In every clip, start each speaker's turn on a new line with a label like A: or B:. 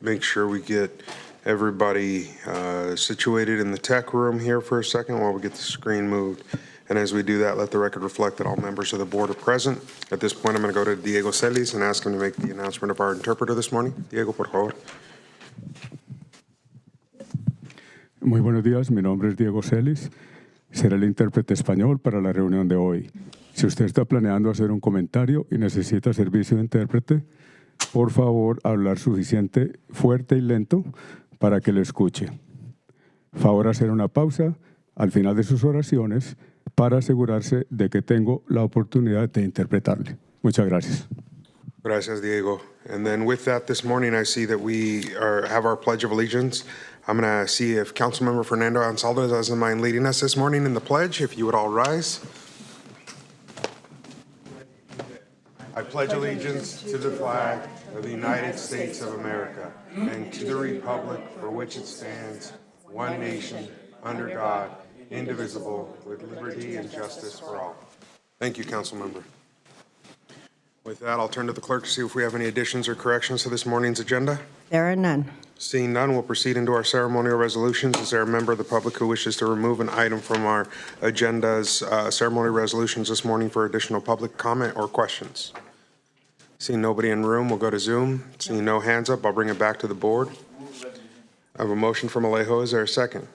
A: make sure we get everybody situated in the tech room here for a second while we get the screen moved. And as we do that, let the record reflect that all members of the board are present. At this point, I'm going to go to Diego Celis and ask him to make the announcement of our interpreter this morning. Diego, por favor.
B: Muy buenos días, mi nombre es Diego Celis. Seré el intérprete español para la reunión de hoy. Si usted está planeando hacer un comentario y necesita servicio de intérprete, por favor, hablar suficiente fuerte y lento para que lo escuche. Favor hacer una pausa al final de sus oraciones para asegurarse de que tengo la oportunidad de interpretarle. Muchas gracias.
A: Gracias, Diego. And then with that, this morning, I see that we have our Pledge of Allegiance. I'm going to see if Councilmember Fernando Ansaldo doesn't mind leading us this morning in the pledge. If you would all rise. I pledge allegiance to the flag of the United States of America and to the republic for which it stands, one nation, under God, indivisible, with liberty and justice for all. Thank you, Councilmember. With that, I'll turn to the clerk to see if we have any additions or corrections to this morning's agenda.
C: There are none.
A: Seeing none, we'll proceed into our ceremonial resolutions. Is there a member of the public who wishes to remove an item from our agenda's ceremonial resolutions this morning for additional public comment or questions? Seeing nobody in room, we'll go to Zoom. Seeing no hands up, I'll bring it back to the board. I have a motion from Alejo. Is there a second?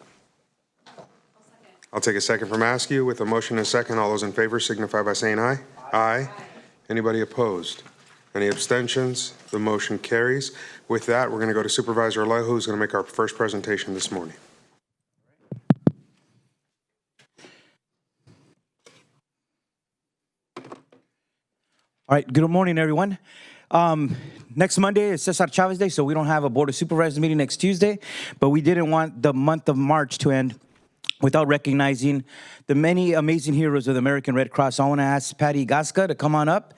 A: I'll take a second from Askew. With a motion and a second, all those in favor signify by saying aye. Aye. Anybody opposed? Any abstentions? The motion carries. With that, we're going to go to Supervisor Alejo, who's going to make our first presentation this morning.
D: All right, good morning, everyone. Next Monday is Cesar Chavez Day, so we don't have a Board of Supervisors meeting next Tuesday, but we didn't want the month of March to end without recognizing the many amazing heroes of the American Red Cross. I want to ask Patty Gasca to come on up.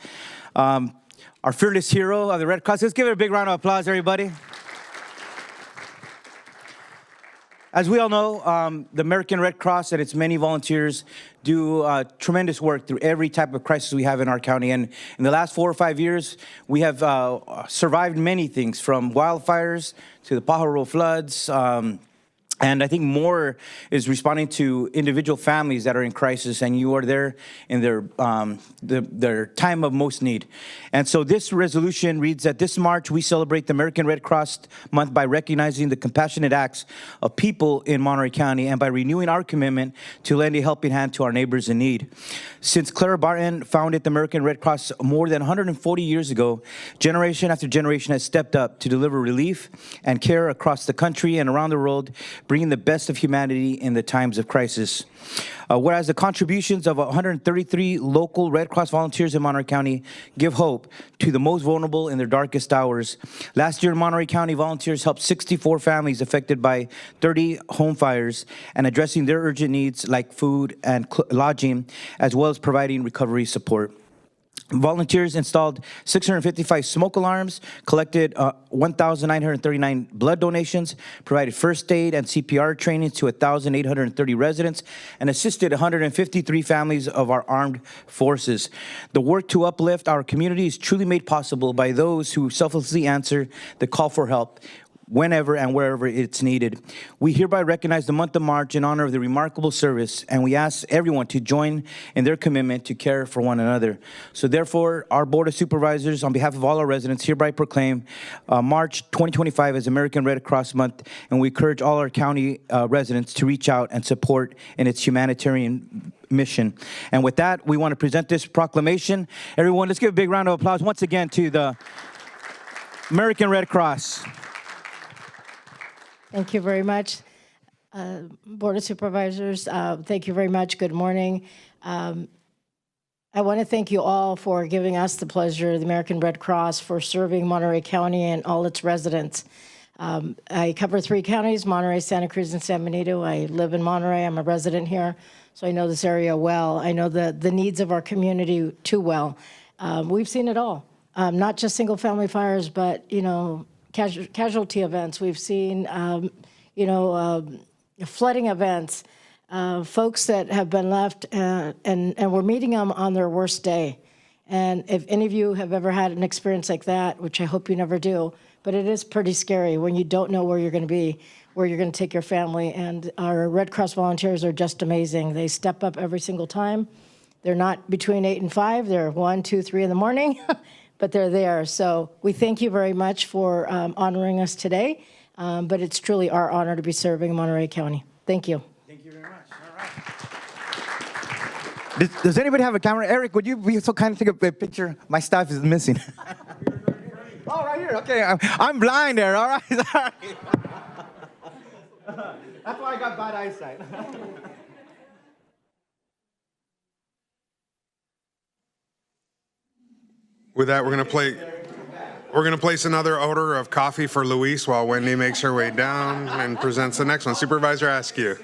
D: Our fearless hero of the Red Cross. Let's give it a big round of applause, everybody. As we all know, the American Red Cross and its many volunteers do tremendous work through every type of crisis we have in our county. And in the last 4 or 5 years, we have survived many things, from wildfires to the Pajaro floods. And I think more is responding to individual families that are in crisis, and you are there in their time of most need. And so this resolution reads that this March we celebrate the American Red Cross Month by recognizing the compassionate acts of people in Monterey County and by renewing our commitment to lend a helping hand to our neighbors in need. Since Clara Barton founded the American Red Cross more than 140 years ago, generation after generation has stepped up to deliver relief and care across the country and around the world, bringing the best of humanity in the times of crisis. Whereas the contributions of 133 local Red Cross volunteers in Monterey County give hope to the most vulnerable in their darkest hours. Last year, Monterey County volunteers helped 64 families affected by 30 home fires and addressing their urgent needs like food and lodging, as well as providing recovery support. Volunteers installed 655 smoke alarms, collected 1,939 blood donations, provided first aid and CPR training to 1,830 residents, and assisted 153 families of our armed forces. The work to uplift our community is truly made possible by those who selflessly answer the call for help whenever and wherever it's needed. We hereby recognize the month of March in honor of the remarkable service, and we ask everyone to join in their commitment to care for one another. So therefore, our Board of Supervisors, on behalf of all our residents, hereby proclaim March 2025 as American Red Cross Month, and we encourage all our county residents to reach out and support in its humanitarian mission. And with that, we want to present this proclamation. Everyone, let's give a big round of applause once again to the American Red Cross.
C: Thank you very much. Board of Supervisors, thank you very much. Good morning. I want to thank you all for giving us the pleasure, the American Red Cross, for serving Monterey County and all its residents. I cover 3 counties, Monterey, Santa Cruz, and San Benito. I live in Monterey. I'm a resident here, so I know this area well. I know the needs of our community too well. We've seen it all, not just single-family fires, but, casualty events. We've seen, flooding events, folks that have been left, and we're meeting them on their worst day. And if any of you have ever had an experience like that, which I hope you never do, but it is pretty scary when you don't know where you're going to be, where you're going to take your family. And our Red Cross volunteers are just amazing. They step up every single time. They're not between 8 and 5. They're 1, 2, 3 in the morning, but they're there. So we thank you very much for honoring us today. But it's truly our honor to be serving Monterey County. Thank you.
D: Thank you very much. All right. Does anybody have a camera? Eric, would you be so kind to take a picture? My staff is missing. Oh, right here. Okay, I'm blind there. All right. Sorry. That's why I got bad eyesight.
A: With that, we're going to place another order of coffee for Luis while Wendy makes her way down and presents the next one. Supervisor Askew.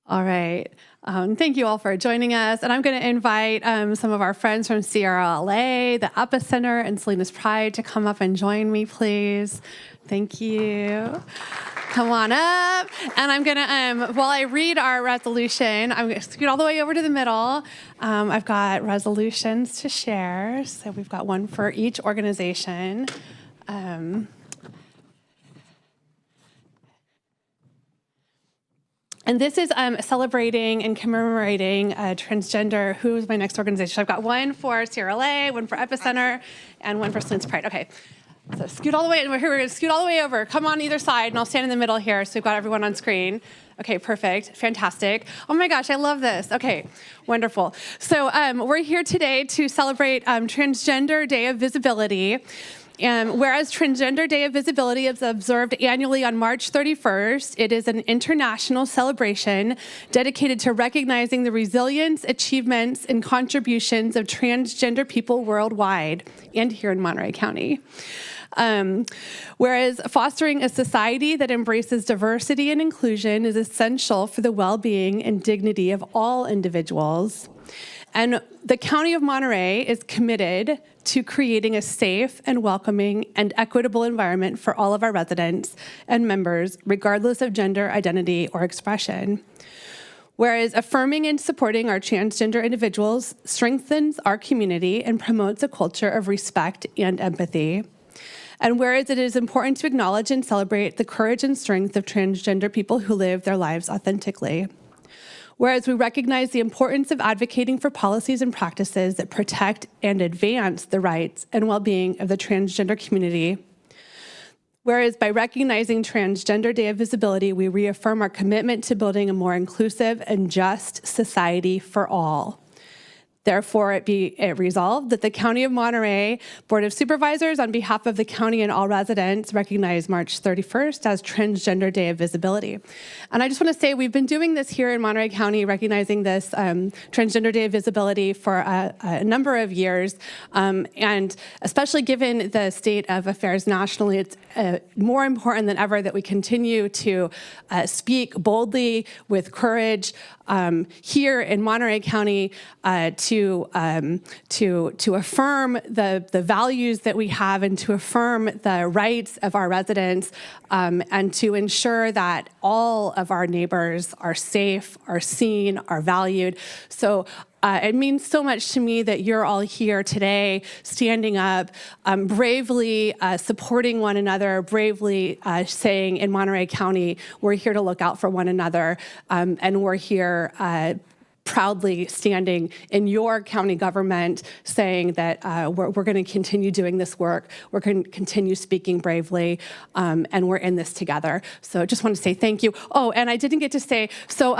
E: All right. Thank you all for joining us. And I'm going to invite some of our friends from CRLA, the Epicenter, and Salinas Pride to come up and join me, please. Thank you. Come on up. And I'm going to, while I read our resolution, I'm going to scoot all the way over to the middle. I've got resolutions to share. So we've got one for each organization. And this is celebrating and commemorating transgender. Who's my next organization? I've got one for CRLA, one for Epicenter, and one for Salinas Pride. Okay, so scoot all the way. We're going to scoot all the way over. Come on either side, and I'll stand in the middle here. So we've got everyone on screen. Okay, perfect, fantastic. Oh my gosh, I love this. Okay, wonderful. So we're here today to celebrate Transgender Day of Visibility. Whereas Transgender Day of Visibility is observed annually on March 31st, it is an international celebration dedicated to recognizing the resilience, achievements, and contributions of transgender people worldwide and here in Monterey County. Whereas fostering a society that embraces diversity and inclusion is essential for the well-being and dignity of all individuals. And the County of Monterey is committed to creating a safe and welcoming and equitable environment for all of our residents and members, regardless of gender identity or expression. Whereas affirming and supporting our transgender individuals strengthens our community and promotes a culture of respect and empathy. And whereas it is important to acknowledge and celebrate the courage and strength of transgender people who live their lives authentically. Whereas we recognize the importance of advocating for policies and practices that protect and advance the rights and well-being of the transgender community. Whereas by recognizing Transgender Day of Visibility, we reaffirm our commitment to building a more inclusive and just society for all. Therefore, it resolved that the County of Monterey Board of Supervisors, on behalf of the county and all residents, recognize March 31st as Transgender Day of Visibility. And I just want to say we've been doing this here in Monterey County, recognizing this Transgender Day of Visibility for a number of years. And especially given the state of affairs nationally, it's more important than ever that we continue to speak boldly with courage here in Monterey County to affirm the values that we have and to affirm the rights of our residents and to ensure that all of our neighbors are safe, are seen, are valued. So it means so much to me that you're all here today, standing up, bravely supporting one another, bravely saying in Monterey County, we're here to look out for one another, and we're here proudly standing in your county government saying that we're going to continue doing this work, we're going to continue speaking bravely, and we're in this together. So just want to say thank you. Oh, and I didn't get to say, so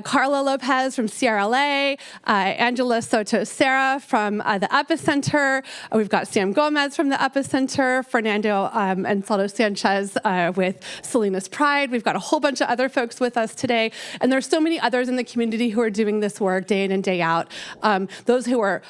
E: Carla Lopez from CRLA, Angela Soto-Serra from the Epicenter, we've got Sam Gomez from the Epicenter, Fernando and Saldo Sanchez with Salinas Pride. We've got a whole bunch of other folks with us today, and there's so many others in the community who are doing this work day in and day out. Those who are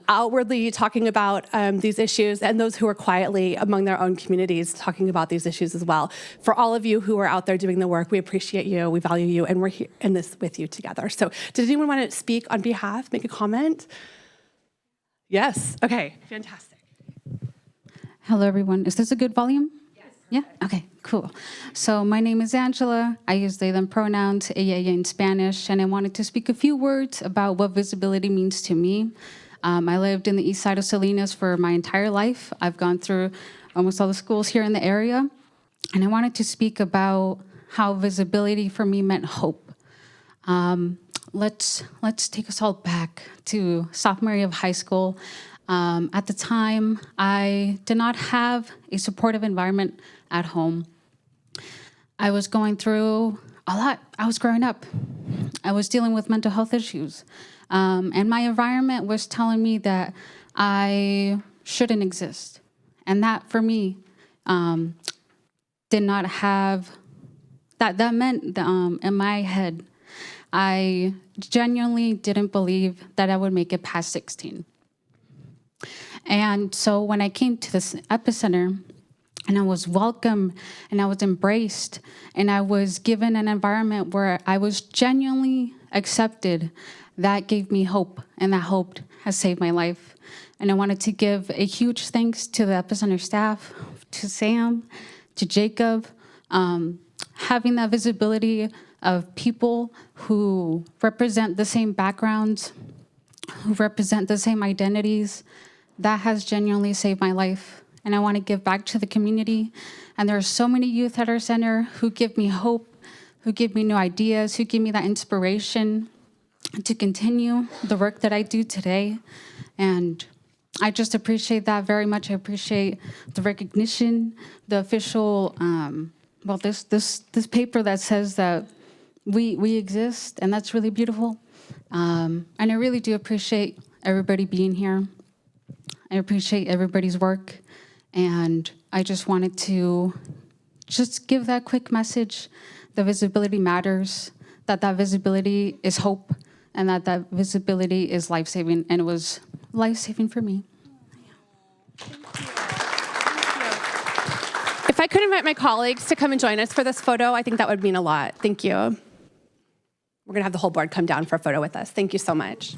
E: outwardly talking about these issues and those who are quietly among their own communities talking about these issues as well. For all of you who are out there doing the work, we appreciate you, we value you, and we're here in this with you together. So did anyone want to speak on behalf, make a comment? Yes, okay, fantastic.
F: Hello, everyone. Is this a good volume?
E: Yes,
F: Yeah? Okay, cool. So my name is Angela. I use they, them pronouns, ella, in Spanish, and I wanted to speak a few words about what visibility means to me. I lived in the east side of Salinas for my entire life. I've gone through almost all the schools here in the area, and I wanted to speak about how visibility for me meant hope. Let's take us all back to sophomore year of high school. At the time, I did not have a supportive environment at home. I was going through a lot. I was growing up. I was dealing with mental health issues. And my environment was telling me that I shouldn't exist. And that, for me, did not have, that meant in my head, I genuinely didn't believe that I would make it past 16. And so when I came to this epicenter, and I was welcomed, and I was embraced, and I was given an environment where I was genuinely accepted, that gave me hope, and that hope has saved my life. And I wanted to give a huge thanks to the epicenter staff, to Sam, to Jacob, having that visibility of people who represent the same backgrounds, who represent the same identities. That has genuinely saved my life. And I want to give back to the community. And there are so many youth at our center who give me hope, who give me new ideas, who give me that inspiration to continue the work that I do today. And I just appreciate that very much. I appreciate the recognition, the official, this paper that says that we exist, and that's really beautiful. And I really do appreciate everybody being here. I appreciate everybody's work, and I just wanted to just give that quick message. The visibility matters, that visibility is hope, and that visibility is life-saving, and it was life-saving for me.
E: If I could invite my colleagues to come and join us for this photo, I think that would mean a lot. Thank you. We're going to have the whole board come down for a photo with us. Thank you so much.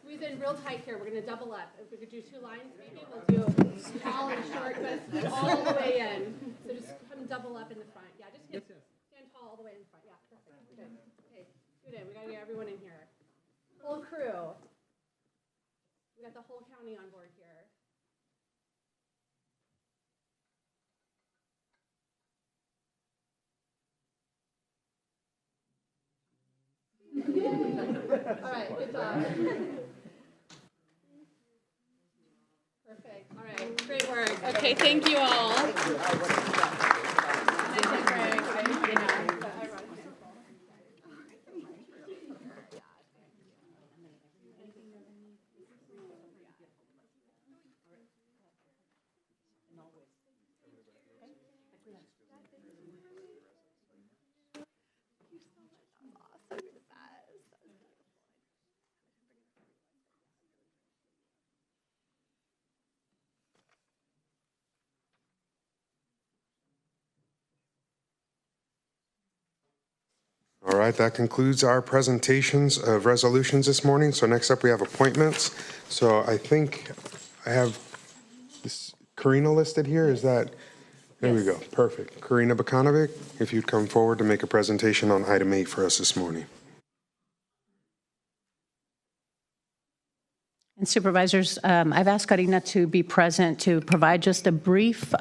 E: Squeeze in real tight here. We're going to double up. If we could do 2 lines, maybe we'll do tall and short, but all the way in. So just come double up in the front. Yeah, just stand tall all the way in the front. Yeah, perfect. Good. Okay, scoot in. We got to get everyone in here. Whole crew. We got the whole county on board here. All right, good job. Perfect. All right, great work. Okay, thank you all.
A: All right, that concludes our presentations of resolutions this morning. So next up, we have appointments. So I think I have this Karina listed here. Is that? There we go. Perfect. Karina Bakanovic, if you'd come forward to make a presentation on item 8 for us this morning.
G: And Supervisors, I've asked Karina to be present to provide just a brief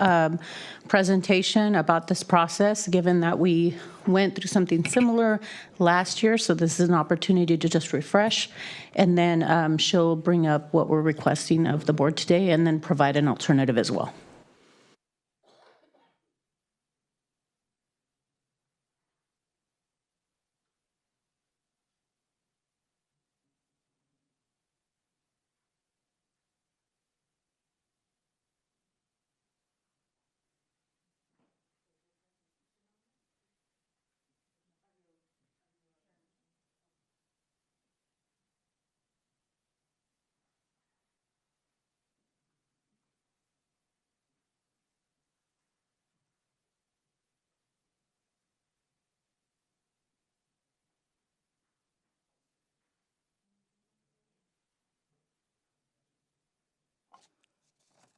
G: presentation about this process, given that we went through something similar last year. So this is an opportunity to just refresh. And then she'll bring up what we're requesting of the board today and then provide an alternative as well.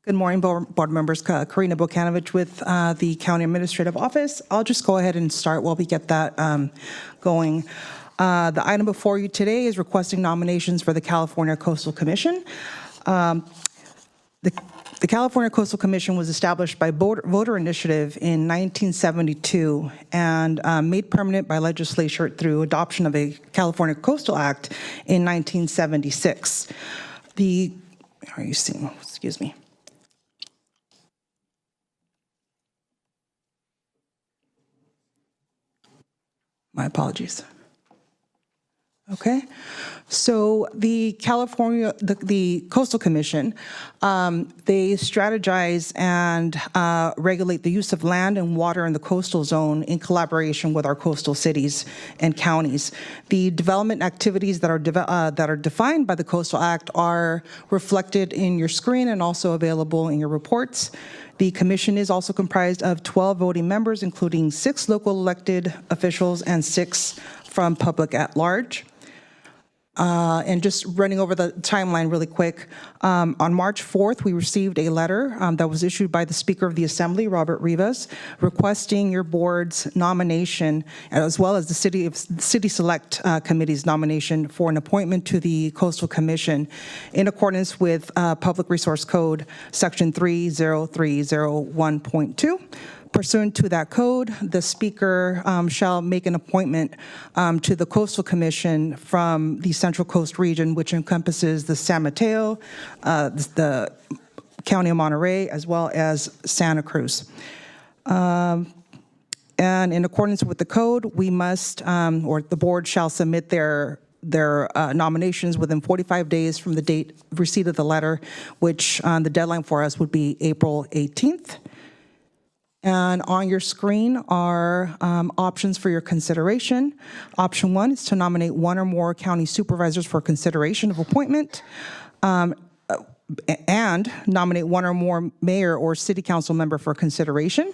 H: Good morning, board members. Karina Bokanovich with the County Administrative Office. I'll just go ahead and start while we get that going. The item before you today is requesting nominations for the California Coastal Commission. The California Coastal Commission was established by voter initiative in 1972 and made permanent by legislature through adoption of a California Coastal Act in 1976. Excuse me. My apologies. Okay, so the Coastal Commission, they strategize and regulate the use of land and water in the coastal zone in collaboration with our coastal cities and counties. The development activities that are defined by the Coastal Act are reflected in your screen and also available in your reports. The commission is also comprised of 12 voting members, including 6 local elected officials and 6 from public at large. And just running over the timeline really quick, on March 4th, we received a letter that was issued by the Speaker of the Assembly, Robert Rivas, requesting your board's nomination, as well as the City Select Committee's nomination for an appointment to the Coastal Commission in accordance with Public Resource Code, Section 30301.2. Pursuant to that code, the Speaker shall make an appointment to the Coastal Commission from the Central Coast region, which encompasses the San Mateo, the County of Monterey, as well as Santa Cruz. And in accordance with the code, we must, or the board shall submit their nominations within 45 days from the date of receipt of the letter, which the deadline for us would be April 18th. And on your screen are options for your consideration. Option 1 is to nominate 1 or more county supervisors for consideration of appointment, and nominate 1 or more mayor or city council member for consideration.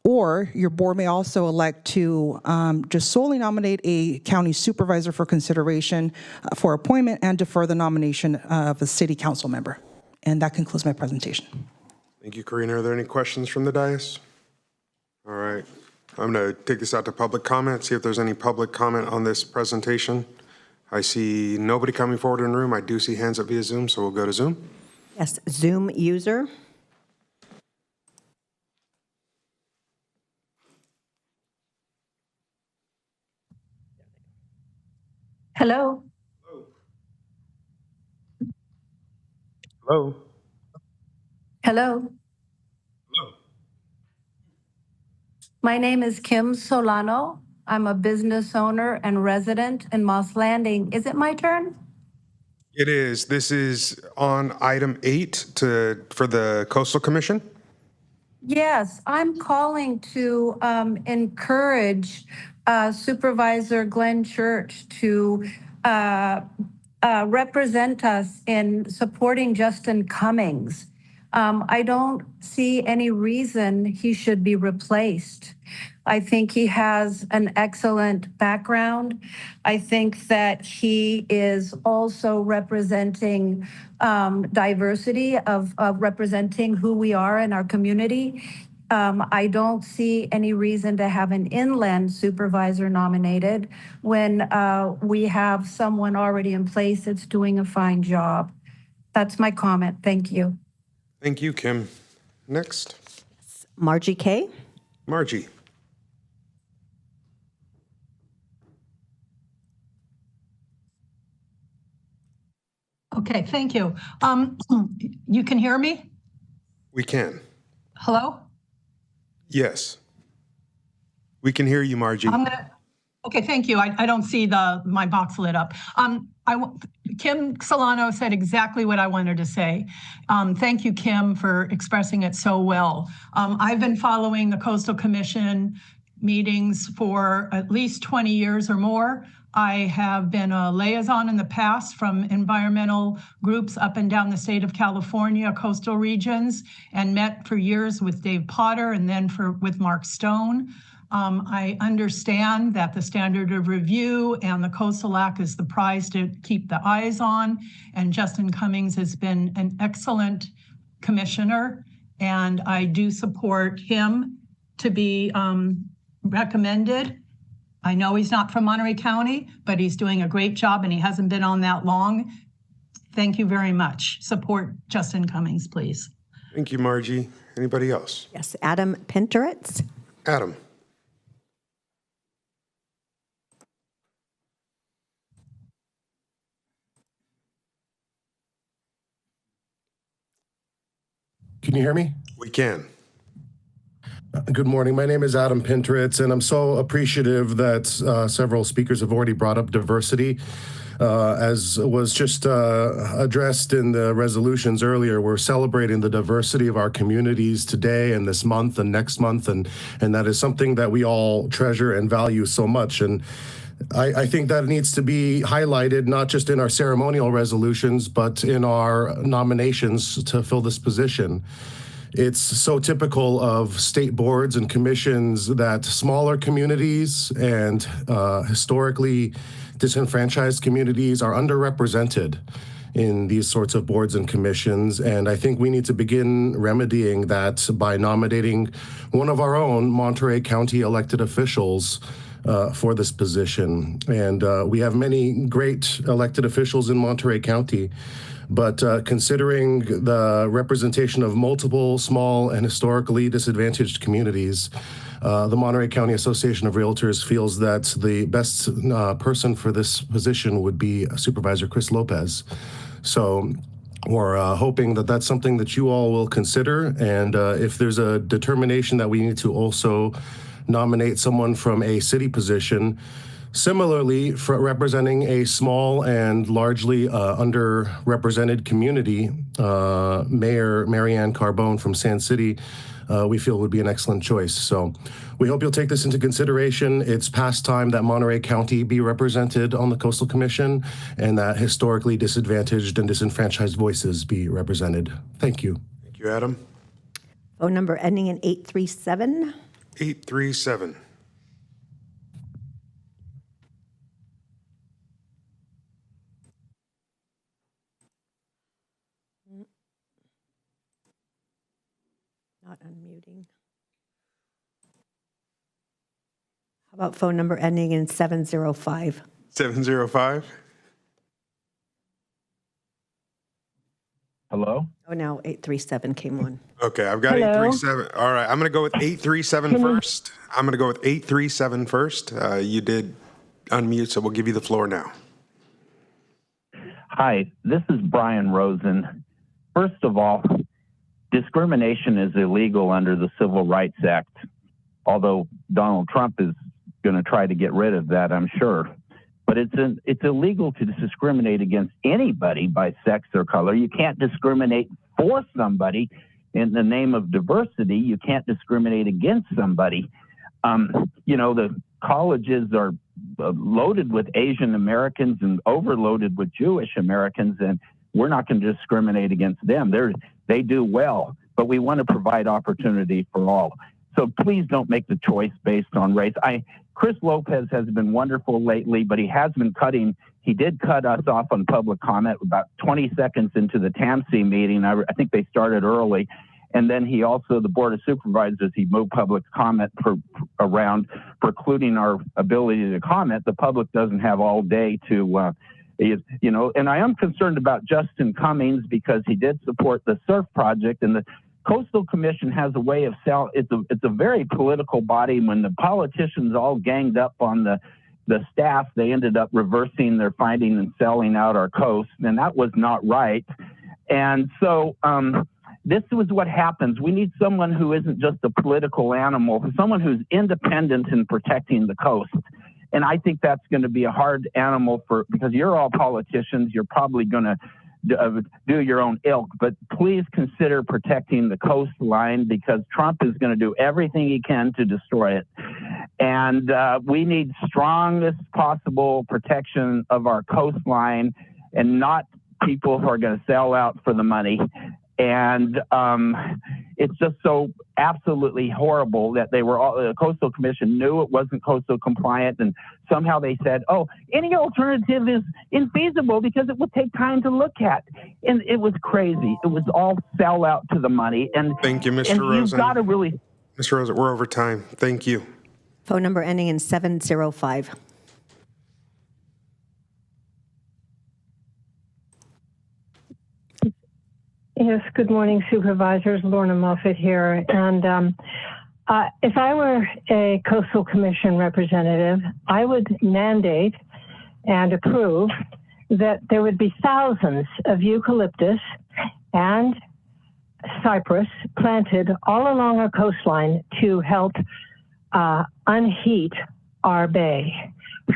H: Or your board may also elect to just solely nominate a county supervisor for consideration for appointment and defer the nomination of a city council member. And that concludes my presentation.
A: Thank you, Karina. Are there any questions from the dais? All right. I'm going to take this out to public comment, see if there's any public comment on this presentation. I see nobody coming forward in the room. I do see hands up via Zoom, so we'll go to Zoom.
I: Yes, Zoom user. Hello.
A: Hello?
J: Hello.
A: Hello?
J: My name is Kim Solano. I'm a business owner and resident in Moss Landing. Is it my turn?
A: It is. This is on item 8 for the Coastal Commission.
J: Yes, I'm calling to encourage Supervisor Glenn Church to represent us in supporting Justin Cummings. I don't see any reason he should be replaced. I think he has an excellent background. I think that he is also representing diversity of representing who we are in our community. I don't see any reason to have an inland supervisor nominated when we have someone already in place that's doing a fine job. That's my comment. Thank you.
A: Thank you, Kim. Next.
I: Margie Kay.
A: Margie.
K: Okay, thank you. You can hear me?
A: We can.
K: Hello?
A: Yes. We can hear you, Margie.
K: Okay, thank you. I don't see my box lit up. Kim Solano said exactly what I wanted to say. Thank you, Kim, for expressing it so well. I've been following the Coastal Commission meetings for at least 20 years or more. I have been a liaison in the past from environmental groups up and down the state of California, coastal regions, and met for years with Dave Potter and then with Mark Stone. I understand that the standard of review and the Coastal Act is the prize to keep the eyes on, and Justin Cummings has been an excellent commissioner, and I do support him to be recommended. I know he's not from Monterey County, but he's doing a great job and he hasn't been on that long. Thank you very much. Support Justin Cummings, please.
A: Thank you, Margie. Anybody else?
I: Yes, Adam Pinteritz.
A: Adam.
L: Can you hear me?
A: We can.
L: Good morning. My name is Adam Pinteritz, and I'm so appreciative that several speakers have already brought up diversity. As was just addressed in the resolutions earlier, we're celebrating the diversity of our communities today and this month and next month, and that is something that we all treasure and value so much. And I think that needs to be highlighted not just in our ceremonial resolutions, but in our nominations to fill this position. It's so typical of state boards and commissions that smaller communities and historically disenfranchised communities are underrepresented in these sorts of boards and commissions. And I think we need to begin remedying that by nominating one of our own Monterey County elected officials for this position. And we have many great elected officials in Monterey County. But considering the representation of multiple small and historically disadvantaged communities, the Monterey County Association of Realtors feels that the best person for this position would be Supervisor Chris Lopez. So we're hoping that that's something that you all will consider. And if there's a determination that we need to also nominate someone from a city position, similarly, for representing a small and largely underrepresented community, Mayor Marianne Carbone from Sand City, we feel would be an excellent choice. So we hope you'll take this into consideration. It's past time that Monterey County be represented on the Coastal Commission and that historically disadvantaged and disenfranchised voices be represented. Thank you.
A: Thank you, Adam.
I: Phone number ending in 837.
A: 837.
I: Not unmuting. How about phone number ending in 705?
A: 705.
M: Hello?
I: Oh, now 837 came on.
A: Okay, I've got 837. All right, I'm going to go with 837 first. I'm going to go with 837 first. You did unmute, so we'll give you the floor now.
M: Hi, this is Brian Rosen. First of all, discrimination is illegal under the Civil Rights Act, although Donald Trump is going to try to get rid of that, I'm sure. But it's illegal to discriminate against anybody by sex or color. You can't discriminate for somebody in the name of diversity. You can't discriminate against somebody. The colleges are loaded with Asian Americans and overloaded with Jewish Americans, and we're not going to discriminate against them. They do well, but we want to provide opportunity for all. So please don't make the choice based on race. Chris Lopez has been wonderful lately, but he has been cutting. He did cut us off on public comment about 20 seconds into the TAMC meeting. I think they started early. And then he also, the Board of Supervisors, he moved public comment around precluding our ability to comment. The public doesn't have all day to, and I am concerned about Justin Cummings because he did support the surf project, and the Coastal Commission has a way of it's a very political body. When the politicians all ganged up on the staff, they ended up reversing their finding and selling out our coast, and that was not right. And so this was what happens. We need someone who isn't just a political animal, someone who's independent in protecting the coast. And I think that's going to be a hard animal because you're all politicians. You're probably going to do your own ilk, but please consider protecting the coastline because Trump is going to do everything he can to destroy it. And we need strongest possible protection of our coastline and not people who are going to sell out for the money. And it's just so absolutely horrible that they were all, the Coastal Commission knew it wasn't coastal compliant, and somehow they said, oh, any alternative is infeasible because it will take time to look at. And it was crazy. It was all sell out to the money. And
A: Thank you, Mr.
M: and
A: Rosen.
M: you've got to really...
A: Mr. Rosen, we're over time. Thank you.
I: Phone number ending in 705.
J: Yes, good morning, Supervisors. Lorna Moffett here. And if I were a Coastal Commission representative, I would mandate and approve that there would be thousands of eucalyptus and cypress planted all along our coastline to help unheat our bay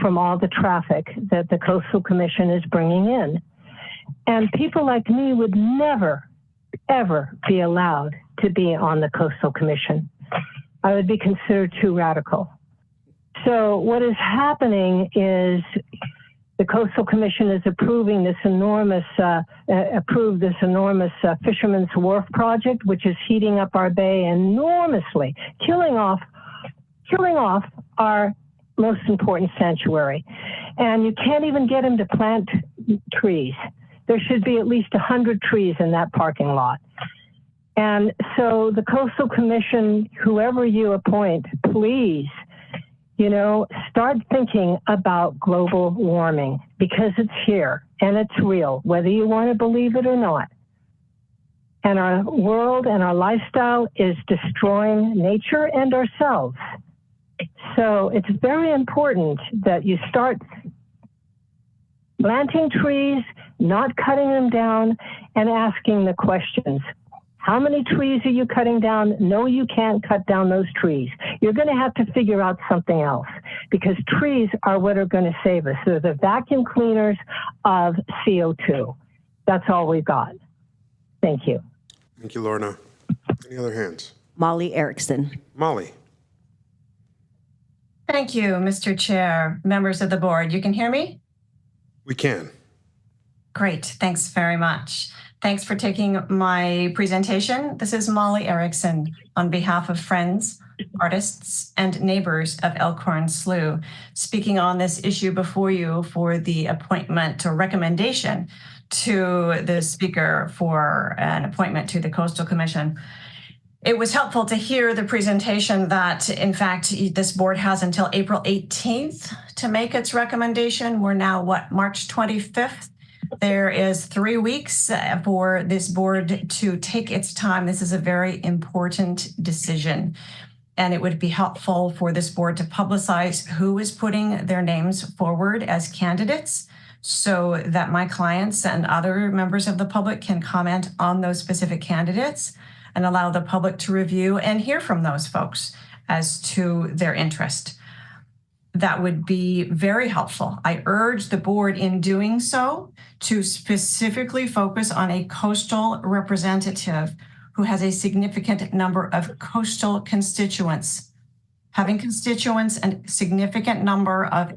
J: from all the traffic that the Coastal Commission is bringing in. And people like me would never, ever be allowed to be on the Coastal Commission. I would be considered too radical. So what is happening is the Coastal Commission is approving this enormous, Fisherman's Wharf project, which is heating up our bay enormously, killing off our most important sanctuary. And you can't even get them to plant trees. There should be at least 100 trees in that parking lot. And so the Coastal Commission, whoever you appoint, please, start thinking about global warming, because it's here and it's real, whether you want to believe it or not. And our world and our lifestyle is destroying nature and ourselves. So it's very important that you start planting trees, not cutting them down, and asking the questions. How many trees are you cutting down? No, you can't cut down those trees. You're going to have to figure out something else, because trees are what are going to save us. They're the vacuum cleaners of CO2. That's all we've got. Thank you.
A: Thank you, Lorna. Any other hands?
I: Molly Erickson.
A: Molly.
N: Thank you, Mr. Chair, members of the board. You can hear me?
A: We can.
N: Great. Thanks very much. Thanks for taking my presentation. This is Molly Erickson on behalf of friends, artists, and neighbors of Elkhorn Slough, speaking on this issue before you for the appointment or recommendation to the speaker for an appointment to the Coastal Commission. It was helpful to hear the presentation that, in fact, this board has until April 18th to make its recommendation. We're now, March 25th? There is 3 weeks for this board to take its time. This is a very important decision, and it would be helpful for this board to publicize who is putting their names forward as candidates, so that my clients and other members of the public can comment on those specific candidates and allow the public to review and hear from those folks as to their interest. That would be very helpful. I urge the board in doing so to specifically focus on a coastal representative who has a significant number of coastal constituents. Having constituents and significant number of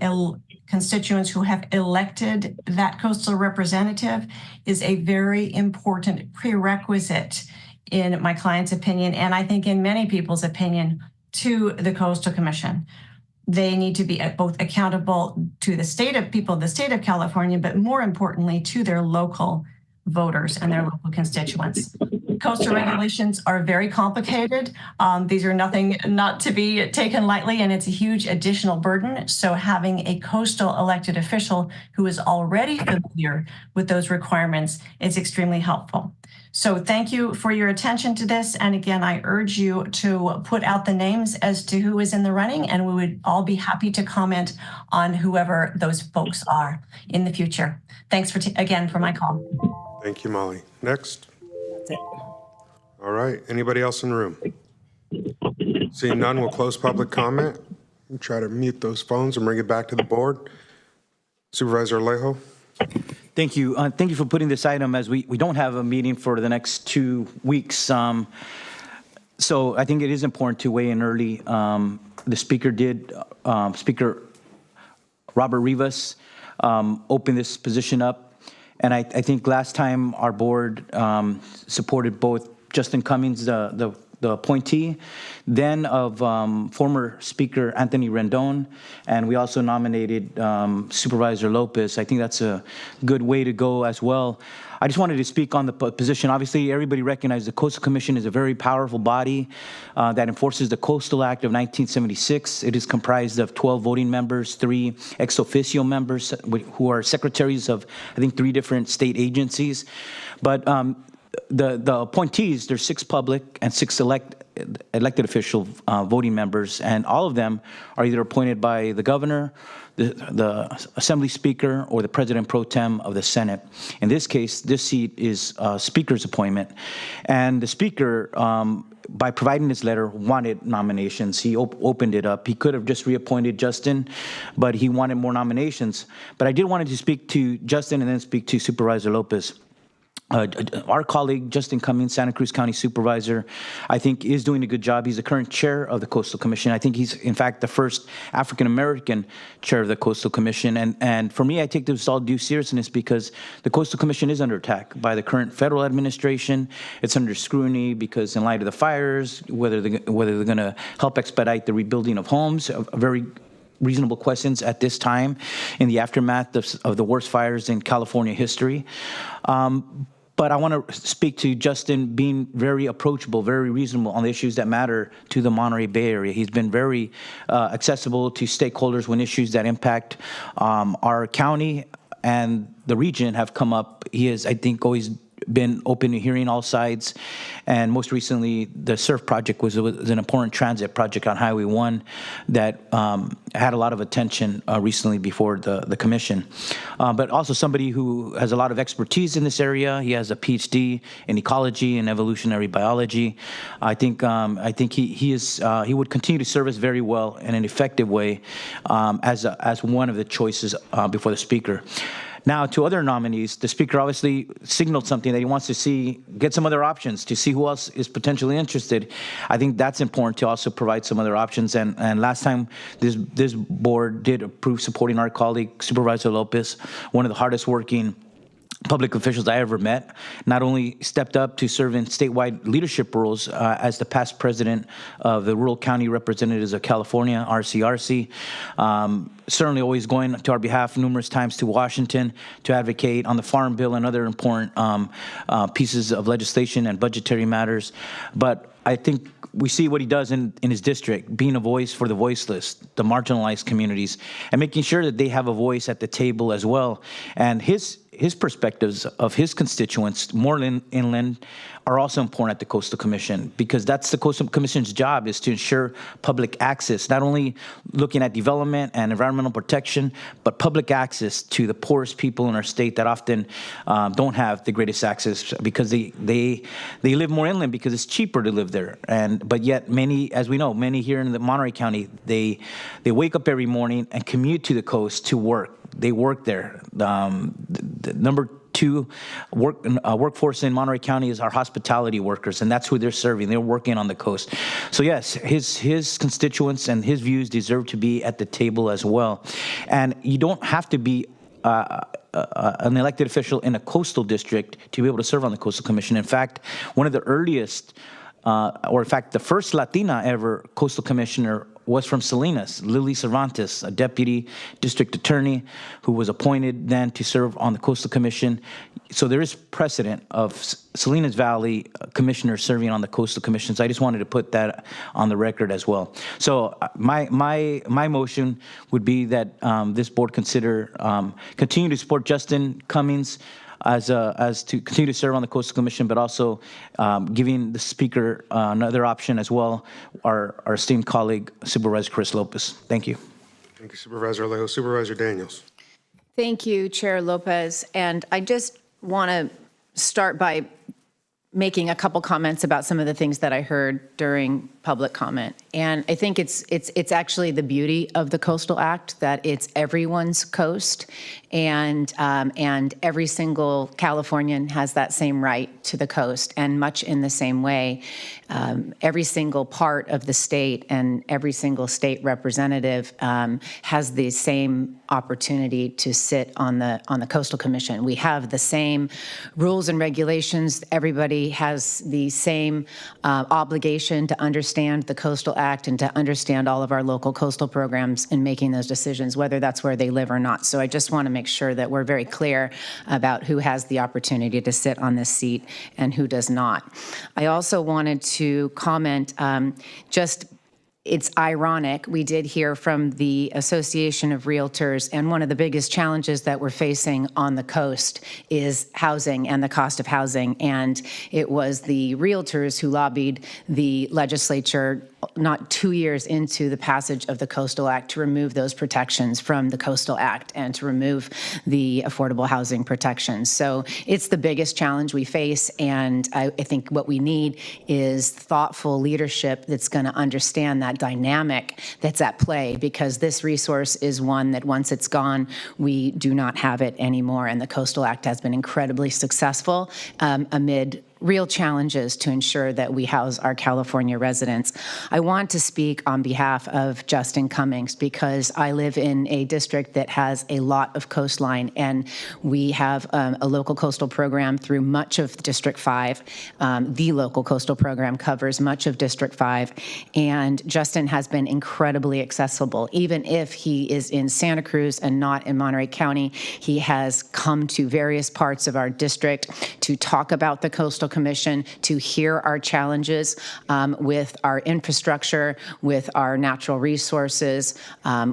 N: constituents who have elected that coastal representative is a very important prerequisite, in my client's opinion, and I think in many people's opinion, to the Coastal Commission. They need to be both accountable to the state of California, but more importantly, to their local voters and their local constituents. Coastal regulations are very complicated. These are nothing not to be taken lightly, and it's a huge additional burden. So having a coastal elected official who is already familiar with those requirements is extremely helpful. So thank you for your attention to this. And again, I urge you to put out the names as to who is in the running, and we would all be happy to comment on whoever those folks are in the future. Thanks again for my call.
A: Thank you, Molly. Next.
I: That's it.
A: All right. Anybody else in the room? Seeing none, we'll close public comment. We'll try to mute those phones and bring it back to the board. Supervisor Alejo.
D: Thank you. Thank you for putting this item, as we don't have a meeting for the next 2 weeks. So I think it is important to weigh in early. The speaker did, Speaker Robert Rivas, open this position up. And I think last time our board supported both Justin Cummings, the appointee, then of former Speaker Anthony Rendon, and we also nominated Supervisor Lopez. I think that's a good way to go as well. I just wanted to speak on the position. Obviously, everybody recognizes the Coastal Commission is a very powerful body that enforces the Coastal Act of 1976. It is comprised of 12 voting members, 3 ex officio members who are secretaries of, I think, 3 different state agencies. But the appointees, there's 6 public and 6 elected official voting members, and all of them are either appointed by the governor, the Assembly Speaker, or the President Pro Tem of the Senate. In this case, this seat is Speaker's appointment, and the Speaker, by providing this letter, wanted nominations. He opened it up. He could have just reappointed Justin, but he wanted more nominations. But I did want to speak to Justin and then speak to Supervisor Lopez. Our colleague, Justin Cummings, Santa Cruz County Supervisor, I think is doing a good job. He's the current chair of the Coastal Commission. I think he's, in fact, the first African-American chair of the Coastal Commission. And for me, I take this all due seriousness because the Coastal Commission is under attack by the current federal administration. It's under scrutiny because in light of the fires, whether they're going to help expedite the rebuilding of homes, very reasonable questions at this time in the aftermath of the worst fires in California history. But I want to speak to Justin being very approachable, very reasonable on the issues that matter to the Monterey Bay Area. He's been very accessible to stakeholders when issues that impact our county and the region have come up. He has, I think, always been open to hearing all sides, and most recently the SURF project was an important transit project on Highway 1 that had a lot of attention recently before the commission. But also somebody who has a lot of expertise in this area. He has a PhD in ecology and evolutionary biology. I think he would continue to serve us very well in an effective way as one of the choices before the Speaker. Now, to other nominees, the Speaker obviously signaled something that he wants to get some other options, to see who else is potentially interested. I think that's important to also provide some other options. And last time, this board did approve supporting our colleague, Supervisor Lopez, one of the hardest working public officials I ever met, not only stepped up to serve in statewide leadership roles as the past president of the Rural County Representatives of California, RCRC, certainly always going to our behalf numerous times to Washington to advocate on the Farm Bill and other important pieces of legislation and budgetary matters. But I think we see what he does in his district, being a voice for the voiceless, the marginalized communities, and making sure that they have a voice at the table as well. And his perspectives of his constituents, more inland, are also important at the Coastal Commission, because that's the Coastal Commission's job, is to ensure public access, not only looking at development and environmental protection, but public access to the poorest people in our state that often don't have the greatest access because they live more inland because it's cheaper to live there. But yet many, as we know, many here in the Monterey County, they wake up every morning and commute to the coast to work. They work there. The number 2 workforce in Monterey County is our hospitality workers, and that's who they're serving. They're working on the coast. So yes, his constituents and his views deserve to be at the table as well. And you don't have to be an elected official in a coastal district to be able to serve on the Coastal Commission. In fact, one of the earliest, or in fact, the first Latina ever Coastal Commissioner was from Salinas, Lily Cervantes, a deputy district attorney who was appointed then to serve on the Coastal Commission. So there is precedent of Salinas Valley commissioners serving on the Coastal Commission. So I just wanted to put that on the record as well. So my motion would be that this board consider continue to support Justin Cummings as to continue to serve on the Coastal Commission, but also giving the Speaker another option as well, our esteemed colleague, Supervisor Chris Lopez. Thank you.
A: Thank you, Supervisor Alejo. Supervisor Daniels.
O: Thank you, Chair Lopez. And I just want to start by making a couple comments about some of the things that I heard during public comment. And I think it's actually the beauty of the Coastal Act that it's everyone's coast, and every single Californian has that same right to the coast. And much in the same way, every single part of the state and every single state representative has the same opportunity to sit on the Coastal Commission. We have the same rules and regulations. Everybody has the same obligation to understand the Coastal Act and to understand all of our local coastal programs in making those decisions, whether that's where they live or not. So I just want to make sure that we're very clear about who has the opportunity to sit on this seat and who does not. I also wanted to comment it's ironic. We did hear from the Association of Realtors, and one of the biggest challenges that we're facing on the coast is housing and the cost of housing. And it was the realtors who lobbied the legislature not 2 years into the passage of the Coastal Act to remove those protections from the Coastal Act and to remove the affordable housing protections. So it's the biggest challenge we face, and I think what we need is thoughtful leadership that's going to understand that dynamic that's at play, because this resource is one that once it's gone, we do not have it anymore. And the Coastal Act has been incredibly successful amid real challenges to ensure that we house our California residents. I want to speak on behalf of Justin Cummings because I live in a district that has a lot of coastline, and we have a local coastal program through much of District 5. The local coastal program covers much of District 5, and Justin has been incredibly accessible. Even if he is in Santa Cruz and not in Monterey County, he has come to various parts of our district to talk about the Coastal Commission, to hear our challenges with our infrastructure, with our natural resources,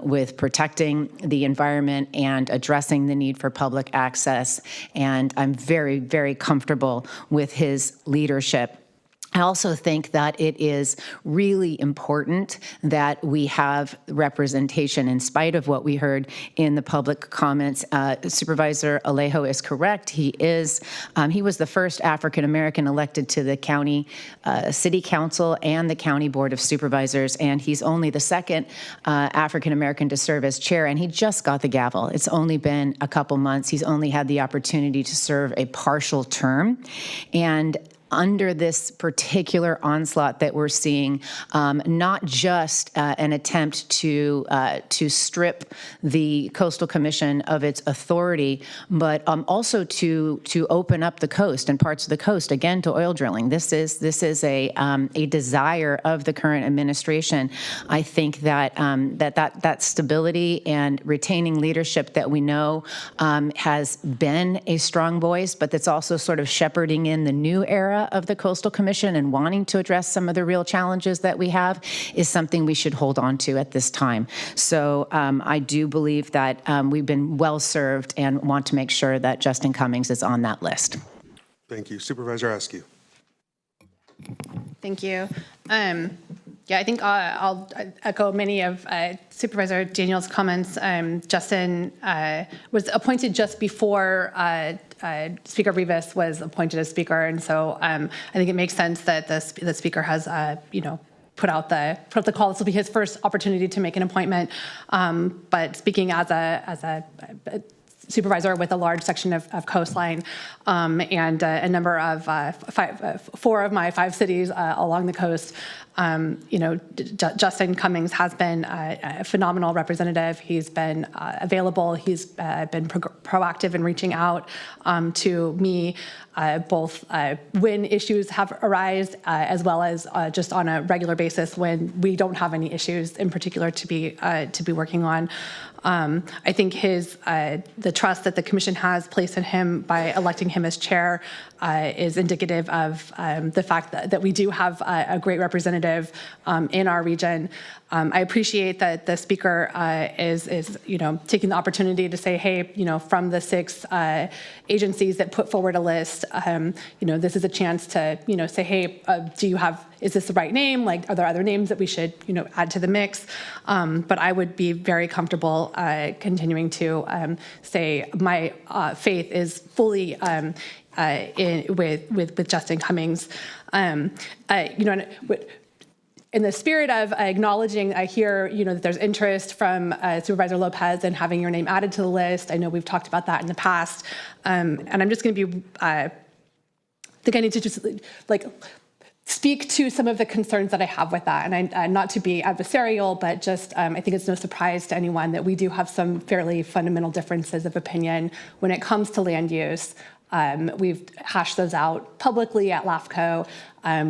O: with protecting the environment and addressing the need for public access. And I'm very, very comfortable with his leadership. I also think that it is really important that we have representation in spite of what we heard in the public comments. Supervisor Alejo is correct. He was the first African-American elected to the county city council and the county board of supervisors, and he's only the second African-American to serve as chair, and he just got the gavel. It's only been a couple months. He's only had the opportunity to serve a partial term, and under this particular onslaught that we're seeing, not just an attempt to strip the Coastal Commission of its authority, but also to open up the coast and parts of the coast again to oil drilling. This is a desire of the current administration. I think that that stability and retaining leadership that we know has been a strong voice, but that's also sort of shepherding in the new era of the Coastal Commission and wanting to address some of the real challenges that we have is something we should hold on to at this time. So I do believe that we've been well served and want to make sure that Justin Cummings is on that list.
A: Thank you. Supervisor Askew.
E: Thank you. Yeah, I think I'll echo many of Supervisor Daniel's comments. Justin was appointed just before Speaker Rivas was appointed as Speaker, and so I think it makes sense that the Speaker has, put out the call. This will be his first opportunity to make an appointment. But speaking as a supervisor with a large section of coastline and a number of 4 of my 5 cities along the coast. Justin Cummings has been a phenomenal representative. He's been available. He's been proactive in reaching out to me, both when issues have arisen, as well as just on a regular basis when we don't have any issues in particular to be working on. I think the trust that the commission has placed in him by electing him as chair is indicative of the fact that we do have a great representative in our region. I appreciate that the speaker is taking the opportunity to say, hey, from the 6 agencies that put forward a list, this is a chance to say, hey, is this the right name? Like, are there other names that we should add to the mix? But I would be very comfortable continuing to say my faith is fully with Justin Cummings. in the spirit of acknowledging, I hear that there's interest from Supervisor Lopez in having your name added to the list. I know we've talked about that in the past, and I'm just going to be. I think I need to just speak to some of the concerns that I have with that, and not to be adversarial, but just I think it's no surprise to anyone that we do have some fairly fundamental differences of opinion when it comes to land use. We've hashed those out publicly at LAFCO.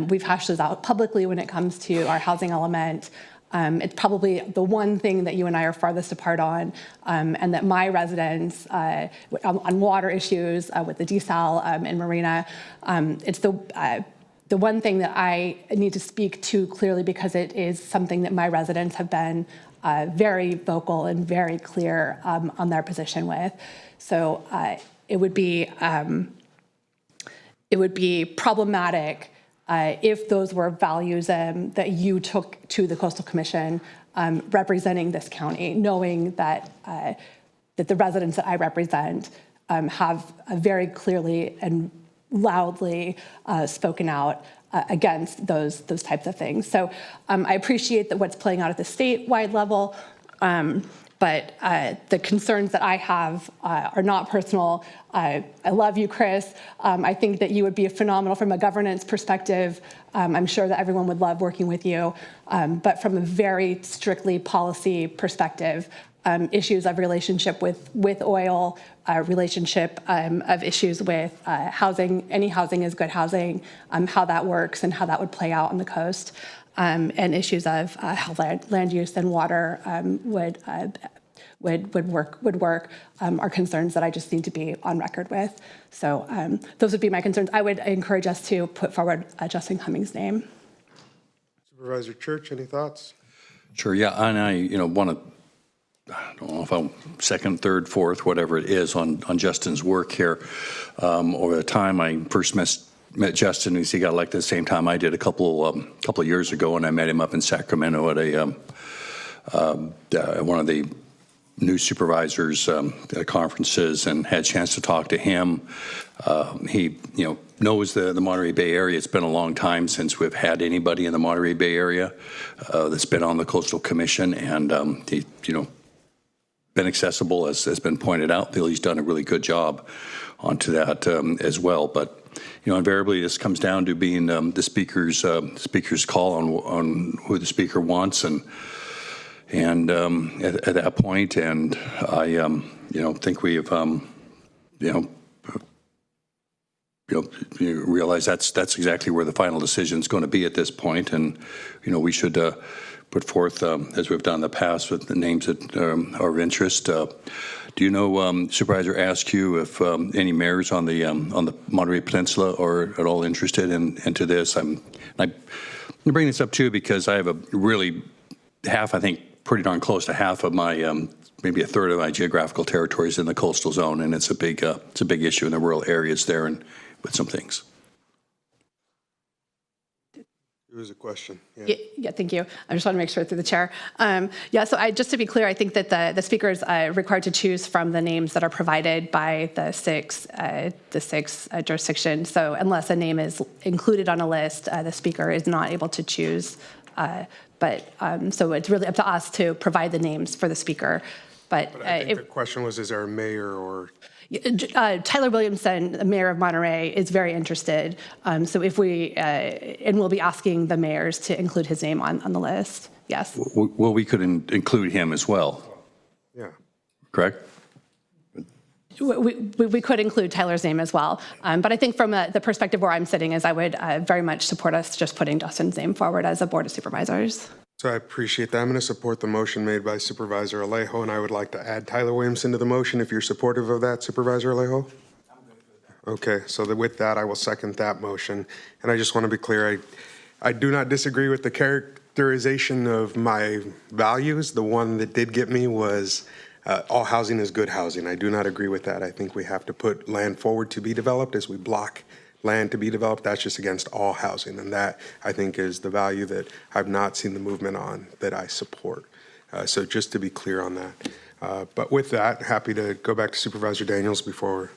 E: We've hashed those out publicly when it comes to our housing element. It's probably the one thing that you and I are farthest apart on, and that my residents on water issues with the desal in Marina, it's the one thing that I need to speak to clearly, because it is something that my residents have been very vocal and very clear on their position with. So it would be problematic if those were values that you took to the Coastal Commission representing this county, knowing that that the residents that I represent have very clearly and loudly spoken out against those types of things. So I appreciate that what's playing out at the statewide level, but the concerns that I have are not personal. I love you, Chris. I think that you would be phenomenal from a governance perspective. I'm sure that everyone would love working with you. But from a very strictly policy perspective, issues of relationship with oil, relationship of issues with housing, any housing is good housing, how that works and how that would play out on the coast. And issues of how land use and water would work are concerns that I just need to be on record with. So those would be my concerns. I would encourage us to put forward Justin Cummings' name.
A: Supervisor Church, any thoughts?
P: Sure. Yeah, and I want to. I don't know if I'm second, third, fourth, whatever it is on Justin's work here. Over the time I first met Justin, he got elected at the same time I did a couple of years ago, and I met him up in Sacramento at one of the new supervisors conferences, and had a chance to talk to him. He knows the Monterey Bay area. It's been a long time since we've had anybody in the Monterey Bay area that's been on the Coastal Commission, and he been accessible, as has been pointed out. Feel he's done a really good job onto that as well. But invariably, this comes down to being the speaker's call on who the speaker wants, and at that point, and I think we have you realize that's exactly where the final decision is going to be at this point, and we should put forth, as we've done in the past, with the names that are of interest. Do you know, Supervisor Askew, if any mayors on the Monterey Peninsula are at all interested into this? I'm bringing this up too because I have a really half, I think, pretty darn close to half of my maybe a third of my geographical territories in the coastal zone, and it's a big issue in the rural areas there, and with some things.
A: It was a question.
E: Yeah, thank you. I just want to make sure through the chair. So just to be clear, I think that the speaker is required to choose from the names that are provided by the six jurisdictions. So unless a name is included on a list, the speaker is not able to choose. So it's really up to us to provide the names for the speaker. But
A: I think the question was, is there a mayor or...
E: Tyler Williamson, the mayor of Monterey, is very interested. So if we, and we'll be asking the mayors to include his name on the list. Yes.
P: Well, we could include him as well.
A: Yeah.
P: Correct?
E: We could include Tyler's name as well. But I think from the perspective where I'm sitting is I would very much support us just putting Justin's name forward as a board of supervisors.
A: So I appreciate that. I'm going to support the motion made by Supervisor Alejo, and I would like to add Tyler Williamson to the motion if you're supportive of that, Supervisor Alejo. Okay, so with that, I will second that motion. And I just want to be clear, I do not disagree with the characterization of my values. The one that did get me was all housing is good housing. I do not agree with that. I think we have to put land forward to be developed as we block land to be developed. That's just against all housing, and that I think is the value that I've not seen the movement on that I support. So just to be clear on that. But with that, happy to go back to Supervisor Daniels before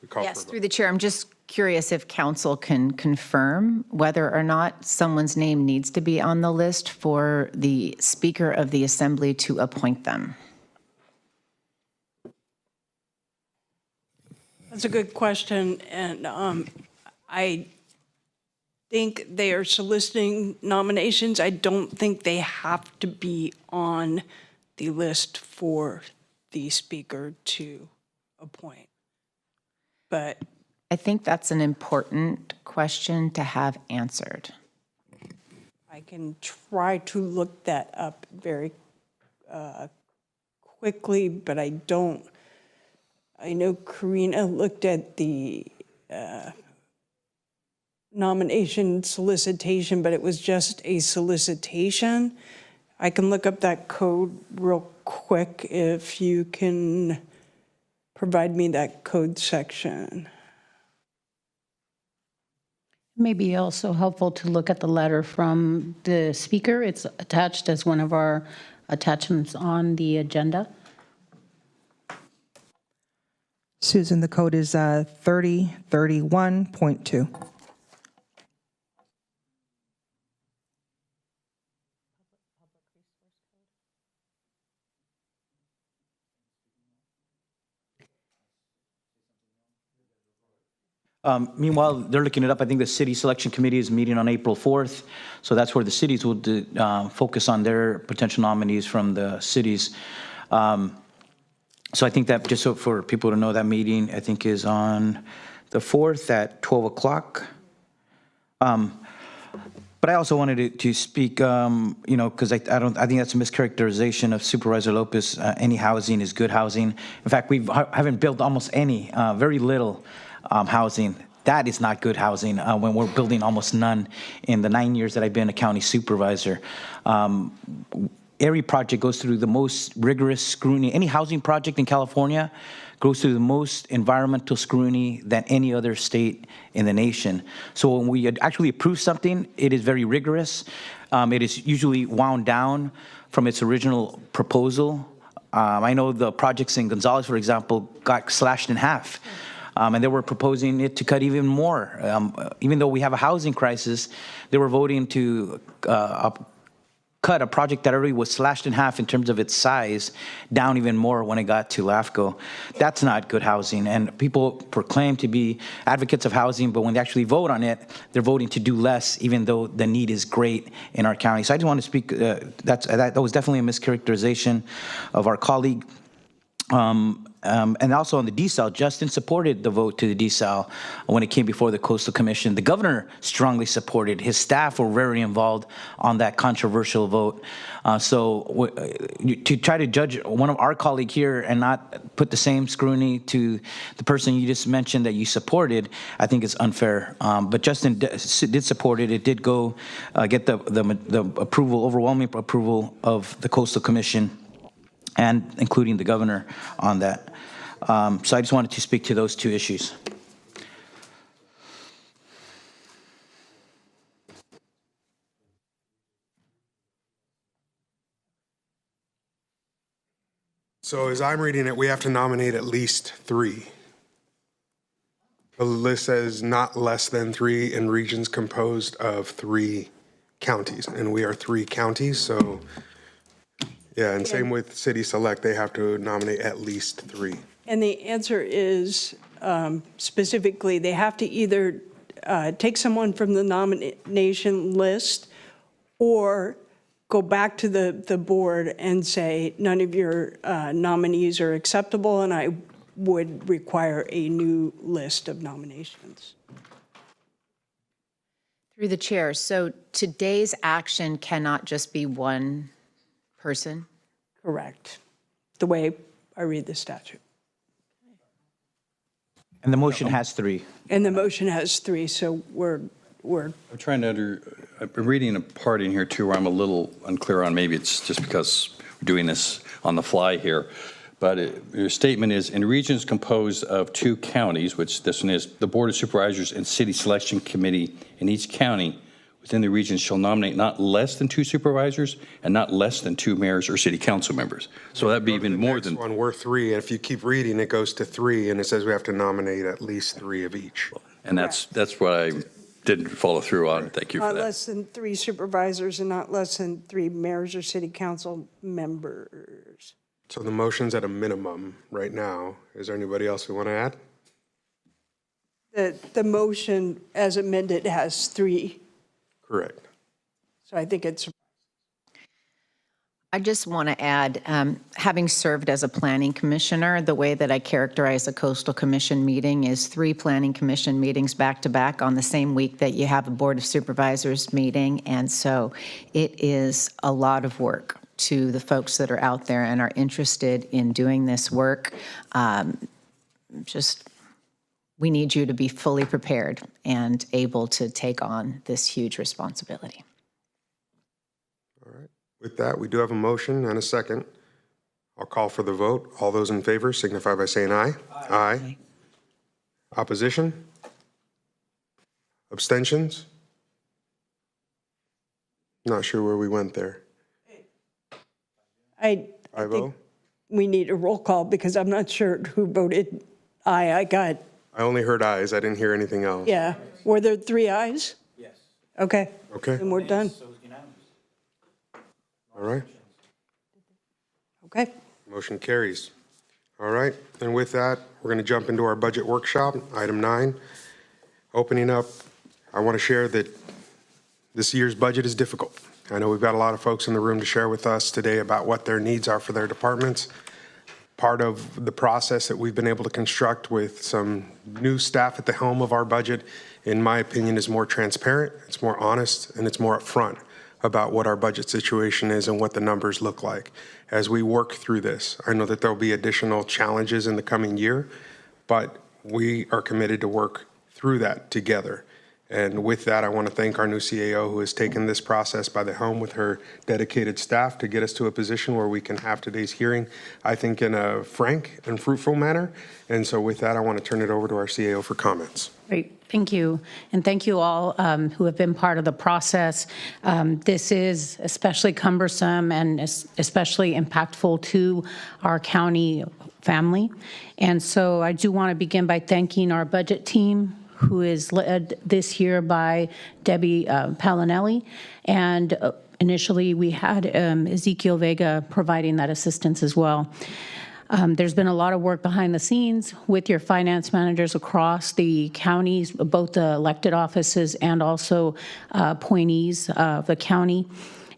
A: we call for a vote.
O: Through the chair, I'm just curious if council can confirm whether or not someone's name needs to be on the list for the Speaker of the Assembly to appoint them.
Q: That's a good question, and I think they are soliciting nominations. I don't think they have to be on the list for the Speaker to appoint. But
O: I think that's an important question to have answered.
Q: I can try to look that up very quickly, but I don't. I know Karina looked at the nomination solicitation, but it was just a solicitation. I can look up that code real quick if you can provide me that code section.
G: Maybe also helpful to look at the letter from the speaker. It's attached as one of our attachments on the agenda.
H: Susan, the code is 3031.2.
D: Meanwhile, they're looking it up. I think the city selection committee is meeting on April 4th. So that's where the cities will focus on their potential nominees from the cities. So I think that, just so for people to know, that meeting, I think, is on the 4th at 12 o'clock. But I also wanted to speak, because I think that's a mischaracterization of Supervisor Lopez. Any housing is good housing. In fact, we haven't built almost any, very little housing. That is not good housing when we're building almost none in the 9 years that I've been a county supervisor. Every project goes through the most rigorous scrutiny. Any housing project in California goes through the most environmental scrutiny than any other state in the nation. So when we actually approve something, it is very rigorous. It is usually wound down from its original proposal. I know the projects in Gonzales, for example, got slashed in half. And they were proposing it to cut even more. Even though we have a housing crisis, they were voting to cut a project that already was slashed in half in terms of its size down even more when it got to LAFCO. That's not good housing. And people proclaim to be advocates of housing, but when they actually vote on it, they're voting to do less, even though the need is great in our county. So I just want to speak, that was definitely a mischaracterization of our colleague. And also on the desal, Justin supported the vote to the desal when it came before the Coastal Commission. The governor strongly supported. His staff were very involved on that controversial vote. So to try to judge one of our colleague here and not put the same scrutiny to the person you just mentioned that you supported, I think is unfair. But Justin did support it. It did go get the approval, overwhelming approval of the Coastal Commission, and including the governor on that. So I just wanted to speak to those two issues.
A: So as I'm reading it, we have to nominate at least 3. The list says not less than 3 in regions composed of 3 counties, and we are 3 counties, so yeah, and same with City Select, they have to nominate at least 3.
Q: And the answer is specifically, they have to either take someone from the nomination list or go back to the board and say, none of your nominees are acceptable, and I would require a new list of nominations.
O: Through the chair, so today's action cannot just be one person?
Q: Correct, the way I read the statute.
D: And the motion has 3.
Q: And the motion has 3, so we're
P: I'm trying to I've been reading a part in here too where I'm a little unclear on, maybe it's just because we're doing this on the fly here. But your statement is, in regions composed of 2 counties, which this one is, the Board of Supervisors and City Selection Committee in each county within the region shall nominate not less than 2 supervisors and not less than 2 mayors or city council members. So that'd be even more than...
A: One, we're 3, and if you keep reading, it goes to 3, and it says we have to nominate at least 3 of each.
P: And that's what I didn't follow through on. Thank you for
Q: Not
P: that.
Q: less than 3 supervisors and not less than 3 mayors or city council members.
A: So the motion's at a minimum right now. Is there anybody else who want to add?
Q: The motion as amended has 3,
A: Correct.
Q: so I think it's,
O: I just want to add, having served as a planning commissioner, the way that I characterize a coastal commission meeting is 3 planning commission meetings back to back on the same week that you have a board of supervisors meeting. And so it is a lot of work to the folks that are out there and are interested in doing this work. We need you to be fully prepared and able to take on this huge responsibility.
A: With that, we do have a motion and a second. I'll call for the vote. All those in favor signify by saying aye. Aye. Opposition? Abstentions? Not sure where we went there.
Q: I think we need a roll call because I'm not sure who voted aye.
A: I only heard ayes. I didn't hear anything else.
Q: Yeah. Were there 3 ayes? Yes. Okay.
A: Okay.
Q: Then we're done.
A: All right.
Q: Okay.
A: Motion carries. All right. And with that, we're going to jump into our budget workshop, item 9. Opening up, I want to share that this year's budget is difficult. I know we've got a lot of folks in the room to share with us today about what their needs are for their departments. Part of the process that we've been able to construct with some new staff at the helm of our budget, in my opinion, is more transparent, it's more honest, and it's more upfront about what our budget situation is and what the numbers look like. As we work through this, I know that there'll be additional challenges in the coming year, but we are committed to work through that together. And with that, I want to thank our new CAO who has taken this process by the helm with her dedicated staff to get us to a position where we can have today's hearing, I think, in a frank and fruitful manner. And so with that, I want to turn it over to our CAO for comments.
G: Great. Thank you. And thank you all who have been part of the process. This is especially cumbersome and especially impactful to our county family. And so I do want to begin by thanking our budget team, who is led this year by Debbie Palinelli. And initially, we had Ezekiel Vega providing that assistance as well. There's been a lot of work behind the scenes with your finance managers across the counties, both the elected offices and also appointees of the county.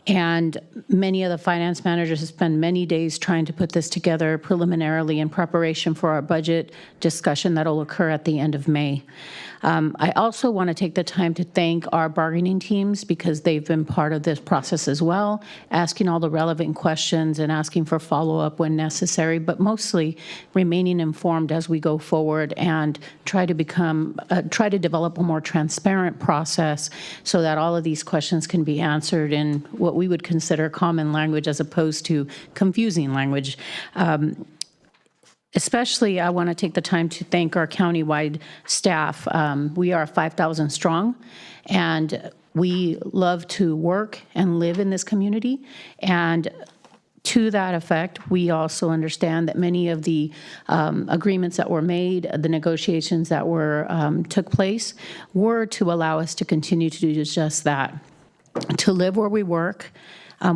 G: And many of the finance managers have spent many days trying to put this together preliminarily in preparation for our budget discussion that will occur at the end of May. I also want to take the time to thank our bargaining teams because they've been part of this process as well, asking all the relevant questions and asking for follow-up when necessary, but mostly remaining informed as we go forward and try to develop a more transparent process so that all of these questions can be answered in what we would consider common language as opposed to confusing language. Especially, I want to take the time to thank our countywide staff. We are 5,000 strong, and we love to work and live in this community. And to that effect, we also understand that many of the agreements that were made, the negotiations that took place, were to allow us to continue to do just that, to live where we work,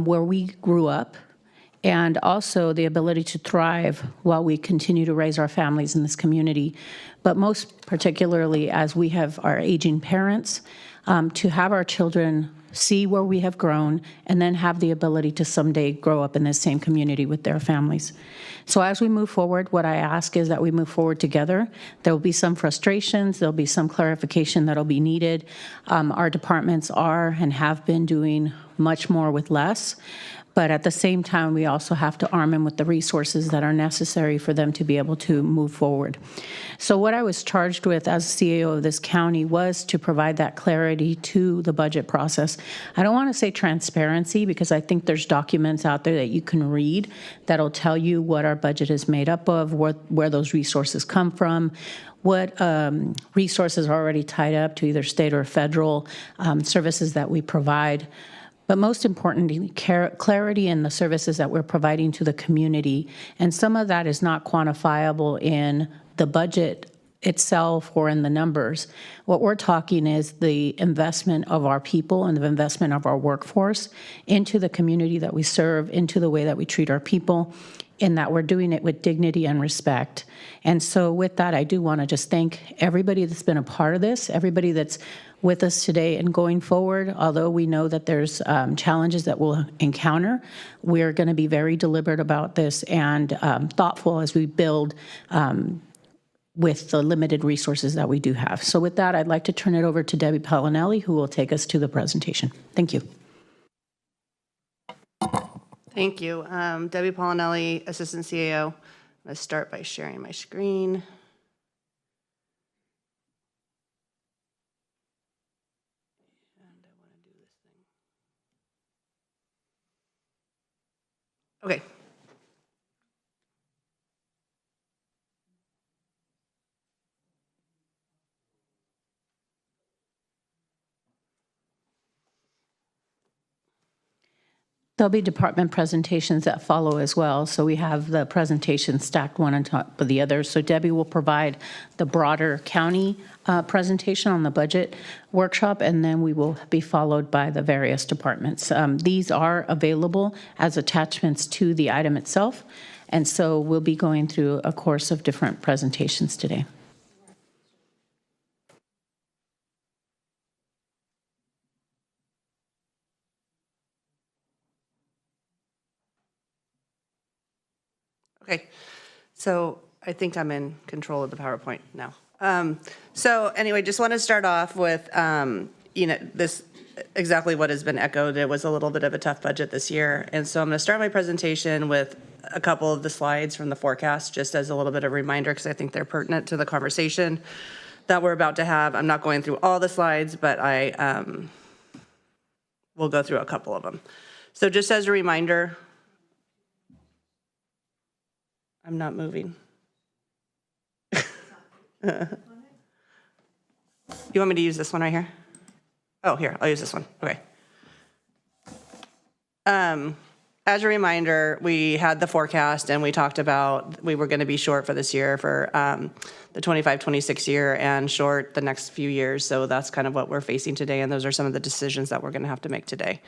G: where we grew up, and also the ability to thrive while we continue to raise our families in this community. But most particularly, as we have our aging parents, to have our children see where we have grown and then have the ability to someday grow up in this same community with their families. So as we move forward, what I ask is that we move forward together. There will be some frustrations, there'll be some clarification that'll be needed. Our departments are and have been doing much more with less. But at the same time, we also have to arm them with the resources that are necessary for them to be able to move forward. So what I was charged with as CAO of this county was to provide that clarity to the budget process. I don't want to say transparency because I think there's documents out there that you can read that'll tell you what our budget is made up of, where those resources come from, what resources are already tied up to either state or federal services that we provide. But most importantly, clarity in the services that we're providing to the community. And some of that is not quantifiable in the budget itself or in the numbers. What we're talking is the investment of our people and the investment of our workforce into the community that we serve, into the way that we treat our people, in that we're doing it with dignity and respect. And so with that, I do want to just thank everybody that's been a part of this, everybody that's with us today and going forward. Although we know that there's challenges that we'll encounter, we're going to be very deliberate about this and thoughtful as we build with the limited resources that we do have. So with that, I'd like to turn it over to Debbie Palinelli, who will take us to the presentation. Thank you.
R: Thank you. Debbie Palinelli, Assistant CAO. I'm going to start by sharing my screen. Okay.
G: There'll be department presentations that follow as well. So we have the presentation stacked one on top of the other. So Debbie will provide the broader county presentation on the budget workshop, and then we will be followed by the various departments. These are available as attachments to the item itself. And so we'll be going through a course of different presentations today.
R: Okay, so I think I'm in control of the PowerPoint now. So anyway, just want to start off with, this exactly what has been echoed. It was a little bit of a tough budget this year. And so I'm going to start my presentation with a couple of the slides from the forecast, just as a little bit of a reminder, because I think they're pertinent to the conversation that we're about to have. I'm not going through all the slides, but I will go through a couple of them. So just as a reminder, I'm not moving. You want me to use this one right here? Oh, here, I'll use this one. Okay. As a reminder, we had the forecast and we talked about we were going to be short for this year for the 25-26 year and short the next few years. So that's kind of what we're facing today. And those are some of the decisions that we're going to have to make today.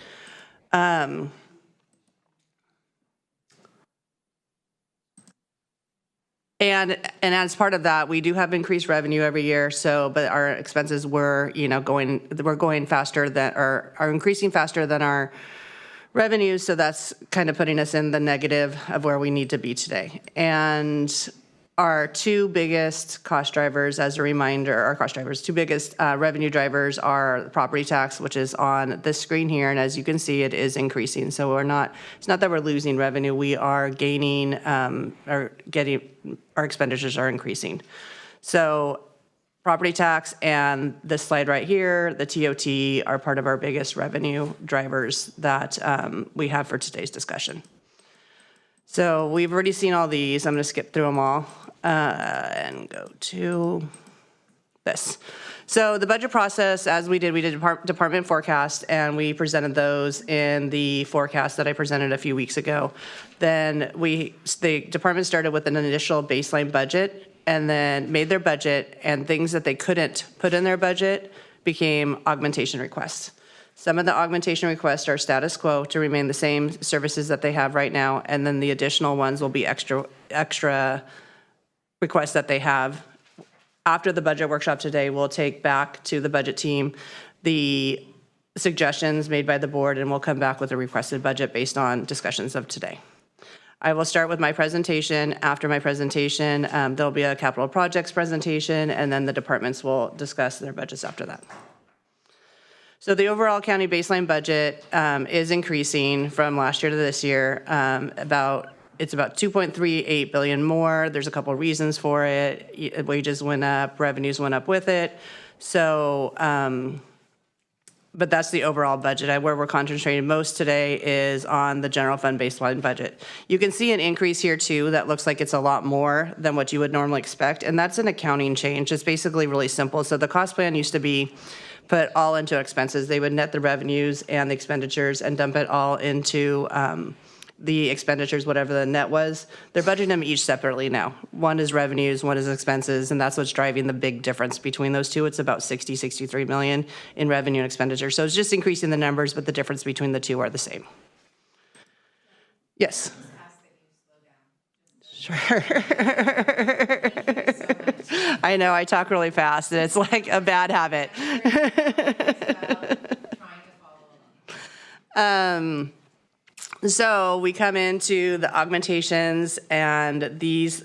R: And as part of that, we do have increased revenue every year. So, but our expenses were, going faster than, or are increasing faster than our revenues. So that's kind of putting us in the negative of where we need to be today. And our two biggest cost drivers, as a reminder, two biggest revenue drivers are property tax, which is on this screen here. And as you can see, it is increasing. So it's not that we're losing revenue. We are gaining, our expenditures are increasing. So property tax and this slide right here, the TOT, are part of our biggest revenue drivers that we have for today's discussion. So we've already seen all these. I'm going to skip through them all and go to this. So the budget process, as we did department forecast, and we presented those in the forecast that I presented a few weeks ago. Then the department started with an initial baseline budget and then made their budget, and things that they couldn't put in their budget became augmentation requests. Some of the augmentation requests are status quo to remain the same services that they have right now, and then the additional ones will be extra requests that they have. After the budget workshop today, we'll take back to the budget team the suggestions made by the board, and we'll come back with a requested budget based on discussions of today. I will start with my presentation. After my presentation, there'll be a capital projects presentation, and then the departments will discuss their budgets after that. So the overall county baseline budget is increasing from last year to this year. It's about 2.38 billion more. There's a couple of reasons for it. Wages went up, revenues went up with it. So, but that's the overall budget. Where we're concentrating most today is on the general fund baseline budget. You can see an increase here too. That looks like it's a lot more than what you would normally expect. And that's an accounting change. It's basically really simple. So the cost plan used to be put all into expenses. They would net the revenues and the expenditures and dump it all into the expenditures, whatever the net was, they're budgeting them each separately now. One is revenues, one is expenses, and that's what's driving the big difference between those two. It's about 63 million in revenue and expenditure. So it's just increasing the numbers, but the difference between the two are the same. Yes. Sure. I know, I talk really fast, and it's like a bad habit. So we come into the augmentations, and this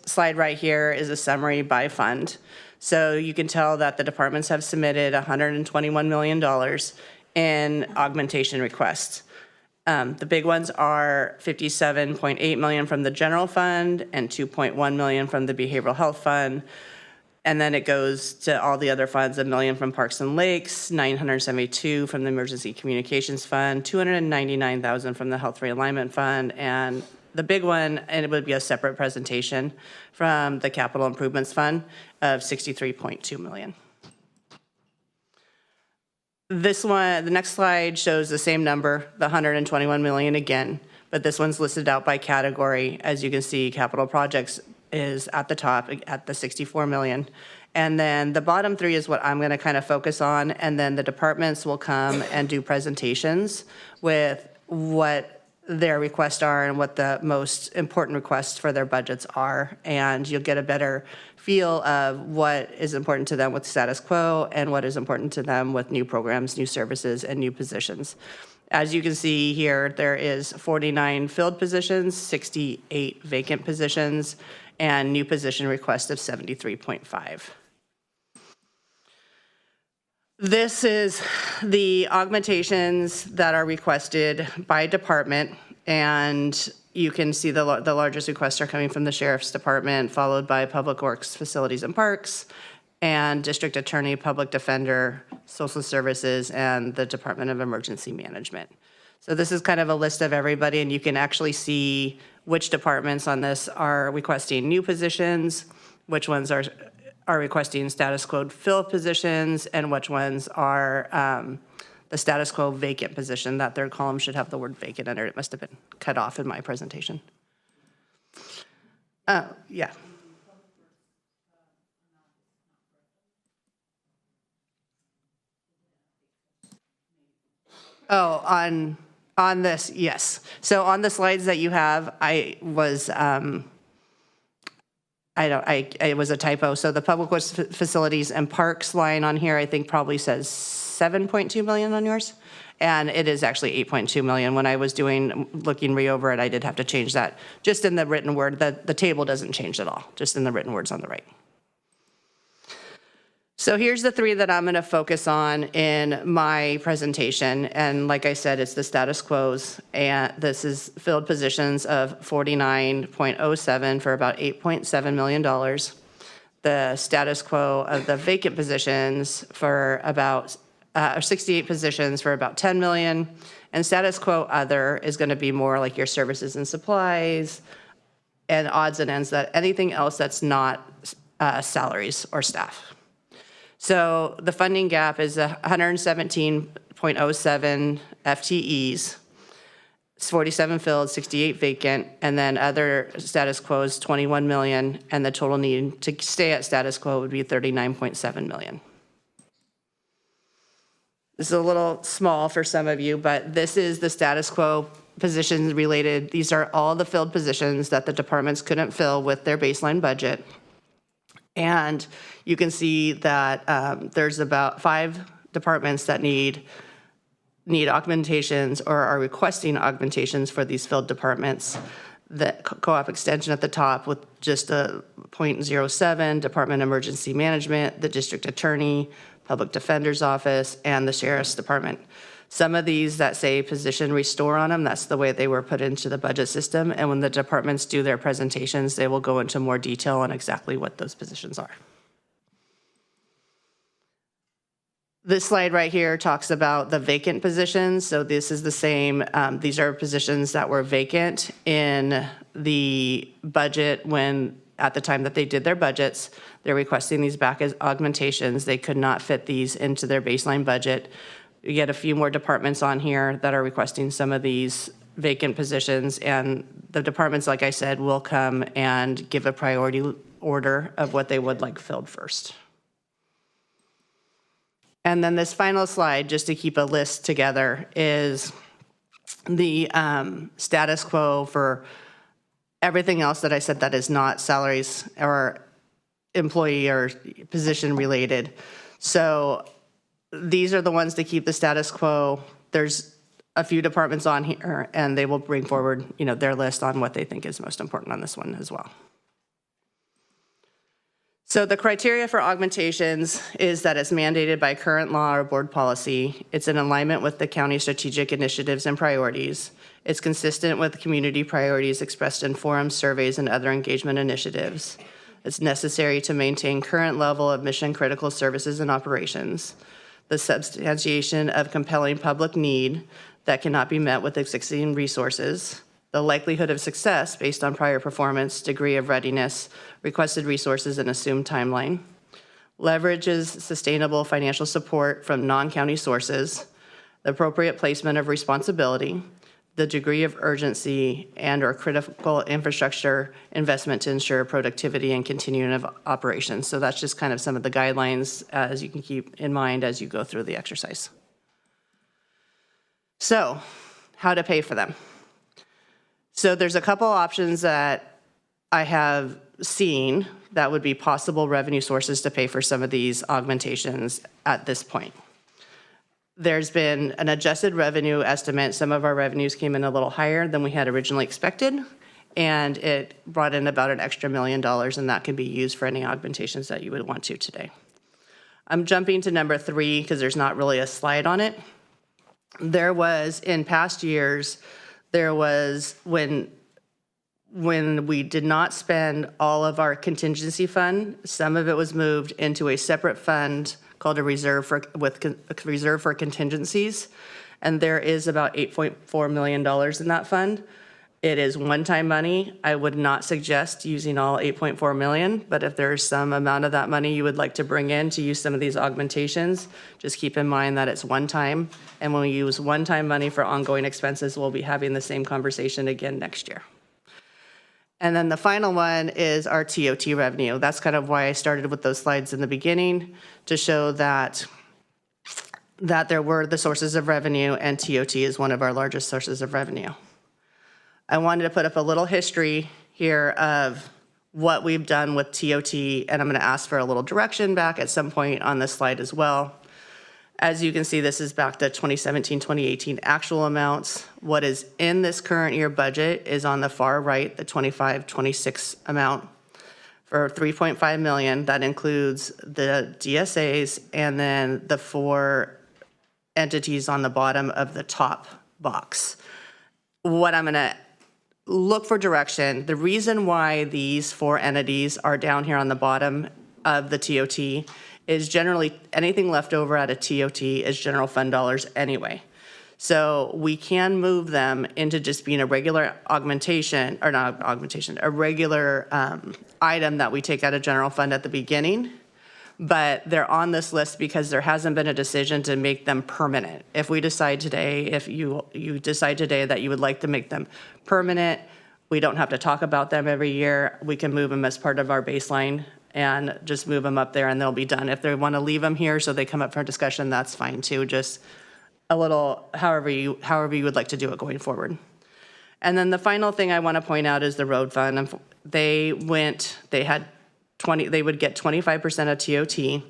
R: slide right here is a summary by fund. So you can tell that the departments have submitted $121 million in augmentation requests. The big ones are $57.8 million from the general fund and $2.1 million from the behavioral health fund. And then it goes to all the other funds, $1 million from Parks and Lakes, $972 from the Emergency Communications Fund, $299,000 from the Health Realignment Fund, and the big one, and it would be a separate presentation, from the Capital Improvements Fund of $63.2 million. This one, the next slide shows the same number, the $121 million again, but this one's listed out by category. As you can see, capital projects is at the top at the $64 million. And then the bottom three is what I'm going to kind of focus on, and then the departments will come and do presentations with what their requests are and what the most important requests for their budgets are, and you'll get a better feel of what is important to them with status quo and what is important to them with new programs, new services, and new positions. As you can see here, there is 49 filled positions, 68 vacant positions, and new position request of 73.5. This is the augmentations that are requested by department, and you can see the largest requests are coming from the Sheriff's Department, followed by Public Works, Facilities and Parks, and District Attorney, Public Defender, Social Services, and the Department of Emergency Management. So this is kind of a list of everybody, and you can actually see which departments on this are requesting new positions, which ones are requesting status quo filled positions, and which ones are the status quo vacant position. That third column should have the word vacant under it. It must have been cut off in my presentation. Yeah. Oh, on this, yes. So on the slides that you have, it was a typo. So the Public Works, Facilities and Parks line on here, I think probably says 7.2 million on yours. And it is actually 8.2 million. When I was looking over it, I did have to change that. Just in the written word, the table doesn't change at all, just in the written words on the right. So here's the three that I'm going to focus on in my presentation. And like I said, it's the status quos. And this is filled positions of 49.07 for about $8.7 million. The status quo of the vacant positions for about 68 positions for about 10 million. And status quo other is going to be more like your services and supplies and odds and ends, that anything else that's not salaries or staff. So the funding gap is 117.07 FTEs, 47 filled, 68 vacant, and then other status quo is 21 million, and the total need to stay at status quo would be 39.7 million. This is a little small for some of you, but this is the status quo positions related. These are all the filled positions that the departments couldn't fill with their baseline budget. And you can see that there's about 5 departments that need augmentations or are requesting augmentations for these filled departments. The co-op extension at the top with just a 0.07, Department of Emergency Management, the District Attorney, Public Defender's Office, and the Sheriff's Department. Some of these that say position restore on them, that's the way they were put into the budget system. And when the departments do their presentations, they will go into more detail on exactly what those positions are. This slide right here talks about the vacant positions. So this is the same. These are positions that were vacant in the budget when, at the time that they did their budgets, they're requesting these back as augmentations. They could not fit these into their baseline budget. You get a few more departments on here that are requesting some of these vacant positions, and the departments, like I said, will come and give a priority order of what they would like filled first. And then this final slide, just to keep a list together, is the status quo for everything else that I said that is not salaries or employee or position related. So these are the ones to keep the status quo. There's a few departments on here, and they will bring forward, their list on what they think is most important on this one as well. So the criteria for augmentations is that it's mandated by current law or board policy. It's in alignment with the county strategic initiatives and priorities. It's consistent with community priorities expressed in forums, surveys, and other engagement initiatives. It's necessary to maintain current level of mission-critical services and operations. The substantiation of compelling public need that cannot be met with existing resources. The likelihood of success based on prior performance, degree of readiness, requested resources, and assumed timeline. Leverages sustainable financial support from non-county sources. The appropriate placement of responsibility. The degree of urgency and or critical infrastructure investment to ensure productivity and continuing of operations. So that's just kind of some of the guidelines as you can keep in mind as you go through the exercise. So, how to pay for them. So there's a couple options that I have seen that would be possible revenue sources to pay for some of these augmentations at this point. There's been an adjusted revenue estimate. Some of our revenues came in a little higher than we had originally expected, and it brought in about an extra $1 million, and that can be used for any augmentations that you would want to today. I'm jumping to number 3 because there's not really a slide on it. There was, in past years, there was when we did not spend all of our contingency fund, some of it was moved into a separate fund called a reserve for contingencies, and there is about $8.4 million in that fund. It is one-time money. I would not suggest using all $8.4 million, but if there's some amount of that money you would like to bring in to use some of these augmentations, just keep in mind that it's one time, and when we use one-time money for ongoing expenses, we'll be having the same conversation again next year. And then the final one is our TOT revenue. That's kind of why I started with those slides in the beginning, to show that there were the sources of revenue, and TOT is one of our largest sources of revenue. I wanted to put up a little history here of what we've done with TOT, and I'm going to ask for a little direction back at some point on this slide as well. As you can see, this is back to 2017, 2018 actual amounts. What is in this current year budget is on the far right, the 25-26 amount for $3.5 million. That includes the DSAs and then the 4 entities on the bottom of the top box. What I'm going to look for direction. The reason why these 4 entities are down here on the bottom of the TOT is generally anything left over at a TOT is general fund dollars anyway. So we can move them into just being a regular augmentation, or not augmentation, a regular item that we take out of general fund at the beginning, but they're on this list because there hasn't been a decision to make them permanent. If we decide today, if you decide today that you would like to make them permanent, we don't have to talk about them every year. We can move them as part of our baseline and just move them up there and they'll be done. If they want to leave them here so they come up for discussion, that's fine too. Just a little, however you would like to do it going forward. And then the final thing I want to point out is the road fund. They would get 25% of TOT.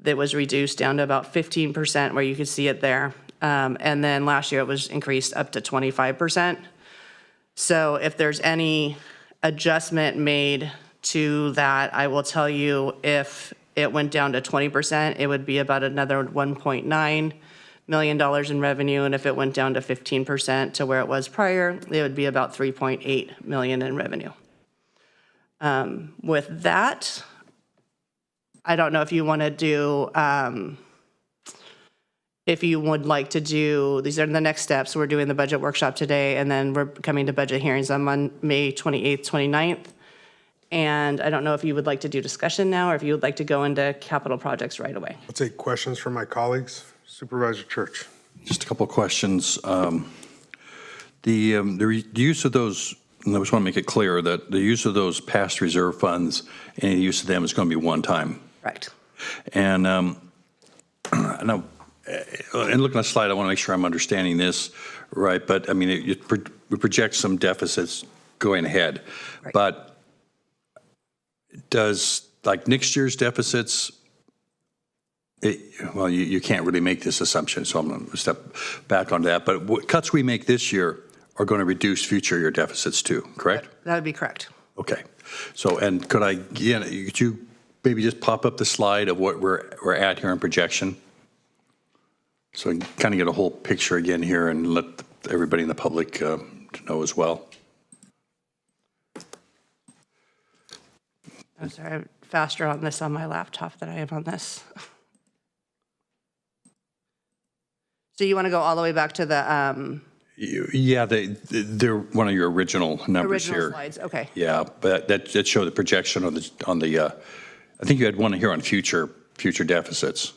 R: That was reduced down to about 15% where you could see it there. And then last year it was increased up to 25%. So if there's any adjustment made to that, I will tell you if it went down to 20%, it would be about another $1.9 million in revenue. And if it went down to 15% to where it was prior, it would be about $3.8 million in revenue. With that, I don't know if you want to do, if you would like to do, these are the next steps. We're doing the budget workshop today, and then we're coming to budget hearings on May 28th, 29th. And I don't know if you would like to do discussion now or if you would like to go into capital projects right away.
A: I'll take questions from my colleagues. Supervisor Church.
P: Just a couple of questions. The use of those, and I just want to make it clear that the use of those past reserve funds, any use of them is going to be one time.
R: Right.
P: And now, and looking at the slide, I want to make sure I'm understanding this right. But I mean, it projects some deficits going ahead.
R: Right.
P: But does like next year's deficits? Well, you can't really make this assumption, so I'm going to step back on that. But what cuts we make this year are going to reduce future year deficits too, correct?
R: That would be correct.
P: Okay. So, and could you maybe just pop up the slide of what we're at here in projection? So we can kind of get a whole picture again here and let everybody in the public know as well.
R: I'm sorry, I'm faster on this on my laptop than I am on this. So you want to go all the way back to the
P: Yeah, they're one of your original numbers
R: original
P: here.
R: slides? Okay.
P: Yeah, but that showed the projection on the. I think you had one here on future deficits.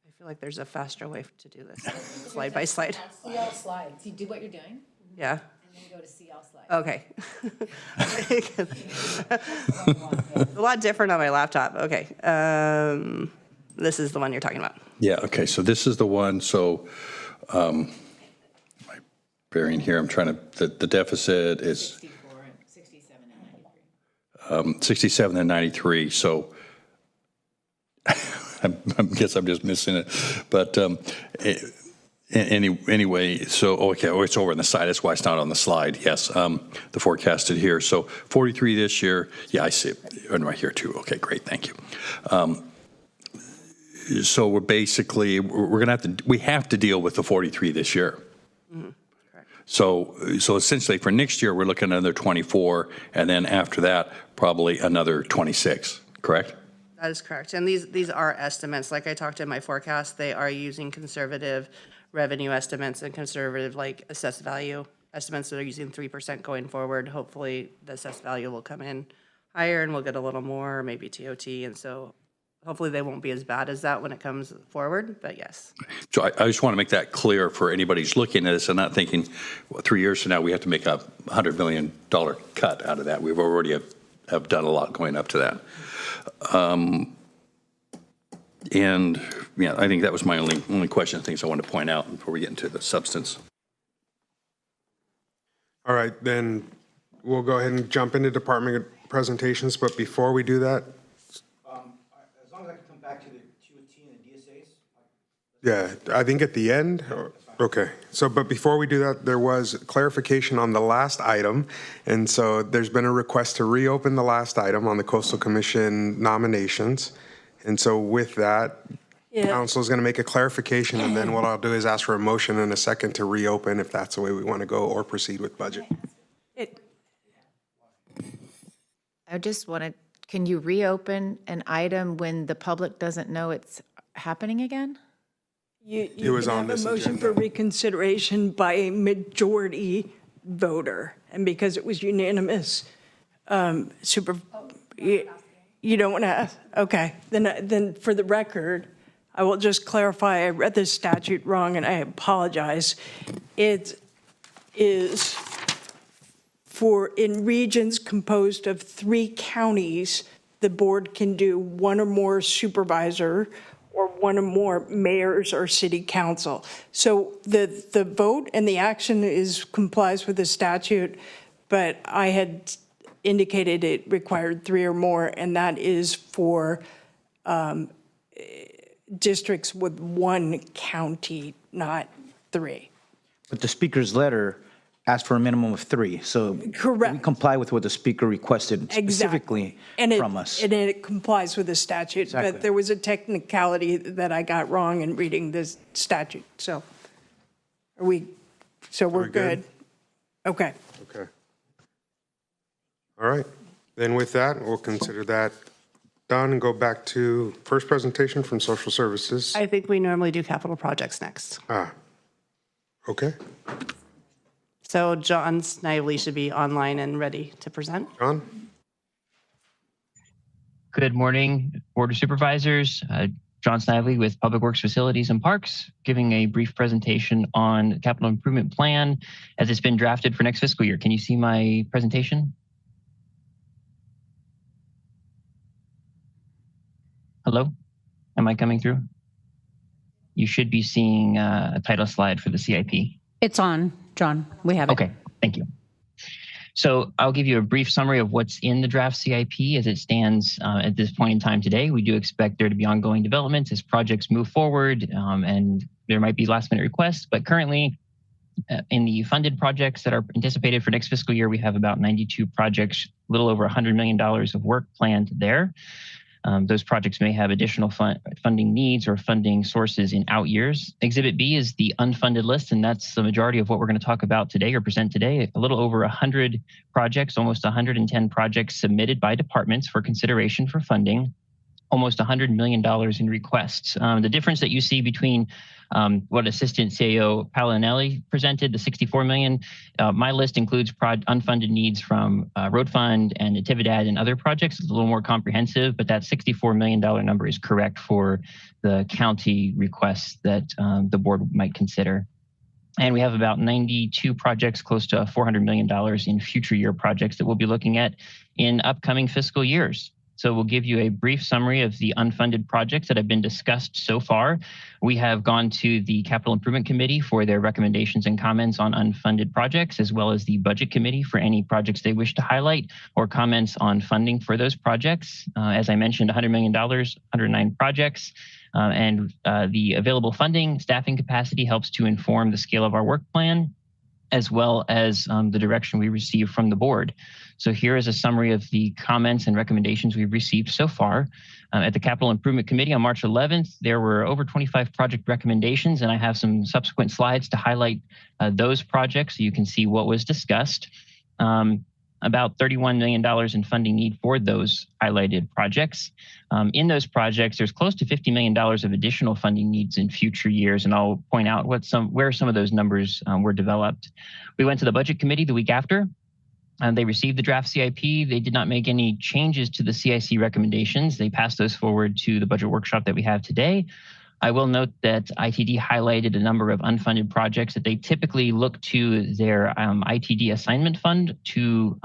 R: I feel like there's a faster way to do this, slide by slide.
O: See all slides. You do what you're doing,
R: Yeah.
O: and then you go to see all slides.
R: Okay. A lot different on my laptop. Okay. This is the one you're talking about.
P: Yeah. Okay. So this is the one. So, my bearing here. I'm trying to. The deficit is
O: 67 and 93.
P: 67 and 93. So. I guess I'm just missing it, but anyway, so okay, it's over on the side. That's why it's not on the slide. Yes, the forecasted here. So 43 this year. Yeah, I see it, and right here too. Okay, great, thank you. So we're gonna have to deal with the 43 this year.
R: Mm-hmm.
P: So essentially for next year we're looking at another 24, and then after that probably another 26. Correct?
R: That is correct. And these are estimates. Like I talked in my forecast, they are using conservative revenue estimates and conservative like assessed value estimates that are using 3% going forward. Hopefully the assessed value will come in higher and we'll get a little more, maybe TOT. And so hopefully they won't be as bad as that when it comes forward, but yes.
P: So I just want to make that clear for anybody who's looking at this and not thinking, well, 3 years from now we have to make a $100 million cut out of that. We've already have done a lot going up to that. And yeah, I think that was my only question, things I wanted to point out before we get into the substance.
A: All right, then we'll go ahead and jump into department presentations, but before we do that.
D: As long as I can come back to the TOT and the DSAs.
A: Yeah, I think at the end. Okay, so but before we do that, there was clarification on the last item. And so there's been a request to reopen the last item on the Coastal Commission nominations. And so with that, council is going to make a clarification, and then what I'll do is ask for a motion and a second to reopen if that's the way we want to go, or proceed with budget.
O: I just want to, can you reopen an item when the public doesn't know it's happening again?
Q: You
A: was
Q: can
A: on
Q: have a
A: this
Q: motion
A: agenda.
Q: for reconsideration by a majority voter, and because it was unanimous, you don't want to ask? Okay, then for the record, I will just clarify, I read this statute wrong and I apologize. It is for in regions composed of 3 counties, the board can do 1 or more supervisor or 1 or more mayors or city council. So the vote and the action complies with the statute, but I had indicated it required 3 or more, and that is for districts with 1 county, not 3.
D: But the speaker's letter asked for a minimum of 3, so
Q: Correct.
D: we comply with what the speaker requested specifically from us.
Q: And it complies with the statute,
D: Exactly.
Q: but there was a technicality that I got wrong in reading this statute, so we're
A: we good?
Q: good? Okay.
A: Okay. All right, then with that, we'll consider that done and go back to first presentation from social services.
R: I think we normally do capital projects next.
A: Okay.
R: So John Snively should be online and ready to present.
A: John?
S: Good morning, Board of Supervisors. John Snively with Public Works Facilities and Parks, giving a brief presentation on the capital improvement plan as it's been drafted for next fiscal year. Can you see my presentation? Hello? Am I coming through? You should be seeing a title slide for the CIP.
G: It's on, John. We have it.
S: Okay, thank you. So I'll give you a brief summary of what's in the draft CIP as it stands at this point in time today. We do expect there to be ongoing developments as projects move forward, and there might be last minute requests, but currently in the funded projects that are anticipated for next fiscal year, we have about 92 projects, a little over $100 million of work planned there. Those projects may have additional funding needs or funding sources in out years. Exhibit B is the unfunded list, and that's the majority of what we're going to talk about today or present today. A little over 100 projects, almost 110 projects submitted by departments for consideration for funding, almost $100 million in requests. The difference that you see between what Assistant CAO Paolinelli presented, the $64 million, my list includes unfunded needs from Road Fund and Natividad and other projects. It's a little more comprehensive, but that $64 million number is correct for the county requests that the board might consider. And we have about 92 projects, close to $400 million in future year projects that we'll be looking at in upcoming fiscal years. So we'll give you a brief summary of the unfunded projects that have been discussed so far. We have gone to the Capital Improvement Committee for their recommendations and comments on unfunded projects, as well as the Budget Committee for any projects they wish to highlight or comments on funding for those projects. As I mentioned, $100 million, 109 projects. And the available funding, staffing capacity helps to inform the scale of our work plan, as well as the direction we receive from the board. So here is a summary of the comments and recommendations we've received so far. At the Capital Improvement Committee on March 11th, there were over 25 project recommendations, and I have some subsequent slides to highlight those projects so you can see what was discussed. About $31 million in funding need for those highlighted projects. In those projects, there's close to $50 million of additional funding needs in future years, and I'll point out where some of those numbers were developed. We went to the Budget Committee the week after, and they received the draft CIP. They did not make any changes to the CIC recommendations. They passed those forward to the budget workshop that we have today. I will note that ITD highlighted a number of unfunded projects that they typically look to their ITD assignment fund to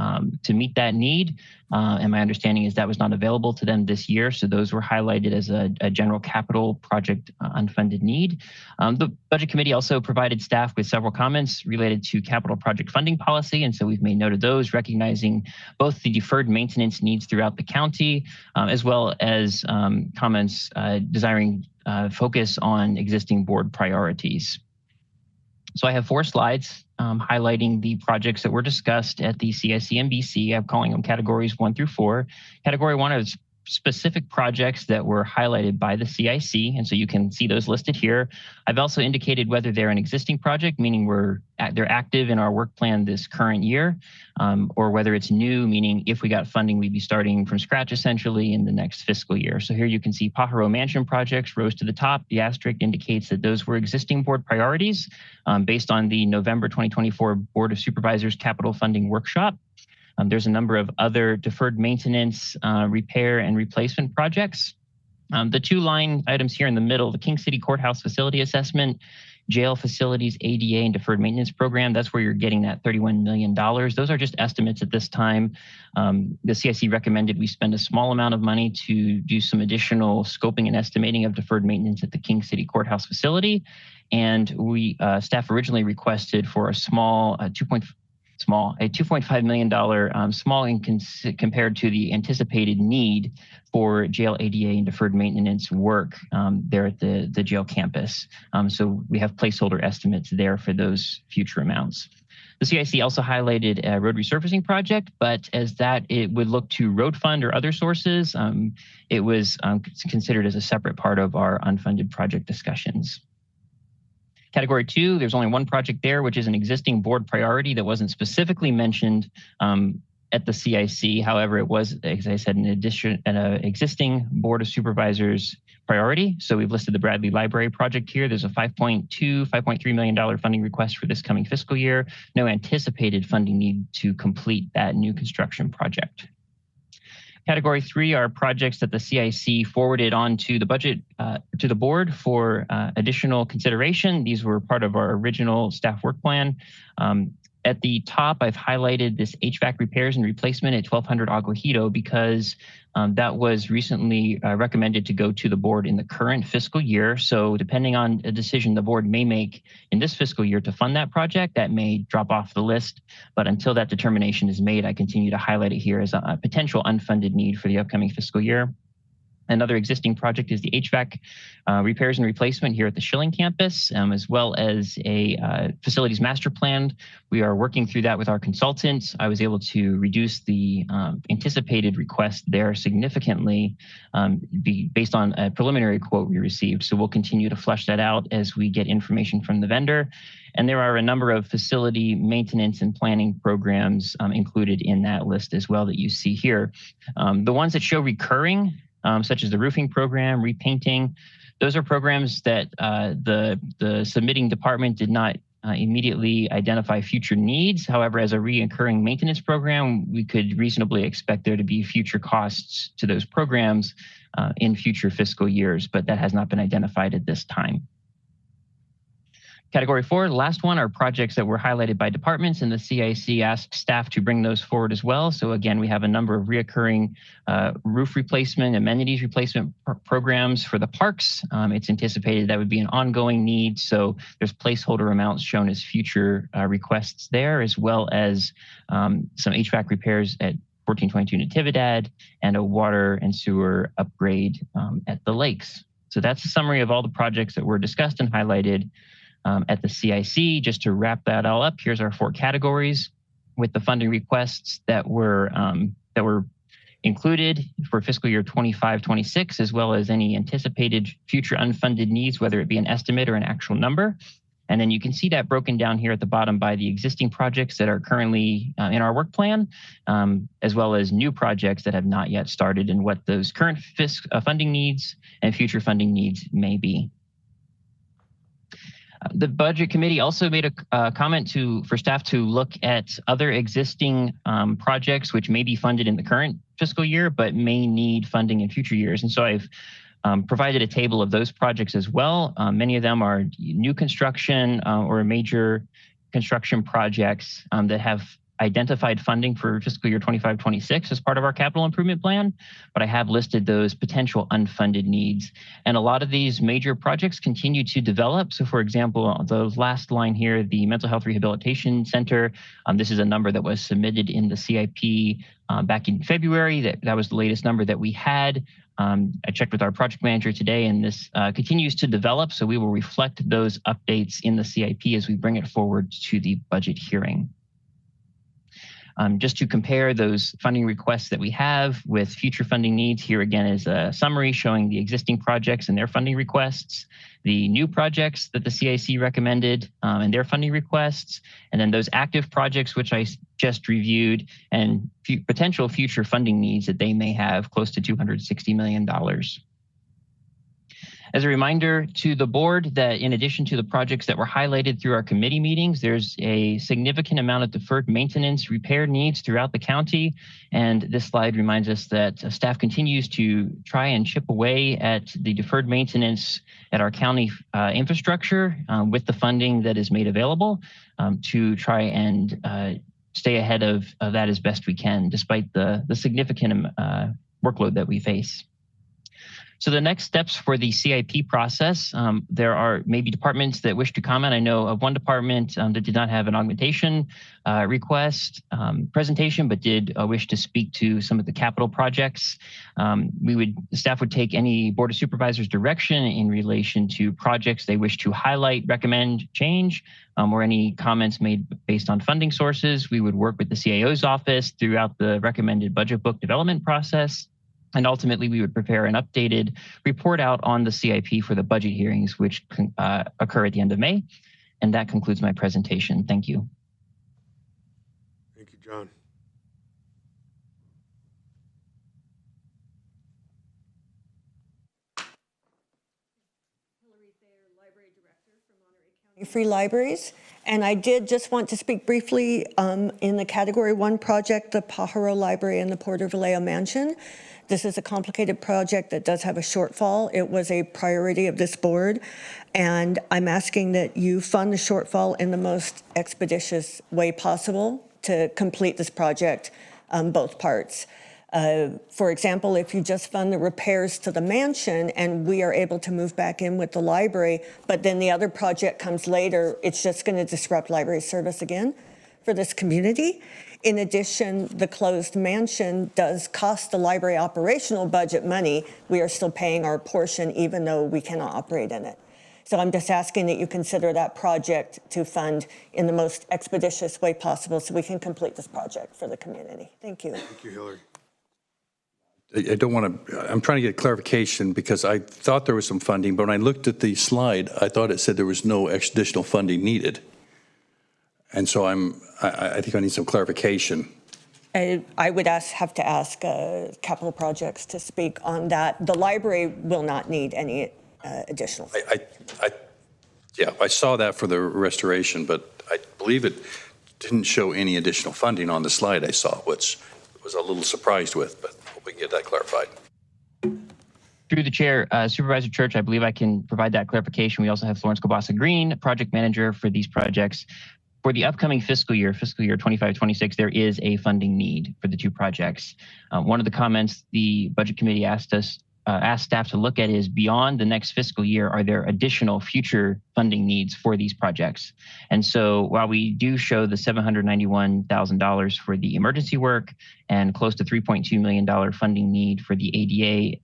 S: meet that need. And my understanding is that was not available to them this year. So those were highlighted as a general capital project unfunded need. The Budget Committee also provided staff with several comments related to capital project funding policy. And so we've made note of those, recognizing both the deferred maintenance needs throughout the county, as well as comments desiring focus on existing board priorities. So I have 4 slides highlighting the projects that were discussed at the CIC and BC. I'm calling them categories 1 through 4. Category 1 is specific projects that were highlighted by the CIC, and so you can see those listed here. I've also indicated whether they're an existing project, meaning they're active in our work plan this current year, or whether it's new, meaning if we got funding, we'd be starting from scratch essentially in the next fiscal year. So here you can see Pajaro Mansion projects rose to the top. The asterisk indicates that those were existing board priorities based on the November 2024 Board of Supervisors Capital Funding Workshop. There's a number of other deferred maintenance, repair, and replacement projects. The 2 line items here in the middle, the King City Courthouse Facility Assessment, Jail Facilities ADA and Deferred Maintenance Program, that's where you're getting that $31 million. Those are just estimates at this time. The CIC recommended we spend a small amount of money to do some additional scoping and estimating of deferred maintenance at the King City Courthouse facility. And staff originally requested for a small $2.5 million, small compared to the anticipated need for jail ADA and deferred maintenance work there at the jail campus. So we have placeholder estimates there for those future amounts. The CIC also highlighted a road resurfacing project, but as it would look to road fund or other sources, it was considered as a separate part of our unfunded project discussions. Category 2, there's only 1 project there, which is an existing board priority that wasn't specifically mentioned at the CIC. However, it was, as I said, an existing Board of Supervisors priority. So we've listed the Bradley Library project here. There's a $5.3 million funding request for this coming fiscal year. No anticipated funding need to complete that new construction project. Category 3 are projects that the CIC forwarded on to the budget, to the board for additional consideration. These were part of our original staff work plan. At the top, I've highlighted this HVAC repairs and replacement at 1200 Aguajito because that was recently recommended to go to the board in the current fiscal year. So depending on a decision the board may make in this fiscal year to fund that project, that may drop off the list. But until that determination is made, I continue to highlight it here as a potential unfunded need for the upcoming fiscal year. Another existing project is the HVAC repairs and replacement here at the Schilling campus, as well as a facilities master plan. We are working through that with our consultants. I was able to reduce the anticipated request there significantly based on a preliminary quote we received. So we'll continue to flesh that out as we get information from the vendor. And there are a number of facility maintenance and planning programs included in that list as well that you see here. The ones that show recurring, such as the roofing program, repainting. Those are programs that the submitting department did not immediately identify future needs. However, as a reoccurring maintenance program, we could reasonably expect there to be future costs to those programs in future fiscal years, but that has not been identified at this time. Category 4, the last one, are projects that were highlighted by departments, and the CIC asked staff to bring those forward as well. So again, we have a number of reoccurring roof replacement, amenities replacement programs for the parks. It's anticipated that would be an ongoing need. So there's placeholder amounts shown as future requests there, as well as some HVAC repairs at 1422 Natividad and a water and sewer upgrade at the lakes. So that's a summary of all the projects that were discussed and highlighted at the CIC. Just to wrap that all up, here's our 4 categories with the funding requests that were included for fiscal year 25-26, as well as any anticipated future unfunded needs, whether it be an estimate or an actual number. And then you can see that broken down here at the bottom by the existing projects that are currently in our work plan, as well as new projects that have not yet started and what those current funding needs and future funding needs may be. The Budget Committee also made a comment for staff to look at other existing projects which may be funded in the current fiscal year, but may need funding in future years. And so I've provided a table of those projects as well. Many of them are new construction or major construction projects that have identified funding for fiscal year 25-26 as part of our capital improvement plan, but I have listed those potential unfunded needs. And a lot of these major projects continue to develop. So for example, the last line here, the Mental Health Rehabilitation Center, this is a number that was submitted in the CIP back in February. That was the latest number that we had. I checked with our project manager today, and this continues to develop. So we will reflect those updates in the CIP as we bring it forward to the budget hearing. Just to compare those funding requests that we have with future funding needs, here again is a summary showing the existing projects and their funding requests, the new projects that the CIC recommended and their funding requests, and then those active projects which I just reviewed and potential future funding needs that they may have, close to $260 million. As a reminder to the board that in addition to the projects that were highlighted through our committee meetings, there's a significant amount of deferred maintenance repair needs throughout the county. And this slide reminds us that staff continues to try and chip away at the deferred maintenance at our county infrastructure with the funding that is made available to try and stay ahead of that as best we can, despite the significant workload that we face. So the next steps for the CIP process, there are maybe departments that wish to comment. I know of one department that did not have an augmentation request presentation, but did wish to speak to some of the capital projects. Staff would take any Board of Supervisors direction in relation to projects they wish to highlight, recommend, change, or any comments made based on funding sources. We would work with the CAO's office throughout the recommended budget book development process. And ultimately, we would prepare an updated report out on the CIP for the budget hearings, which occur at the end of May. And that concludes my presentation. Thank you.
A: Thank you, John.
I: Free Libraries. And I did just want to speak briefly in the Category 1 project, the Pajaro Library and the Puerto Vallejo Mansion. This is a complicated project that does have a shortfall. It was a priority of this board, and I'm asking that you fund the shortfall in the most expeditious way possible to complete this project, both parts. For example, if you just fund the repairs to the mansion and we are able to move back in with the library, but then the other project comes later, it's just going to disrupt library service again for this community. In addition, the closed mansion does cost the library operational budget money. We are still paying our portion even though we cannot operate in it. So I'm just asking that you consider that project to fund in the most expeditious way possible so we can complete this project for the community. Thank you.
A: Thank you, Hillary.
P: I don't want to, I'm trying to get clarification because I thought there was some funding, but when I looked at the slide, I thought it said there was no additional funding needed. And so I think I need some clarification.
I: I would have to ask Capital Projects to speak on that. The library will not need any additional.
P: Yeah, I saw that for the restoration, but I believe it didn't show any additional funding on the slide I saw, which I was a little surprised with, but hope we can get that clarified.
S: Through the chair, Supervisor Church, I believe I can provide that clarification. We also have Florence Cabasa Green, project manager for these projects. For the upcoming fiscal year 25-26, there is a funding need for the two projects. One of the comments the Budget Committee asked staff to look at is beyond the next fiscal year, are there additional future funding needs for these projects? And so while we do show the $791,000 for the emergency work and close to $3.2 million funding need for the ADA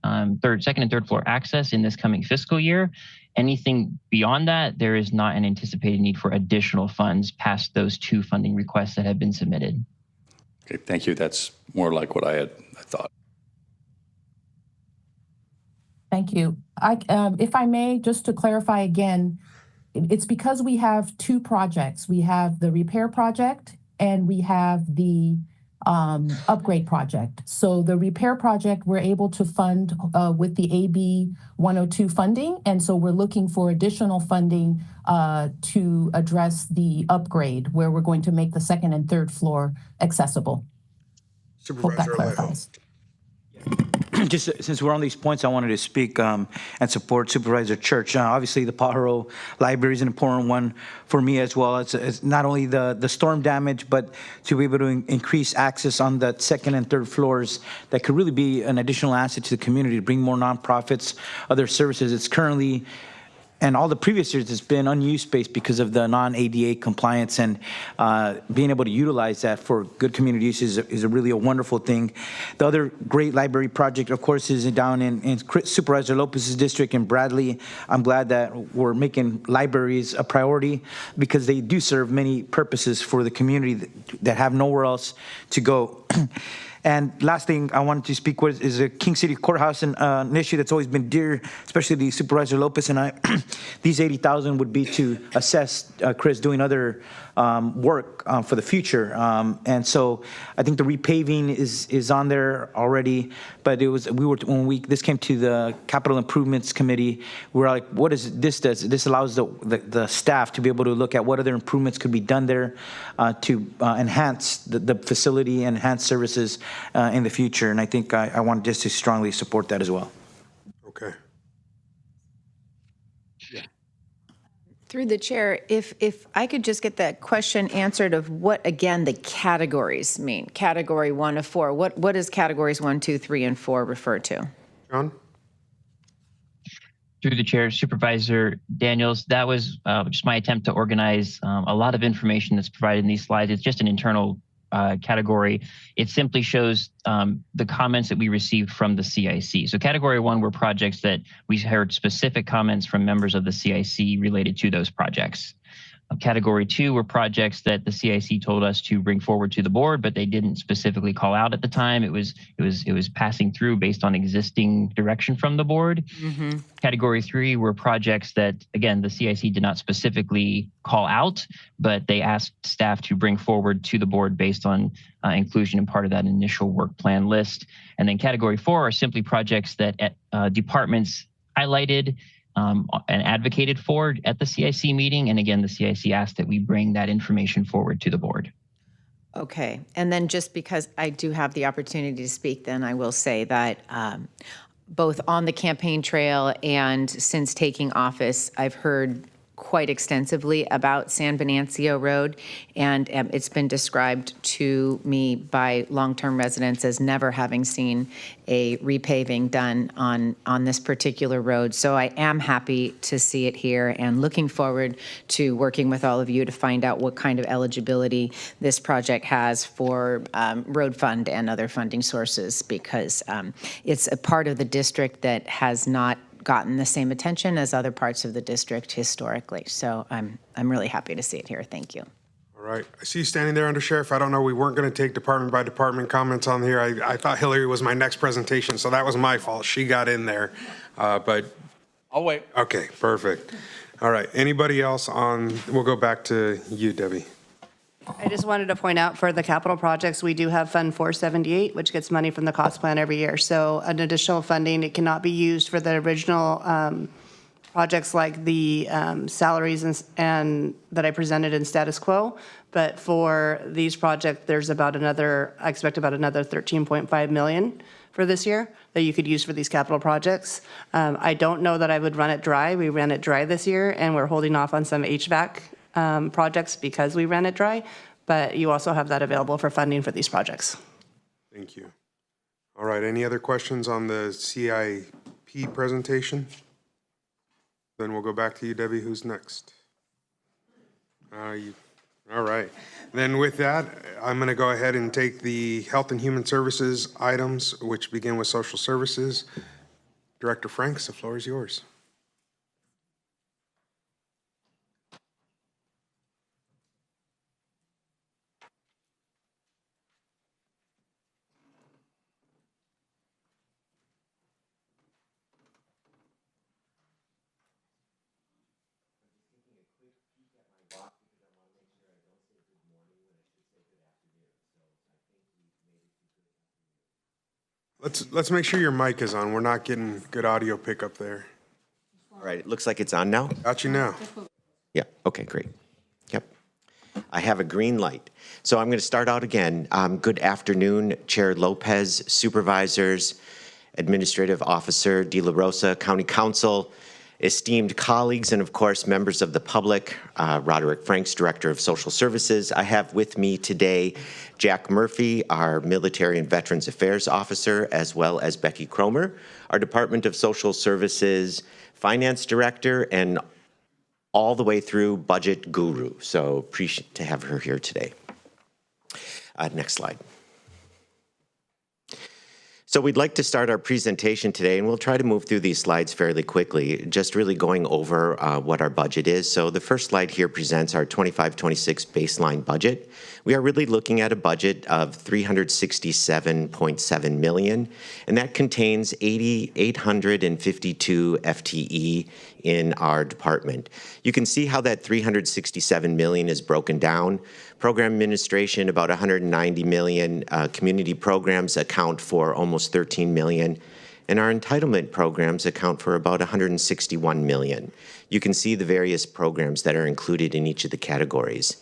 S: second and third floor access in this coming fiscal year, anything beyond that, there is not an anticipated need for additional funds past those two funding requests that have been submitted.
P: Okay, thank you. That's more like what I thought.
T: Thank you. If I may, just to clarify again, it's because we have two projects. We have the repair project and we have the upgrade project. So the repair project, we're able to fund with the AB 102 funding. And so we're looking for additional funding to address the upgrade where we're going to make the second and third floor accessible.
A: Supervisor
T: Hope that clarifies.
D: Just since we're on these points, I wanted to speak and support Supervisor Church. Obviously, the Pajaro Library is an important one for me as well. It's not only the storm damage, but to be able to increase access on the second and third floors that could really be an additional asset to the community to bring more nonprofits, other services. It's currently, and all the previous years, it's been unused space because of the non-ADA compliance, and being able to utilize that for good community use is a really a wonderful thing. The other great library project, of course, is down in Supervisor Lopez's district in Bradley. I'm glad that we're making libraries a priority because they do serve many purposes for the community that have nowhere else to go. And last thing I wanted to speak with is a King City Courthouse, an issue that's always been dear, especially the Supervisor Lopez and I. These $80,000 would be to assess Chris doing other work for the future. And so I think the repaving is on there already, but when this came to the Capital Improvements Committee, we were like, what is this does? This allows the staff to be able to look at what other improvements could be done there to enhance the facility and enhance services in the future. And I think I want just to strongly support that as well.
A: Okay.
O: Through the chair, if I could just get that question answered of what, again, the categories mean. Category 1 of 4. What does categories 1, 2, 3, and 4 refer to?
A: John?
S: Through the chair, Supervisor Daniels, that was just my attempt to organize a lot of information that's provided in these slides. It's just an internal category. It simply shows the comments that we received from the CIC. So category 1 were projects that we heard specific comments from members of the CIC related to those projects. Category 2 were projects that the CIC told us to bring forward to the board, but they didn't specifically call out at the time. It was passing through based on existing direction from the board. Mm-hmm. Category 3 were projects that, again, the CIC did not specifically call out, but they asked staff to bring forward to the board based on inclusion in part of that initial work plan list. And then category 4 are simply projects that departments highlighted and advocated for at the CIC meeting. And again, the CIC asked that we bring that information forward to the board.
O: Okay, and then just because I do have the opportunity to speak, then I will say that both on the campaign trail and since taking office, I've heard quite extensively about San Venancio Road, and it's been described to me by long-term residents as never having seen a repaving done on this particular road. So I am happy to see it here and looking forward to working with all of you to find out what kind of eligibility this project has for road fund and other funding sources, because it's a part of the district that has not gotten the same attention as other parts of the district historically. So I'm really happy to see it here. Thank you.
A: All right. I see you standing there, Under Sheriff. I don't know, we weren't going to take department by department comments on here. I thought Hillary was my next presentation, so that was my fault. She got in there. But
U: I'll wait.
A: Okay, perfect. All right. Anybody else on? We'll go back to you, Debbie.
R: I just wanted to point out for the capital projects, we do have Fund 478, which gets money from the cost plan every year. So an additional funding, it cannot be used for the original projects like the salaries and that I presented in status quo. But for these projects, there's about I expect about another 13.5 million for this year that you could use for these capital projects. I don't know that I would run it dry. We ran it dry this year, and we're holding off on some HVAC projects because we ran it dry, but you also have that available for funding for these projects.
A: Thank you. All right, any other questions on the CIP presentation? Then we'll go back to you, Debbie. Who's next? All right. Then with that, I'm going to go ahead and take the Health and Human Services items, which begin with Social Services. Director Franks, the floor is yours. Let's make sure your mic is on. We're not getting good audio pickup there.
V: All right, it looks like it's on now.
A: Got you now.
V: Yeah, okay, great. Yep. I have a green light. So I'm going to start out again. Good afternoon, Chair Lopez, Supervisors, Administrative Officer De La Rosa, County Council, esteemed colleagues, and of course, members of the public. Roderick Franks, Director of Social Services. I have with me today Jack Murphy, our Military and Veterans Affairs Officer, as well as Becky Cromer, our Department of Social Services Finance Director, and all the way through budget guru. So appreciate to have her here today. Next slide. So we'd like to start our presentation today, and we'll try to move through these slides fairly quickly, just really going over what our budget is. So the first slide here presents our 25-26 baseline budget. We are really looking at a budget of $367.7 million, and that contains 852 FTE in our department. You can see how that $367 million is broken down. Program administration, about $190 million. Community programs account for almost $13 million. And our entitlement programs account for about $161 million. You can see the various programs that are included in each of the categories.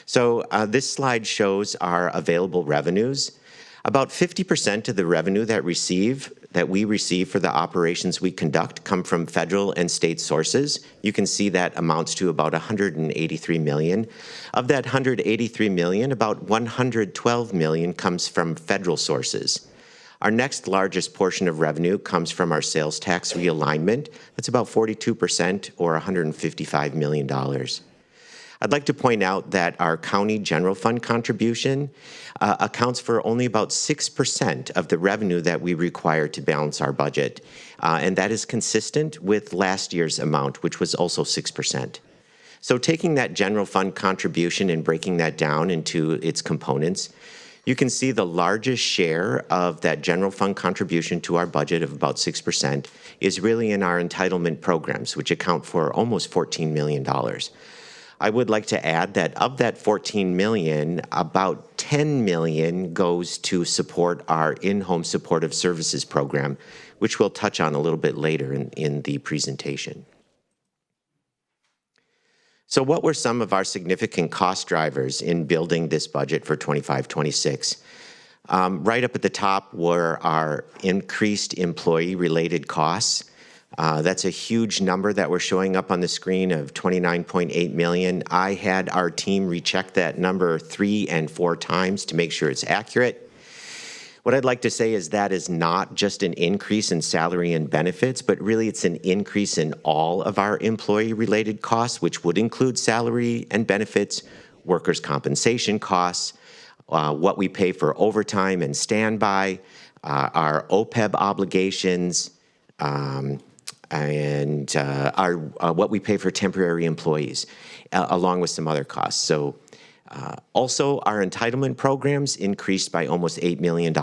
V: So this slide shows our available revenues. About 50% of the revenue that we receive for the operations we conduct come from federal and state sources. You can see that amounts to about $183 million. Of that $183 million, about $112 million comes from federal sources. Our next largest portion of revenue comes from our sales tax realignment. That's about 42% or $155 million. I'd like to point out that our county general fund contribution accounts for only about 6% of the revenue that we require to balance our budget. And that is consistent with last year's amount, which was also 6%. So taking that general fund contribution and breaking that down into its components, you can see the largest share of that general fund contribution to our budget of about 6% is really in our entitlement programs, which account for almost $14 million. I would like to add that of that 14 million, about 10 million goes to support our in-home supportive services program, which we'll touch on a little bit later in the presentation. So what were some of our significant cost drivers in building this budget for 25-26? Right up at the top were our increased employee-related costs. That's a huge number that we're showing up on the screen of 29.8 million. I had our team recheck that number 3 and 4 times to make sure it's accurate. What I'd like to say is that is not just an increase in salary and benefits, but really it's an increase in all of our employee-related costs, which would include salary and benefits, workers' compensation costs, what we pay for overtime and standby, our OPEB obligations, and what we pay for temporary employees, along with some other costs. So also, our entitlement programs increased by almost $8 million.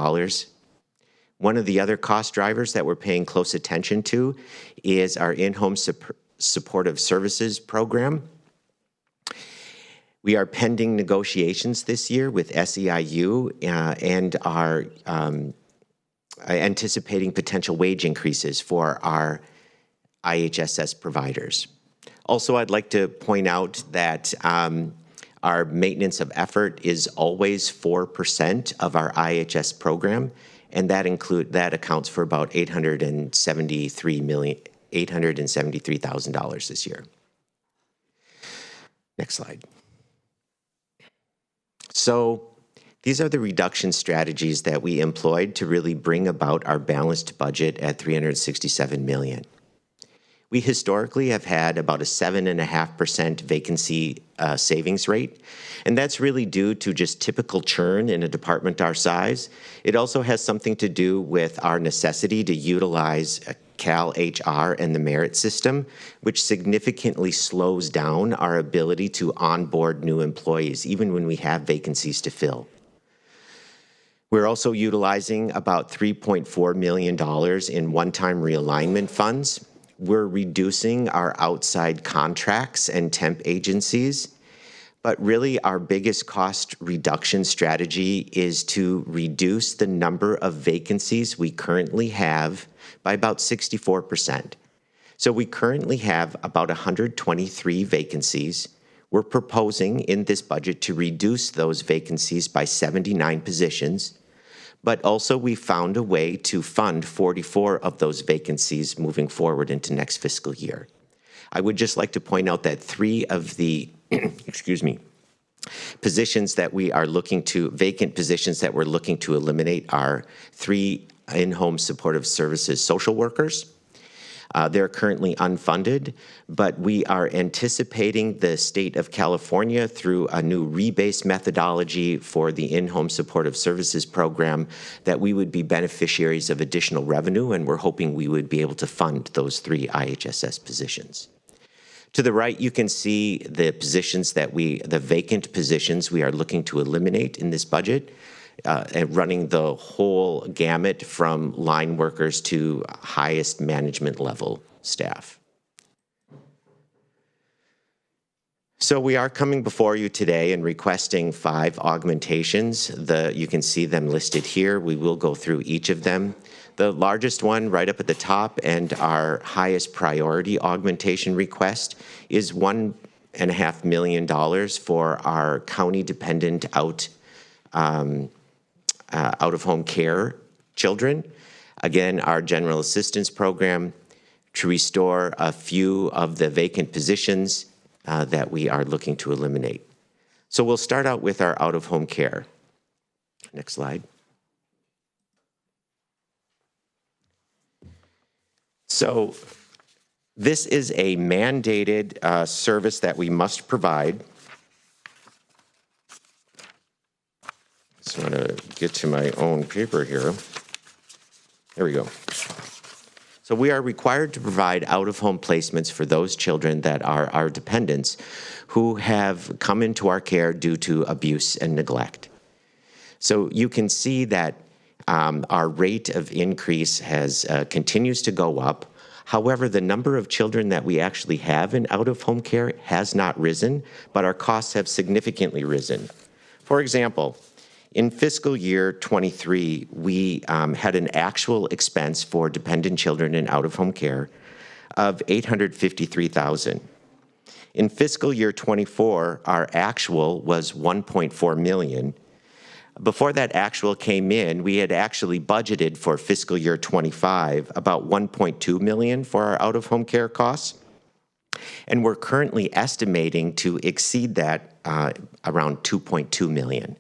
V: One of the other cost drivers that we're paying close attention to is our in-home supportive services program. We are pending negotiations this year with SEIU and are anticipating potential wage increases for our IHSS providers. Also, I'd like to point out that our maintenance of effort is always 4% of our IHS program, and that accounts for about $873,000 this year. Next slide. So these are the reduction strategies that we employed to really bring about our balanced budget at $367 million. We historically have had about a 7.5% vacancy savings rate, and that's really due to just typical churn in a department our size. It also has something to do with our necessity to utilize Cal HR and the merit system, which significantly slows down our ability to onboard new employees, even when we have vacancies to fill. We're also utilizing about $3.4 million in one-time realignment funds. We're reducing our outside contracts and temp agencies, but really our biggest cost reduction strategy is to reduce the number of vacancies we currently have by about 64%. So we currently have about 123 vacancies. We're proposing in this budget to reduce those vacancies by 79 positions, but also we found a way to fund 44 of those vacancies moving forward into next fiscal year. I would just like to point out that 3 of the, positions that we are looking to, vacant positions that we're looking to eliminate are 3 in-home supportive services social workers. They're currently unfunded, but we are anticipating the state of California through a new rebase methodology for the in-home supportive services program that we would be beneficiaries of additional revenue, and we're hoping we would be able to fund those 3 IHSS positions. To the right, you can see the positions that the vacant positions we are looking to eliminate in this budget. And running the whole gamut from line workers to highest management level staff. So we are coming before you today and requesting 5 augmentations. You can see them listed here. We will go through each of them. The largest one right up at the top and our highest priority augmentation request is $1.5 million for our county-dependent out-of-home care children. Again, our general assistance program to restore a few of the vacant positions that we are looking to eliminate. So we'll start out with our out-of-home care. Next slide. So this is a mandated service that we must provide. Just want to get to my own paper here. There we go. So we are required to provide out-of-home placements for those children that are our dependents who have come into our care due to abuse and neglect. So you can see that our rate of increase continues to go up. However, the number of children that we actually have in out-of-home care has not risen, but our costs have significantly risen. For example, in fiscal year 23, we had an actual expense for dependent children in out-of-home care of $853,000. In fiscal year 24, our actual was $1.4 million. Before that actual came in, we had actually budgeted for fiscal year 25 about $1.2 million for our out-of-home care costs. And we're currently estimating to exceed that around $2.2 million.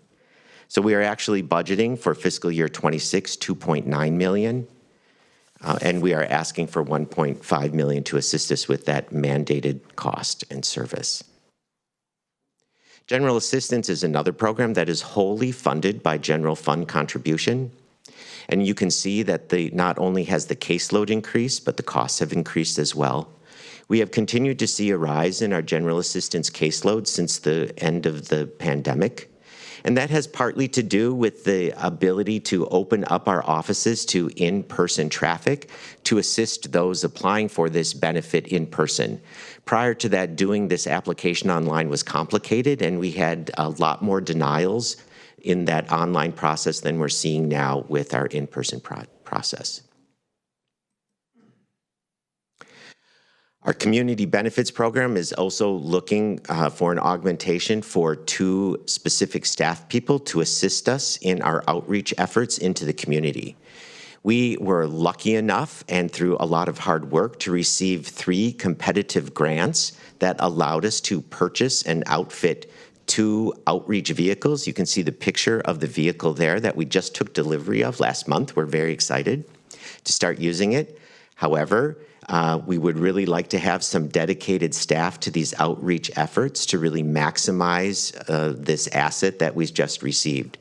V: So we are actually budgeting for fiscal year 26, $2.9 million. And we are asking for $1.5 million to assist us with that mandated cost and service. General Assistance is another program that is wholly funded by general fund contribution. And you can see that not only has the caseload increased, but the costs have increased as well. We have continued to see a rise in our General Assistance caseload since the end of the pandemic. And that has partly to do with the ability to open up our offices to in-person traffic to assist those applying for this benefit in person. Prior to that, doing this application online was complicated, and we had a lot more denials in that online process than we're seeing now with our in-person process. Our community benefits program is also looking for an augmentation for 2 specific staff people to assist us in our outreach efforts into the community. We were lucky enough and through a lot of hard work to receive 3 competitive grants that allowed us to purchase and outfit 2 outreach vehicles. You can see the picture of the vehicle there that we just took delivery of last month. We're very excited to start using it. However, we would really like to have some dedicated staff to these outreach efforts to really maximize this asset that we've just received.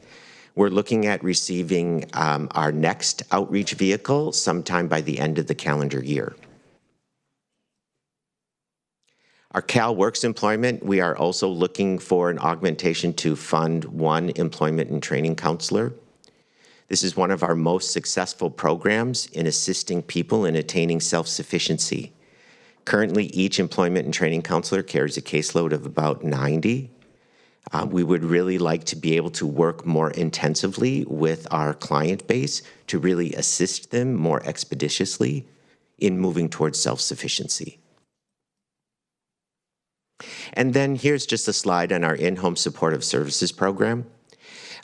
V: We're looking at receiving our next outreach vehicle sometime by the end of the calendar year. Our Cal Works employment, we are also looking for an augmentation to fund 1 employment and training counselor. This is one of our most successful programs in assisting people in attaining self-sufficiency. Currently, each employment and training counselor carries a caseload of about 90. We would really like to be able to work more intensively with our client base to really assist them more expeditiously in moving towards self-sufficiency. And then here's just a slide on our in-home supportive services program.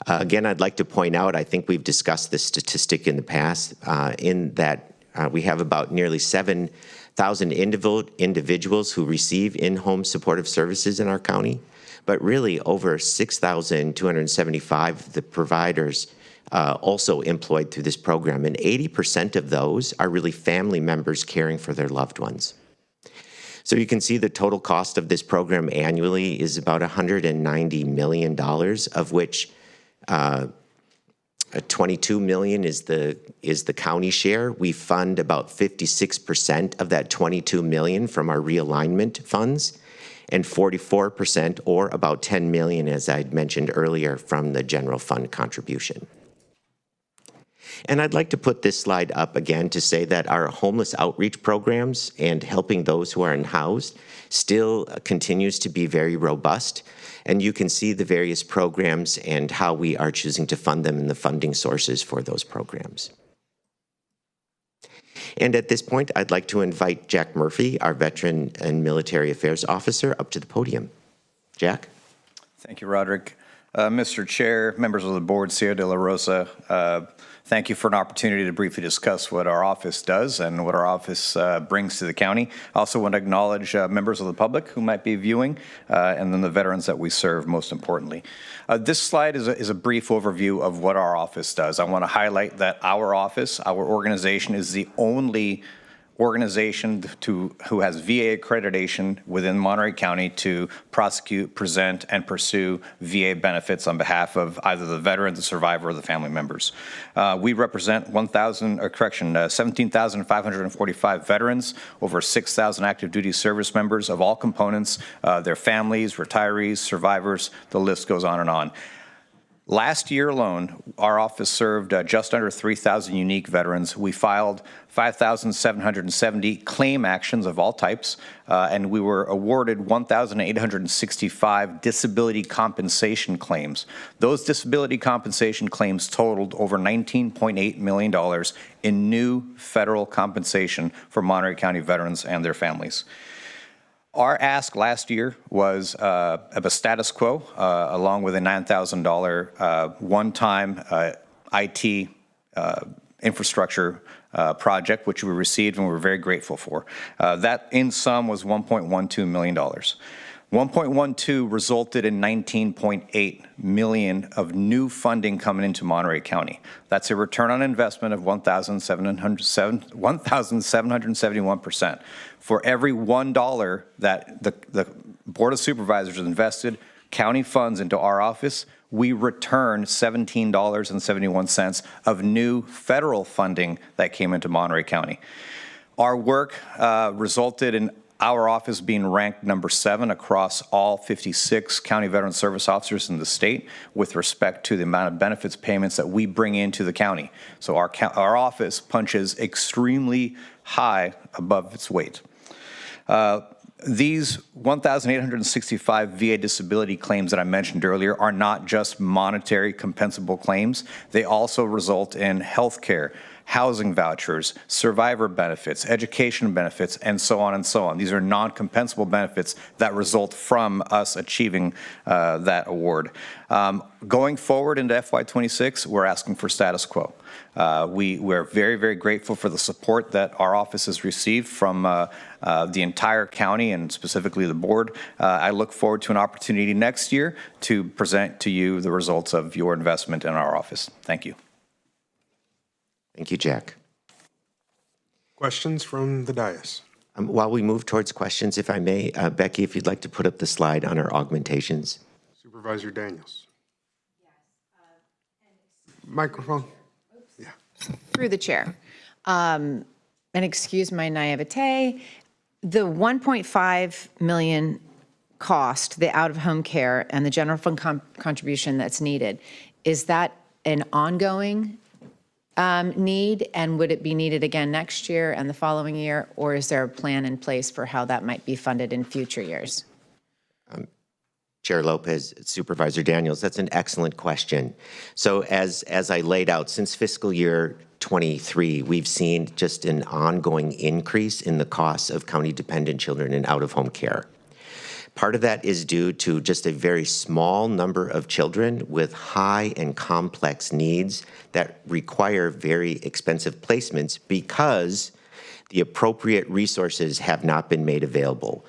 V: Again, I'd like to point out, I think we've discussed this statistic in the past, in that we have about nearly 7,000 individuals who receive in-home supportive services in our county, but really over 6,275 the providers also employed through this program, and 80% of those are really family members caring for their loved ones. So you can see the total cost of this program annually is about $190 million, of which $22 million is the county share. We fund about 56% of that $22 million from our realignment funds, and 44%, or about $10 million, as I'd mentioned earlier, from the general fund contribution. And I'd like to put this slide up again to say that our homeless outreach programs and helping those who are unhoused still continues to be very robust. And you can see the various programs and how we are choosing to fund them and the funding sources for those programs. And at this point, I'd like to invite Jack Murphy, our Veteran and Military Affairs Officer, up to the podium. Jack?
B: Thank you, Roderick. Mr. Chair, members of the board, Cia de la Rosa, thank you for an opportunity to briefly discuss what our office does and what our office brings to the county. I also want to acknowledge members of the public who might be viewing, and then the veterans that we serve, most importantly. This slide is a brief overview of what our office does. I want to highlight that our office, our organization, is the only organization who has VA accreditation within Monterey County to prosecute, present, and pursue VA benefits on behalf of either the veteran, the survivor, or the family members. We represent 17,545 veterans, over 6,000 active duty service members of all components, their families, retirees, survivors, the list goes on and on. Last year alone, our office served just under 3,000 unique veterans. We filed 5,770 claim actions of all types, and we were awarded 1,865 disability compensation claims. Those disability compensation claims totaled over $19.8 million in new federal compensation for Monterey County veterans and their families. Our ask last year was of a status quo, along with a $9,000 one-time IT infrastructure project, which we received and we were very grateful for. That in sum was $1.12 million. 1.12 resulted in 19.8 million of new funding coming into Monterey County. That's a return on investment of 1,771%. For every $1 that the Board of Supervisors invested county funds into our office, we returned $17.71 of new federal funding that came into Monterey County. Our work resulted in our office being ranked number 7 across all 56 county veteran service officers in the state with respect to the amount of benefits payments that we bring into the county. So our office punches extremely high above its weight. These 1,865 VA disability claims that I mentioned earlier are not just monetary compensable claims. They also result in health care, housing vouchers, survivor benefits, education benefits, and so on and so on. These are non-compensable benefits that result from us achieving that award. Going forward into FY26, we're asking for status quo. We're very, very grateful for the support that our office has received from the entire county and specifically the board. I look forward to an opportunity next year to present to you the results of your investment in our office. Thank you.
V: Thank you, Jack.
A: Questions from the dais?
V: While we move towards questions, if I may, Becky, if you'd like to put up the slide on our augmentations.
A: Supervisor Daniels. Microphone. Yeah.
O: Through the chair. And excuse my naivete, the 1.5 million cost, the out-of-home care and the general fund contribution that's needed, is that an ongoing need, and would it be needed again next year and the following year, or is there a plan in place for how that might be funded in future years?
V: Chair Lopez, Supervisor Daniels, that's an excellent question. So as I laid out, since fiscal year 23, we've seen just an ongoing increase in the costs of county-dependent children in out-of-home care. Part of that is due to just a very small number of children with high and complex needs that require very expensive placements because the appropriate resources have not been made available.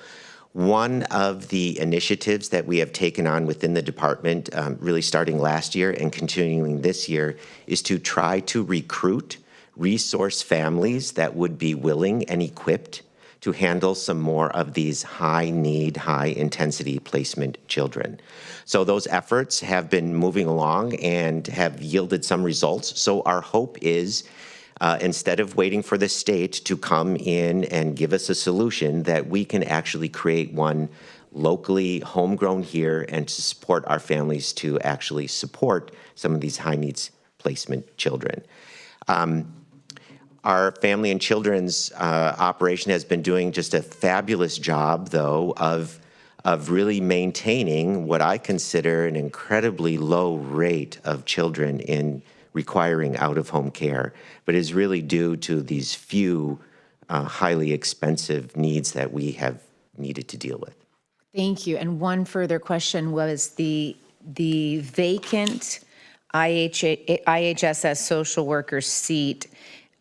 V: One of the initiatives that we have taken on within the department, really starting last year and continuing this year, is to try to recruit resource families that would be willing and equipped to handle some more of these high-need, high-intensity placement children. So those efforts have been moving along and have yielded some results. So our hope is, instead of waiting for the state to come in and give us a solution, that we can actually create one locally homegrown here and to support our families to actually support some of these high-needs placement children. Our family and children's operation has been doing just a fabulous job, though, of really maintaining what I consider an incredibly low rate of children in requiring out-of-home care, but is really due to these few highly expensive needs that we have needed to deal with.
O: Thank you. And one further question was the vacant IHSS social worker seat.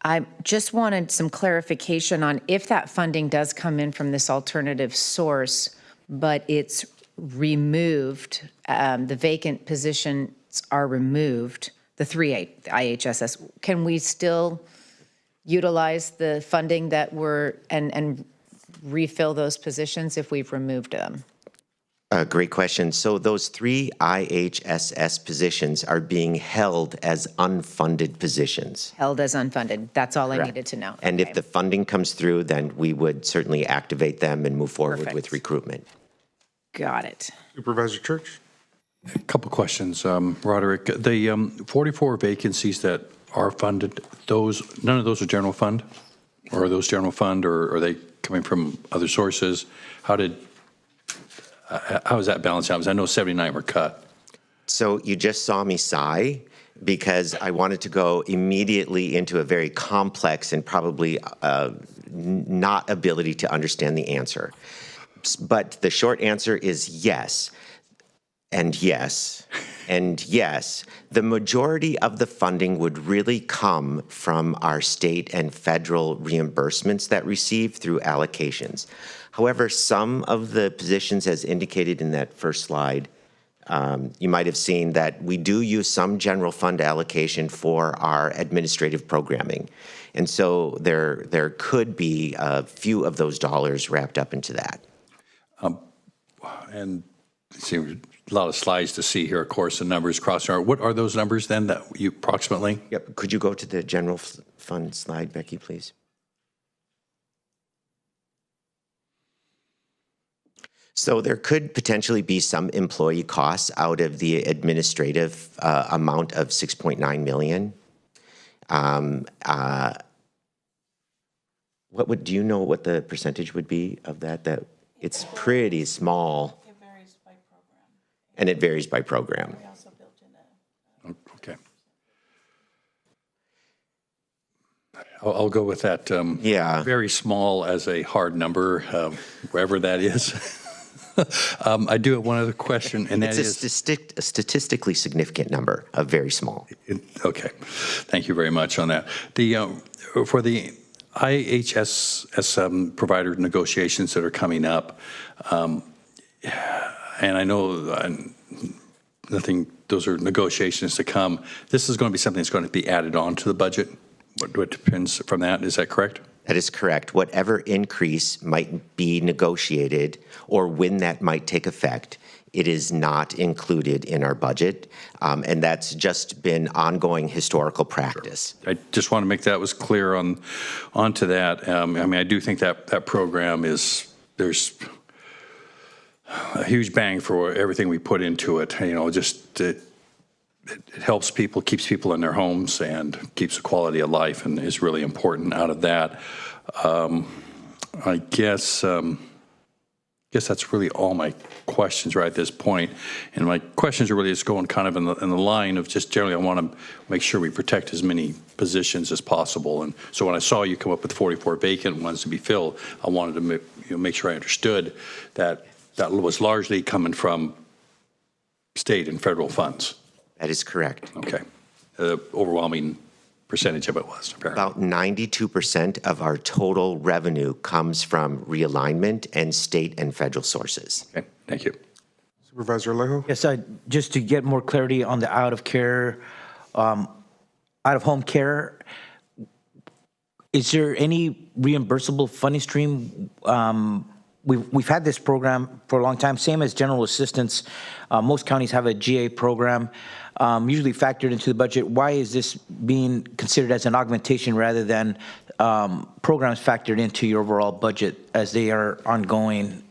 O: I just wanted some clarification on if that funding does come in from this alternative source, but it's removed, the vacant positions are removed, the 3 IHSS. Can we still utilize the funding that and refill those positions if we've removed them?
V: Great question. So those 3 IHSS positions are being held as unfunded positions.
O: Held as unfunded. That's all I needed to know.
V: And
O: Okay.
V: if the funding comes through, then we would certainly activate them and move forward with recruitment.
O: Got it.
A: Supervisor Church.
P: A couple questions, Roderick. The 44 vacancies that are funded, none of those are general fund? Or are those general fund, or are they coming from other sources? How is that balanced out? Because I know 79 were cut.
V: So you just saw me sigh because I wanted to go immediately into a very complex and probably not ability to understand the answer. But the short answer is yes, and yes, and yes. The majority of the funding would really come from our state and federal reimbursements that receive through allocations. However, some of the positions, as indicated in that first slide, you might have seen that we do use some general fund allocation for our administrative programming. And so there could be a few of those dollars wrapped up into that.
P: And see, a lot of slides to see here, of course, the numbers crossing out. What are those numbers then that you approximately?
V: Yep. Could you go to the general fund slide, Becky, please? So there could potentially be some employee costs out of the administrative amount of $6.9 million. Do you know what the percentage would be of that? That it's pretty small. It varies by program. And it varies by program.
P: Okay. I'll go with that.
V: Yeah.
P: Very small as a hard number, wherever that is. I do have one other question, and that is
V: a statistically significant number, a very small.
P: Okay, thank you very much on that. For the IHSS provider negotiations that are coming up, and I know those are negotiations to come. This is going to be something that's going to be added on to the budget. What depends from that? Is that correct?
V: That is correct. Whatever increase might be negotiated or when that might take effect, it is not included in our budget. And that's just been ongoing historical practice.
P: Sure. I just want to make that was clear onto that. I mean, I do think that program there's a huge bang for everything we put into it. You know, it helps people, keeps people in their homes, and keeps the quality of life, and is really important out of that. I guess that's really all my questions right at this point. And my questions are really just going kind of in the line of just generally I want to make sure we protect as many positions as possible. And so when I saw you come up with 44 vacant ones to be filled, I wanted to make sure I understood that was largely coming from state and federal funds.
V: That is correct.
P: Okay. Overwhelming percentage of it was, apparently.
V: About 92% of our total revenue comes from realignment and state and federal sources.
P: Okay, thank you.
A: Supervisor Alejo?
D: Yes, just to get more clarity on the out-of-home care, is there any reimbursable funding stream? We've had this program for a long time, same as general assistance. Most counties have a GA program, usually factored into the budget. Why is this being considered as an augmentation rather than programs factored into your overall budget as they are ongoing,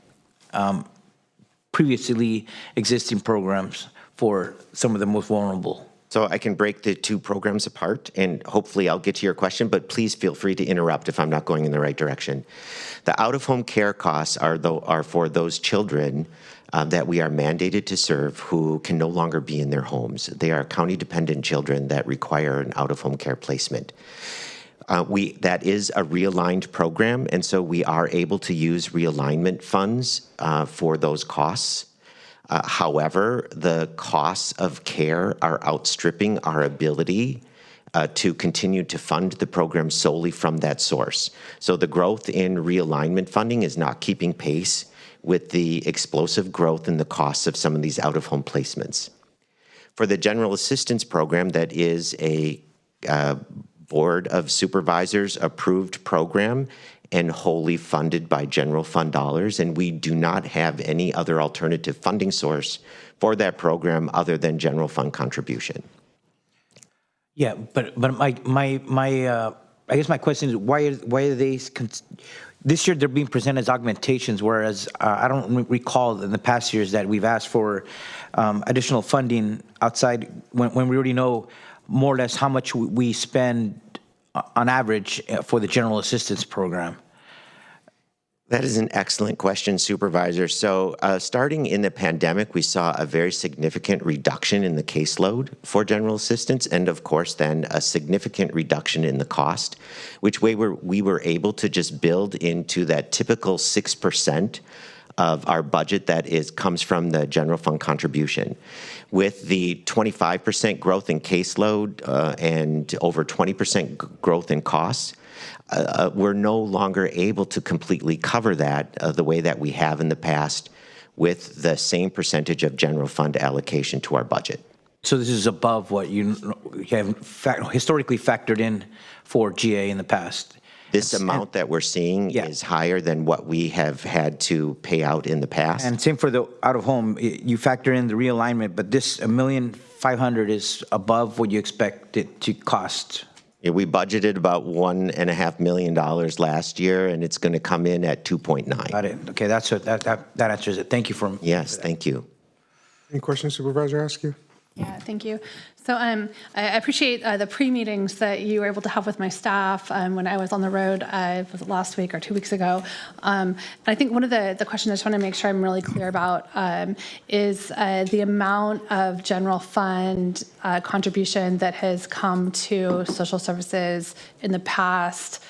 D: previously existing programs for some of the most vulnerable?
V: So I can break the two programs apart, and hopefully I'll get to your question, but please feel free to interrupt if I'm not going in the right direction. The out-of-home care costs are for those children that we are mandated to serve who can no longer be in their homes. They are county-dependent children that require an out-of-home care placement. That is a realigned program, and so we are able to use realignment funds for those costs. However, the costs of care are outstripping our ability to continue to fund the program solely from that source. So the growth in realignment funding is not keeping pace with the explosive growth in the costs of some of these out-of-home placements. For the general assistance program, that is a Board of Supervisors approved program and wholly funded by general fund dollars, and we do not have any other alternative funding source for that program other than general fund contribution.
D: Yeah, but I guess my question is why are they? this year they're being presented as augmentations, whereas I don't recall in the past years that we've asked for additional funding outside when we already know more or less how much we spend on average for the general assistance program.
V: That is an excellent question, Supervisor. So starting in the pandemic, we saw a very significant reduction in the caseload for general assistance, and of course then a significant reduction in the cost, which we were able to just build into that typical 6% of our budget that comes from the general fund contribution. With the 25% growth in caseload and over 20% growth in costs, we're no longer able to completely cover that the way that we have in the past with the same percentage of general fund allocation to our budget.
D: So this is above what you have historically factored in for GA in the past?
V: This amount that we're seeing is higher than what we have had to pay out in the past.
D: And same for the out-of-home. You factor in the realignment, but this $1,500,000 is above what you expect it to cost.
V: Yeah, we budgeted about $1.5 million last year, and it's going to come in at 2.9.
D: Got it. Okay, that answers it. Thank you for
V: Yes, thank you.
A: Any questions, Supervisor Askew?
E: Yeah, thank you. So I appreciate the pre-meetings that you were able to have with my staff when I was on the road, was it last week or 2 weeks ago? And I think one of the questions I just want to make sure I'm really clear about is the amount of general fund contribution that has come to social services in the past.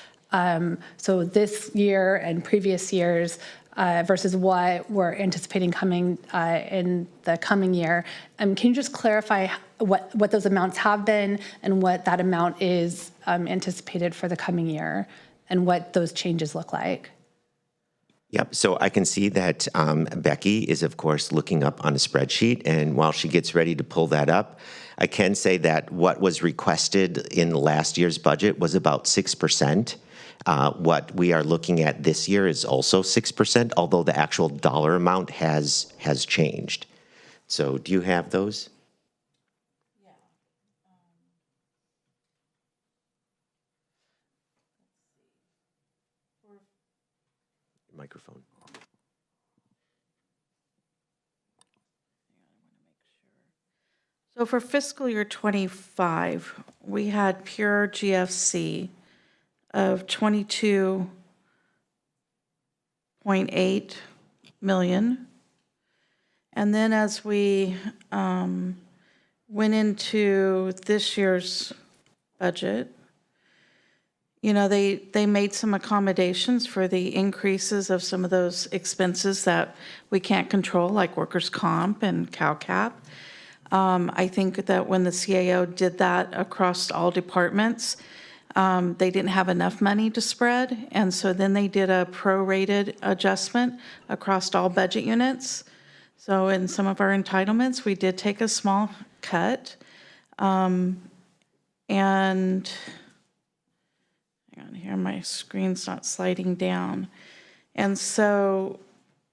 E: So this year and previous years, versus what we're anticipating coming in the coming year. Can you just clarify what those amounts have been and what that amount is anticipated for the coming year and what those changes look like?
V: Yep, so I can see that Becky is, of course, looking up on a spreadsheet, and while she gets ready to pull that up, I can say that what was requested in last year's budget was about 6%. What we are looking at this year is also 6%, although the actual dollar amount has changed. So do you have those?
T: Yeah.
V: Microphone.
C: So for fiscal year 25, we had pure GFC of 22.8 million. And then as we went into this year's budget, you know, they made some accommodations for the increases of some of those expenses that we can't control, like workers' comp and CalCap. I think that when the CAO did that across all departments, they didn't have enough money to spread, and so then they did a prorated adjustment across all budget units. So in some of our entitlements, we did take a small cut. And hang on here, my screen's not sliding down. And so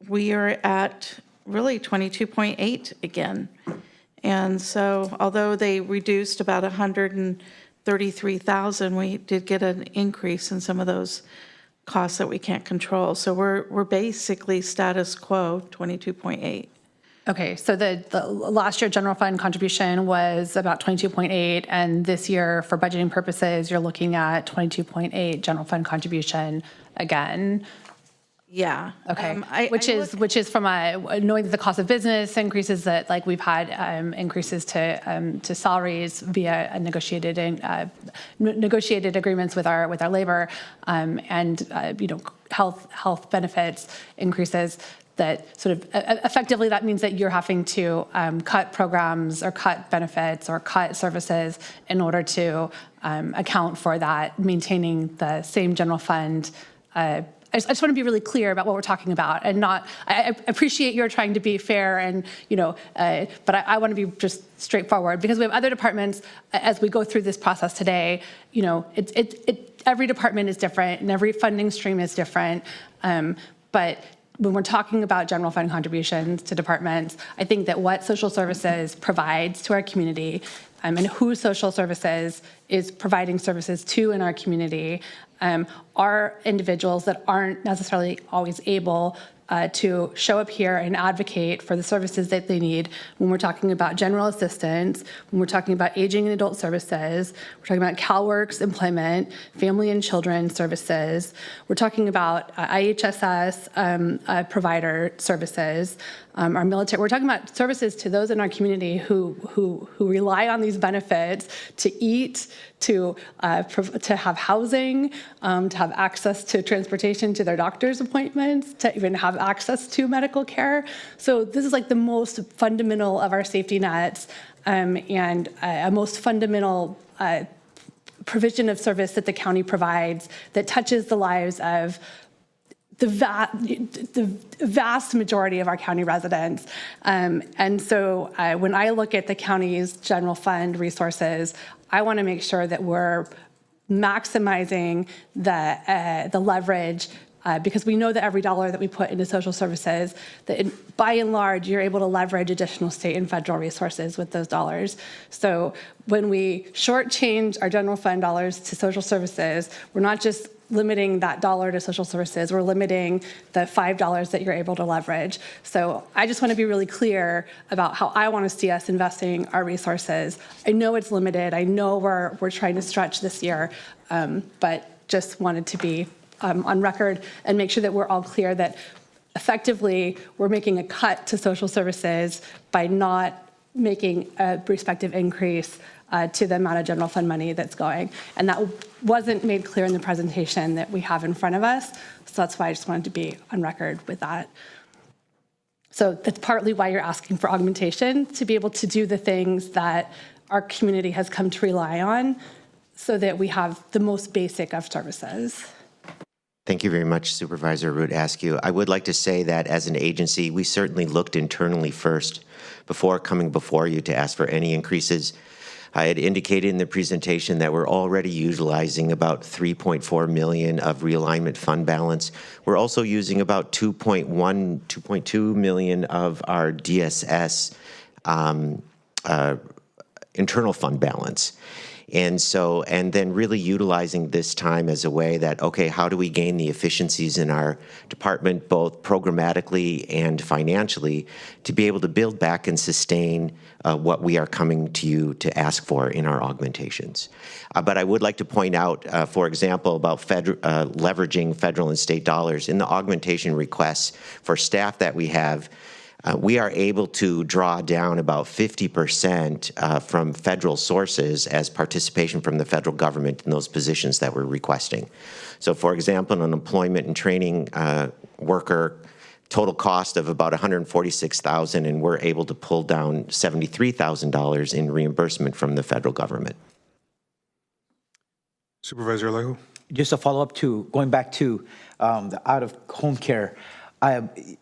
C: we are at really 22.8 again. And so although they reduced about 133,000, we did get an increase in some of those costs that we can't control. So we're basically status quo, 22.8.
E: Okay, so the last year general fund contribution was about 22.8, and this year, for budgeting purposes, you're looking at 22.8 general fund contribution again.
C: Yeah.
E: Okay. Which is from knowing that the cost of business increases, that like we've had increases to salaries via a negotiated agreements with our labor, and health benefits increases. That sort of effectively that means that you're having to cut programs or cut benefits or cut services in order to account for that, maintaining the same general fund. I just want to be really clear about what we're talking about, and not. I appreciate you're trying to be fair, and but I want to be just straightforward, because we have other departments. As we go through this process today, every department is different, and every funding stream is different, but when we're talking about general fund contributions to departments, I think that what social services provides to our community, and who social services is providing services to in our community are individuals that aren't necessarily always able to show up here and advocate for the services that they need when we're talking about general assistance, when we're talking about aging and adult services, we're talking about CalWORKs employment, family and children services, we're talking about IHSS provider services, our military. We're talking about services to those in our community who rely on these benefits to eat, to have housing, to have access to transportation to their doctor's appointments, to even have access to medical care. So this is like the most fundamental of our safety nets and a most fundamental provision of service that the county provides that touches the lives of the vast majority of our county residents. And so when I look at the county's general fund resources, I want to make sure that we're maximizing the leverage because we know that every dollar that we put into social services, that by and large, you're able to leverage additional state and federal resources with those dollars. So when we shortchange our general fund dollars to social services, we're not just limiting that dollar to social services, we're limiting the $5 that you're able to leverage. So I just want to be really clear about how I want to see us investing our resources. I know it's limited. I know we're trying to stretch this year, but just wanted to be on record and make sure that we're all clear that effectively we're making a cut to social services by not making a respective increase to the amount of general fund money that's going. And that wasn't made clear in the presentation that we have in front of us. So that's why I just wanted to be on record with that. So that's partly why you're asking for augmentation, to be able to do the things that our community has come to rely on so that we have the most basic of services.
V: Thank you very much, Supervisor Root-Askew. I would like to say that as an agency, we certainly looked internally first before coming before you to ask for any increases. I had indicated in the presentation that we're already utilizing about $3.4 million of realignment fund balance. We're also using about $2.2 million of our DSS internal fund balance. And then really utilizing this time as a way that, okay, how do we gain the efficiencies in our department, both programmatically and financially, to be able to build back and sustain what we are coming to you to ask for in our augmentations. But I would like to point out, for example, about leveraging federal and state dollars. In the augmentation requests for staff that we have, we are able to draw down about 50% from federal sources as participation from the federal government in those positions that we're requesting. So for example, an employment and training worker, total cost of about $146,000, and we're able to pull down $73,000 in reimbursement from the federal government.
A: Supervisor Alejo?
D: Just a follow-up to, going back to the out-of-home care.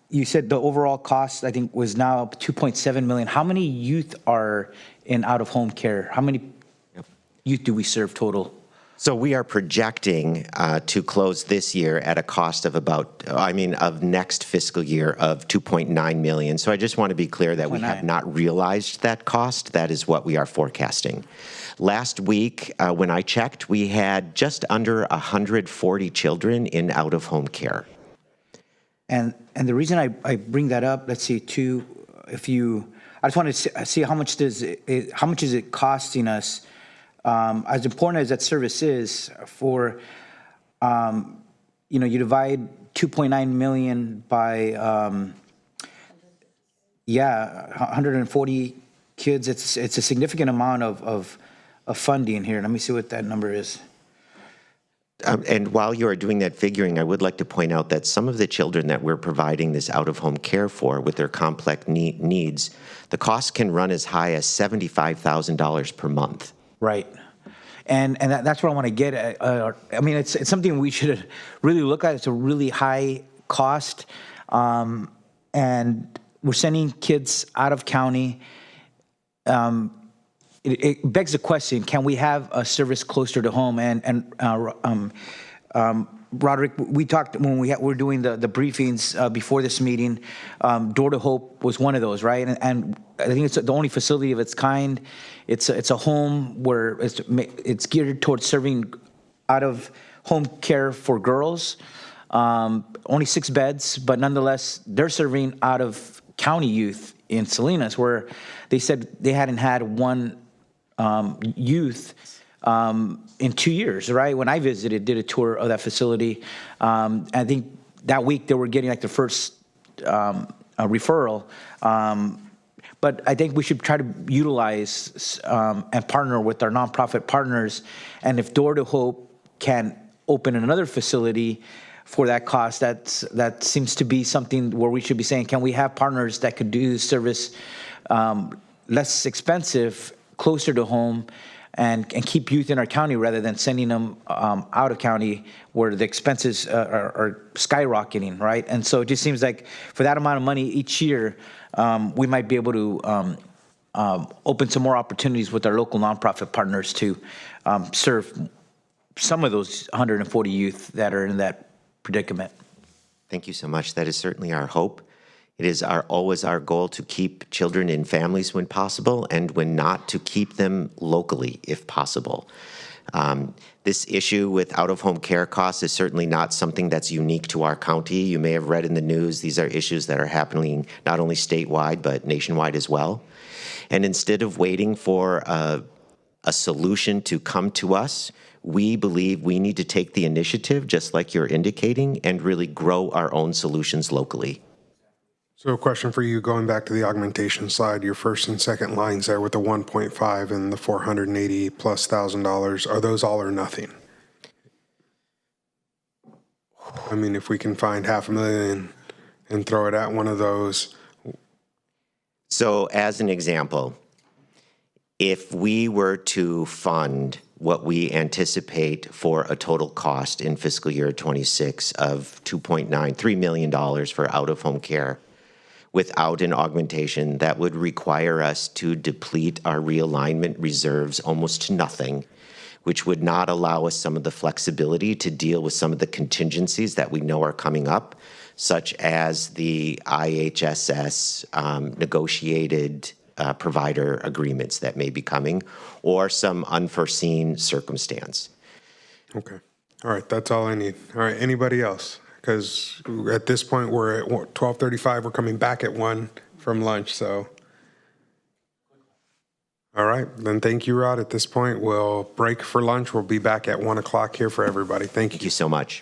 D: You said the overall cost, I think, was now $2.7 million. How many youth are in out-of-home care? How many youth do we serve total?
V: So we are projecting to close this year at a cost of of next fiscal year of $2.9 million. So I just want to be clear that we have not realized that cost. That is what we are forecasting. Last week, when I checked, we had just under 140 children in out-of-home care.
D: And the reason I bring that up, let's see, I just want to see how much is it costing us, as important as that service is for, you divide 2.9 million by, 140 kids. It's a significant amount of funding here. Let me see what that number is.
V: And while you are doing that figuring, I would like to point out that some of the children that we're providing this out-of-home care for with their complex needs, the cost can run as high as $75,000 per month.
D: Right. And that's what I want to get at. It's something we should really look at. It's a really high cost. And we're sending kids out of county. It begs the question, can we have a service closer to home? And Roderick, we talked when we were doing the briefings before this meeting. Door to Hope was one of those, right? And I think it's the only facility of its kind. It's a home where it's geared towards serving out of home care for girls. Only 6 beds, but nonetheless, they're serving out of county youth in Salinas, where they said they hadn't had one youth in 2 years, right? When I visited, did a tour of that facility, I think that week they were getting like the first referral. But I think we should try to utilize and partner with our nonprofit partners. And if Door to Hope can open another facility for that cost, that seems to be something where we should be saying, can we have partners that could do service less expensive, closer to home, and keep youth in our county rather than sending them out of county where the expenses are skyrocketing, right? And so it just seems like for that amount of money each year, we might be able to open some more opportunities with our local nonprofit partners to serve some of those 140 youth that are in that predicament.
V: Thank you so much. That is certainly our hope. It is always our goal to keep children in families when possible, and when not, to keep them locally if possible. This issue with out-of-home care costs is certainly not something that's unique to our county. You may have read in the news, these are issues that are happening not only statewide, but nationwide as well. And instead of waiting for a solution to come to us, we believe we need to take the initiative, just like you're indicating, and really grow our own solutions locally.
A: So a question for you, going back to the augmentation slide, your first and second lines there with the 1.5 and the $480,000+, are those all or nothing? I mean, if we can find $500,000 and throw it at one of those.
V: So as an example, if we were to fund what we anticipate for a total cost in fiscal year 26 of $3 million for out-of-home care, without an augmentation, that would require us to deplete our realignment reserves almost to nothing, which would not allow us some of the flexibility to deal with some of the contingencies that we know are coming up, such as the IHSS negotiated provider agreements that may be coming, or some unforeseen circumstance.
A: Okay. All right. That's all I need. All right. Anybody else? Because at this point, we're at 12:35. We're coming back at 1 from lunch. So, all right. Then thank you, Rod. At this point, we'll break for lunch. We'll be back at 1 o'clock here for everybody. Thank you.
V: Thank you so much.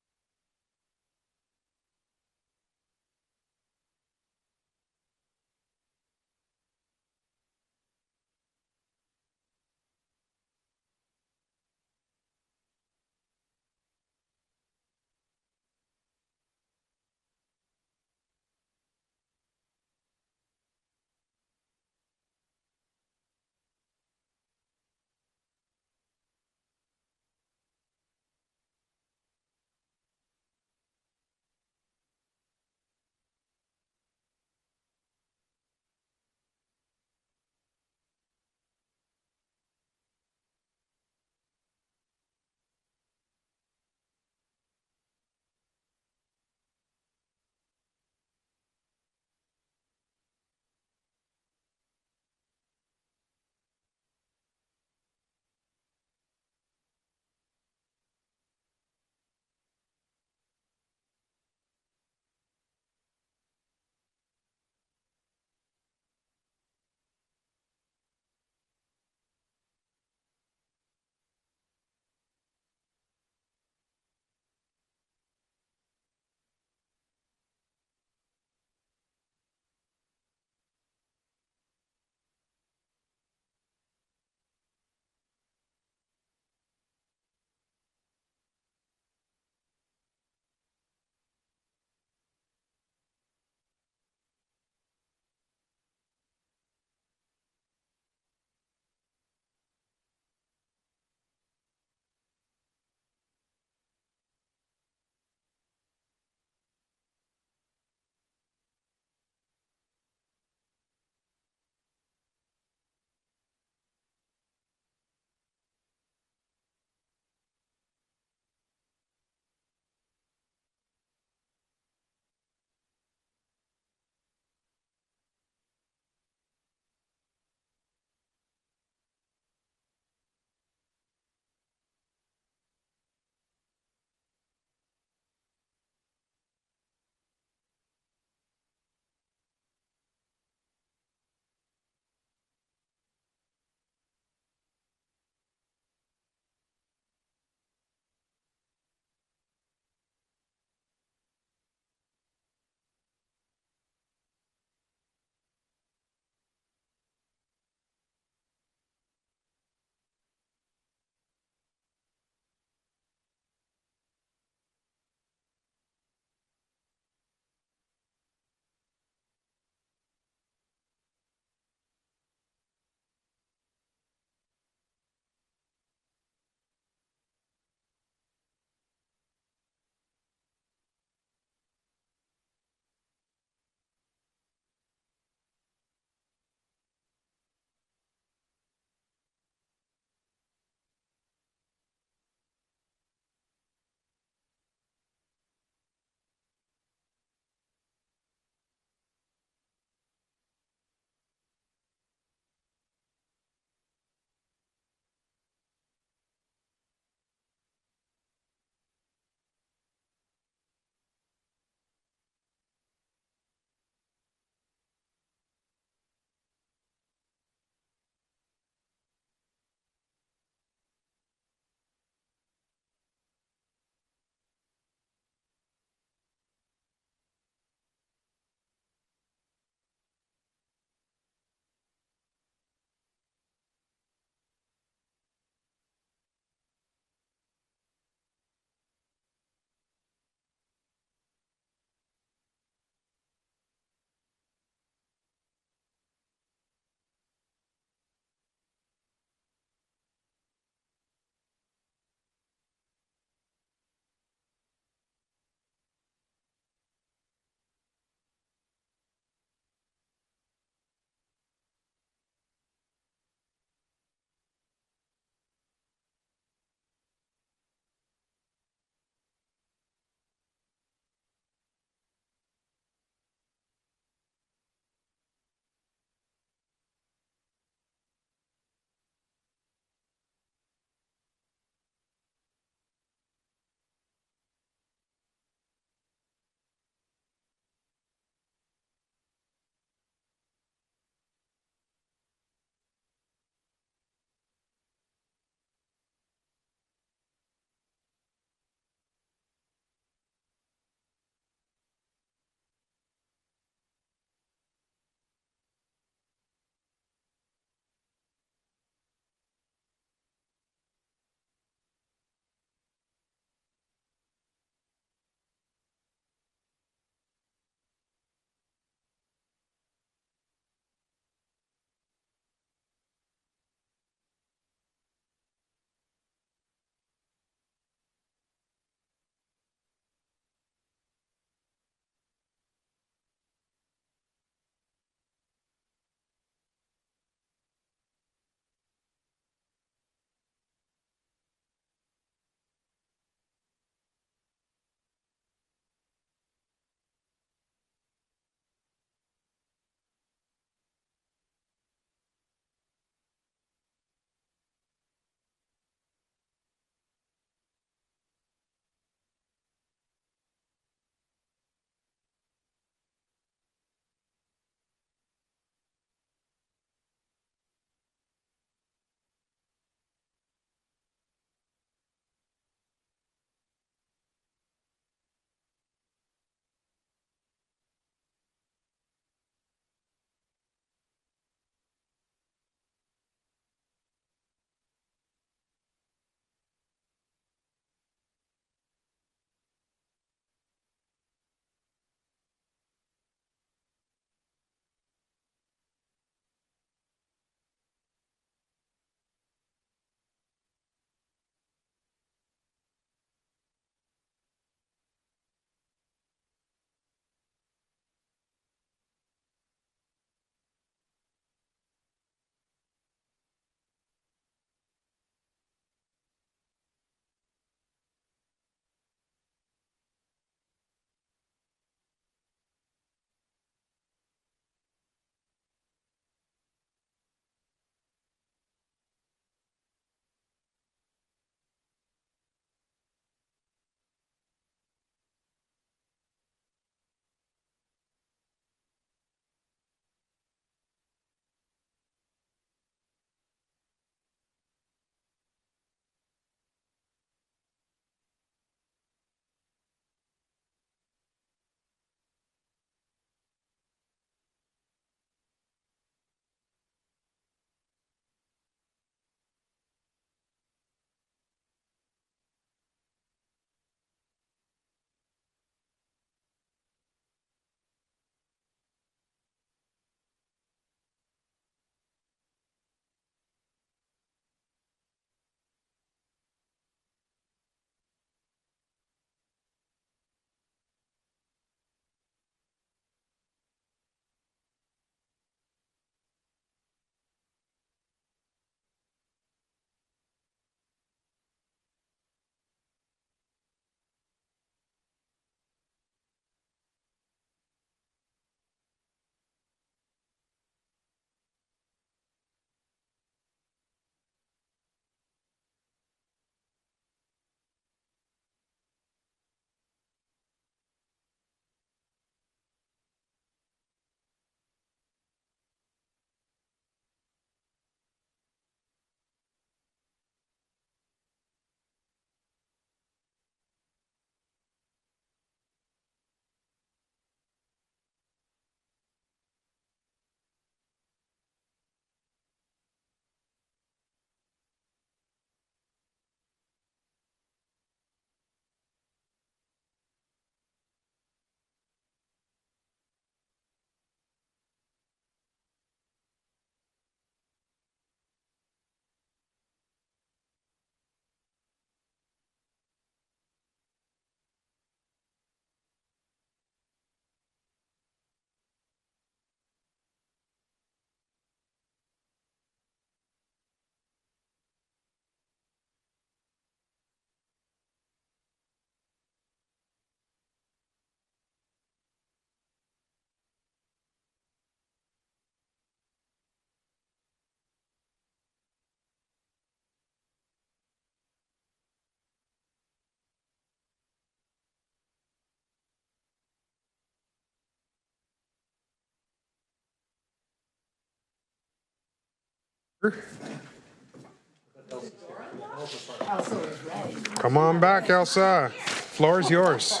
A: Come on back, Elsa. Floor is yours.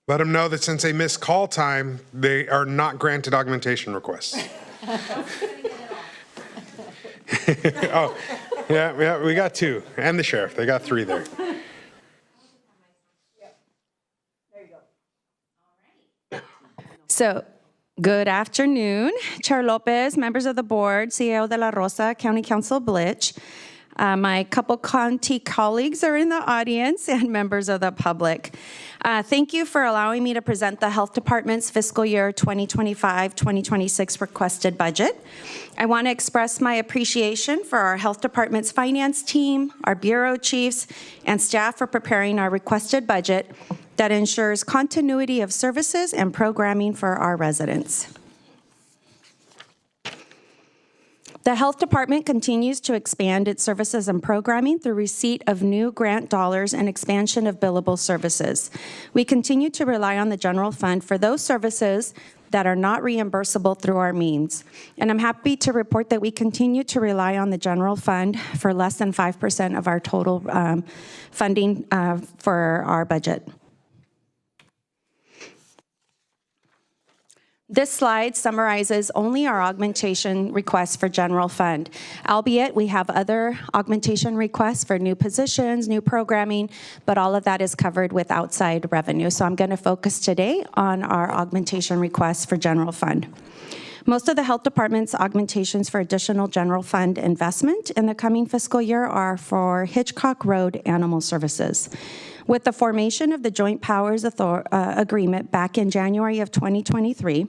A: Let them know that since they missed call time, they are not granted augmentation requests. Oh, yeah, we got 2. And the sheriff, they got 3 there.
F: So, good afternoon, Chair Lopez, members of the board, CEO de la Rosa, County Council Blitch. My couple county colleagues are in the audience and members of the public. Thank you for allowing me to present the Health Department's fiscal year 2025-2026 requested budget. I want to express my appreciation for our Health Department's finance team, our bureau chiefs, and staff for preparing our requested budget that ensures continuity of services and programming for our residents. The Health Department continues to expand its services and programming through receipt of new grant dollars and expansion of billable services. We continue to rely on the general fund for those services that are not reimbursable through our means. And I'm happy to report that we continue to rely on the general fund for less than 5% of our total funding for our budget. This slide summarizes only our augmentation requests for general fund, albeit we have other augmentation requests for new positions, new programming, but all of that is covered with outside revenue. So I'm going to focus today on our augmentation requests for general fund. Most of the Health Department's augmentations for additional general fund investment in the coming fiscal year are for Hitchcock Road Animal Services. With the formation of the Joint Powers Agreement back in January of 2023,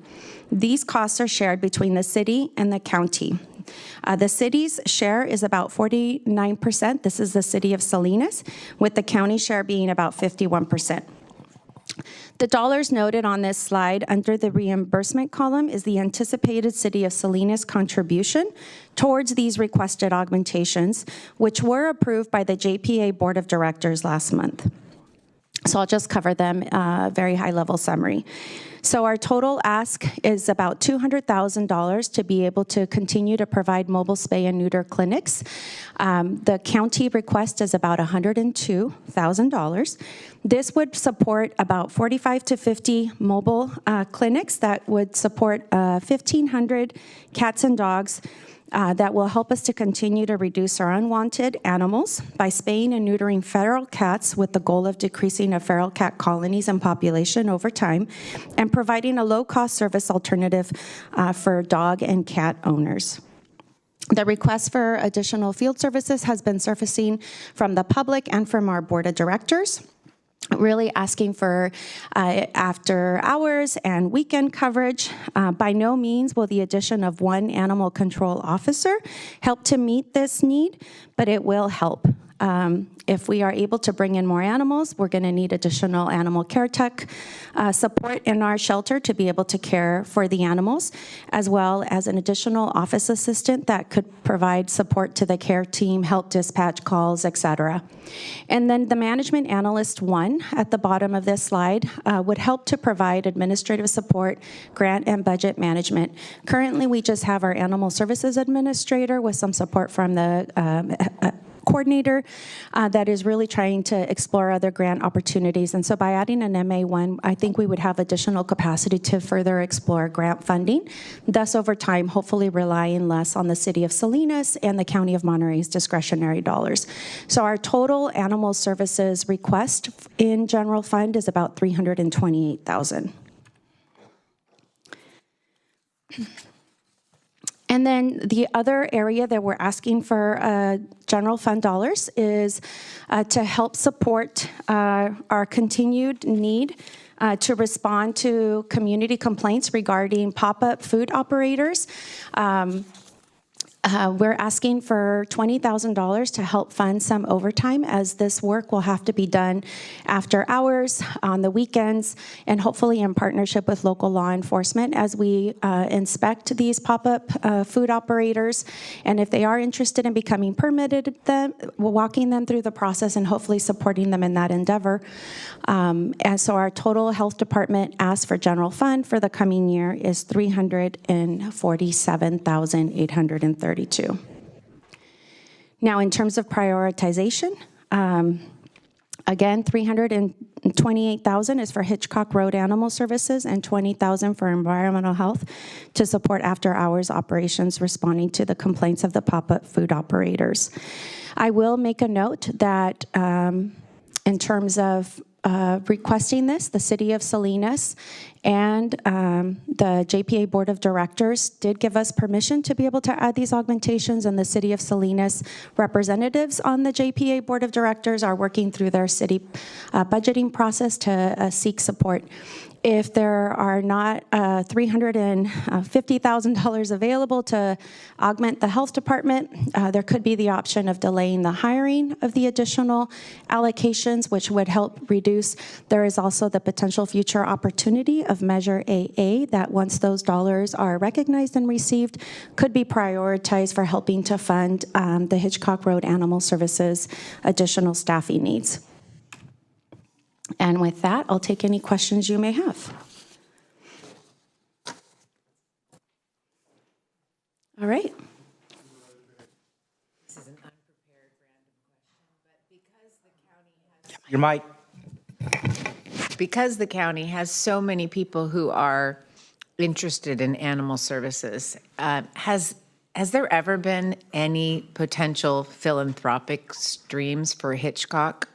F: these costs are shared between the city and the county. The city's share is about 49%. This is the city of Salinas, with the county share being about 51%. The dollars noted on this slide under the reimbursement column is the anticipated City of Salinas contribution towards these requested augmentations, which were approved by the JPA Board of Directors last month. So I'll just cover them, very high-level summary. So our total ask is about $200,000 to be able to continue to provide mobile spay and neuter clinics. The county request is about $102,000. This would support about 45 to 50 mobile clinics that would support 1,500 cats and dogs that will help us to continue to reduce our unwanted animals by spaying and neutering feral cats with the goal of decreasing of feral cat colonies and population over time, and providing a low-cost service alternative for dog and cat owners. The request for additional field services has been surfacing from the public and from our board of directors, really asking for after hours and weekend coverage. By no means will the addition of one animal control officer help to meet this need, but it will help. If we are able to bring in more animals, we're going to need additional animal care tech support in our shelter to be able to care for the animals, as well as an additional office assistant that could provide support to the care team, help dispatch calls, etc. And then the management analyst 1 at the bottom of this slide would help to provide administrative support, grant and budget management. Currently, we just have our animal services administrator with some support from the coordinator that is really trying to explore other grant opportunities. And so by adding an MA1, I think we would have additional capacity to further explore grant funding, thus over time, hopefully relying less on the city of Salinas and the county of Monterey's discretionary dollars. So our total animal services request in general fund is about $328,000. And then the other area that we're asking for general fund dollars is to help support our continued need to respond to community complaints regarding pop-up food operators. We're asking for $20,000 to help fund some overtime, as this work will have to be done after hours, on the weekends, and hopefully in partnership with local law enforcement as we inspect these pop-up food operators. And if they are interested in becoming permitted, then we're walking them through the process and hopefully supporting them in that endeavor. And so our total health department ask for general fund for the coming year is $347,832. Now, in terms of prioritization, again, $328,000 is for Hitchcock Road Animal Services and $20,000 for environmental health to support after-hours operations responding to the complaints of the pop-up food operators. I will make a note that in terms of requesting this, the City of Salinas and the JPA Board of Directors did give us permission to be able to add these augmentations, and the City of Salinas representatives on the JPA Board of Directors are working through their city budgeting process to seek support. If there are not $350,000 available to augment the health department, there could be the option of delaying the hiring of the additional allocations, which would help reduce. There is also the potential future opportunity of Measure AA that once those dollars are recognized and received, could be prioritized for helping to fund the Hitchcock Road Animal Services additional staffing needs. And with that, I'll take any questions you may have. All right.
O: This is an unprepared random question, but
D: Your mic.
O: because the county has so many people who are interested in animal services, has there ever been any potential philanthropic streams for Hitchcock?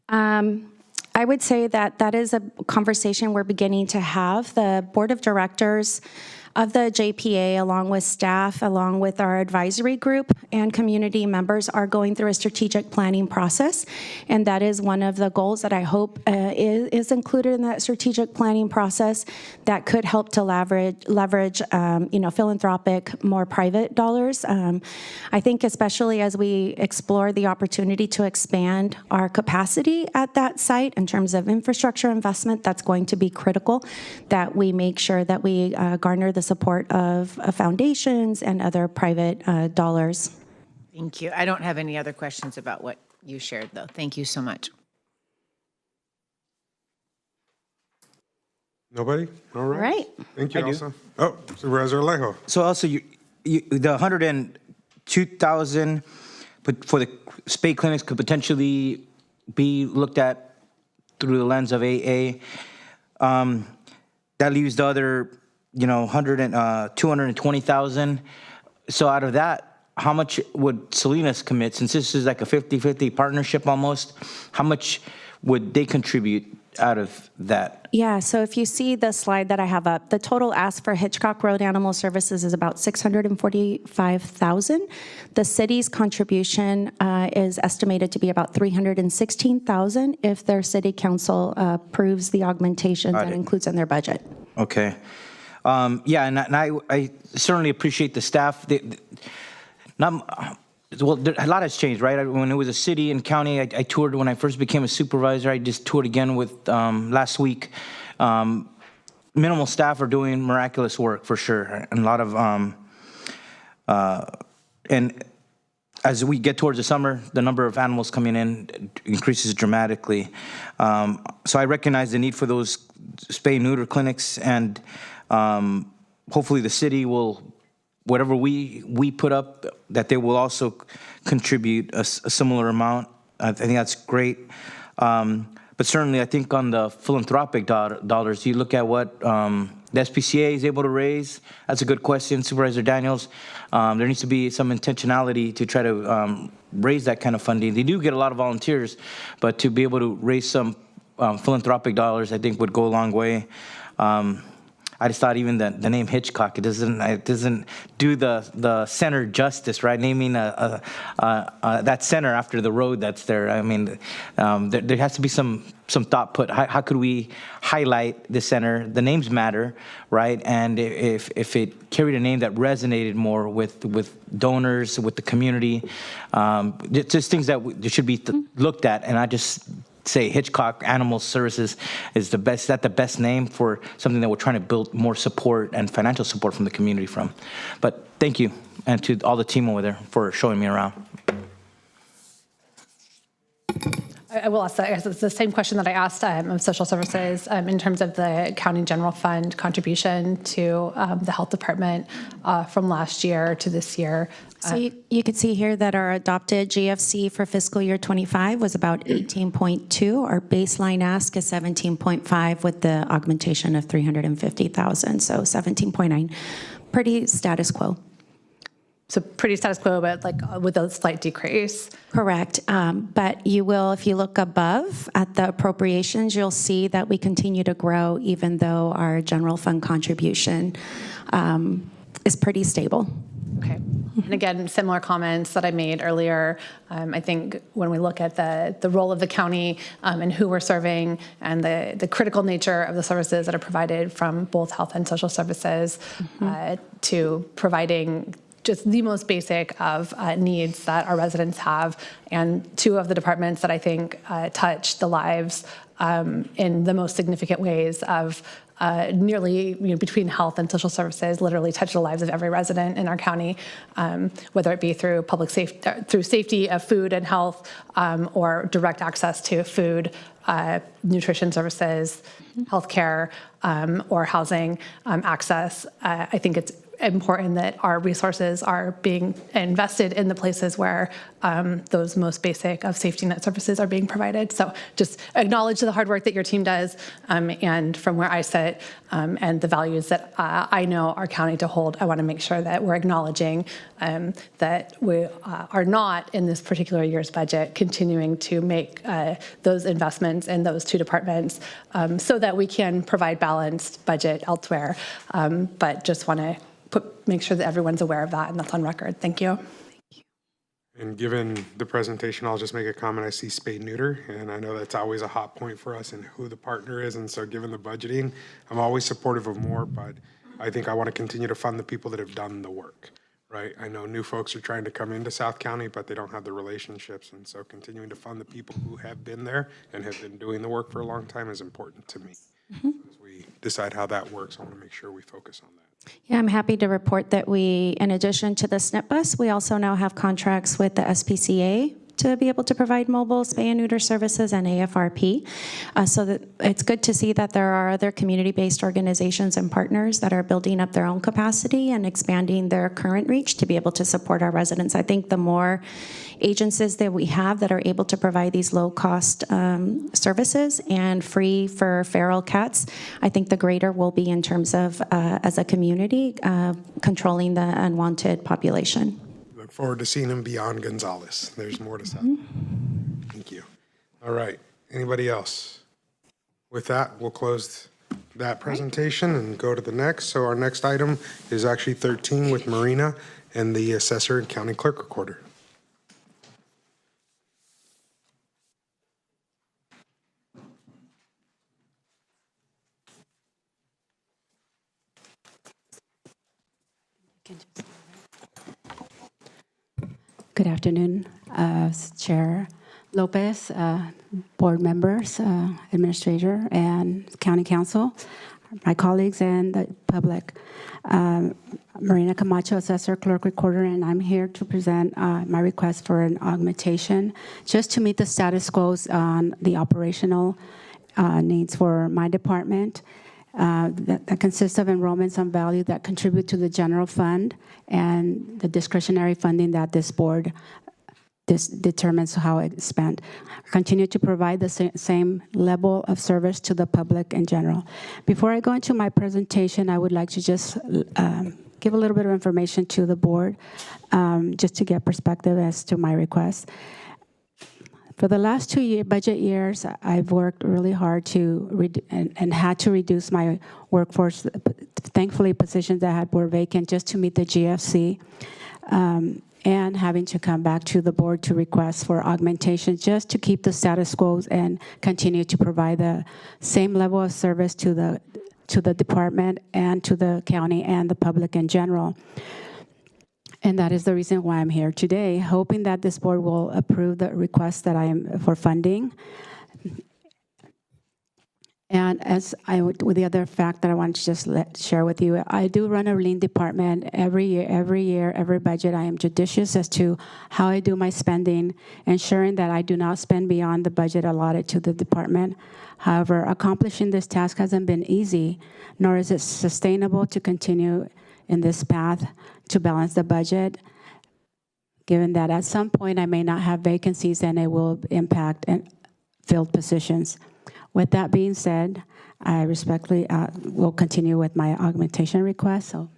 F: I would say that that is a conversation we're beginning to have. The board of directors of the JPA, along with staff, along with our advisory group and community members, are going through a strategic planning process. And that is one of the goals that I hope is included in that strategic planning process that could help to leverage philanthropic, more private dollars. I think especially as we explore the opportunity to expand our capacity at that site in terms of infrastructure investment, that's going to be critical, that we make sure that we garner the support of foundations and other private dollars.
O: Thank you. I don't have any other questions about what you shared, though. Thank you so much.
A: Nobody? All right.
F: All right.
A: Thank you, Elsa. Oh, Supervisor Alejo.
D: So also, the 102,000 for the spay clinics could potentially be looked at through the lens of AA. That leaves the other, 220,000. So out of that, how much would Salinas commit? Since this is like a 50-50 partnership almost, how much would they contribute out of that?
F: Yeah, so if you see the slide that I have up, the total ask for Hitchcock Road Animal Services is about $645,000. The city's contribution is estimated to be about $316,000 if their city council approves the augmentations and includes in their budget.
D: Okay. And I certainly appreciate the staff. A lot has changed, right? When it was a city and county, I toured when I first became a supervisor. I just toured again with last week. Minimal staff are doing miraculous work for sure, and a lot of and as we get towards the summer, the number of animals coming in increases dramatically. So I recognize the need for those spay neuter clinics, and hopefully the city will, whatever we put up, that they will also contribute a similar amount. I think that's great. But certainly I think on the philanthropic dollars, you look at what the SPCA is able to raise. That's a good question, Supervisor Daniels. There needs to be some intentionality to try to raise that kind of funding. They do get a lot of volunteers, but to be able to raise some philanthropic dollars, I think would go a long way. I just thought even the name Hitchcock, it doesn't do the center justice, right? Naming that center after the road that's there. I mean, there has to be some thought put. How could we highlight the center? The names matter, right? And if it carried a name that resonated more with donors, with the community, just things that should be looked at, and I just say Hitchcock Animal Services is the best. Is that the best name for something that we're trying to build more support and financial support from the community from? But thank you, and to all the team over there for showing me around.
E: I will ask that. I guess it's the same question that I asked of social services in terms of the county general fund contribution to the health department from last year to this year.
F: So you could see here that our adopted GFC for fiscal year 25 was about 18.2. Our baseline ask is 17.5 with the augmentation of 350,000, so 17.9. Pretty status quo.
E: So pretty status quo, but like with a slight decrease.
F: Correct. But you will, if you look above at the appropriations, you'll see that we continue to grow even though our general fund contribution is pretty stable.
E: Okay. And again, similar comments that I made earlier. I think when we look at the role of the county and who we're serving and the critical nature of the services that are provided from both health and social services to providing just the most basic of needs that our residents have, and two of the departments that I think touch the lives in the most significant ways of nearly, between health and social services, literally touch the lives of every resident in our county, whether it be through public safety, through safety of food and health, or direct access to food, nutrition services, healthcare, or housing access. I think it's important that our resources are being invested in the places where those most basic of safety net services are being provided. So just acknowledge the hard work that your team does, and from where I sit and the values that I know our county to hold, I want to make sure that we're acknowledging that we are not in this particular year's budget continuing to make those investments in those two departments so that we can provide balanced budget elsewhere. But just want to make sure that everyone's aware of that, and that's on record. Thank you.
A: And given the presentation, I'll just make a comment. I see spay neuter, and I know that's always a hot point for us and who the partner is. And so given the budgeting, I'm always supportive of more, but I think I want to continue to fund the people that have done the work, right? I know new folks are trying to come into South County, but they don't have the relationships. And so continuing to fund the people who have been there and have been doing the work for a long time is important to me. So as we decide how that works, I want to make sure we focus on that.
F: Yeah, I'm happy to report that we, in addition to the SNP bus, we also now have contracts with the SPCA to be able to provide mobile spay and neuter services and AFRP. So that it's good to see that there are other community-based organizations and partners that are building up their own capacity and expanding their current reach to be able to support our residents. I think the more agencies that we have that are able to provide these low-cost services and free for feral cats, I think the greater we'll be in terms of, as a community, controlling the unwanted population.
A: Look forward to seeing him beyond Gonzales. There's more to say. Thank you. All right. Anybody else? With that, we'll close that presentation and go to the next. So our next item is actually 13 with Marina and the assessor and county clerk recorder.
K: Good afternoon, Chair Lopez, board members, administrator, and county council, my colleagues, and the public. Marina Camacho, assessor, clerk, recorder, and I'm here to present my request for an augmentation just to meet the status quo on the operational needs for my department. That consists of enrollments on value that contribute to the general fund and the discretionary funding that this board determines how it's spent. Continue to provide the same level of service to the public in general. Before I go into my presentation, I would like to just give a little bit of information to the board just to get perspective as to my request. For the last 2 budget years, I've worked really hard and had to reduce my workforce. Thankfully, positions that were vacant just to meet the GFC, and having to come back to the board to request for augmentation just to keep the status quo and continue to provide the same level of service to the department and to the county and the public in general. And that is the reason why I'm here today, hoping that this board will approve the request that I am for funding. And with the other fact that I want to just share with you, I do run a lean department every year, every budget. I am judicious as to how I do my spending, ensuring that I do not spend beyond the budget allotted to the department. However, accomplishing this task hasn't been easy, nor is it sustainable to continue in this path to balance the budget, given that at some point I may not have vacancies and it will impact filled positions. With that being said, I respectfully will continue with my augmentation request. So,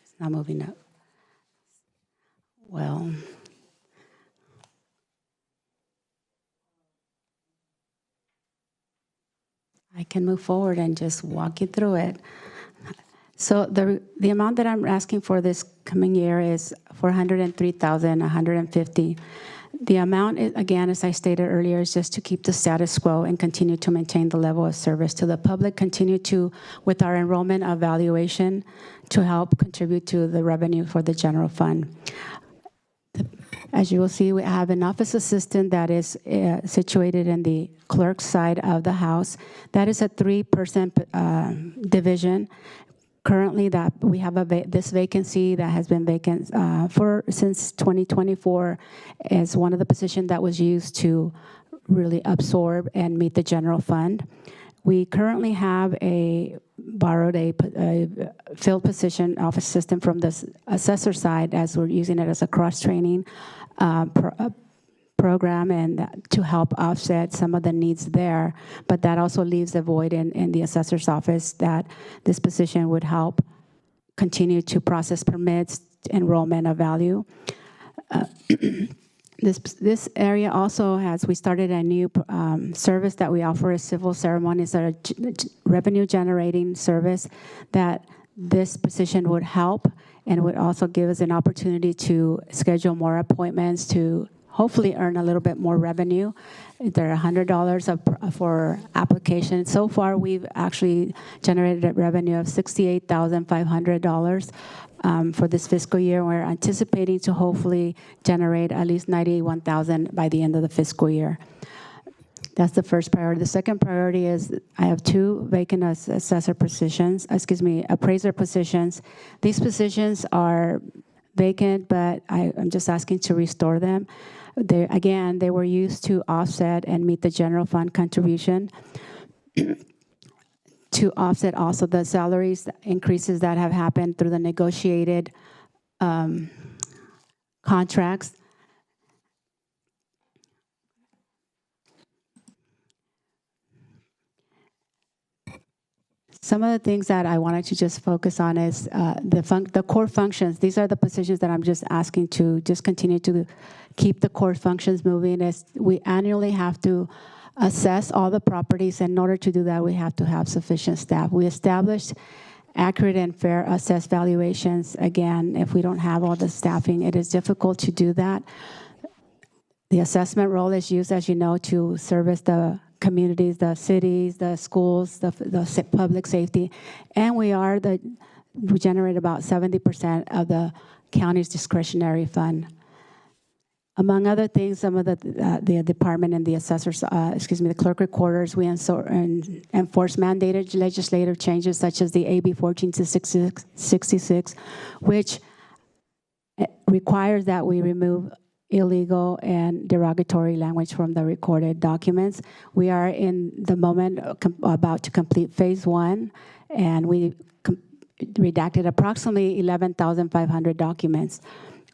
K: it's not moving up. Well, I can move forward and just walk you through it. So the amount that I'm asking for this coming year is $403,150. The amount, again, as I stated earlier, is just to keep the status quo and continue to maintain the level of service to the public, continue to, with our enrollment evaluation, to help contribute to the revenue for the general fund. As you will see, we have an office assistant that is situated in the clerk's side of the house. That is a 3% division. Currently, that we have this vacancy that has been vacant since 2024 is one of the positions that was used to really absorb and meet the general fund. We currently have borrowed a field position office assistant from the assessor side, as we're using it as a cross-training program and to help offset some of the needs there. But that also leaves a void in the assessor's office that this position would help continue to process permits, enrollment of value. This area also we started a new service that we offer as civil ceremonies, a revenue generating service that this position would help and would also give us an opportunity to schedule more appointments to hopefully earn a little bit more revenue. There are $100 for application. So far, we've actually generated a revenue of $68,500 for this fiscal year. We're anticipating to hopefully generate at least $91,000 by the end of the fiscal year. That's the first priority. The second priority is I have 2 vacant appraiser positions. These positions are vacant, but I'm just asking to restore them. They were used to offset and meet the general fund contribution, to offset also the salaries increases that have happened through the negotiated contracts. Some of the things that I wanted to just focus on is the core functions. These are the positions that I'm just asking to just continue to keep the core functions moving. As we annually have to assess all the properties. In order to do that, we have to have sufficient staff. We established accurate and fair assessed valuations. Again, if we don't have all the staffing, it is difficult to do that. The assessment role is used, as you know, to service the communities, the cities, the schools, the public safety, and we generate about 70% of the county's discretionary fund. Among other things, some of the department and the assessors, the clerk recorders, we enforce mandated legislative changes such as the AB 14-66, which requires that we remove illegal and derogatory language from the recorded documents. We are in the moment about to complete phase 1, and we redacted approximately 11,500 documents.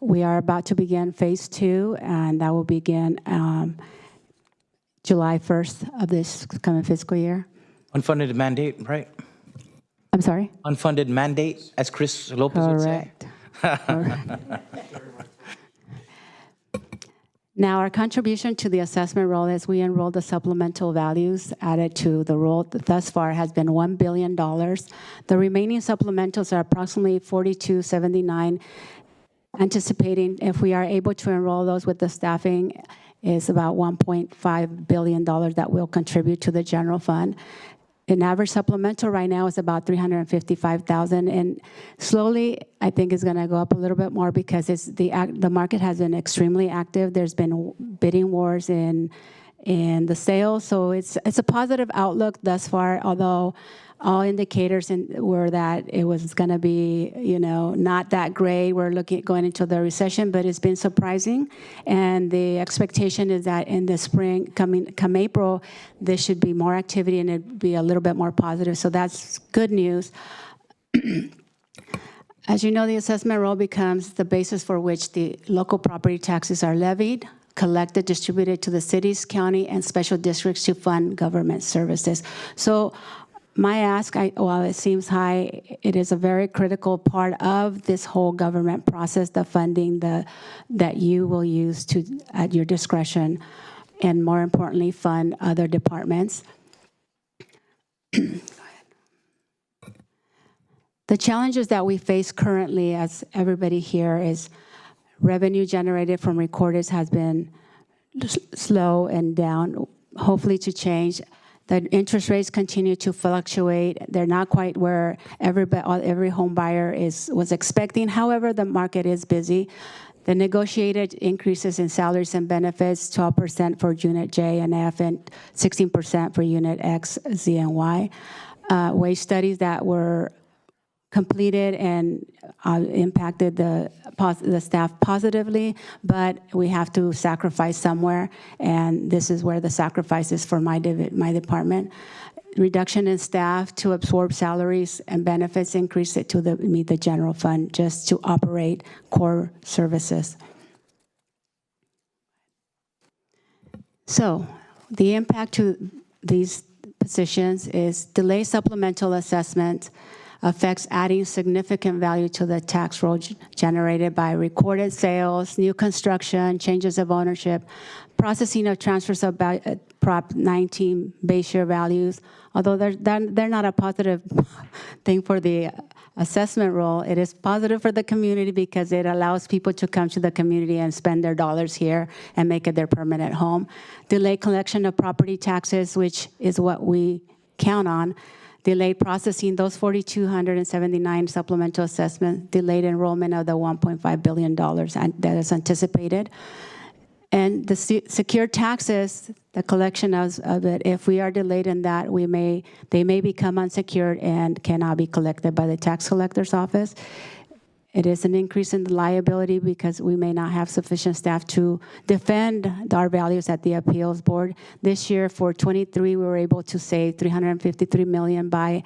K: We are about to begin phase 2, and that will begin July 1st of this coming fiscal year.
D: Unfunded mandate, right?
K: I'm sorry?
D: Unfunded mandate, as Chris Lopez would say.
K: Correct. Now, our contribution to the assessment roll as we enrolled the supplemental values added to the roll thus far has been $1 billion. The remaining supplementals are approximately $42.79, anticipating if we are able to enroll those with the staffing is about $1.5 billion that will contribute to the general fund. An average supplemental right now is about $355,000, and slowly I think it's going to go up a little bit more because the market has been extremely active. There's been bidding wars in the sales, so it's a positive outlook thus far. Although all indicators were that it was going to be, not that great. We're going into the recession, but it's been surprising. And the expectation is that in the spring, come April, there should be more activity and it'd be a little bit more positive. So that's good news. As you know, the assessment roll becomes the basis for which the local property taxes are levied, collected, distributed to the cities, county, and special districts to fund government services. So my ask, while it seems high, it is a very critical part of this whole government process, the funding that you will use at your discretion, and more importantly, fund other departments. The challenges that we face currently, as everybody here, is revenue generated from recorders has been slow and down, hopefully to change. The interest rates continue to fluctuate. They're not quite where every home buyer was expecting. However, the market is busy. The negotiated increases in salaries and benefits, 12% for Unit J and F and 16% for Unit X, Z, and Y. Wage studies that were completed and impacted the staff positively, but we have to sacrifice somewhere, and this is where the sacrifice is for my department. Reduction in staff to absorb salaries and benefits, increase it to meet the general fund just to operate core services. So the impact to these positions is delay supplemental assessment, affects adding significant value to the tax roll generated by recorded sales, new construction, changes of ownership, processing of transfers of Prop 19 base year values. Although they're not a positive thing for the assessment roll, it is positive for the community because it allows people to come to the community and spend their dollars here and make it their permanent home. Delayed collection of property taxes, which is what we count on. Delayed processing those 4,279 supplemental assessments, delayed enrollment of the $1.5 billion that is anticipated. And the secure taxes, the collection of it, if we are delayed in that, they may become unsecured and cannot be collected by the tax collector's office. It is an increase in the liability because we may not have sufficient staff to defend our values at the appeals board. This year, for 23, we were able to save $353 million by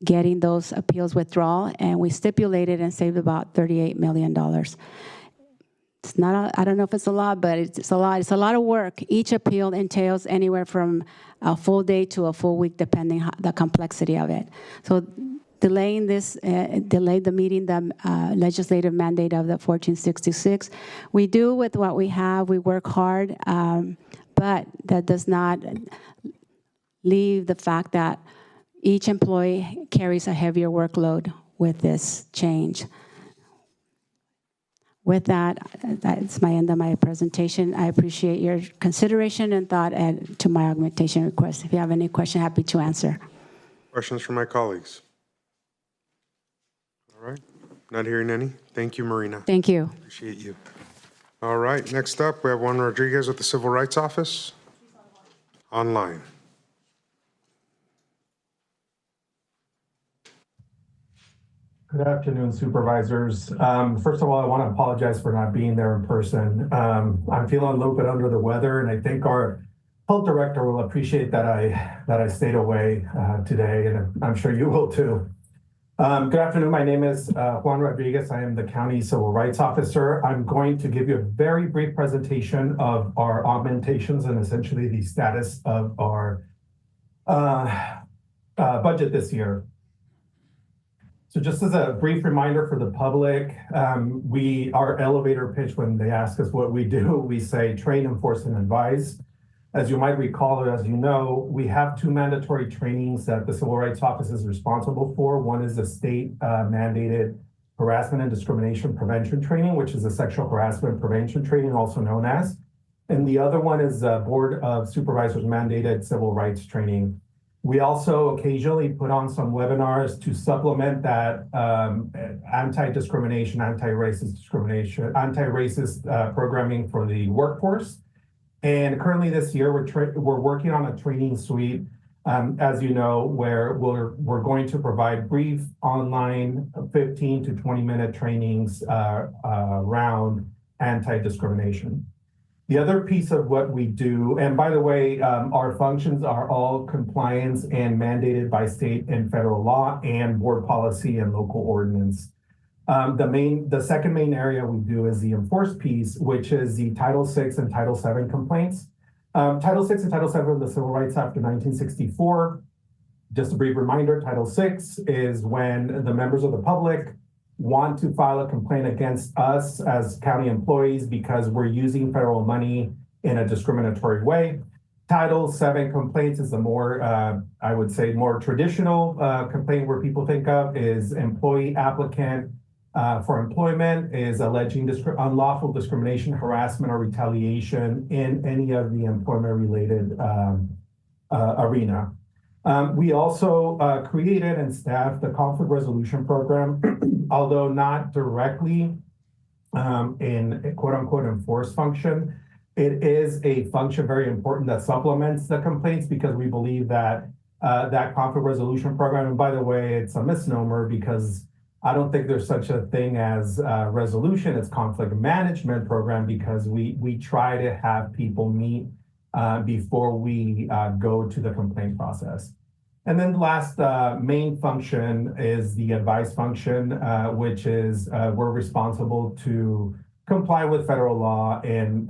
K: getting those appeals withdrawal, and we stipulated and saved about $38 million. It's not, I don't know if it's a lot, but it's a lot. It's a lot of work. Each appeal entails anywhere from a full day to a full week, depending on the complexity of it. So delaying this, delayed the meeting, the legislative mandate of the 1466. We do with what we have. We work hard, but that does not leave the fact that each employee carries a heavier workload with this change. With that, that's my end of my presentation. I appreciate your consideration and thought to my augmentation request. If you have any question, happy to answer.
A: Questions from my colleagues? All right, not hearing any. Thank you, Marina.
K: Thank you.
A: Appreciate you. All right, next up, we have Juan Rodriguez with the Civil Rights Office. Online.
L: Good afternoon, supervisors. First of all, I want to apologize for not being there in person. I'm feeling a little bit under the weather, and I think our health director will appreciate that I stayed away today, and I'm sure you will too. Good afternoon. My name is Juan Rodriguez. I am the County Civil Rights Officer. I'm going to give you a very brief presentation of our augmentations and essentially the status of our budget this year. So just as a brief reminder for the public, our elevator pitch, when they ask us what we do, we say train, enforce, and advise. As you might recall, or as you know, we have two mandatory trainings that the Civil Rights Office is responsible for. One is the state mandated harassment and discrimination prevention training, which is a sexual harassment prevention training, also known as. And the other one is the Board of Supervisors mandated civil rights training. We also occasionally put on some webinars to supplement that anti-discrimination, anti-racist discrimination, anti-racist programming for the workforce. And currently this year, we're working on a training suite, as you know, where we're going to provide brief online 15 to 20-minute trainings around anti-discrimination. The other piece of what we do, and by the way, our functions are all compliance and mandated by state and federal law and board policy and local ordinance. The second main area we do is the enforce piece, which is the Title VI and Title VII complaints. Title VI and Title VII of the Civil Rights Act of 1964. Just a brief reminder, Title VI is when the members of the public want to file a complaint against us as county employees because we're using federal money in a discriminatory way. Title VII complaints is the more, I would say, more traditional complaint where people think of is employee applicant for employment is alleging unlawful discrimination, harassment, or retaliation in any of the employment-related arena. We also created and staffed the conflict resolution program, although not directly in quote-unquote enforce function. It is a function very important that supplements the complaints because we believe that that conflict resolution program, and by the way, it's a misnomer because I don't think there's such a thing as resolution. It's conflict management program because we try to have people meet before we go to the complaint process. And then the last main function is the advice function, which is we're responsible to comply with federal law and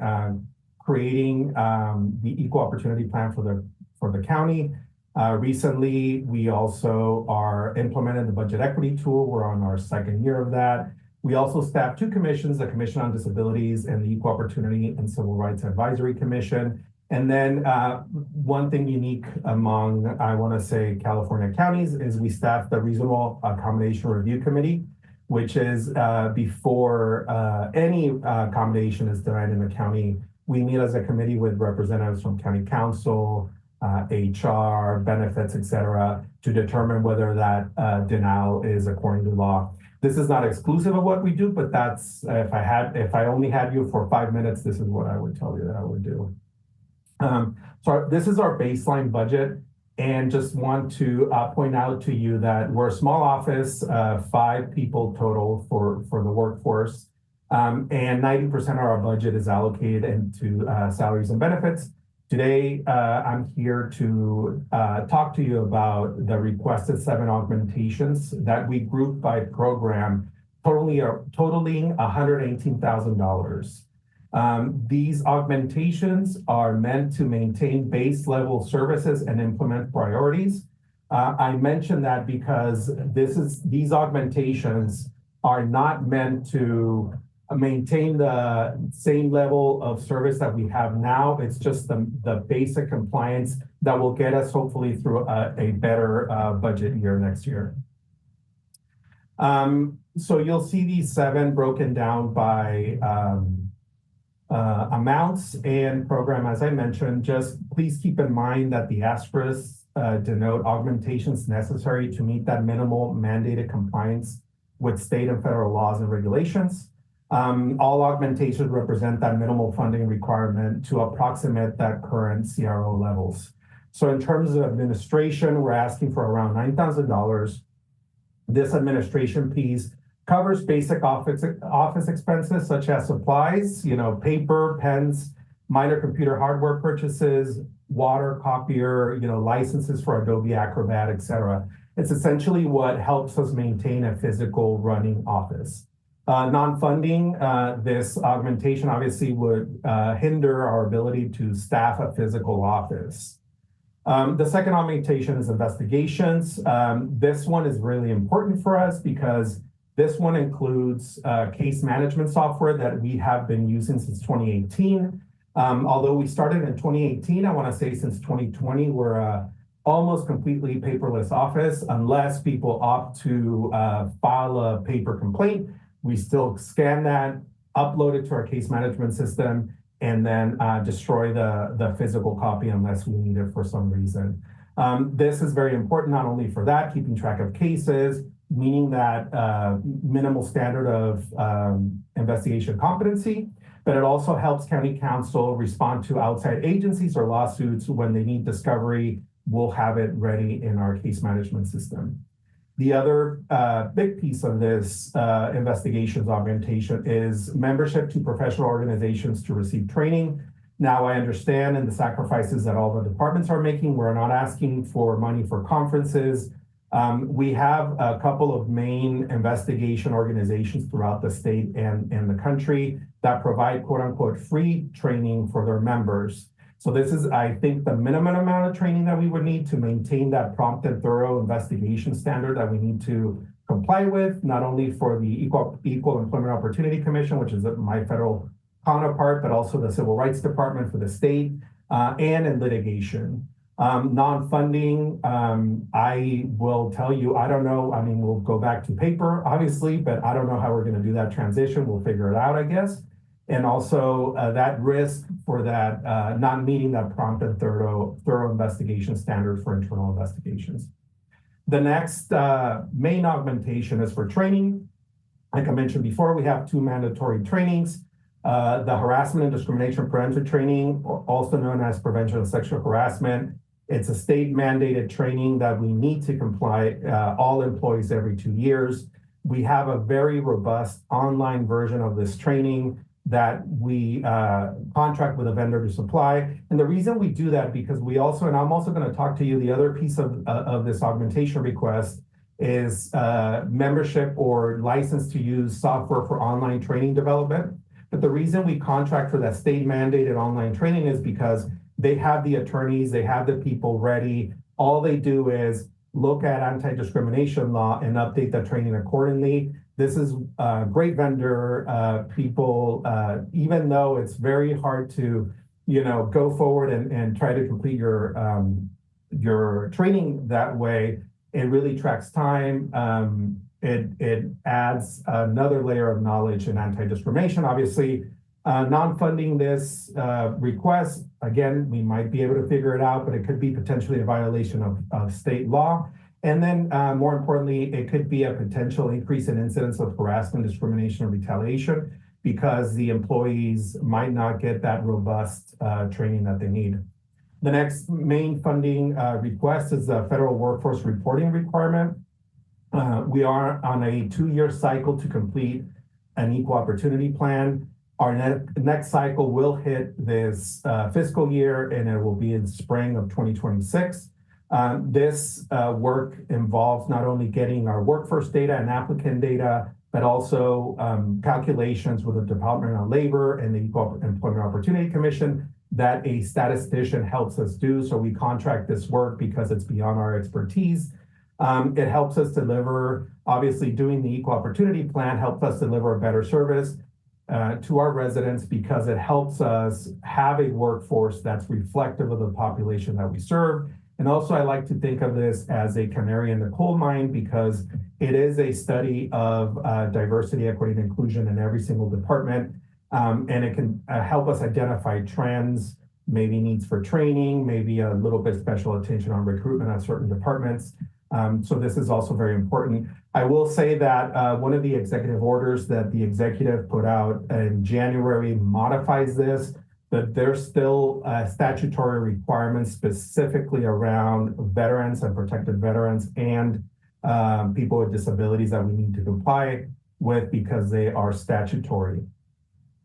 L: creating the equal opportunity plan for the county. Recently, we also are implementing the budget equity tool. We're on our second year of that. We also staff two commissions, the Commission on Disabilities and the Equal Opportunity and Civil Rights Advisory Commission. And then one thing unique among, I want to say, California counties is we staff the Reasonable Accommodation Review Committee, which is before any accommodation is denied in the county. We meet as a committee with representatives from county council, HR, benefits, et cetera, to determine whether that denial is according to law. This is not exclusive of what we do, but that's, if I only had you for 5 minutes, this is what I would tell you that I would do. So this is our baseline budget, and just want to point out to you that we're a small office, 5 people total for the workforce, and 90% of our budget is allocated into salaries and benefits. Today, I'm here to talk to you about the requested 7 augmentations that we grouped by program, totaling $118,000. These augmentations are meant to maintain base level services and implement priorities. I mention that because these augmentations are not meant to maintain the same level of service that we have now. It's just the basic compliance that will get us hopefully through a better budget year next year. So you'll see these 7 broken down by amounts and program. As I mentioned, just please keep in mind that the asterisks denote augmentations necessary to meet that minimal mandated compliance with state and federal laws and regulations. All augmentations represent that minimal funding requirement to approximate that current CRO levels. So in terms of administration, we're asking for around $9,000. This administration piece covers basic office expenses such as supplies, paper, pens, minor computer hardware purchases, water, copier, licenses for Adobe Acrobat, et cetera. It's essentially what helps us maintain a physical running office. Non-funding, this augmentation obviously would hinder our ability to staff a physical office. The second augmentation is investigations. This one is really important for us because this one includes case management software that we have been using since 2018. Although we started in 2018, I want to say since 2020, we're almost completely paperless office unless people opt to file a paper complaint. We still scan that, upload it to our case management system, and then destroy the physical copy unless we need it for some reason. This is very important not only for that, keeping track of cases, meaning that minimal standard of investigation competency, but it also helps county council respond to outside agencies or lawsuits when they need discovery. We'll have it ready in our case management system. The other big piece of this investigations augmentation is membership to professional organizations to receive training. Now I understand and the sacrifices that all the departments are making. We're not asking for money for conferences. We have a couple of main investigation organizations throughout the state and the country that provide quote unquote free training for their members. So this is, I think, the minimum amount of training that we would need to maintain that prompt and thorough investigation standard that we need to comply with, not only for the Equal Employment Opportunity Commission, which is my federal counterpart, but also the Civil Rights Department for the state, and in litigation. Non-funding, I will tell you, I don't know, I mean, we'll go back to paper, obviously, but I don't know how we're gonna do that transition. We'll figure it out, I guess. And also that risk for that not meeting that prompt and thorough investigation standard for internal investigations. The next main augmentation is for training. Like I mentioned before, we have 2 mandatory trainings. The harassment and discrimination prevention training, also known as prevention of sexual harassment. It's a state mandated training that we need to comply all employees every 2 years. We have a very robust online version of this training that we contract with a vendor to supply. And the reason we do that, because we also, and I'm also going to talk to you, the other piece of this augmentation request is membership or license to use software for online training development. But the reason we contract for that state mandated online training is because they have the attorneys, they have the people ready. All they do is look at anti-discrimination law and update the training accordingly. This is a great vendor, people, even though it's very hard to, go forward and try to complete your training that way, it really tracks time. It adds another layer of knowledge in anti-discrimination. Obviously, non-funding this request, again, we might be able to figure it out, but it could be potentially a violation of state law. And then more importantly, it could be a potential increase in incidents of harassment, discrimination, or retaliation because the employees might not get that robust training that they need. The next main funding request is the federal workforce reporting requirement. We are on a 2-year cycle to complete an equal opportunity plan. Our next cycle will hit this fiscal year and it will be in spring of 2026. This work involves not only getting our workforce data and applicant data, but also calculations with the Department of Labor and the Equal Employment Opportunity Commission that a statistician helps us do. So we contract this work because it's beyond our expertise. It helps us deliver, obviously doing the Equal Opportunity Plan helps us deliver a better service to our residents because it helps us have a workforce that's reflective of the population that we serve. And also I like to think of this as a canary in the coal mine because it is a study of diversity, equity, and inclusion in every single department. And it can help us identify trends, maybe needs for training, maybe a little bit special attention on recruitment at certain departments. So this is also very important. I will say that one of the executive orders that the executive put out in January modifies this, but there's still statutory requirements specifically around veterans and protected veterans and people with disabilities that we need to comply with because they are statutory.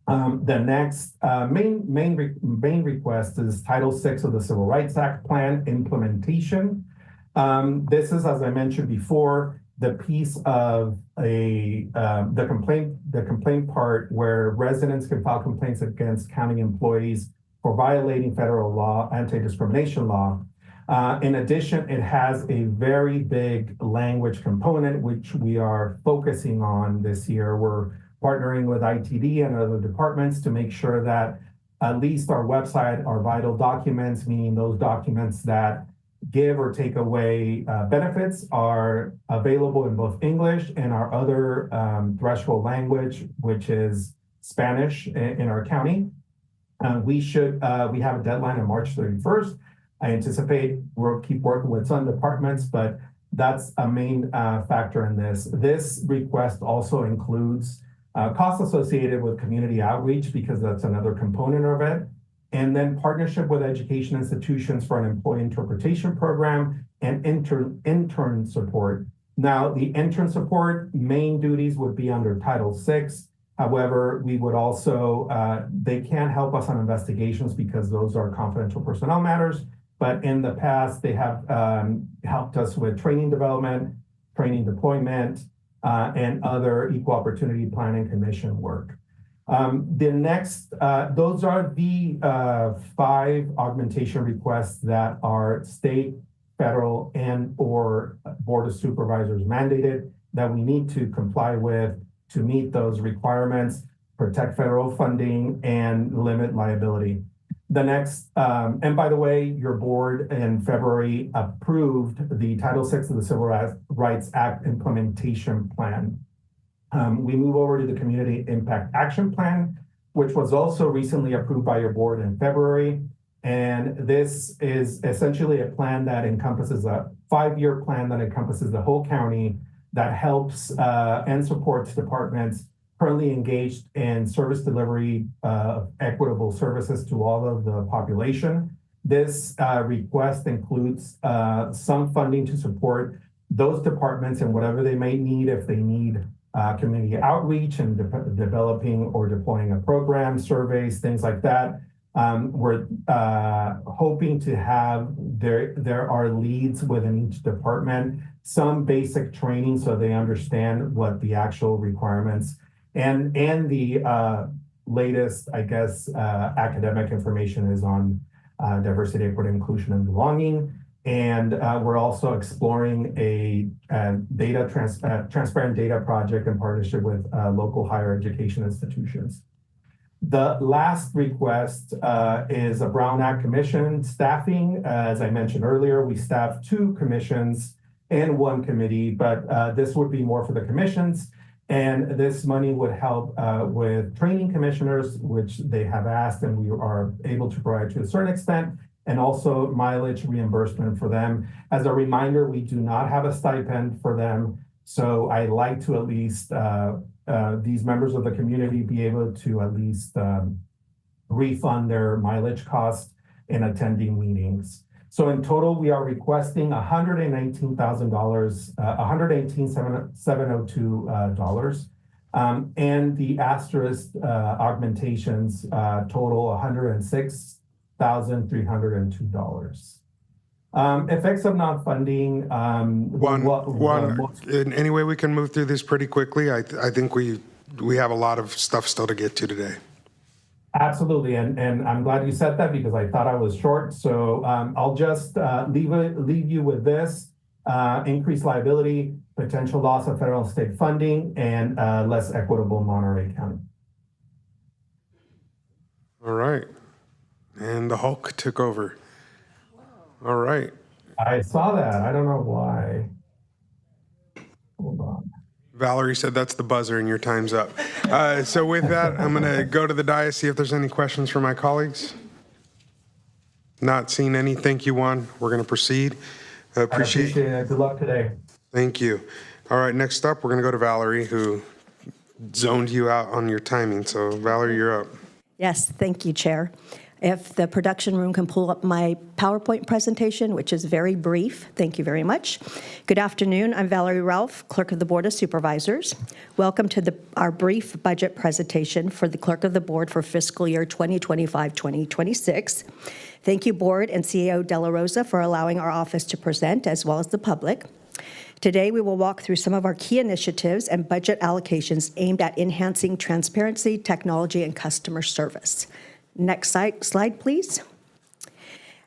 L: The next main request is Title VI of the Civil Rights Act plan implementation. This is, as I mentioned before, the piece of the complaint part where residents can file complaints against county employees for violating federal law, anti-discrimination law. In addition, it has a very big language component, which we are focusing on this year. We're partnering with ITD and other departments to make sure that at least our website, our vital documents, meaning those documents that give or take away benefits, are available in both English and our other threshold language, which is Spanish in our county. We have a deadline on March 31st. I anticipate we'll keep working with some departments, but that's a main factor in this. This request also includes costs associated with community outreach, because that's another component of it. And then partnership with education institutions for an employee interpretation program and intern support. Now, the intern support main duties would be under Title VI. However, we would also, they can help us on investigations because those are confidential personnel matters. But in the past, they have helped us with training development, training deployment, and other equal opportunity planning commission work. Those are the 5 augmentation requests that are state, federal, and or Board of Supervisors mandated that we need to comply with to meet those requirements, protect federal funding, and limit liability. The next, and by the way, your board in February approved the Title VI of the Civil Rights Act implementation plan. We move over to the Community Impact Action Plan, which was also recently approved by your board in February. And this is essentially a plan that encompasses a 5-year plan that encompasses the whole county, that helps and supports departments currently engaged in service delivery of equitable services to all of the population. This request includes some funding to support those departments and whatever they may need if they need community outreach and developing or deploying a program, surveys, things like that. We're hoping to have, there are leads within each department, some basic training so they understand what the actual requirements and the latest, I guess, academic information is on diversity, equity, inclusion, and belonging. And we're also exploring a transparent data project in partnership with local higher education institutions. The last request is a Brown Act Commission staffing. As I mentioned earlier, we staff 2 commissions and 1 committee, but this would be more for the commissions. And this money would help with training commissioners, which they have asked, and we are able to provide to a certain extent, and also mileage reimbursement for them. As a reminder, we do not have a stipend for them. So I like to at least, these members of the community be able to at least refund their mileage costs in attending meetings. So in total, we are requesting $119,000, $118,702, and the asterisk augmentations total $106,302. Effects of not funding.
A: In any way we can move through this pretty quickly. I think we have a lot of stuff still to get to today.
L: Absolutely, and I'm glad you said that because I thought I was short. So I'll just leave you with this: increased liability, potential loss of federal and state funding, and less equitable Monterey County.
A: All right, and the Hulk took over. All right.
L: I saw that. I don't know why. Hold on.
A: Valerie said that's the buzzer and your time's up. So with that, I'm going to go to the dais, see if there's any questions for my colleagues. Not seeing any. Thank you, Juan. We're going to proceed. Appreciate
L: it. Good luck today.
A: Thank you. All right, next up, we're going to go to Valerie, who zoned you out on your timing. So Valerie, you're up.
M: Yes, thank you, Chair. If the production room can pull up my PowerPoint presentation, which is very brief. Thank you very much. Good afternoon. I'm Valerie Ralph, Clerk of the Board of Supervisors. Welcome to our brief budget presentation for the Clerk of the Board for fiscal year 2025-2026. Thank you, Board and CEO De La Rosa, for allowing our office to present, as well as the public. Today, we will walk through some of our key initiatives and budget allocations aimed at enhancing transparency, technology, and customer service. Next slide, please.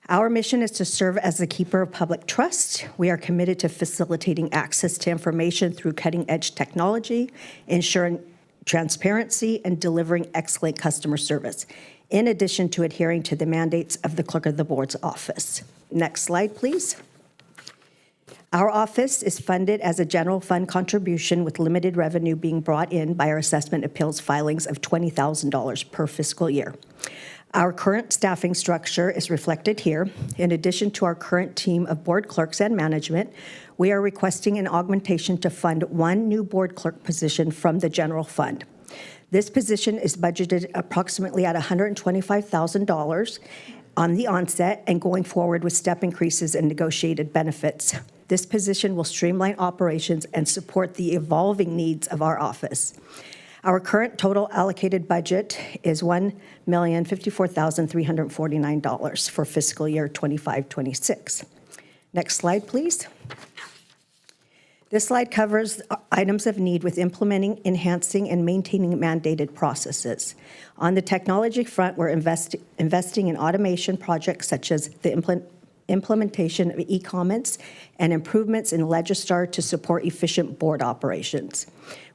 M: Our mission is to serve as the keeper of public trust. We are committed to facilitating access to information through cutting-edge technology, ensuring transparency, and delivering excellent customer service, in addition to adhering to the mandates of the Clerk of the Board's office. Next slide, please. Our office is funded as a general fund contribution with limited revenue being brought in by our assessment appeals filings of $20,000 per fiscal year. Our current staffing structure is reflected here. In addition to our current team of board clerks and management, we are requesting an augmentation to fund one new board clerk position from the general fund. This position is budgeted approximately at $125,000 on the onset and going forward with step increases and negotiated benefits. This position will streamline operations and support the evolving needs of our office. Our current total allocated budget is $1,054,349 for fiscal year 25-26. Next slide, please. This slide covers items of need with implementing, enhancing, and maintaining mandated processes. On the technology front, we're investing in automation projects such as the implementation of e-comments and improvements in Legistar to support efficient board operations.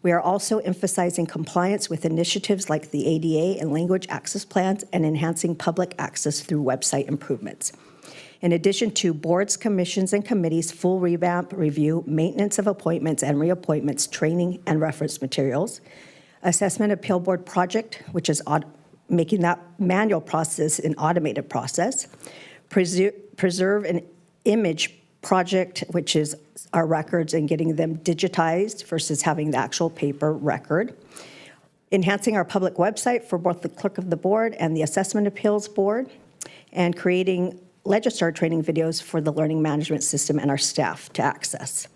M: We are also emphasizing compliance with initiatives like the ADA and language access plans and enhancing public access through website improvements. In addition to boards, commissions, and committees, full revamp, review, maintenance of appointments and reappointments, training, and reference materials, assessment appeal board project, which is making that manual process an automated process, preserve an image project, which is our records and getting them digitized versus having the actual paper record, enhancing our public website for both the clerk of the board and the assessment appeals board, and creating Legistar training videos for the learning management system and our staff to access.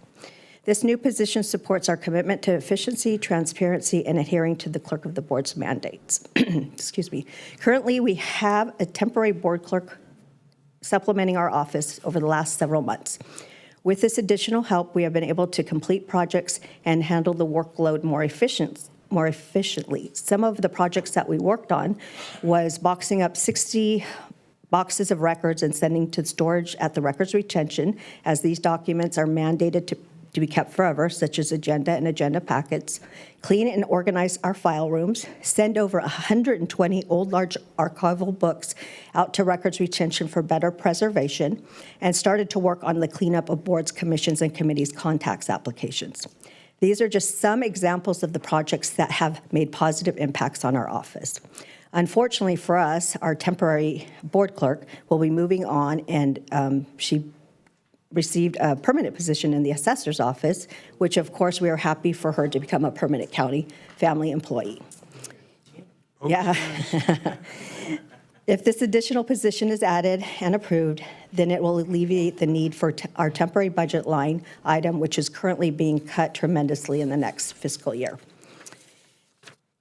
M: This new position supports our commitment to efficiency, transparency, and adhering to the clerk of the board's mandates. Excuse me. Currently, we have a temporary board clerk supplementing our office over the last several months. With this additional help, we have been able to complete projects and handle the workload more efficiently. Some of the projects that we worked on was boxing up 60 boxes of records and sending to storage at the records retention, as these documents are mandated to be kept forever, such as agenda and agenda packets, clean and organize our file rooms, send over 120 old large archival books out to records retention for better preservation, and started to work on the cleanup of boards, commissions, and committees' contacts applications. These are just some examples of the projects that have made positive impacts on our office. Unfortunately for us, our temporary board clerk will be moving on, and she received a permanent position in the assessor's office, which of course we are happy for her to become a permanent county family employee. Okay. Yeah. If this additional position is added and approved, then it will alleviate the need for our temporary budget line item, which is currently being cut tremendously in the next fiscal year.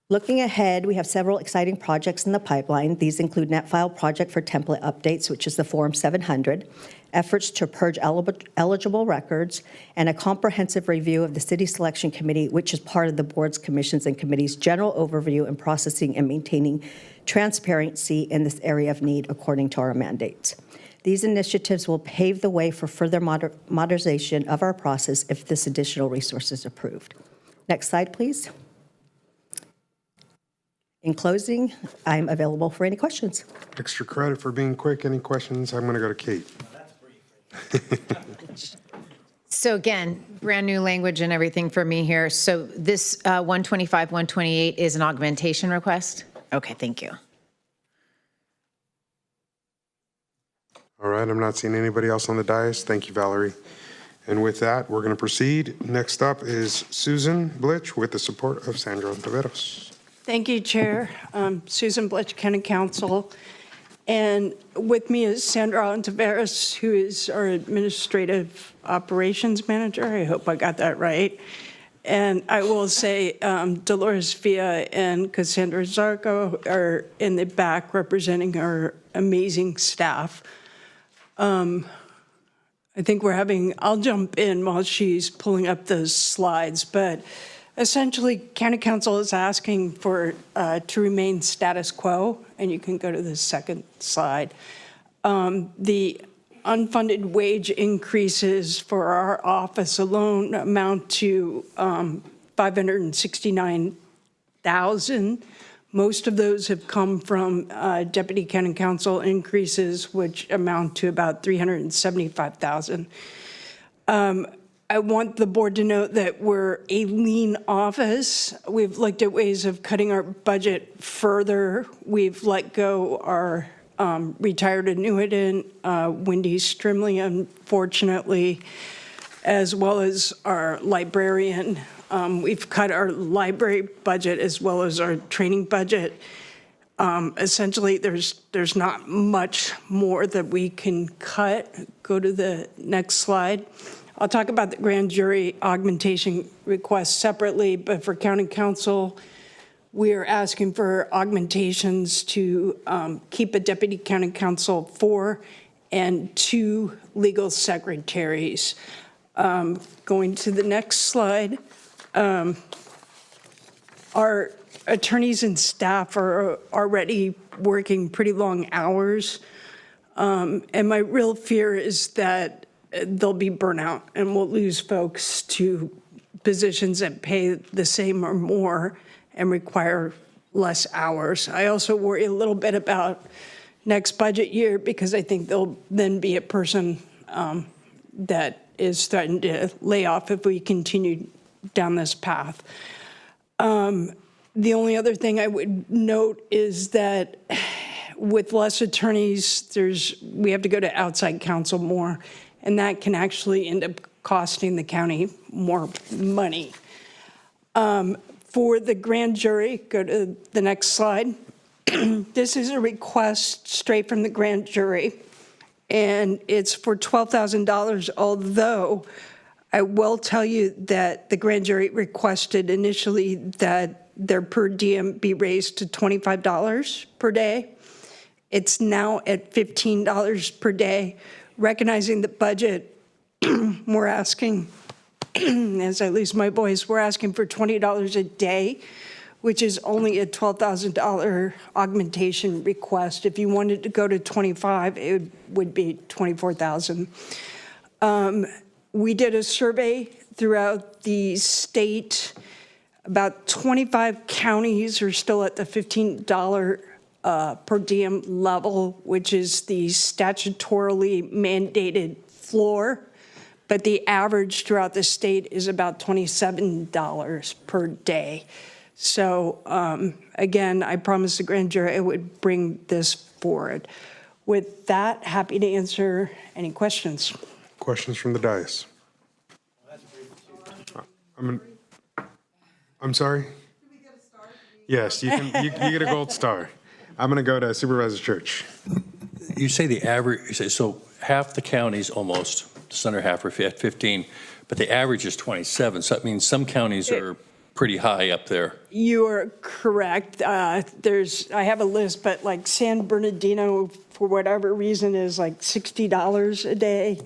M: Looking ahead, we have several exciting projects in the pipeline. These include NetFile project for template updates, which is the Form 700, efforts to purge eligible records, and a comprehensive review of the City Selection Committee, which is part of the boards, commissions, and committees' general overview in processing and maintaining transparency in this area of need according to our mandates. These initiatives will pave the way for further modernization of our process if this additional resource is approved. Next slide, please. In closing, I'm available for any questions.
A: Extra credit for being quick. Any questions? I'm going to go to Kate.
O: So again, brand new language and everything for me here. So this 125, 128 is an augmentation request? Okay, thank you.
A: All right, I'm not seeing anybody else on the dais. Thank you, Valerie. And with that, we're going to proceed. Next up is Susan Blitch with the support of Sandra Taveros.
Q: Thank you, Chair. Susan Blitch, County Council. And with me is Sandra Taveros, who is our Administrative Operations Manager. I hope I got that right. And I will say Dolores Villa and Cassandra Zarco are in the back representing our amazing staff. I think I'll jump in while she's pulling up those slides, but essentially County Council is asking for to remain status quo, and you can go to the second slide. The unfunded wage increases for our office alone amount to $569,000. Most of those have come from Deputy County Council increases, which amount to about $375,000. I want the board to note that we're a lean office. We've looked at ways of cutting our budget further. We've let go our retired annuitant, Wendy Strimley, unfortunately, as well as our librarian. We've cut our library budget as well as our training budget. Essentially, there's not much more that we can cut. Go to the next slide. I'll talk about the grand jury augmentation request separately, but for County Council, we are asking for augmentations to keep a deputy county council 4 and 2 legal secretaries. Going to the next slide. Our attorneys and staff are already working pretty long hours. And my real fear is that there'll be burnout and we'll lose folks to positions that pay the same or more and require less hours. I also worry a little bit about next budget year because I think there'll then be a person that is threatened to lay off if we continue down this path. The only other thing I would note is that with less attorneys, we have to go to outside counsel more, and that can actually end up costing the county more money. For the grand jury, go to the next slide. This is a request straight from the grand jury, and it's for $12,000, although I will tell you that the grand jury requested initially that their per diem be raised to $25 per day. It's now at $15 per day. Recognizing the budget, we're asking, as I lose my voice, we're asking for $20 a day, which is only a $12,000 augmentation request. If you wanted to go to 25, it would be $24,000. We did a survey throughout the state. About 25 counties are still at the $15 per diem level, which is the statutorily mandated floor. But the average throughout the state is about $27 per day. So again, I promised the grand jury I would bring this forward. With that, happy to answer any questions.
A: Questions from the dais? I'm sorry? Yes, you get a gold star. I'm going to go to Supervisors Church.
P: You say the average, you say, so half the counties almost, just under half are at 15, but the average is 27. So that means some counties are pretty high up there.
Q: You are correct. I have a list, but like San Bernardino, for whatever reason, is like $60 a day.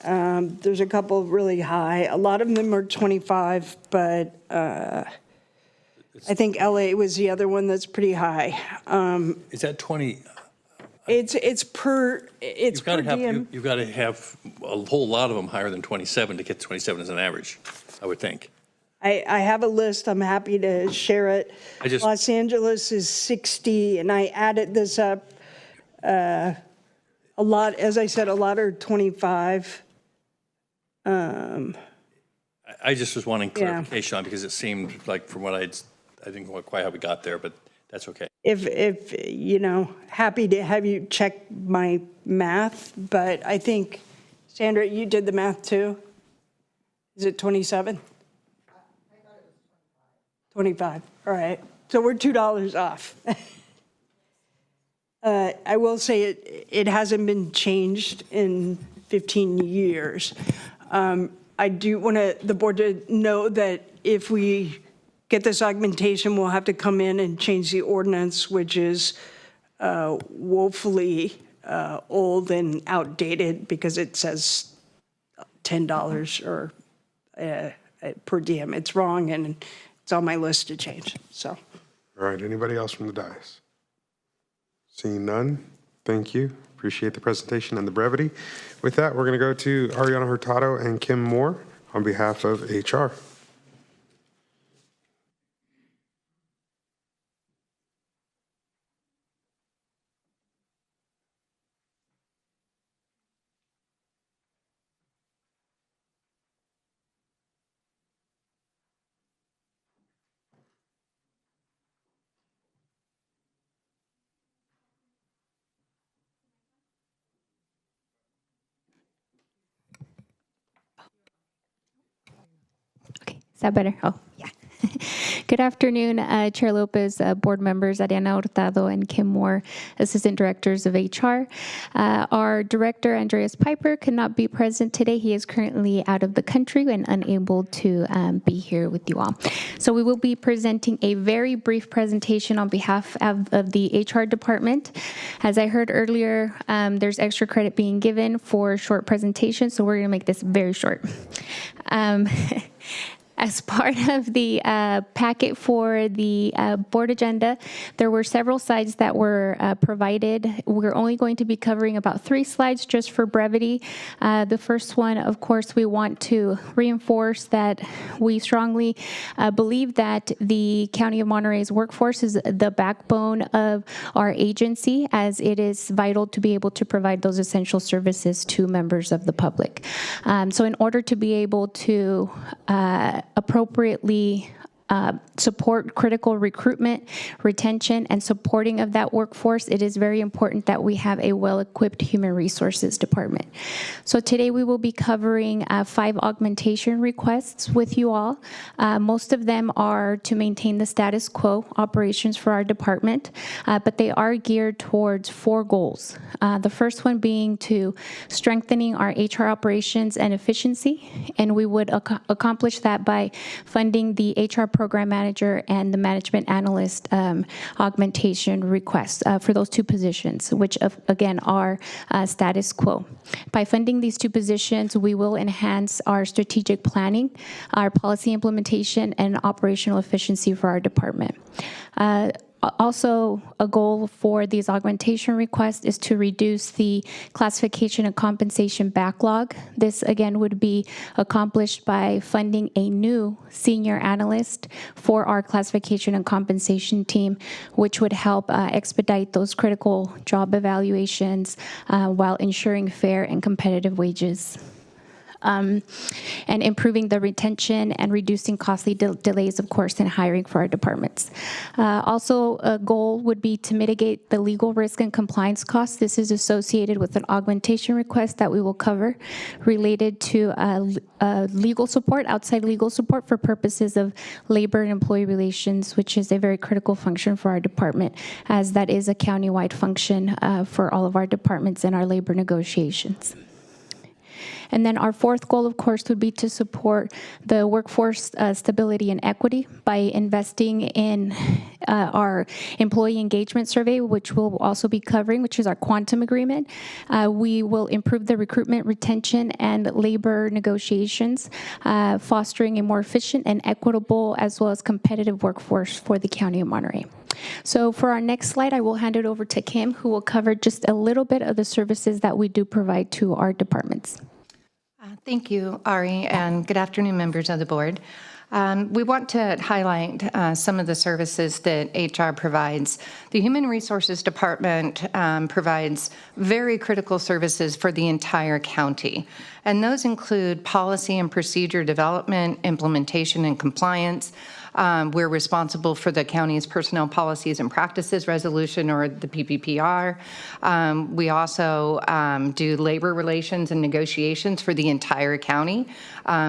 Q: There's a couple really high. A lot of them are 25, but I think LA was the other one that's pretty high.
P: Is that 20?
Q: It's per diem.
P: You've got to have a whole lot of them higher than 27 to get 27 as an average, I would think.
Q: I have a list. I'm happy to share it. Los Angeles is 60, and I added this up. A lot, as I said, a lot are 25.
P: I just was wanting clarification on because it seemed like from what I didn't know quite how we got there, but that's okay.
Q: If you know, happy to have you check my math, but I think, Sandra, you did the math too? Is it 27? I thought it was 25. All right. So we're $2 off. I will say it hasn't been changed in 15 years. I do want the board to know that if we get this augmentation, we'll have to come in and change the ordinance, which is woefully old and outdated because it says $10 or per diem. It's wrong, and it's on my list to change. So,
A: All right, anybody else from the dais? Seeing none, thank you. Appreciate the presentation and the brevity. With that, we're going to go to Ariana Hurtado and Kim Moore on behalf of HR.
J: Is that better? Oh, yeah. Good afternoon, Chair Lopez, board members, Ariana Hurtado and Kim Moore, Assistant Directors of HR. Our Director, Andreas Piper, could not be present today. He is currently out of the country and unable to be here with you all. So we will be presenting a very brief presentation on behalf of the HR department. As I heard earlier, there's extra credit being given for short presentations, so we're going to make this very short. As part of the packet for the board agenda, there were several slides that were provided. We're only going to be covering about 3 slides just for brevity. The first one, of course, we want to reinforce that we strongly believe that the County of Monterey's workforce is the backbone of our agency, as it is vital to be able to provide those essential services to members of the public. So in order to be able to appropriately support critical recruitment, retention, and supporting of that workforce, it is very important that we have a well-equipped human resources department. So today we will be covering 5 augmentation requests with you all. Most of them are to maintain the status quo operations for our department, but they are geared towards 4 goals. The first one being to strengthening our HR operations and efficiency, and we would accomplish that by funding the HR program manager and the management analyst augmentation requests for those 2 positions, which again are status quo. By funding these 2 positions, we will enhance our strategic planning, our policy implementation, and operational efficiency for our department. Also, a goal for these augmentation requests is to reduce the classification and compensation backlog. This, again, would be accomplished by funding a new senior analyst for our classification and compensation team, which would help expedite those critical job evaluations while ensuring fair and competitive wages. And improving the retention and reducing costly delays, of course, in hiring for our departments. Also, a goal would be to mitigate the legal risk and compliance costs. This is associated with an augmentation request that we will cover related to legal support, outside legal support for purposes of labor and employee relations, which is a very critical function for our department, as that is a countywide function for all of our departments in our labor negotiations. And then our 4th goal, of course, would be to support the workforce stability and equity by investing in our employee engagement survey, which we'll also be covering, which is our quantum agreement. We will improve the recruitment, retention, and labor negotiations, fostering a more efficient and equitable as well as competitive workforce for the County of Monterey. So for our next slide, I will hand it over to Kim, who will cover just a little bit of the services that we do provide to our departments.
U: Thank you, Ari, and good afternoon, members of the board. We want to highlight some of the services that HR provides. The Human Resources Department provides very critical services for the entire county, and those include policy and procedure development, implementation and compliance. We're responsible for the county's personnel policies and practices resolution, or the PPPR. We also do labor relations and negotiations for the entire county.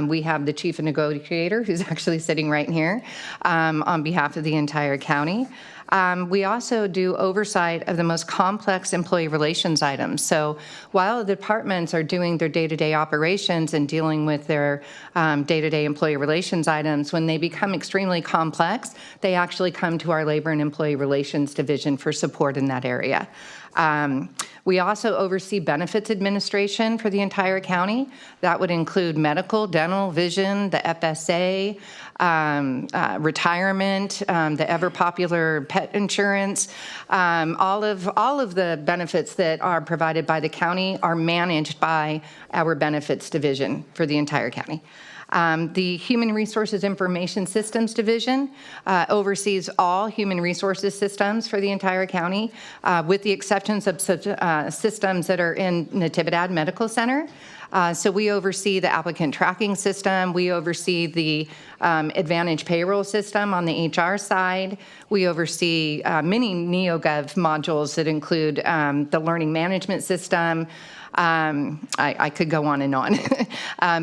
U: We have the chief negotiator, who's actually sitting right here, on behalf of the entire county. We also do oversight of the most complex employee relations items. So while the departments are doing their day-to-day operations and dealing with their day-to-day employee relations items, when they become extremely complex, they actually come to our Labor and Employee Relations Division for support in that area. We also oversee benefits administration for the entire county. That would include medical, dental, vision, the FSA, retirement, the ever-popular pet insurance. All of the benefits that are provided by the county are managed by our benefits division for the entire county. The Human Resources Information Systems Division oversees all human resources systems for the entire county, with the exceptions of systems that are in Natividad Medical Center. So we oversee the applicant tracking system. We oversee the Advantage payroll system on the HR side. We oversee many NeoGov modules that include the learning management system. I could go on and on,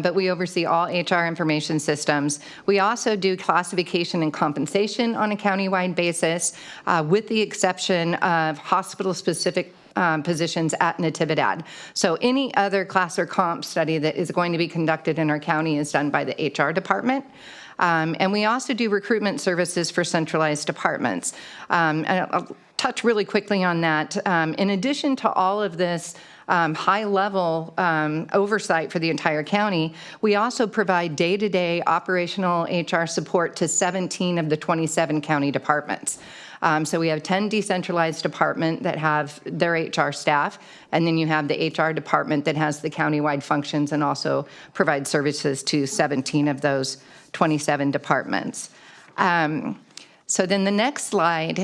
U: but we oversee all HR information systems. We also do classification and compensation on a countywide basis, with the exception of hospital-specific positions at Natividad. So any other class or comp study that is going to be conducted in our county is done by the HR department. And we also do recruitment services for centralized departments. And I'll touch really quickly on that. In addition to all of this high-level oversight for the entire county, we also provide day-to-day operational HR support to 17 of the 27 county departments. So we have 10 decentralized departments that have their HR staff, and then you have the HR department that has the countywide functions and also provides services to 17 of those 27 departments. So then the next slide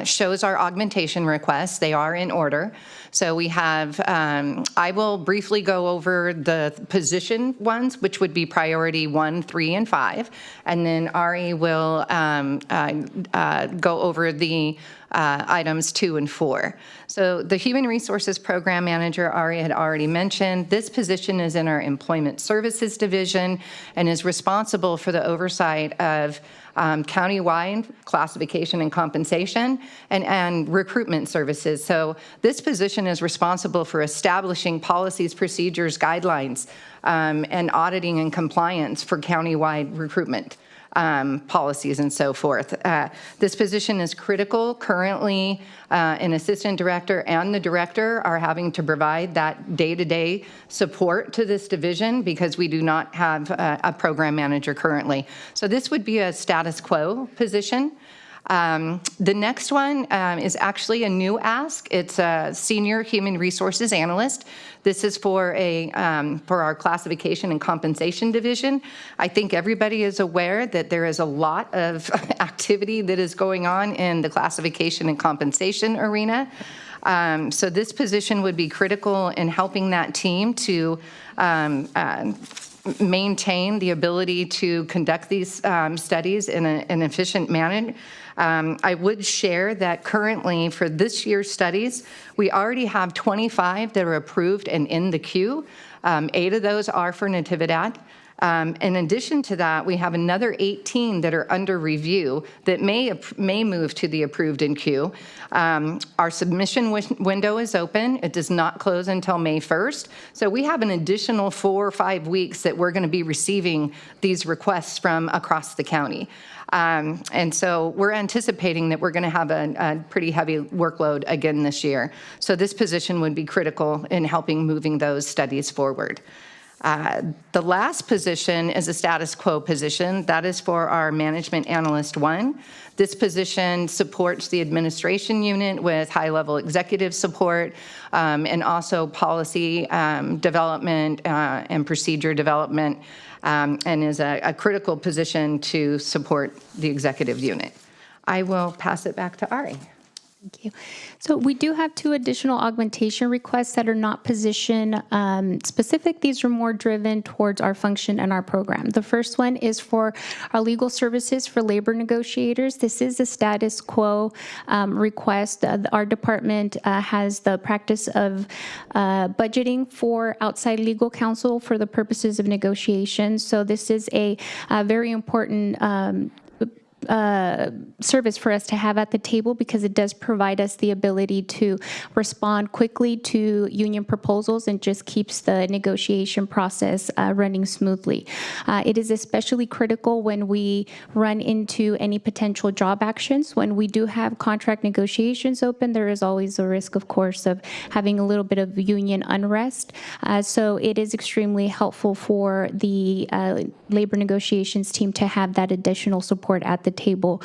U: shows our augmentation requests. They are in order. So we have, I will briefly go over the position ones, which would be priority 1, 3, and 5. And then Ari will go over the items 2 and 4. So the Human Resources Program Manager, Ari had already mentioned, this position is in our Employment Services Division and is responsible for the oversight of countywide classification and compensation and recruitment services. So this position is responsible for establishing policies, procedures, guidelines, and auditing and compliance for countywide recruitment policies and so forth. This position is critical. Currently, an assistant director and the director are having to provide that day-to-day support to this division because we do not have a program manager currently. So this would be a status quo position. The next one is actually a new ask. It's a senior human resources analyst. This is for our classification and compensation division. I think everybody is aware that there is a lot of activity that is going on in the classification and compensation arena. So this position would be critical in helping that team to maintain the ability to conduct these studies in an efficient manner. I would share that currently for this year's studies, we already have 25 that are approved and in the queue. 8 of those are for Natividad. In addition to that, we have another 18 that are under review that may move to the approved in queue. Our submission window is open. It does not close until May 1st. So we have an additional 4 or 5 weeks that we're going to be receiving these requests from across the county. And so we're anticipating that we're going to have a pretty heavy workload again this year. So this position would be critical in helping moving those studies forward. The last position is a status quo position. That is for our Management Analyst 1. This position supports the administration unit with high-level executive support and also policy development and procedure development, and is a critical position to support the executive unit. I will pass it back to Ari.
J: Thank you. So we do have 2 additional augmentation requests that are not position specific. These are more driven towards our function and our program. The first one is for our legal services for labor negotiators. This is a status quo request. Our department has the practice of budgeting for outside legal counsel for the purposes of negotiations. So this is a very important service for us to have at the table because it does provide us the ability to respond quickly to union proposals and just keeps the negotiation process running smoothly. It is especially critical when we run into any potential job actions. When we do have contract negotiations open, there is always a risk, of course, of having a little bit of union unrest. So it is extremely helpful for the labor negotiations team to have that additional support at the table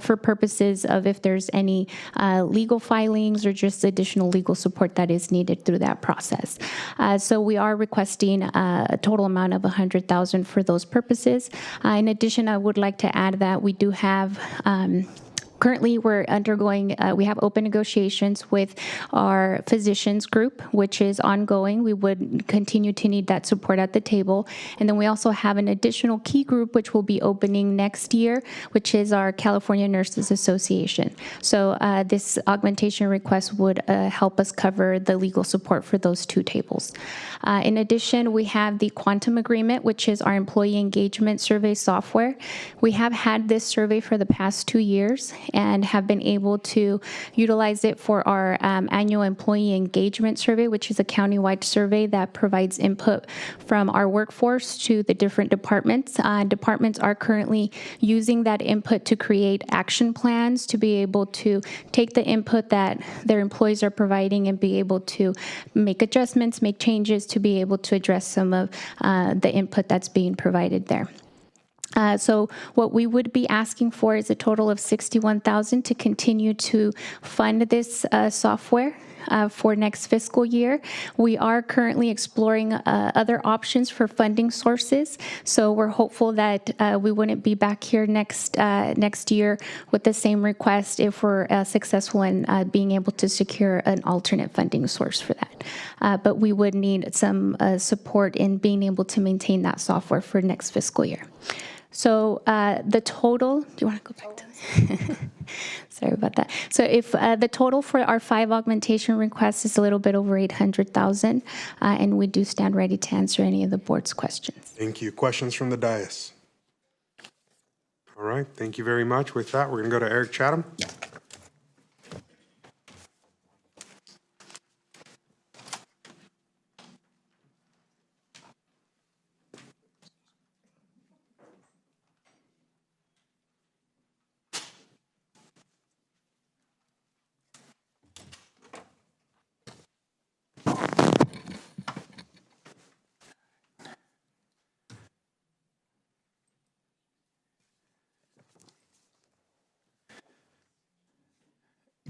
J: for purposes of if there's any legal filings or just additional legal support that is needed through that process. So we are requesting a total amount of $100,000 for those purposes. In addition, I would like to add that we do have currently, we're undergoing, we have open negotiations with our physicians group, which is ongoing. We would continue to need that support at the table. And then we also have an additional key group, which will be opening next year, which is our California Nurses Association. So this augmentation request would help us cover the legal support for those two tables. In addition, we have the Quantum Agreement, which is our employee engagement survey software. We have had this survey for the past 2 years and have been able to utilize it for our annual employee engagement survey, which is a countywide survey that provides input from our workforce to the different departments. Departments are currently using that input to create action plans to be able to take the input that their employees are providing and be able to make adjustments, make changes to be able to address some of the input that's being provided there. So what we would be asking for is a total of $61,000 to continue to fund this software for next fiscal year. We are currently exploring other options for funding sources. So we're hopeful that we wouldn't be back here next year with the same request if we're successful in being able to secure an alternate funding source for that. But we would need some support in being able to maintain that software for next fiscal year. So the total, do you want to go back to that? Sorry about that. So if the total for our 5 augmentation requests is a little bit over $800,000, and we do stand ready to answer any of the board's questions.
A: Thank you. Questions from the dais? All right, thank you very much. With that, we're going to go to Eric Chatham.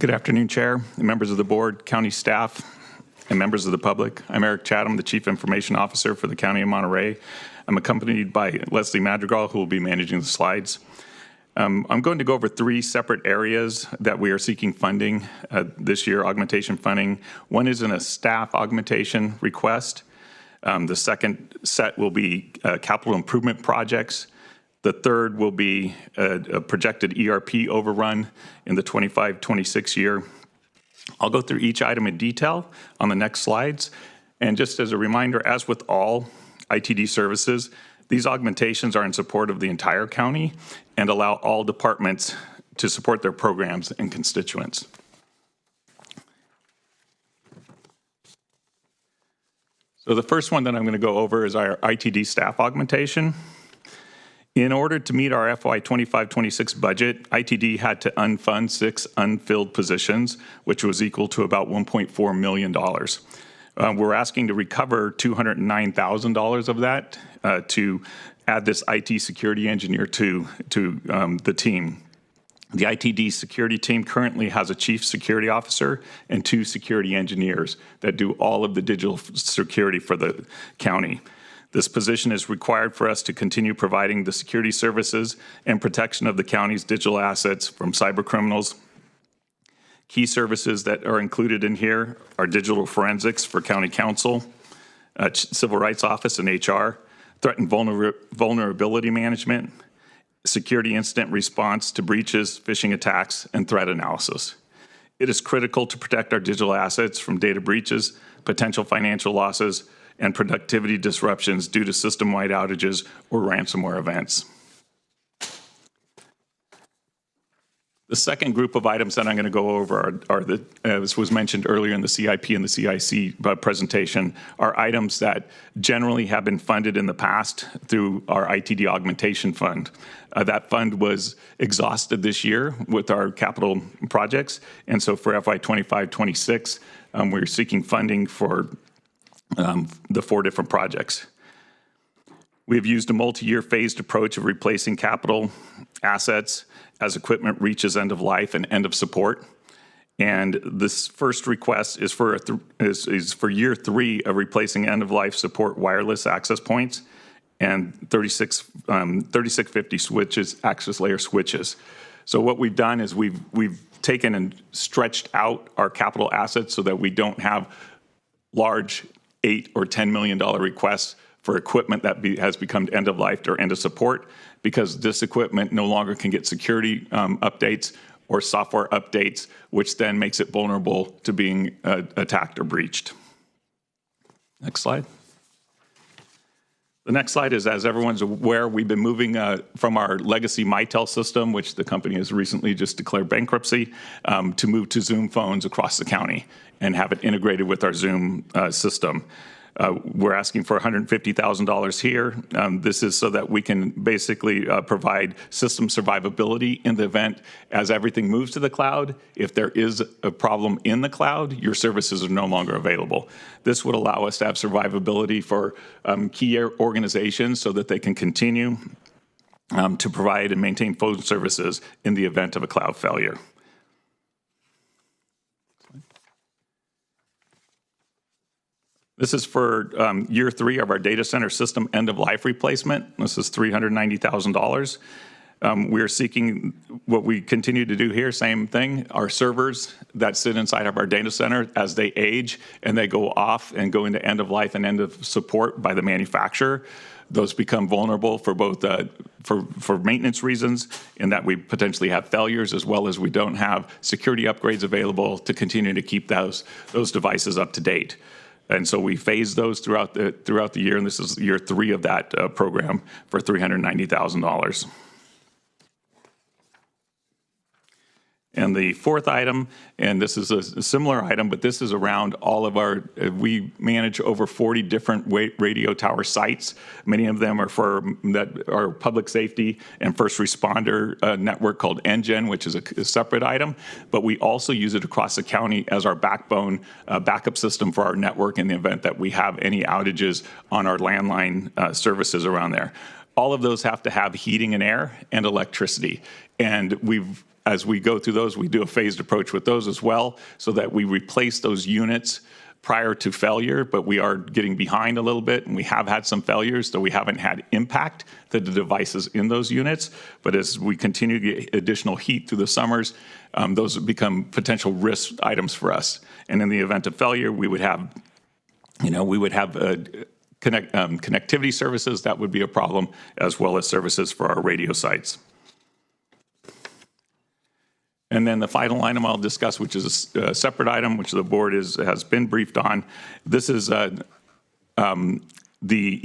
H: Good afternoon, Chair, members of the board, county staff, and members of the public. I'm Eric Chatham, the Chief Information Officer for the County of Monterey. I'm accompanied by Leslie Madrigal, who will be managing the slides. I'm going to go over 3 separate areas that we are seeking funding this year, augmentation funding. One is in a staff augmentation request. The second set will be capital improvement projects. The third will be a projected ERP overrun in the 25-26 year. I'll go through each item in detail on the next slides. And just as a reminder, as with all ITD services, these augmentations are in support of the entire county and allow all departments to support their programs and constituents. So the first one that I'm going to go over is our ITD staff augmentation. In order to meet our FY 25-26 budget, ITD had to unfund 6 unfilled positions, which was equal to about $1.4 million. We're asking to recover $209,000 of that to add this IT security engineer to the team. The ITD security team currently has a chief security officer and 2 security engineers that do all of the digital security for the county. This position is required for us to continue providing the security services and protection of the county's digital assets from cyber criminals. Key services that are included in here are digital forensics for county council, civil rights office and HR, threat and vulnerability management, security incident response to breaches, phishing attacks, and threat analysis. It is critical to protect our digital assets from data breaches, potential financial losses, and productivity disruptions due to system-wide outages or ransomware events. The second group of items that I'm going to go over are the, as was mentioned earlier in the CIP and the CIC presentation, are items that generally have been funded in the past through our ITD augmentation fund. That fund was exhausted this year with our capital projects, and so for FY 25-26, we're seeking funding for the 4 different projects. We've used a multi-year phased approach of replacing capital assets as equipment reaches end of life and end of support. And this first request is for year 3 of replacing end of life support wireless access points and 3650 switches, access layer switches. So what we've done is we've taken and stretched out our capital assets so that we don't have large $8 or $10 million requests for equipment that has become end of life or end of support, because this equipment no longer can get security updates or software updates, which then makes it vulnerable to being attacked or breached. Next slide. The next slide is, as everyone's aware, we've been moving from our legacy Mitel system, which the company has recently just declared bankruptcy, to move to Zoom phones across the county and have it integrated with our Zoom system. We're asking for $150,000 here. This is so that we can basically provide system survivability in the event as everything moves to the cloud. If there is a problem in the cloud, your services are no longer available. This would allow us to have survivability for key organizations so that they can continue to provide and maintain phone services in the event of a cloud failure. This is for year 3 of our data center system end-of-life replacement. This is $390,000. We're seeking, what we continue to do here, same thing, our servers that sit inside of our data center, as they age and they go off and go into end-of-life and end-of-support by the manufacturer, those become vulnerable for both for maintenance reasons, in that we potentially have failures, as well as we don't have security upgrades available to continue to keep those devices up to date. And so we phase those throughout the year, and this is year 3 of that program for $390,000. And the fourth item, and this is a similar item, but this is around all of our, we manage over 40 different radio tower sites. Many of them are for that are public safety and first responder network called NGen, which is a separate item. But we also use it across the county as our backbone backup system for our network in the event that we have any outages on our landline services around there. All of those have to have heating and air and electricity. And as we go through those, we do a phased approach with those as well, so that we replace those units prior to failure, but we are getting behind a little bit, and we have had some failures, so we haven't had impact to the devices in those units. But as we continue to get additional heat through the summers, those become potential risk items for us. And in the event of failure, we would have, connectivity services that would be a problem, as well as services for our radio sites. And then the final item I'll discuss, which is a separate item, which the board has been briefed on. This is the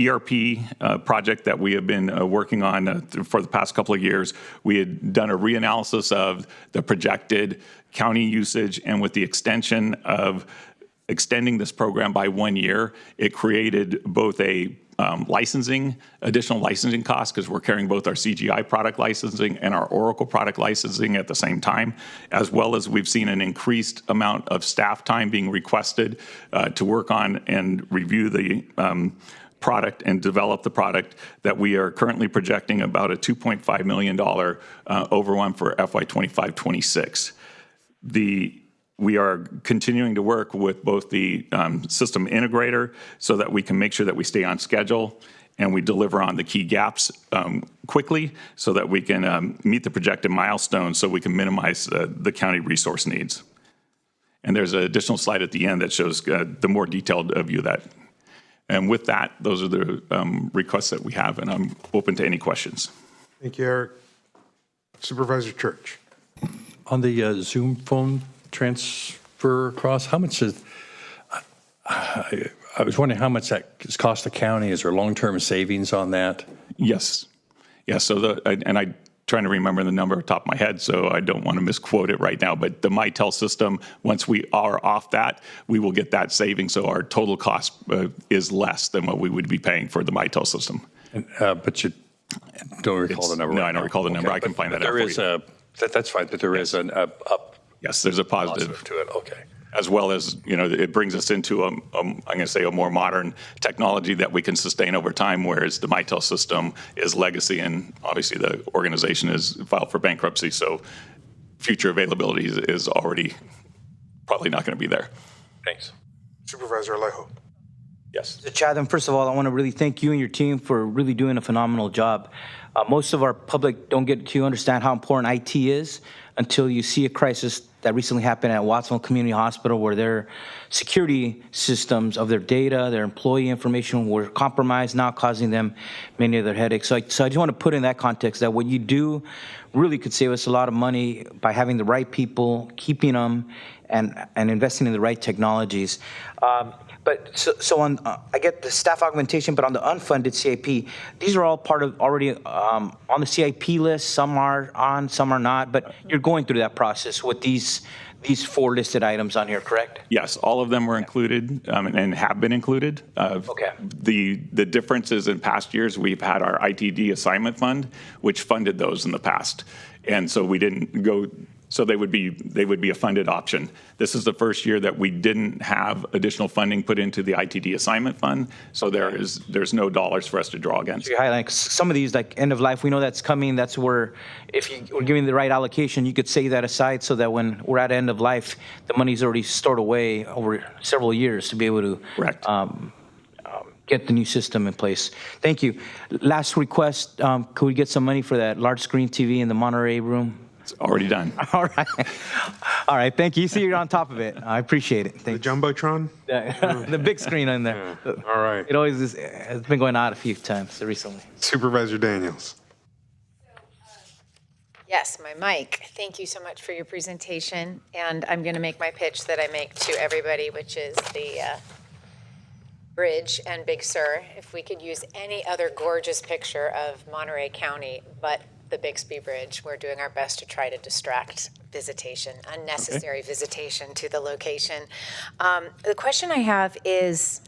H: ERP project that we have been working on for the past couple of years. We had done a reanalysis of the projected county usage, and with the extension of extending this program by 1 year, it created both a additional licensing costs, because we're carrying both our CGI product licensing and our Oracle product licensing at the same time, as well as we've seen an increased amount of staff time being requested to work on and review the product and develop the product, that we are currently projecting about a $2.5 million overrun for FY 25-26. We are continuing to work with both the system integrator so that we can make sure that we stay on schedule and we deliver on the key gaps quickly, so that we can meet the projected milestones, so we can minimize the county resource needs. And there's an additional slide at the end that shows the more detailed view of that. And with that, those are the requests that we have, and I'm open to any questions.
A: Thank you, Eric. Supervisor Church.
G: On the Zoom phone transfer across, how much is, I was wondering how much that cost the county. Is there long-term savings on that?
H: Yes. So I trying to remember the number off the top of my head, so I don't want to misquote it right now. But the MyTel system, once we are off that, we will get that saving. So our total cost is less than what we would be paying for the MyTel system.
P: But you don't recall the number.
H: No,
P: right
H: I don't
P: now.
H: recall the number.
P: Okay,
H: I can
P: but
H: find that out
P: there
H: for
P: is
H: you.
P: that's fine, but there is an up
H: Yes, there's a positive
P: to it. Okay.
H: as well as, it brings us into I'm going to say a more modern technology that we can sustain over time, whereas the MyTel system is legacy, and obviously the organization is filed for bankruptcy, so future availability is already probably not going to be there.
P: Thanks.
A: Supervisor Alejo.
H: Yes.
D: Mr. Chatham, first of all, I want to really thank you and your team for really doing a phenomenal job. Most of our public don't get to understand how important IT is until you see a crisis that recently happened at Watsonville Community Hospital, where their security systems of their data, their employee information were compromised, now causing them many of their headaches. So I just want to put in that context that what you do really could save us a lot of money by having the right people, keeping them, and investing in the right technologies. But so on, I get the staff augmentation, but on the unfunded CIP, these are all part of already on the CIP list. Some are on, some are not. But you're going through that process with these 4 listed items on here, correct?
H: Yes, all of them were included and have been included.
D: Okay.
H: The differences in past years, we've had our ITD assignment fund, which funded those in the past, and so we didn't go. So they would be a funded option. This is the first year that we didn't have additional funding put into the ITD assignment fund, so there's no dollars for us to draw against.
D: So you highlight some of these, like end of life, we know that's coming. That's where, if you were giving the right allocation, you could save that aside so that when we're at end of life, the money's already stored away over several years to be able to get the new system in place. Thank you. Last request, could we get some money for that large screen TV in the Monterey room?
H: It's already done.
D: All right. All right, thank you. You see, you're on top of it. I appreciate it. Thank
A: The Jumbotron?
D: The big screen on there.
A: All right.
D: It always is, it's been going out a few times recently.
A: Supervisor Daniels.
I: Yes, my mic. Thank you so much for your presentation. And I'm going to make my pitch that I make to everybody, which is the bridge and Big Sur. If we could use any other gorgeous picture of Monterey County but the Bixby Bridge, we're doing our best to try to distract visitation, unnecessary visitation to the location. The question I have is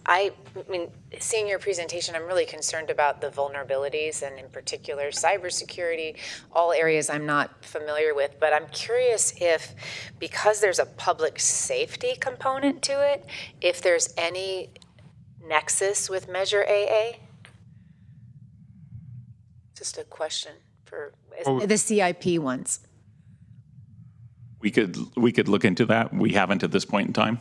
I: I mean, seeing your presentation, I'm really concerned about the vulnerabilities and in particular cybersecurity, all areas I'm not familiar with, but I'm curious if, because there's a public safety component to it, if there's any nexus with Measure AA? Just a question for
O: The CIP ones.
H: We could look into that. We haven't at this point in time.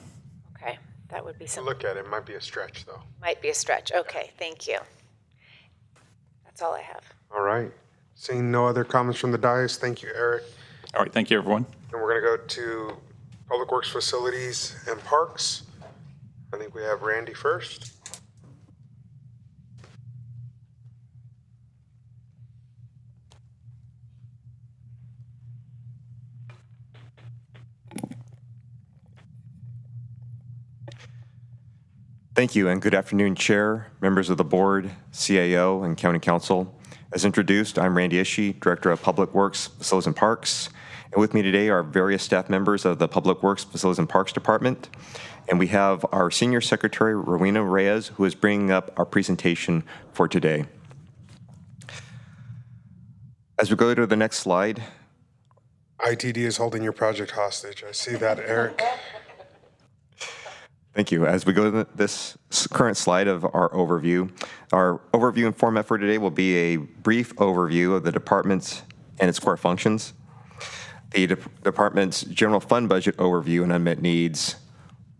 I: Okay, that would be something.
A: Look at it. Might be a stretch, though.
I: Might be a stretch. Okay, thank you. That's all I have.
A: All right. Seeing no other comments from the dais, thank you, Eric.
H: All right, thank you, everyone.
A: And we're going to go to Public Works Facilities and Parks. I think we have Randy first.
N: Thank you, and good afternoon, Chair, members of the board, CAO, and County Council. As introduced, I'm Randy Ishii, Director of Public Works, Facilities and Parks. And with me today are various staff members of the Public Works, Facilities and Parks Department. And we have our Senior Secretary, Rowena Reyes, who is bringing up our presentation for today. As we go to the next slide.
A: ITD is holding your project hostage. I see that, Eric.
N: Thank you. As we go to this current slide of our overview and format for today will be a brief overview of the department's and its core functions, the department's general fund budget overview and unmet needs.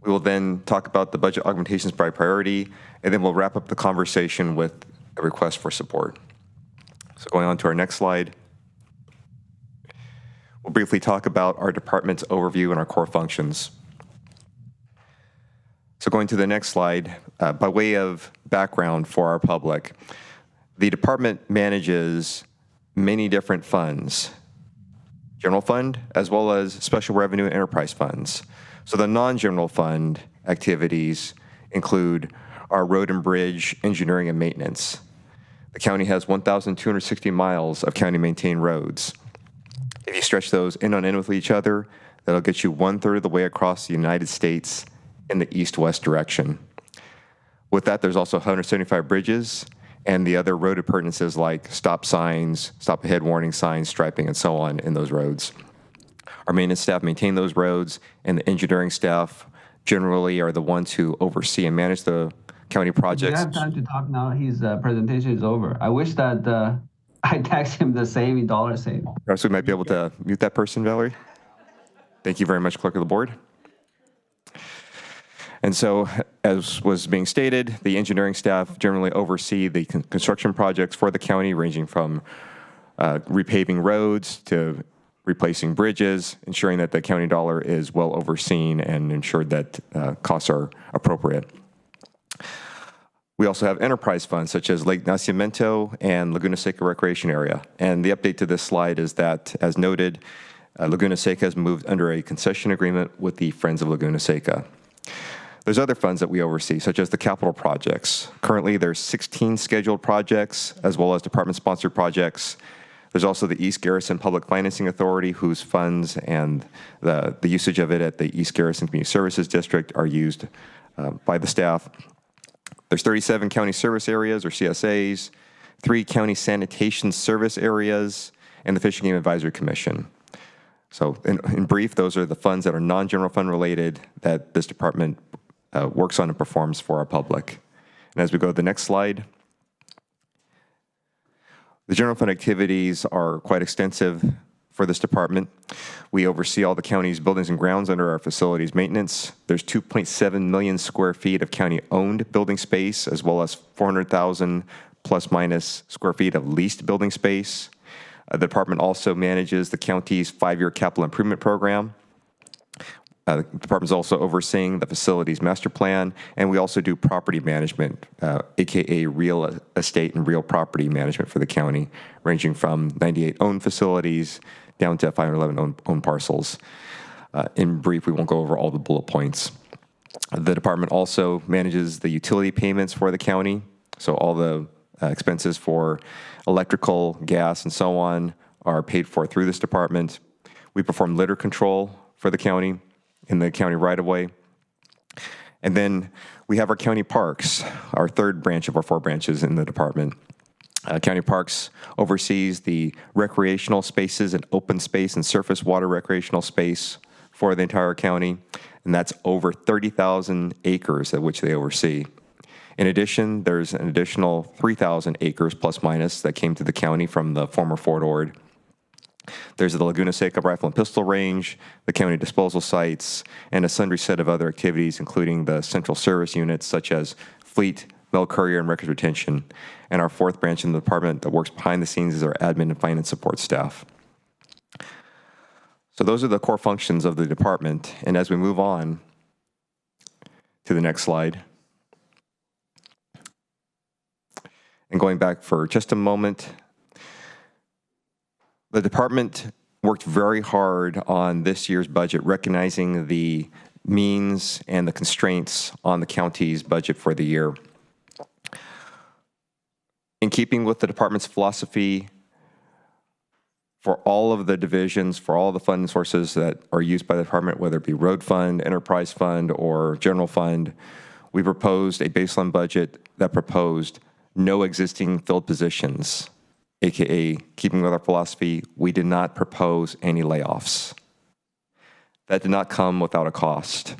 N: We will then talk about the budget augmentations by priority, and then we'll wrap up the conversation with a request for support. So going on to our next slide, we'll briefly talk about our department's overview and our core functions. So going to the next slide, by way of background for our public, the department manages many different funds, general fund, as well as special revenue and enterprise funds. So the non-general fund activities include our road and bridge engineering and maintenance. The county has 1,260 miles of county-maintained roads. If you stretch those in on in with each other, that'll get you 1/3 of the way across the United States in the east-west direction. With that, there's also 175 bridges and the other road appurtenances like stop signs, stop ahead warning signs, striping, and so on in those roads. Our maintenance staff maintain those roads, and the engineering staff generally are the ones who oversee and manage the county projects.
R: We have time to talk now. His presentation is over. I wish that I text him the same dollar saved.
N: So we might be able to mute that person, Valerie. Thank you very much, Clerk of the Board. And so, as was being stated, the engineering staff generally oversee the construction projects for the county, ranging from repaving roads to replacing bridges, ensuring that the county dollar is well overseen and ensured that costs are appropriate. We also have enterprise funds such as Lake Nacimiento and Laguna Seca Recreation Area. And the update to this slide is that, as noted, Laguna Seca has moved under a concession agreement with the Friends of Laguna Seca. There's other funds that we oversee, such as the capital projects. Currently, there's 16 scheduled projects, as well as department-sponsored projects. There's also the East Garrison Public Financing Authority, whose funds and the usage of it at the East Garrison Community Services District are used by the staff. There's 37 county service areas, or CSAs, 3 county sanitation service areas, and the Fish and Game Advisory Commission. So in brief, those are the funds that are non-general fund related that this department works on and performs for our public. And as we go to the next slide, the general fund activities are quite extensive for this department. We oversee all the county's buildings and grounds under our facilities maintenance. There's 2.7 million square feet of county-owned building space, as well as 400,000 plus minus square feet of leased building space. The department also manages the county's 5-year capital improvement program. The department is also overseeing the facilities master plan, and we also do property management, AKA real estate and real property management for the county, ranging from 98 owned facilities down to 511 owned parcels. In brief, we won't go over all the bullet points. The department also manages the utility payments for the county, so all the expenses for electrical, gas, and so on are paid for through this department. We perform litter control for the county in the county right-of-way. And then we have our county parks, our third branch of our 4 branches in the department. County Parks oversees the recreational spaces and open space and surface water recreational space for the entire county, and that's over 30,000 acres at which they oversee. In addition, there's an additional 3,000 acres plus minus that came to the county from the former Fort Ord. There's the Laguna Seca Rifle and Pistol Range, the county disposal sites, and a sundry set of other activities, including the central service units such as fleet, mail courier, and records retention. And our 4th branch in the department that works behind the scenes is our admin and finance support staff. So those are the core functions of the department. And as we move on to the next slide, and going back for just a moment, the department worked very hard on this year's budget, recognizing the means and the constraints on the county's budget for the year. In keeping with the department's philosophy for all of the divisions, for all the fund sources that are used by the department, whether it be road fund, enterprise fund, or general fund, we proposed a baseline budget that proposed no existing filled positions, AKA, keeping with our philosophy, we did not propose any layoffs. That did not come without a cost.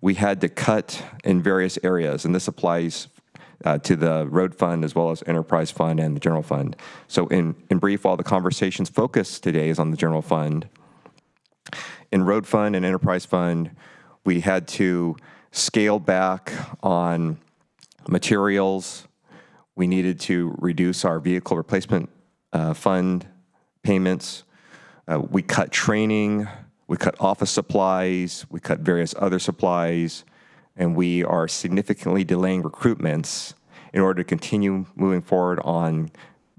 N: We had to cut in various areas, and this applies to the road fund as well as enterprise fund and the general fund. So in brief, all the conversations focus today is on the general fund. In road fund and enterprise fund, we had to scale back on materials. We needed to reduce our vehicle replacement fund payments. We cut training, we cut office supplies, we cut various other supplies, and we are significantly delaying recruitments in order to continue moving forward on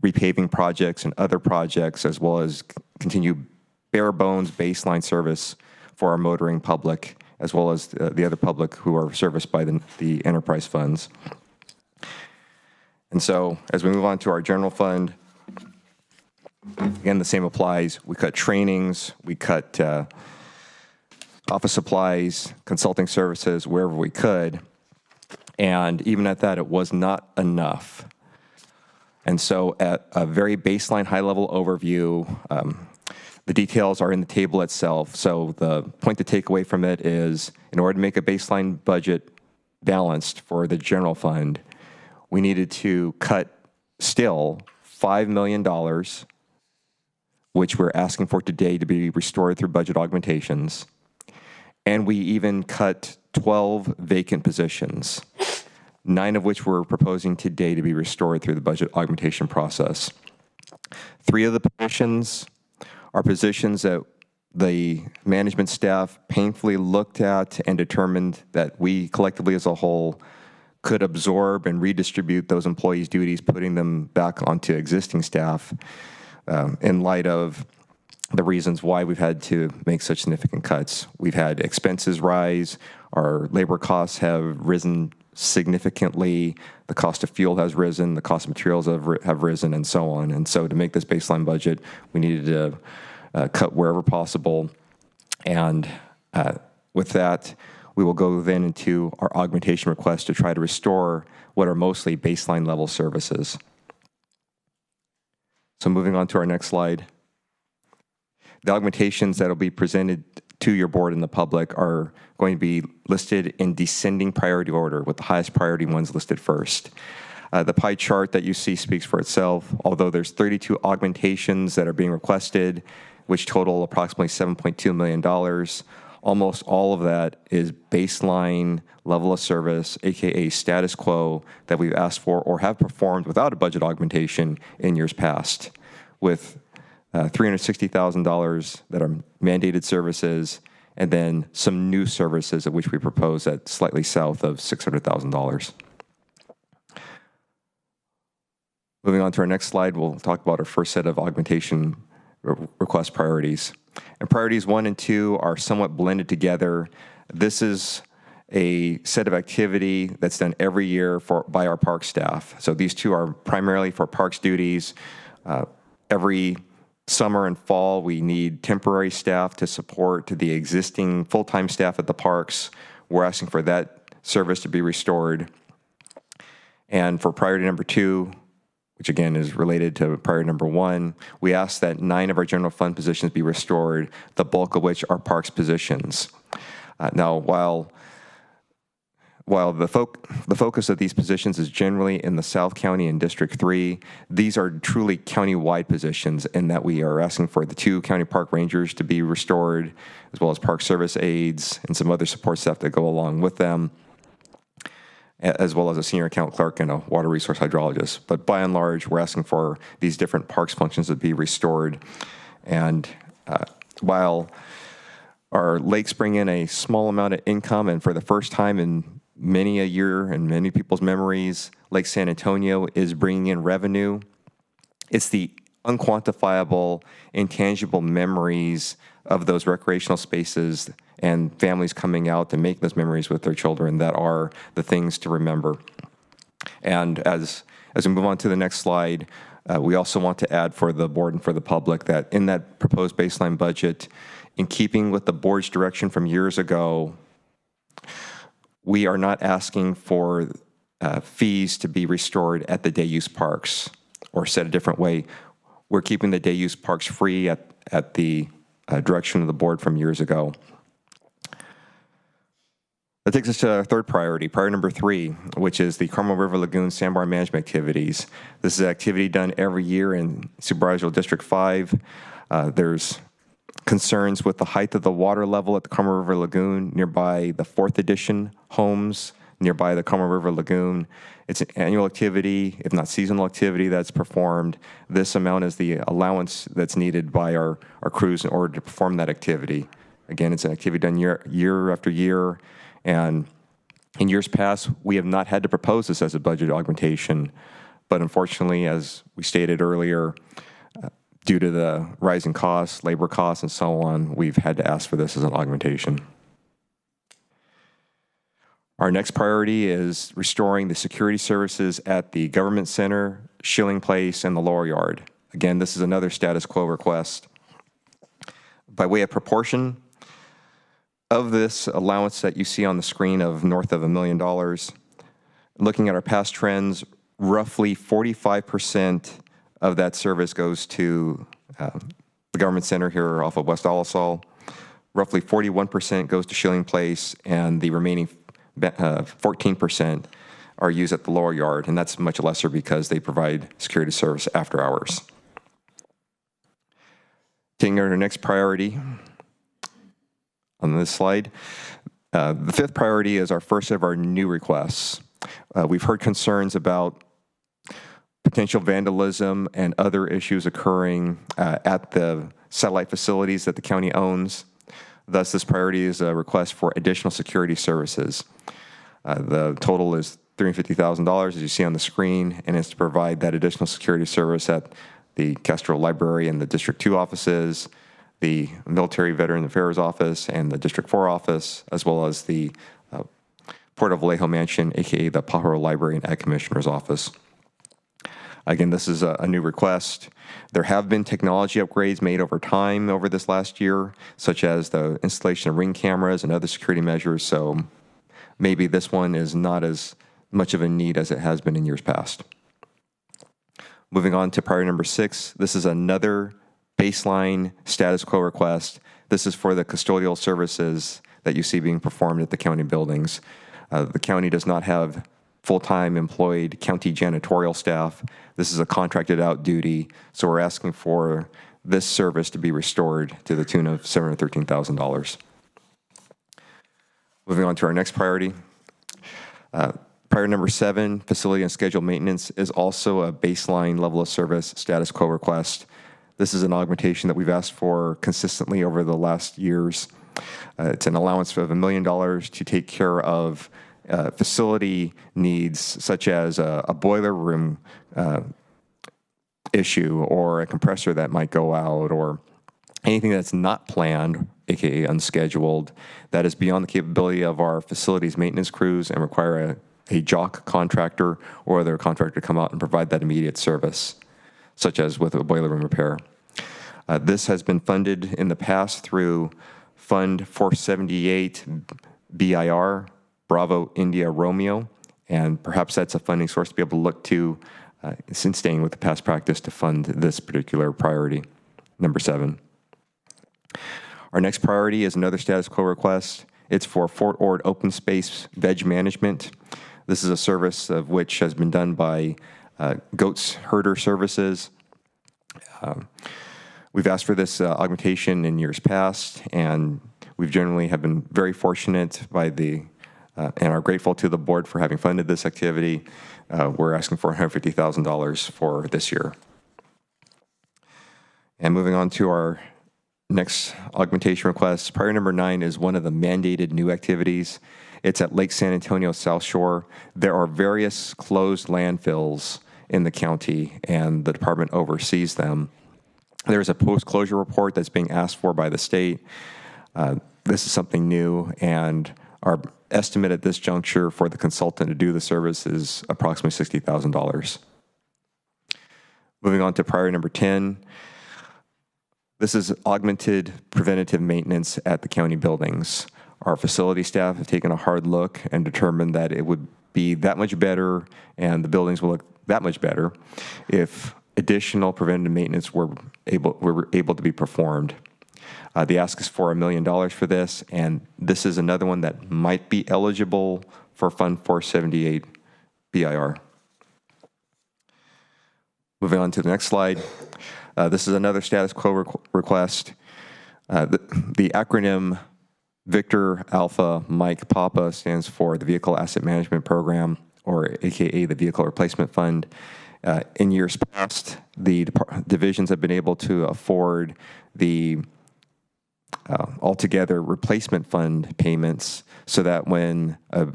N: repaving projects and other projects, as well as continue bare bones baseline service for our motoring public, as well as the other public who are serviced by the enterprise funds. And so as we move on to our general fund, again, the same applies. We cut trainings, we cut office supplies, consulting services, wherever we could. And even at that, it was not enough. And so at a very baseline high-level overview, the details are in the table itself. So the point to take away from it is, in order to make a baseline budget balanced for the general fund, we needed to cut still $5 million, which we're asking for today to be restored through budget augmentations. And we even cut 12 vacant positions, 9 of which we're proposing today to be restored through the budget augmentation process. 3 of the positions are positions that the management staff painfully looked at and determined that we collectively as a whole could absorb and redistribute those employees' duties, putting them back onto existing staff in light of the reasons why we've had to make such significant cuts. We've had expenses rise, our labor costs have risen significantly, the cost of fuel has risen, the cost of materials have risen, and so on. And so to make this baseline budget, we needed to cut wherever possible. And with that, we will go then into our augmentation requests to try to restore what are mostly baseline level services. So moving on to our next slide. The augmentations that will be presented to your board and the public are going to be listed in descending priority order, with the highest priority ones listed first. The pie chart that you see speaks for itself. Although there's 32 augmentations that are being requested, which total approximately $7.2 million, almost all of that is baseline level of service, AKA status quo, that we've asked for or have performed without a budget augmentation in years past, with $360,000 that are mandated services, and then some new services of which we propose at slightly south of $600,000. Moving on to our next slide, we'll talk about our first set of augmentation request priorities. And priorities 1 and 2 are somewhat blended together. This is a set of activity that's done every year by our park staff. So these two are primarily for parks duties. Every summer and fall, we need temporary staff to support the existing full-time staff at the parks. We're asking for that service to be restored. And for priority number 2, which again is related to priority number 1, we ask that 9 of our general fund positions be restored, the bulk of which are parks positions. Now, while the focus of these positions is generally in the South County and District 3, these are truly county-wide positions in that we are asking for the 2 county park rangers to be restored, as well as park service aides and some other support staff that go along with them, as well as a senior account clerk and a water resource hydrologist. But by and large, we're asking for these different parks functions to be restored. And while our lakes bring in a small amount of income, and for the first time in many a year and many people's memories, Lake San Antonio is bringing in revenue, it's the unquantifiable, intangible memories of those recreational spaces and families coming out to make those memories with their children that are the things to remember. And as we move on to the next slide, we also want to add for the board and for the public that in that proposed baseline budget, in keeping with the board's direction from years ago, we are not asking for fees to be restored at the day use parks, or said a different way, we're keeping the day use parks free at the direction of the board from years ago. That takes us to our third priority, priority number 3, which is the Carmel River Lagoon sandbar management activities. This is an activity done every year in Supervisor District 5. There's concerns with the height of the water level at the Carmel River Lagoon nearby the 4th edition homes nearby the Carmel River Lagoon. It's an annual activity, if not seasonal activity, that's performed. This amount is the allowance that's needed by our crews in order to perform that activity. Again, it's an activity done year after year, and in years past, we have not had to propose this as a budget augmentation, but unfortunately, as we stated earlier, due to the rising costs, labor costs, and so on, we've had to ask for this as an augmentation. Our next priority is restoring the security services at the Government Center, Schilling Place, and the Lower Yard. Again, this is another status quo request. By way of proportion, of this allowance that you see on the screen of north of $1 million, looking at our past trends, roughly 45% of that service goes to the Government Center here off of West Olisol. Roughly 41% goes to Schilling Place, and the remaining 14% are used at the Lower Yard, and that's much lesser because they provide security service after hours. Taking our next priority on this slide, the fifth priority is our first of our new requests. We've heard concerns about potential vandalism and other issues occurring at the satellite facilities that the county owns. Thus, this priority is a request for additional security services. The total is $350,000, as you see on the screen, and it's to provide that additional security service at the Castro Library and the District 2 offices, the Military Veteran Affairs Office, and the District 4 office, as well as the Port of Vallejo Mansion, aka the Pajaro Library and Ag Commissioner's Office. Again, this is a new request. There have been technology upgrades made over time over this last year, such as the installation of ring cameras and other security measures, so maybe this one is not as much of a need as it has been in years past. Moving on to priority number 6, this is another baseline status quo request. This is for the custodial services that you see being performed at the county buildings. The county does not have full-time employed county janitorial staff. This is a contracted out duty, so we're asking for this service to be restored to the tune of $713,000. Moving on to our next priority. Priority number 7, facility and schedule maintenance, is also a baseline level of service status quo request. This is an augmentation that we've asked for consistently over the last years. It's an allowance of $1 million to take care of facility needs such as a boiler room issue or a compressor that might go out or anything that's not planned, aka unscheduled, that is beyond the capability of our facilities maintenance crews and require a JOC contractor or other contractor to come out and provide that immediate service, such as with a boiler room repair. This has been funded in the past through Fund 478 BIR, Bravo India Romeo, and perhaps that's a funding source to be able to look to since staying with the past practice to fund this particular priority, number 7. Our next priority is another status quo request. It's for Fort Ord Open Space Veg Management. This is a service of which has been done by Goats Herder Services. We've asked for this augmentation in years past, and we've generally have been very fortunate by the and are grateful to the board for having funded this activity. We're asking for $150,000 for this year. And moving on to our next augmentation request, priority number 9 is one of the mandated new activities. It's at Lake San Antonio South Shore. There are various closed landfills in the county, and the department oversees them. There's a post-closure report that's being asked for by the state. This is something new, and our estimate at this juncture for the consultant to do the service is approximately $60,000. Moving on to priority number 10. This is augmented preventative maintenance at the county buildings. Our facility staff have taken a hard look and determined that it would be that much better and the buildings will look that much better if additional preventative maintenance were able to be performed. The ask is for $1 million for this, and this is another one that might be eligible for Fund 478 BIR. Moving on to the next slide. This is another status quo request. The acronym Victor Alpha Mike Papa stands for the Vehicle Asset Management Program, or AKA the Vehicle Replacement Fund. In years past, the divisions have been able to afford the altogether replacement fund payments so that when a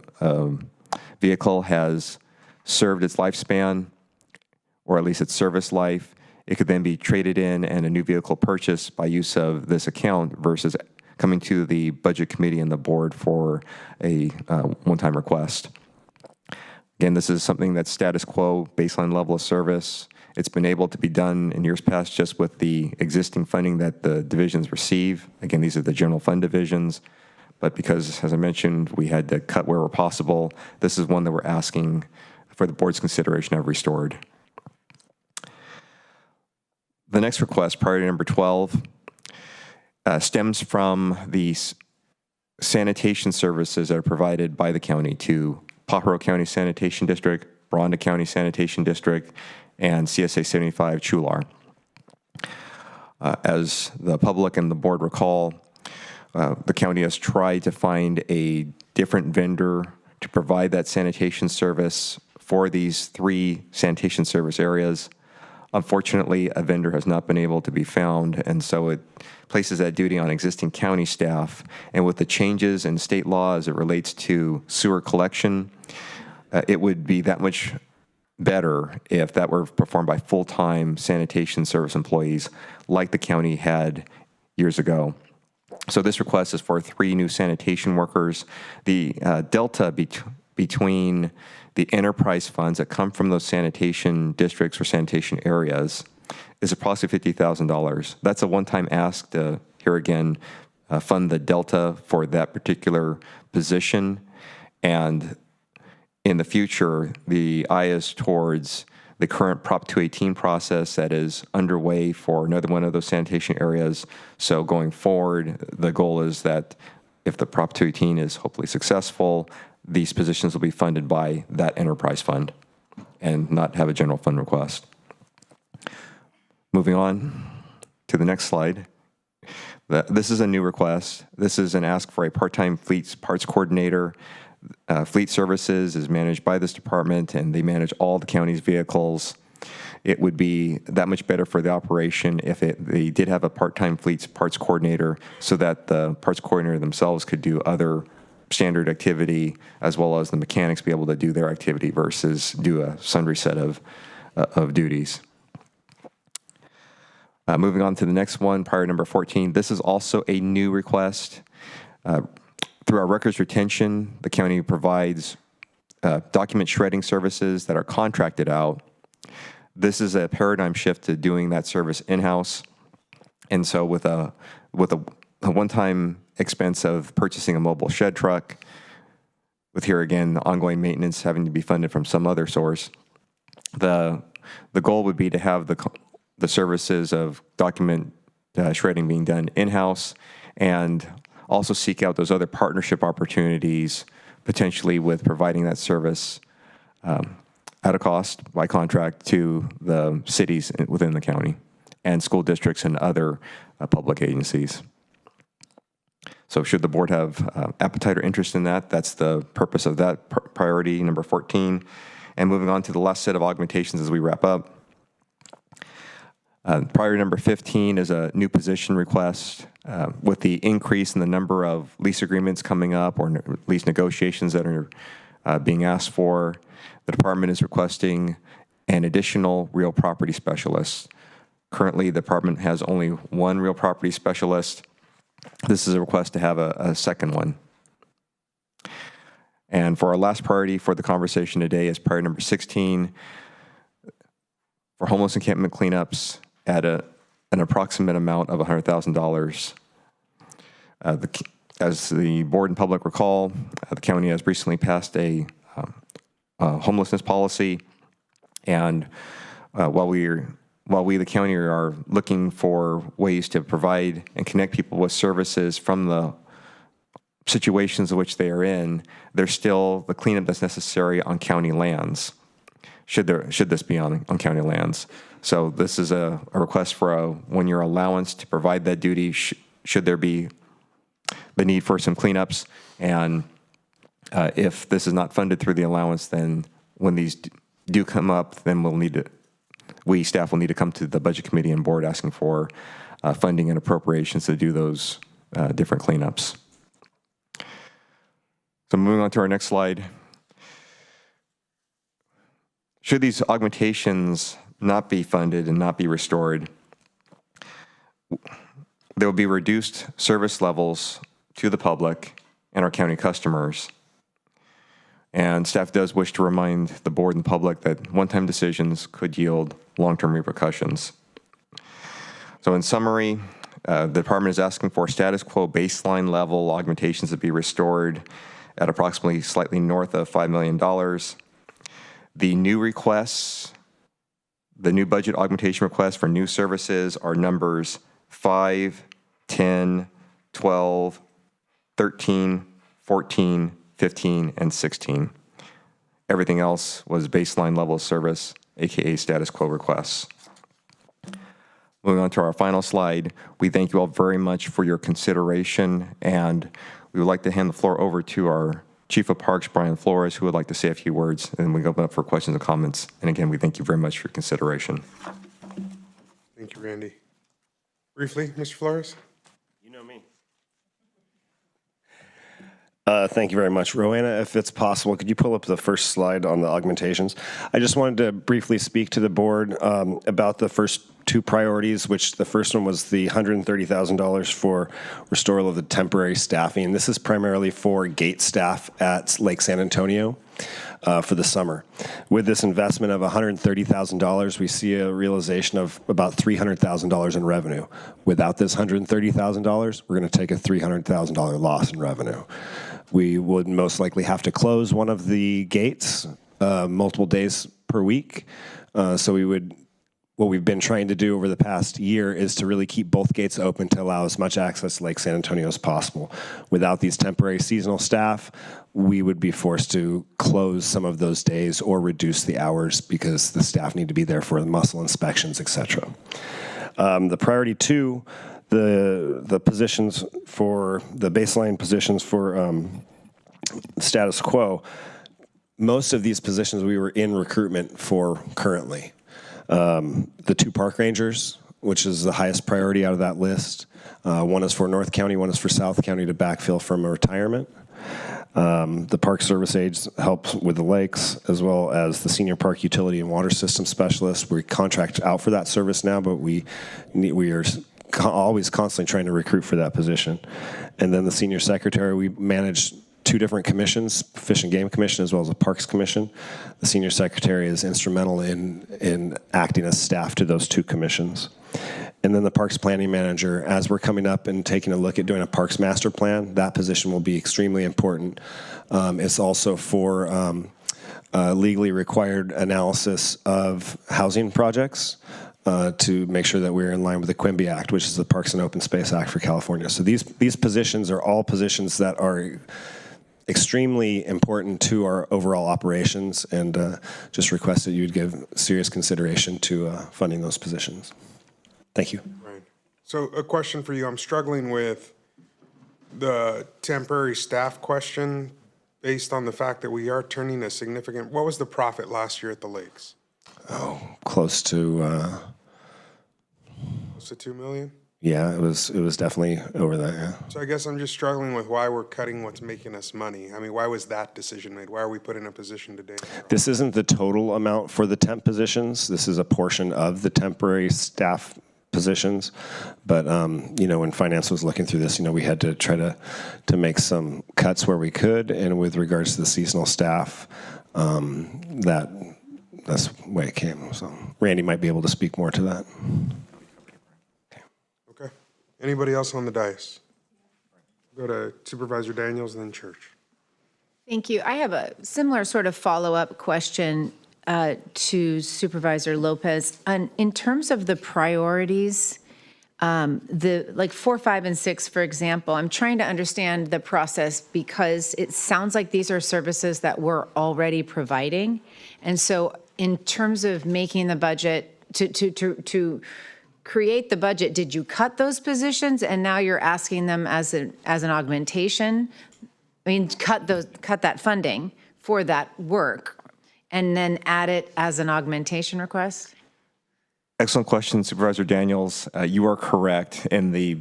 N: vehicle has served its lifespan, or at least its service life, it could then be traded in and a new vehicle purchased by use of this account versus coming to the Budget Committee and the board for a one-time request. Again, this is something that's status quo, baseline level of service. It's been able to be done in years past just with the existing funding that the divisions receive. Again, these are the general fund divisions. But because, as I mentioned, we had to cut where possible, this is one that we're asking for the board's consideration of restored. The next request, priority number 12, stems from the sanitation services that are provided by the county to Pajaro County Sanitation District, Bronda County Sanitation District, and CSA 75 Chular. As the public and the board recall, the county has tried to find a different vendor to provide that sanitation service for these 3 sanitation service areas. Unfortunately, a vendor has not been able to be found, and so it places that duty on existing county staff. And with the changes in state law as it relates to sewer collection, it would be that much better if that were performed by full-time sanitation service employees like the county had years ago. So this request is for 3 new sanitation workers. The delta between the enterprise funds that come from those sanitation districts or sanitation areas is approximately $50,000. That's a one-time ask to, here again, fund the delta for that particular position. And in the future, the eye is towards the current Prop 218 process that is underway for another one of those sanitation areas. So going forward, the goal is that if the Prop 218 is hopefully successful, these positions will be funded by that enterprise fund and not have a general fund request. Moving on to the next slide. This is a new request. This is an ask for a part-time fleet parts coordinator. Fleet services is managed by this department, and they manage all the county's vehicles. It would be that much better for the operation if they did have a part-time fleet parts coordinator so that the parts coordinator themselves could do other standard activity as well as the mechanics be able to do their activity versus do a sundry set of duties. Moving on to the next one, priority number 14. This is also a new request. Through our records retention, the county provides document shredding services that are contracted out. This is a paradigm shift to doing that service in-house. And so with a one-time expense of purchasing a mobile shed truck, with here again, the ongoing maintenance having to be funded from some other source, the goal would be to have the services of document shredding being done in-house and also seek out those other partnership opportunities, potentially with providing that service at a cost by contract to the cities within the county and school districts and other public agencies. So should the board have appetite or interest in that, that's the purpose of that priority, number 14. And moving on to the last set of augmentations as we wrap up. Priority number 15 is a new position request. With the increase in the number of lease agreements coming up or lease negotiations that are being asked for, the department is requesting an additional real property specialist. Currently, the department has only 1 real property specialist. This is a request to have a second one. And for our last priority for the conversation today is priority number 16 for homeless encampment cleanups at an approximate amount of $100,000. As the board and public recall, the county has recently passed a homelessness policy, and while we, the county, are looking for ways to provide and connect people with services from the situations in which they are in, there's still the cleanup that's necessary on county lands, should this be on county lands. So this is a request for a one-year allowance to provide that duty should there be the need for some cleanups. And if this is not funded through the allowance, then when these do come up, then staff will need to come to the Budget Committee and board asking for funding and appropriations to do those different cleanups. So moving on to our next slide. Should these augmentations not be funded and not be restored, there will be reduced service levels to the public and our county customers. And staff does wish to remind the board and the public that one-time decisions could yield long-term repercussions. So in summary, the department is asking for status quo baseline level augmentations to be restored at approximately slightly north of $5 million. The new requests, the new budget augmentation requests for new services are numbers 5, 10, 12, 13, 14, 15, and 16. Everything else was baseline level of service, aka status quo requests. Moving on to our final slide, we thank you all very much for your consideration, and we would like to hand the floor over to our Chief of Parks, Brian Flores, who would like to say a few words, and we open up for questions and comments. And again, we thank you very much for your consideration.
A: Thank you, Randy. Briefly, Mr. Flores?
B: You know me. Thank you very much. Rowena, if it's possible, could you pull up the first slide on the augmentations? I just wanted to briefly speak to the board about the first two priorities, which the first one was the $130,000 for restoral of the temporary staffing. This is primarily for gate staff at Lake San Antonio for the summer. With this investment of $130,000, we see a realization of about $300,000 in revenue. Without this $130,000, we're going to take a $300,000 loss in revenue. We would most likely have to close one of the gates multiple days per week. What we've been trying to do over the past year is to really keep both gates open to allow as much access to Lake San Antonio as possible. Without these temporary seasonal staff, we would be forced to close some of those days or reduce the hours because the staff need to be there for the mussel inspections, et cetera. The priority two, the positions for the baseline positions for status quo, most of these positions we were in recruitment for currently. The two park rangers, which is the highest priority out of that list. One is for North County, one is for South County to backfill from a retirement. The park service aides help with the lakes, as well as the senior park utility and water system specialist. We contract out for that service now, but we are always constantly trying to recruit for that position. And then the senior secretary, we manage two different commissions, Fish and Game Commission as well as a Parks Commission. The senior secretary is instrumental in acting as staff to those two commissions. And then the Parks Planning Manager, as we're coming up and taking a look at doing a Parks Master Plan, that position will be extremely important. It's also for legally required analysis of housing projects to make sure that we're in line with the Quimby Act, which is the Parks and Open Space Act for California. So these positions are all positions that are extremely important to our overall operations, and just request that you would give serious consideration to funding those positions. Thank you.
A: Right. So a question for you. I'm struggling with the temporary staff question based on the fact that we are turning a significant, what was the profit last year at the lakes?
B: Oh, close to...
A: Close to 2 million?
B: Yeah, it was definitely over that, yeah.
A: So I guess I'm just struggling with why we're cutting what's making us money. I mean, why was that decision made? Why are we put in a position today?
B: This isn't the total amount for the temp positions. This is a portion of the temporary staff positions. But, when finance was looking through this, we had to try to make some cuts where we could. And with regards to the seasonal staff, that's the way it came. So Randy might be able to speak more to that.
A: Anybody else on the dais? Go to Supervisor Daniels and then Church.
O: Thank you. I have a similar sort of follow-up question to Supervisor Lopez. In terms of the priorities, like 4, 5, and 6, for example, I'm trying to understand the process because it sounds like these are services that we're already providing. And so in terms of making the budget to create the budget, did you cut those positions and now you're asking them as an augmentation? I mean, cut that funding for that work and then add it as an augmentation request?
N: Excellent question, Supervisor Daniels. You are correct. In the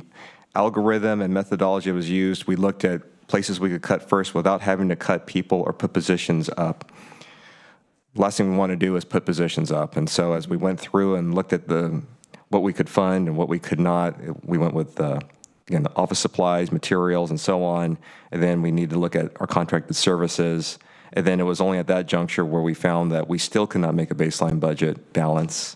N: algorithm and methodology that was used, we looked at places we could cut first without having to cut people or put positions up. Last thing we want to do is put positions up. And so as we went through and looked at what we could fund and what we could not. We went with, again, the office supplies, materials, and so on. And then we needed to look at our contracted services. And then it was only at that juncture where we found that we still could not make a baseline budget balance.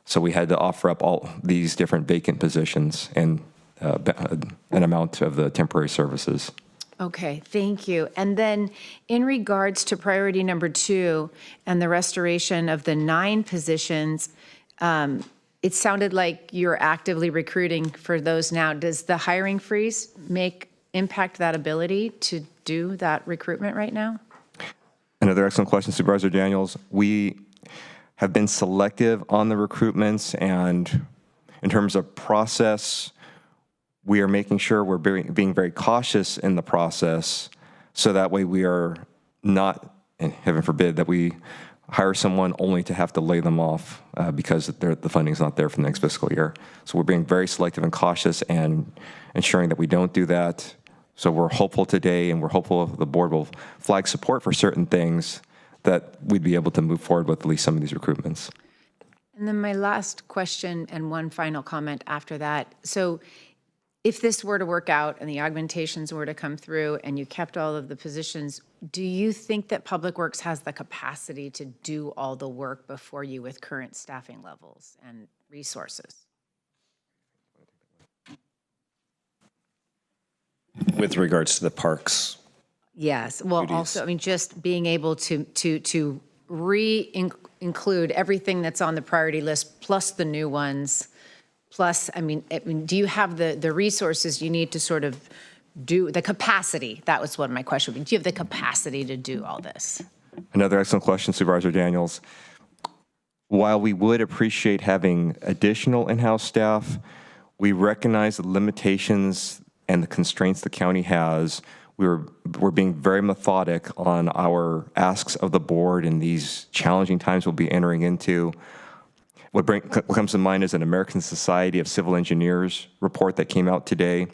N: So we had to offer up all these different vacant positions and an amount of the temporary services.
I: Okay, thank you. And then in regards to priority number 2 and the restoration of the 9 positions, it sounded like you're actively recruiting for those now. Does the hiring freeze impact that ability to do that recruitment right now?
N: Another excellent question, Supervisor Daniels. We have been selective on the recruitments, and in terms of process, we are making sure we're being very cautious in the process, so that way we are not, and heaven forbid, that we hire someone only to have to lay them off because the funding's not there for the next fiscal year. So we're being very selective and cautious and ensuring that we don't do that. So we're hopeful today, and we're hopeful the board will flag support for certain things that we'd be able to move forward with at least some of these recruitments.
I: And then my last question and one final comment after that. So if this were to work out and the augmentations were to come through and you kept all of the positions, do you think that Public Works has the capacity to do all the work before you with current staffing levels and resources?
B: With regards to the parks.
I: Yes. Well,
B: duties.
I: also, I mean, just being able to include everything that's on the priority list plus the new ones. Plus, I mean, do you have the resources you need to sort of do the capacity? That was what my question would be. Do you have the capacity to do all this?
N: Another excellent question, Supervisor Daniels. While we would appreciate having additional in-house staff, we recognize the limitations and the constraints the county has. We're being very methodic on our asks of the board in these challenging times we'll be entering into. What comes to mind is an American Society of Civil Engineers report that came out today.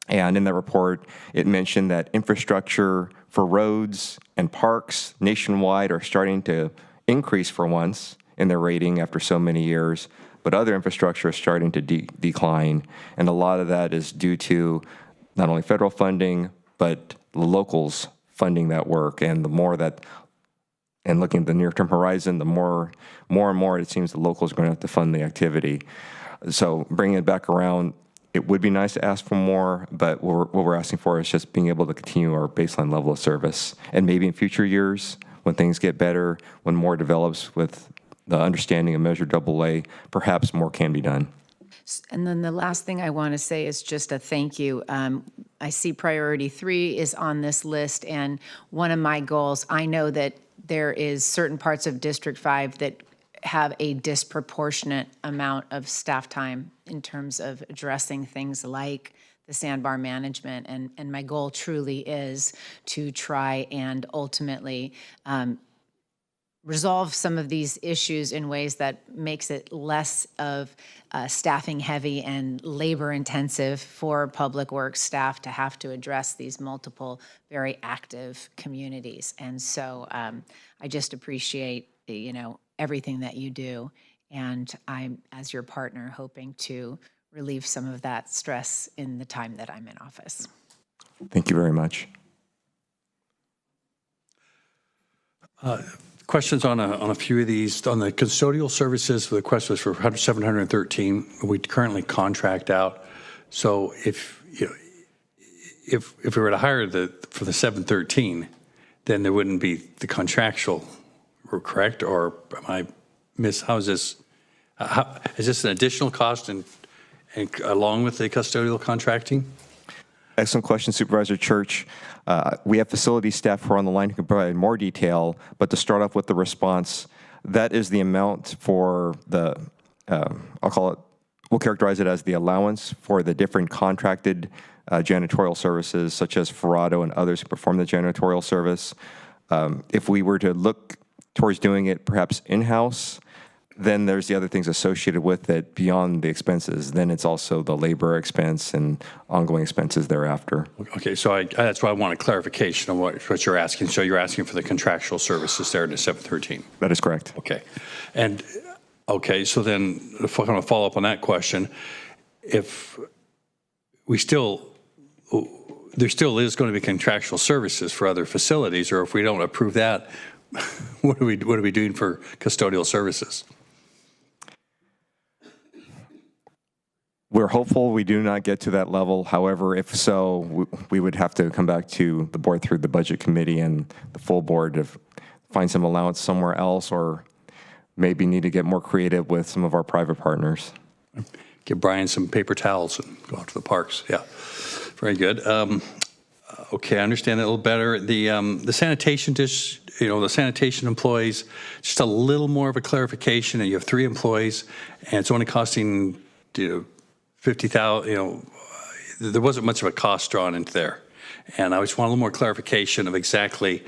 N: And in that report, it mentioned that infrastructure for roads and parks nationwide are starting to increase for once in their rating after so many years, but other infrastructure is starting to decline. And a lot of that is due to not only federal funding, but locals funding that work. And the more that, and looking at the near-term horizon, the more and more it seems the locals are going to have to fund the activity. So bringing it back around, it would be nice to ask for more, but what we're asking for is just being able to continue our baseline level of service. And maybe in future years, when things get better, when more develops with the understanding of Measure AA, perhaps more can be done.
I: And then the last thing I want to say is just a thank you. I see priority 3 is on this list, and one of my goals, I know that there is certain parts of District 5 that have a disproportionate amount of staff time in terms of addressing things like the sandbar management. And my goal truly is to try and ultimately resolve some of these issues in ways that makes it less of staffing heavy and labor intensive for Public Works staff to have to address these multiple very active communities. And so I just appreciate, everything that you do. And I'm, as your partner, hoping to relieve some of that stress in the time that I'm in office.
N: Thank you very much.
P: Questions on a few of these. On the custodial services, the request was for 713. We currently contract out. So if we were to hire for the 713, then there wouldn't be the contractual, correct? Or am I how is this? Is this an additional cost and along with the custodial contracting?
N: Excellent question, Supervisor Church. We have facility staff who are on the line who can provide more detail, but to start off with the response, that is the amount for the, we'll characterize it as the allowance for the different contracted janitorial services, such as Ferrado and others who perform the janitorial service. If we were to look towards doing it perhaps in-house, then there's the other things associated with it beyond the expenses. Then it's also the labor expense and ongoing expenses thereafter.
P: Okay, so that's why I want a clarification on what you're asking. So you're asking for the contractual services there in the 713?
N: That is correct.
P: Okay. And Okay, so then if I'm going to follow up on that question, if we still, there still is going to be contractual services for other facilities, or if we don't approve that, what are we doing for custodial services?
N: We're hopeful we do not get to that level. However, if so, we would have to come back to the board through the budget committee and the full board to find some allowance somewhere else, or maybe need to get more creative with some of our private partners.
P: Give Brian some paper towels and go out to the parks. Yeah, very good. Okay, I understand that a little better. The sanitation the sanitation employees, just a little more of a clarification. And you have 3 employees, and it's only costing $50,000. There wasn't much of a cost drawn into there, and I just want a little more clarification of exactly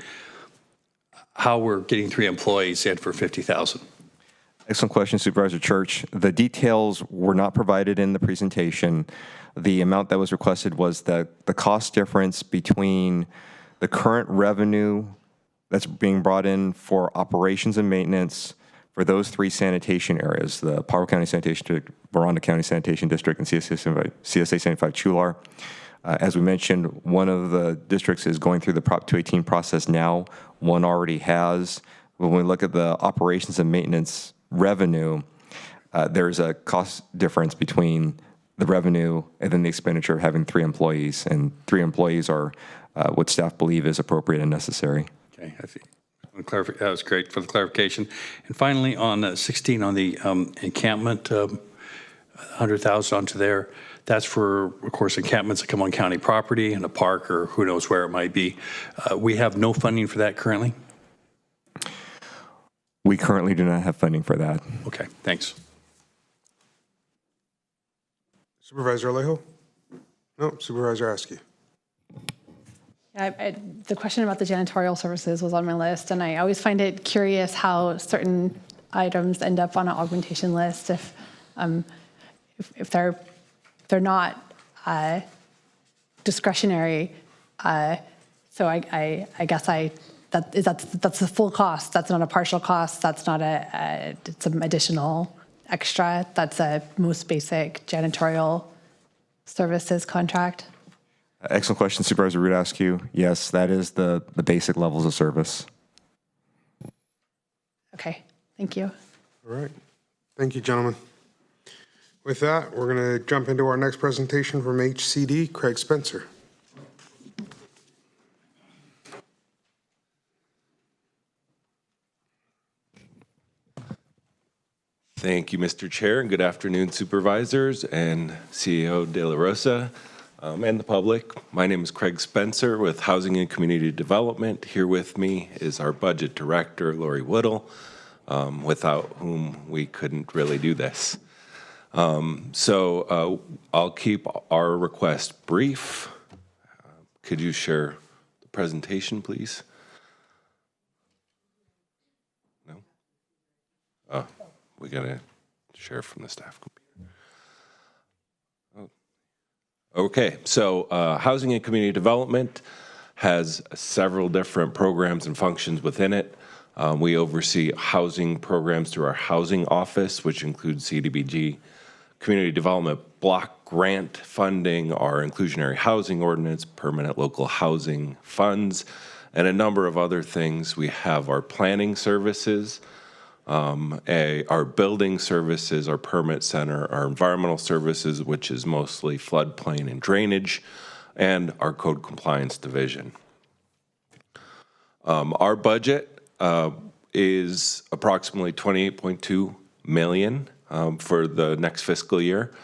P: how we're getting 3 employees in for $50,000.
N: Excellent question, Supervisor Church. The details were not provided in the presentation. The amount that was requested was the cost difference between the current revenue that's being brought in for operations and maintenance for those 3 sanitation areas, the Pajaro County Sanitation District, Baranda County Sanitation District, and CSA 75 Chular. As we mentioned, one of the districts is going through the Prop 218 process now. One already has. When we look at the operations and maintenance revenue, there's a cost difference between the revenue and then the expenditure of having 3 employees. And 3 employees are what staff believe is appropriate and necessary.
P: Okay, I see. That was great for the clarification. And finally, on 16 on the encampment, 100,000 onto there. That's for, of course, encampments that come on county property in a park or who knows where it might be. We have no funding for that currently?
N: We currently do not have funding for that.
P: Okay, thanks.
A: Supervisor Alejo? No, Supervisor Askew.
E: The question about the janitorial services was on my list, and I always find it curious how certain items end up on an augmentation list if they're not discretionary. So I guess that's the full cost. That's not a partial cost. That's not it's an additional extra. That's a most basic janitorial services contract.
N: Excellent question, Supervisor Rudascu. Yes, that is the basic levels of service.
E: Okay, thank you.
A: All right. Thank you, gentlemen. With that, we're going to jump into our next presentation from HCD, Craig Spencer.
S: Thank you, Mr. Chair, and good afternoon, Supervisors and CEO De La Rosa. And the public. My name is Craig Spencer with Housing and Community Development. Here with me is our Budget Director, Lori Woodle, without whom we couldn't really do this. So I'll keep our request brief. Could you share the presentation, please? No? Oh, we got to share from the staff computer. Okay, so Housing and Community Development has several different programs and functions within it. We oversee housing programs through our housing office, which includes CDBG, community development block grant funding, our inclusionary housing ordinance, permanent local housing funds, and a number of other things. We have our planning services, our building services, our permit center, our environmental services, which is mostly floodplain and drainage, and our code compliance division. Our budget is approximately $28.2 million for the next fiscal year.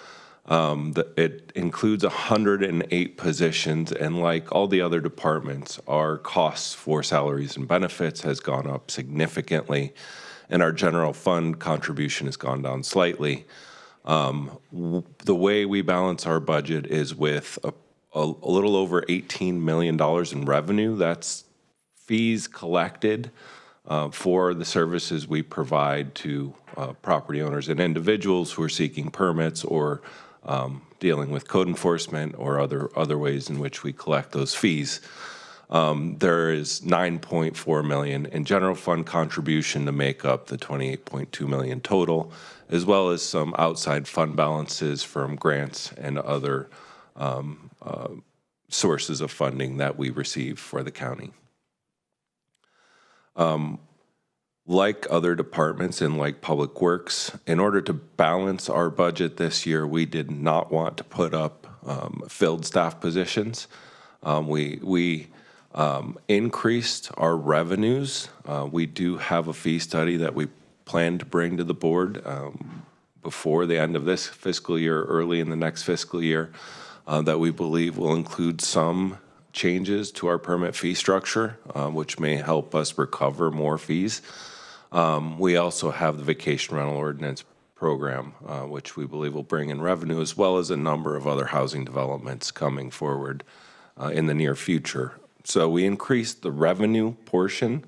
S: It includes 108 positions, and like all the other departments, our costs for salaries and benefits has gone up significantly, and our general fund contribution has gone down slightly. The way we balance our budget is with a little over $18 million in revenue. That's fees collected for the services we provide to property owners and individuals who are seeking permits or dealing with code enforcement or other ways in which we collect those fees. there is $9.4 million in general fund contribution to make up the $28.2 million total, as well as some outside fund balances from grants and other sources of funding that we receive for the county. Like other departments and like Public Works, in order to balance our budget this year, we did not want to put up filled staff positions. We increased our revenues. We do have a fee study that we plan to bring to the board before the end of this fiscal year, early in the next fiscal year, that we believe will include some changes to our permit fee structure, which may help us recover more fees. We also have the vacation rental ordinance program, which we believe will bring in revenue, as well as a number of other housing developments coming forward in the near future. So we increased the revenue portion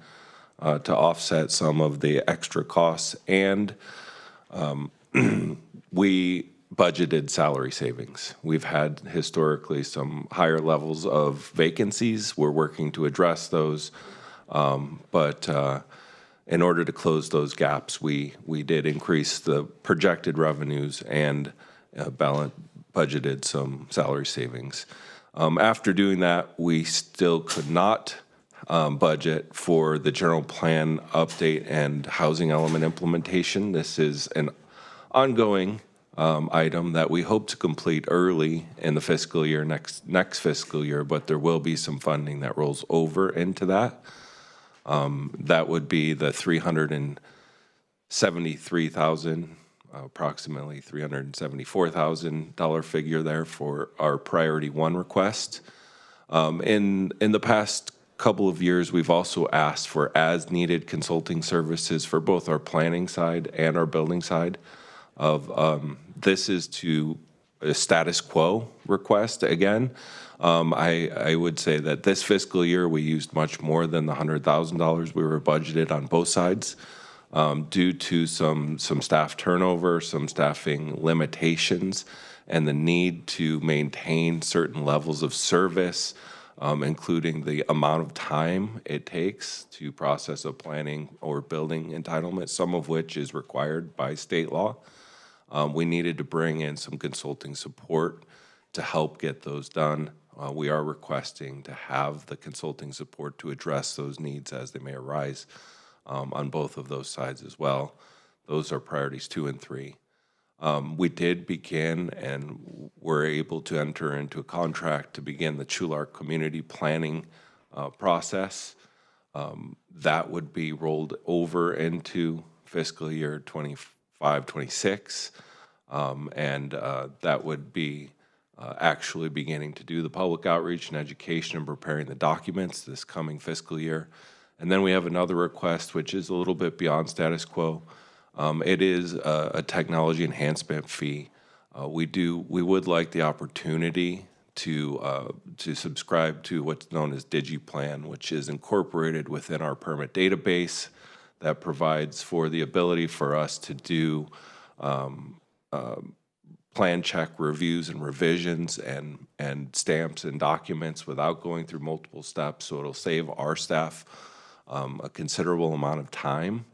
S: to offset some of the extra costs, and we budgeted salary savings. We've had historically some higher levels of vacancies. We're working to address those, but in order to close those gaps, we did increase the projected revenues and budgeted some salary savings. After doing that, we still could not budget for the general plan update and housing element implementation. This is an ongoing item that we hope to complete early in the fiscal year, next fiscal year, but there will be some funding that rolls over into that. That would be the $373,000, approximately $374,000 figure there for our priority one request. In the past couple of years, we've also asked for as-needed consulting services for both our planning side and our building side. This is to a status quo request again. I would say that this fiscal year we used much more than the $100,000 we were budgeted on both sides due to some staff turnover, some staffing limitations, and the need to maintain certain levels of service, including the amount of time it takes to process a planning or building entitlement, some of which is required by state law. We needed to bring in some consulting support to help get those done. We are requesting to have the consulting support to address those needs as they may arise on both of those sides as well. Those are priorities 2 and 3. We did begin and were able to enter into a contract to begin the Chular community planning process. That would be rolled over into fiscal year 25-26, and that would be actually beginning to do the public outreach and education and preparing the documents this coming fiscal year. And then we have another request, which is a little bit beyond status quo. It is a technology enhancement fee. We would like the opportunity to subscribe to what's known as DigiPlan, which is incorporated within our permit database that provides for the ability for us to do plan check reviews and revisions and stamps and documents without going through multiple steps. So it'll save our staff a considerable amount of time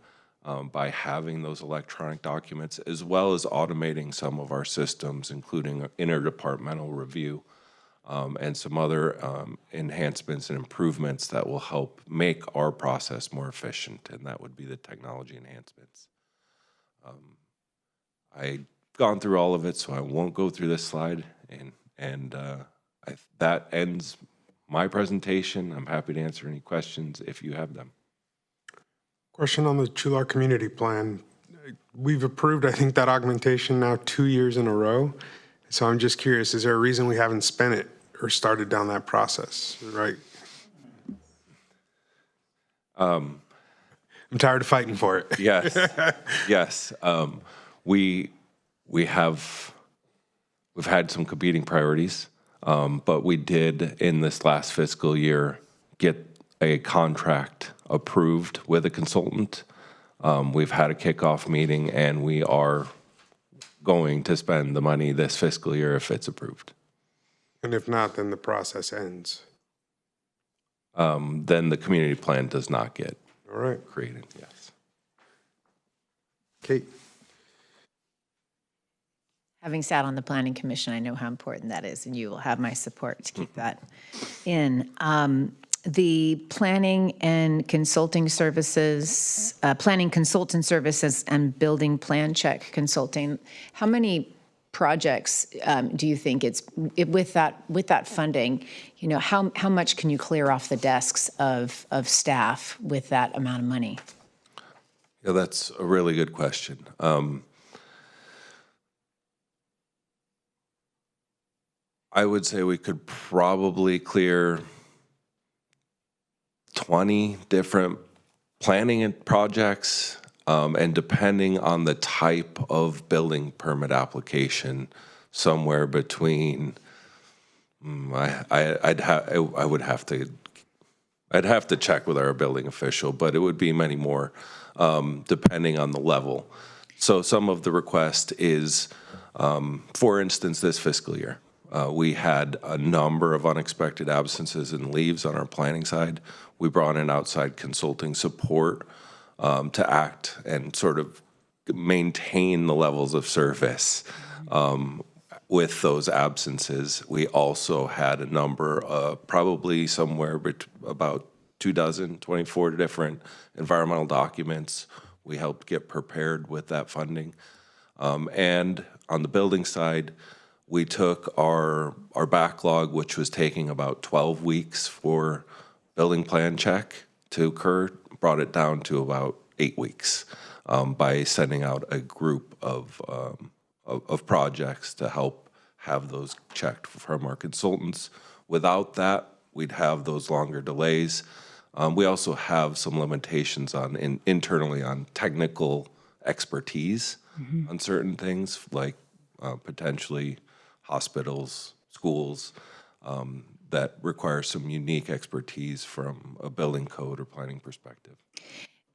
S: by having those electronic documents, as well as automating some of our systems, including interdepartmental review and some other enhancements and improvements that will help make our process more efficient, and that would be the technology enhancements. I've gone through all of it, so I won't go through this slide, and that ends my presentation. I'm happy to answer any questions if you have them.
A: Question on the Chular community plan. We've approved, I think, that augmentation now 2 years in a row. So I'm just curious, is there a reason we haven't spent it or started down that process, right? I'm tired of fighting for it.
S: Yes, yes. We've had some competing priorities, but we did in this last fiscal year get a contract approved with a consultant. We've had a kickoff meeting, and we are going to spend the money this fiscal year if it's approved.
A: And if not, then the process ends.
S: then the community plan does not get
A: All right.
S: created, yes.
A: Kate?
I: Having sat on the Planning Commission, I know how important that is, and you will have my support to keep that in. The planning and consulting services, planning consultant services and building plan check consulting, how many projects do you think with that funding, you know, how much can you clear off the desks of staff with that amount of money?
S: Yeah, that's a really good question. I would say we could probably clear 20 different planning and projects, and depending on the type of building permit application, somewhere between, I'd have to check with our building official, but it would be many more, depending on the level. So some of the request is, for instance, this fiscal year, we had a number of unexpected absences and leaves on our planning side. We brought in outside consulting support to act and sort of maintain the levels of service with those absences. We also had a number, probably somewhere about 24 different environmental documents. We helped get prepared with that funding. And on the building side, we took our backlog, which was taking about 12 weeks for building plan check to occur, brought it down to about 8 weeks by sending out a group of projects to help have those checked from our consultants. Without that, we'd have those longer delays. We also have some limitations internally on technical expertise on certain things, like potentially hospitals, schools, that require some unique expertise from a building code or planning perspective.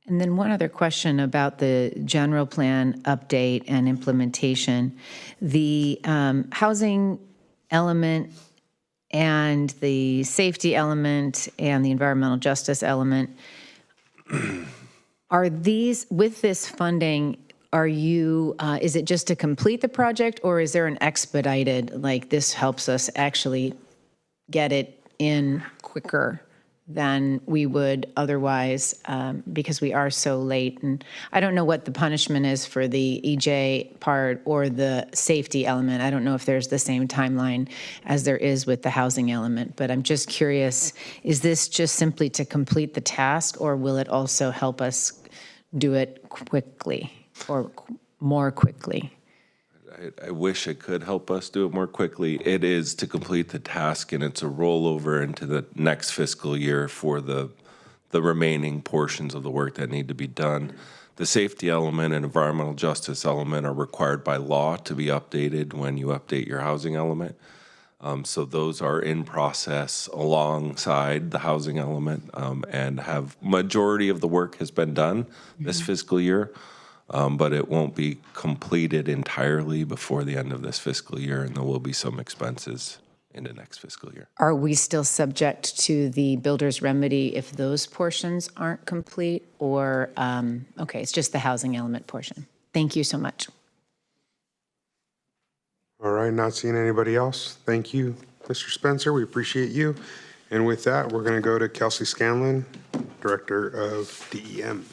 I: And then one other question about the general plan update and implementation. The housing element and the safety element and the environmental justice element, are these, with this funding, is it just to complete the project, or is there an expedited, like this helps us actually get it in quicker than we would otherwise, because we are so late? And I don't know what the punishment is for the EJ part or the safety element. I don't know if there's the same timeline as there is with the housing element, but I'm just curious, is this just simply to complete the task, or will it also help us do it quickly or more quickly?
S: I wish it could help us do it more quickly. It is to complete the task, and it's a rollover into the next fiscal year for the remaining portions of the work that need to be done. The safety element and environmental justice element are required by law to be updated when you update your housing element. So those are in process alongside the housing element, and majority of the work has been done this fiscal year. But it won't be completed entirely before the end of this fiscal year, and there will be some expenses in the next fiscal year.
I: Are we still subject to the builder's remedy if those portions aren't complete, or, okay, it's just the housing element portion? Thank you so much.
A: All right, not seeing anybody else. Thank you, Mr. Spencer. We appreciate you. And with that, we're going to go to Kelsey Scanlon, Director of DEM.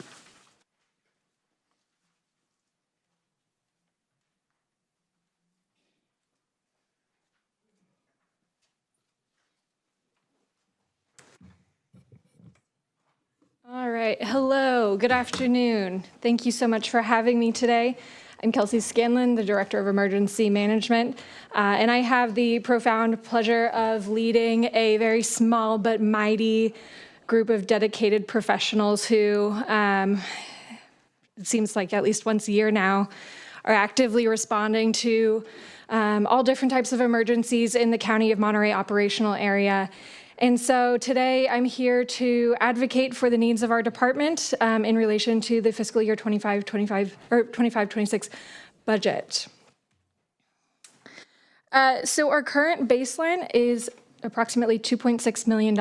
C: All right. Hello. Good afternoon. Thank you so much for having me today. I'm Kelsey Scanlon, the Director of Emergency Management, and I have the profound pleasure of leading a very small but mighty group of dedicated professionals who, it seems like at least once a year now, are actively responding to all different types of emergencies in the County of Monterey operational area. And so today I'm here to advocate for the needs of our department in relation to the fiscal year 25-26 budget. So our current baseline is approximately $2.6 million.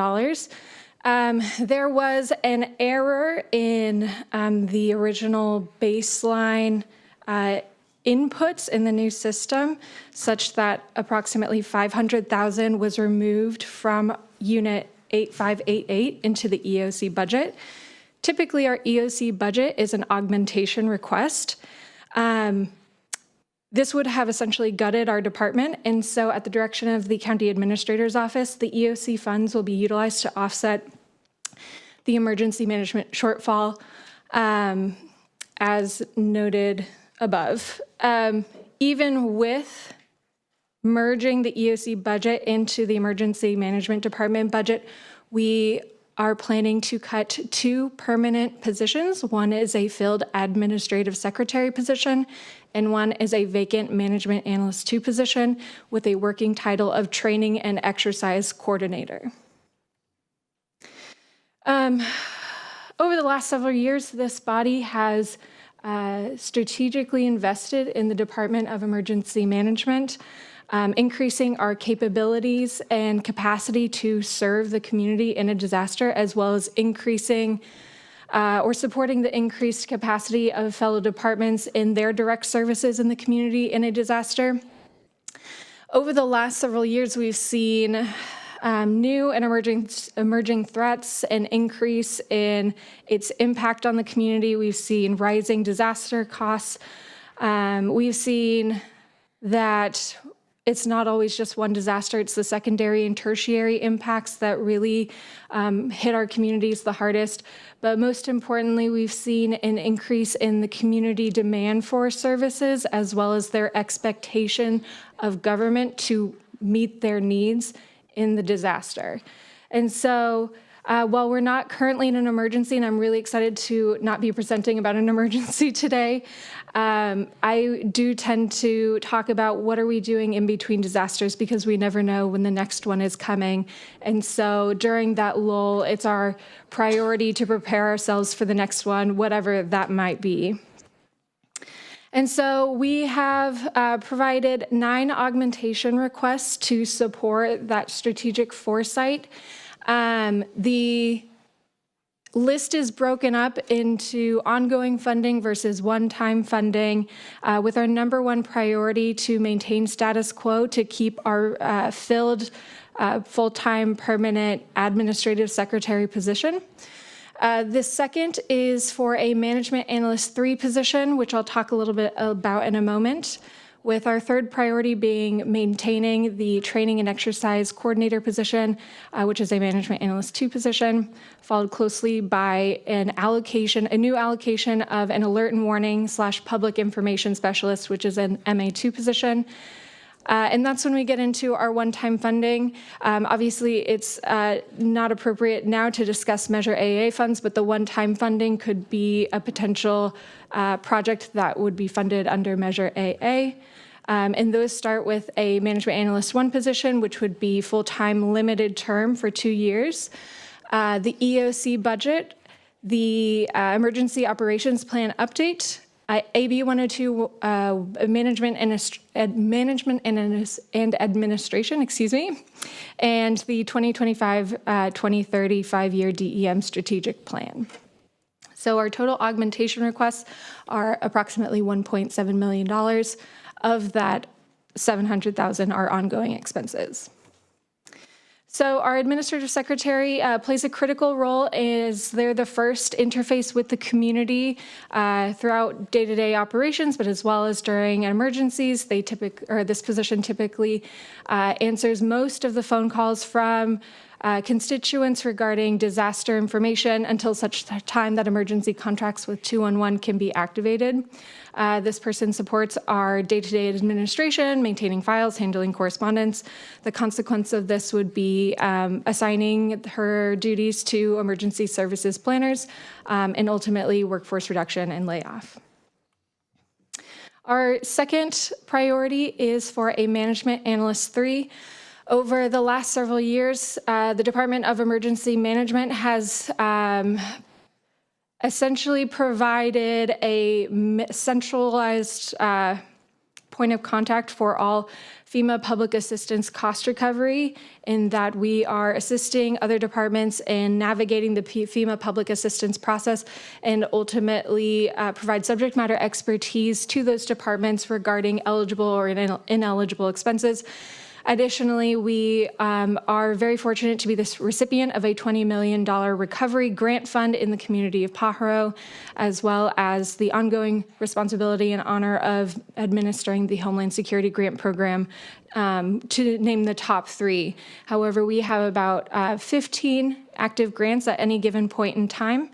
C: There was an error in the original baseline inputs in the new system, such that approximately $500,000 was removed from Unit 8588 into the EOC budget. Typically, our EOC budget is an augmentation request. This would have essentially gutted our department, and so at the direction of the County Administrator's Office, the EOC funds will be utilized to offset the emergency management shortfall, as noted above. Even with merging the EOC budget into the Emergency Management Department budget, we are planning to cut 2 permanent positions. One is a filled administrative secretary position, and one is a vacant management analyst 2 position with a working title of training and exercise coordinator. Over the last several years, this body has strategically invested in the Department of Emergency Management, increasing our capabilities and capacity to serve the community in a disaster, as well as increasing or supporting the increased capacity of fellow departments in their direct services in the community in a disaster. Over the last several years, we've seen new and emerging threats, an increase in its impact on the community. We've seen rising disaster costs. We've seen that it's not always just one disaster, it's the secondary and tertiary impacts that really hit our communities the hardest. But most importantly, we've seen an increase in the community demand for services, as well as their expectation of government to meet their needs in the disaster. And so while we're not currently in an emergency, and I'm really excited to not be presenting about an emergency today, I do tend to talk about what are we doing in between disasters, because we never know when the next one is coming. And so during that lull, it's our priority to prepare ourselves for the next one, whatever that might be. And so we have provided 9 augmentation requests to support that strategic foresight. The list is broken up into ongoing funding versus one-time funding, with our number 1 priority to maintain status quo, to keep our filled full-time permanent administrative secretary position. The second is for a management analyst 3 position, which I'll talk a little bit about in a moment, with our third priority being maintaining the training and exercise coordinator position, which is a management analyst 2 position, followed closely by a new allocation of an alert and warning / public information specialist, which is an MA2 position. And that's when we get into our one-time funding. Obviously, it's not appropriate now to discuss Measure AA funds, but the one-time funding could be a potential project that would be funded under Measure AA. And those start with a management analyst 1 position, which would be full-time limited term for 2 years. The EOC budget, the emergency operations plan update, AB 102 management and administration, and the 2025-2030 5-year DEM strategic plan. So our total augmentation requests are approximately $1.7 million. Of that, $700,000 are ongoing expenses. So our administrative secretary plays a critical role as they're the first interface with the community throughout day-to-day operations, but as well as during emergencies. This position typically answers most of the phone calls from constituents regarding disaster information until such time that emergency contracts with 211 can be activated. This person supports our day-to-day administration, maintaining files, handling correspondence. The consequence of this would be assigning her duties to emergency services planners and ultimately workforce reduction and layoff. Our second priority is for a management analyst 3. Over the last several years, the Department of Emergency Management has essentially provided a centralized point of contact for all FEMA public assistance cost recovery, in that we are assisting other departments in navigating the FEMA public assistance process and ultimately provide subject matter expertise to those departments regarding eligible or ineligible expenses. Additionally, we are very fortunate to be the recipient of a $20 million recovery grant fund in the community of Pajaro, as well as the ongoing responsibility and honor of administering the Homeland Security Grant Program, to name the top 3. However, we have about 15 active grants at any given point in time,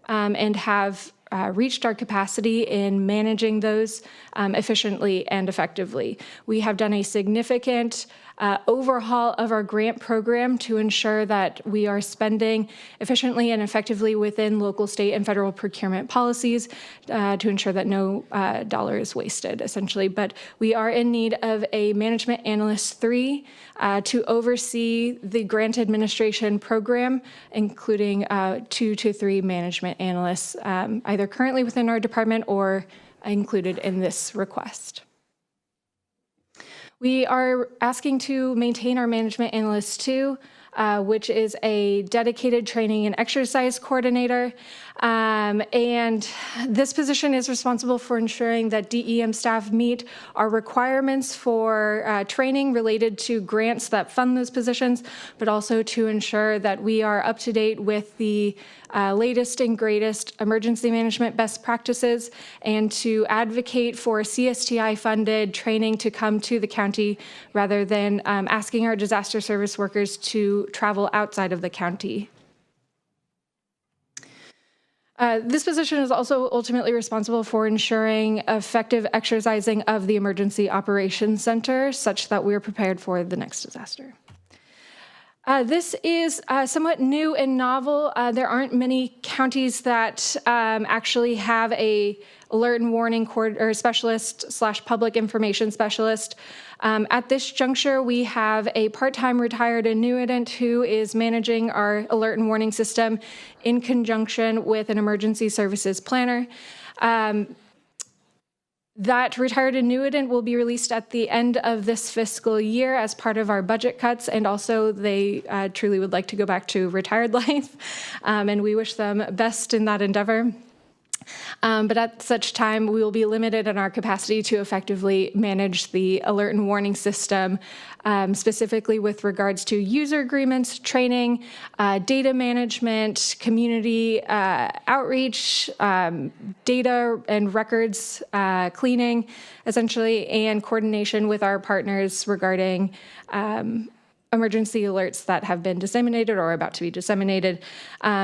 C: and have reached our capacity in managing those efficiently and effectively. We have done a significant overhaul of our grant program to ensure that we are spending efficiently and effectively within local, state, and federal procurement policies to ensure that no dollar is wasted, essentially. But we are in need of a Management Analyst 3 to oversee the grant administration program, including 2 to 3 management analysts, either currently within our department or included in this request. We are asking to maintain our Management Analyst 2, which is a dedicated training and exercise coordinator. And this position is responsible for ensuring that DEM staff meet our requirements for training related to grants that fund those positions, but also to ensure that we are up to date with the latest and greatest emergency management best practices, and to advocate for CSTI-funded training to come to the county rather than asking our disaster service workers to travel outside of the county. This position is also ultimately responsible for ensuring effective exercising of the Emergency Operations Center, such that we are prepared for the next disaster. This is somewhat new and novel. There aren't many counties that actually have a alert and warning specialist / public information specialist. At this juncture, we have a part-time retired annuitant who is managing our alert and warning system in conjunction with an emergency services planner. That retired annuitant will be released at the end of this fiscal year as part of our budget cuts, and also they truly would like to go back to retired life, and we wish them best in that endeavor. But at such time, we will be limited in our capacity to effectively manage the alert and warning system, specifically with regards to user agreements, training, data management, community outreach, data and records cleaning, essentially, and coordination with our partners regarding emergency alerts that have been disseminated or are about to be disseminated.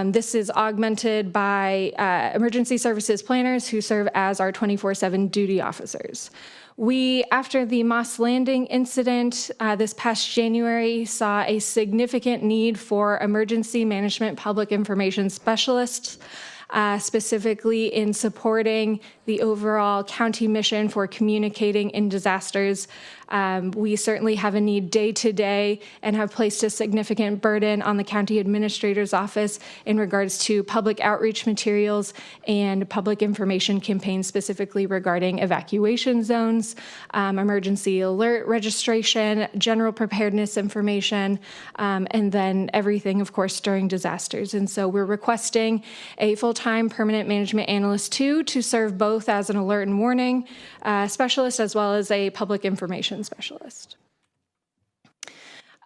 C: This is augmented by emergency services planners who serve as our 24/7 duty officers. We, after the Moss Landing incident this past January, saw a significant need for emergency management public information specialists, specifically in supporting the overall county mission for communicating in disasters. We certainly have a need day to day and have placed a significant burden on the county administrator's office in regards to public outreach materials and public information campaigns, specifically regarding evacuation zones, emergency alert registration, general preparedness information, and then everything, of course, during disasters. And so we're requesting a full-time permanent management analyst 2 to serve both as an alert and warning specialist as well as a public information specialist.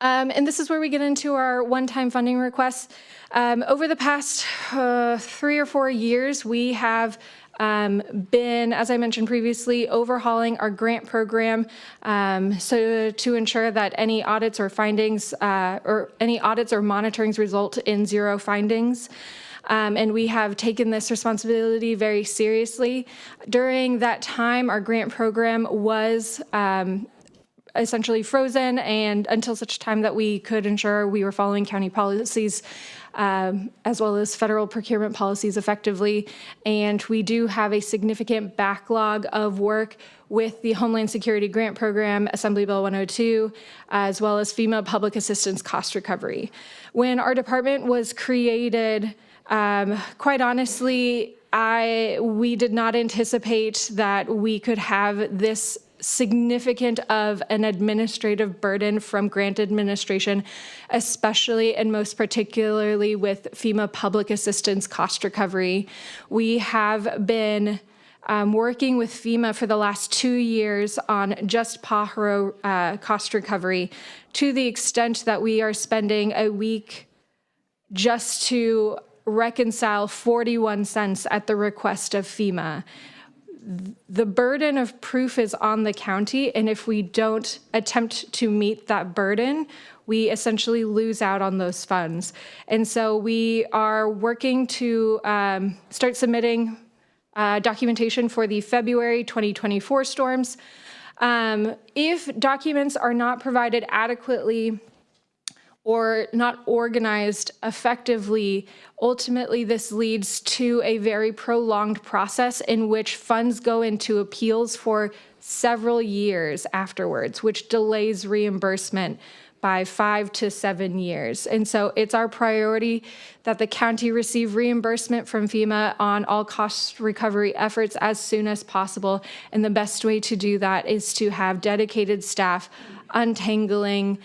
C: And this is where we get into our one-time funding requests. Over the past 3 or 4 years, we have been, as I mentioned previously, overhauling our grant program so to ensure that any audits or findings or any audits or monitorings result in 0 findings. And we have taken this responsibility very seriously. During that time, our grant program was essentially frozen, and until such time that we could ensure we were following county policies as well as federal procurement policies effectively. And we do have a significant backlog of work with the Homeland Security Grant Program, Assembly Bill 102, as well as FEMA Public Assistance Cost Recovery. When our department was created, quite honestly, we did not anticipate that we could have this significant of an administrative burden from grant administration, especially and most particularly with FEMA public assistance cost recovery. We have been working with FEMA for the last 2 years on just Pajaro cost recovery, to the extent that we are spending a week just to reconcile 41 cents at the request of FEMA. The burden of proof is on the county, and if we don't attempt to meet that burden, we essentially lose out on those funds. And so we are working to start submitting documentation for the February 2024 storms. If documents are not provided adequately or not organized effectively, ultimately this leads to a very prolonged process in which funds go into appeals for several years afterwards, which delays reimbursement by 5 to 7 years. And so it's our priority that the county receive reimbursement from FEMA on all cost recovery efforts as soon as possible. And the best way to do that is to have dedicated staff untangling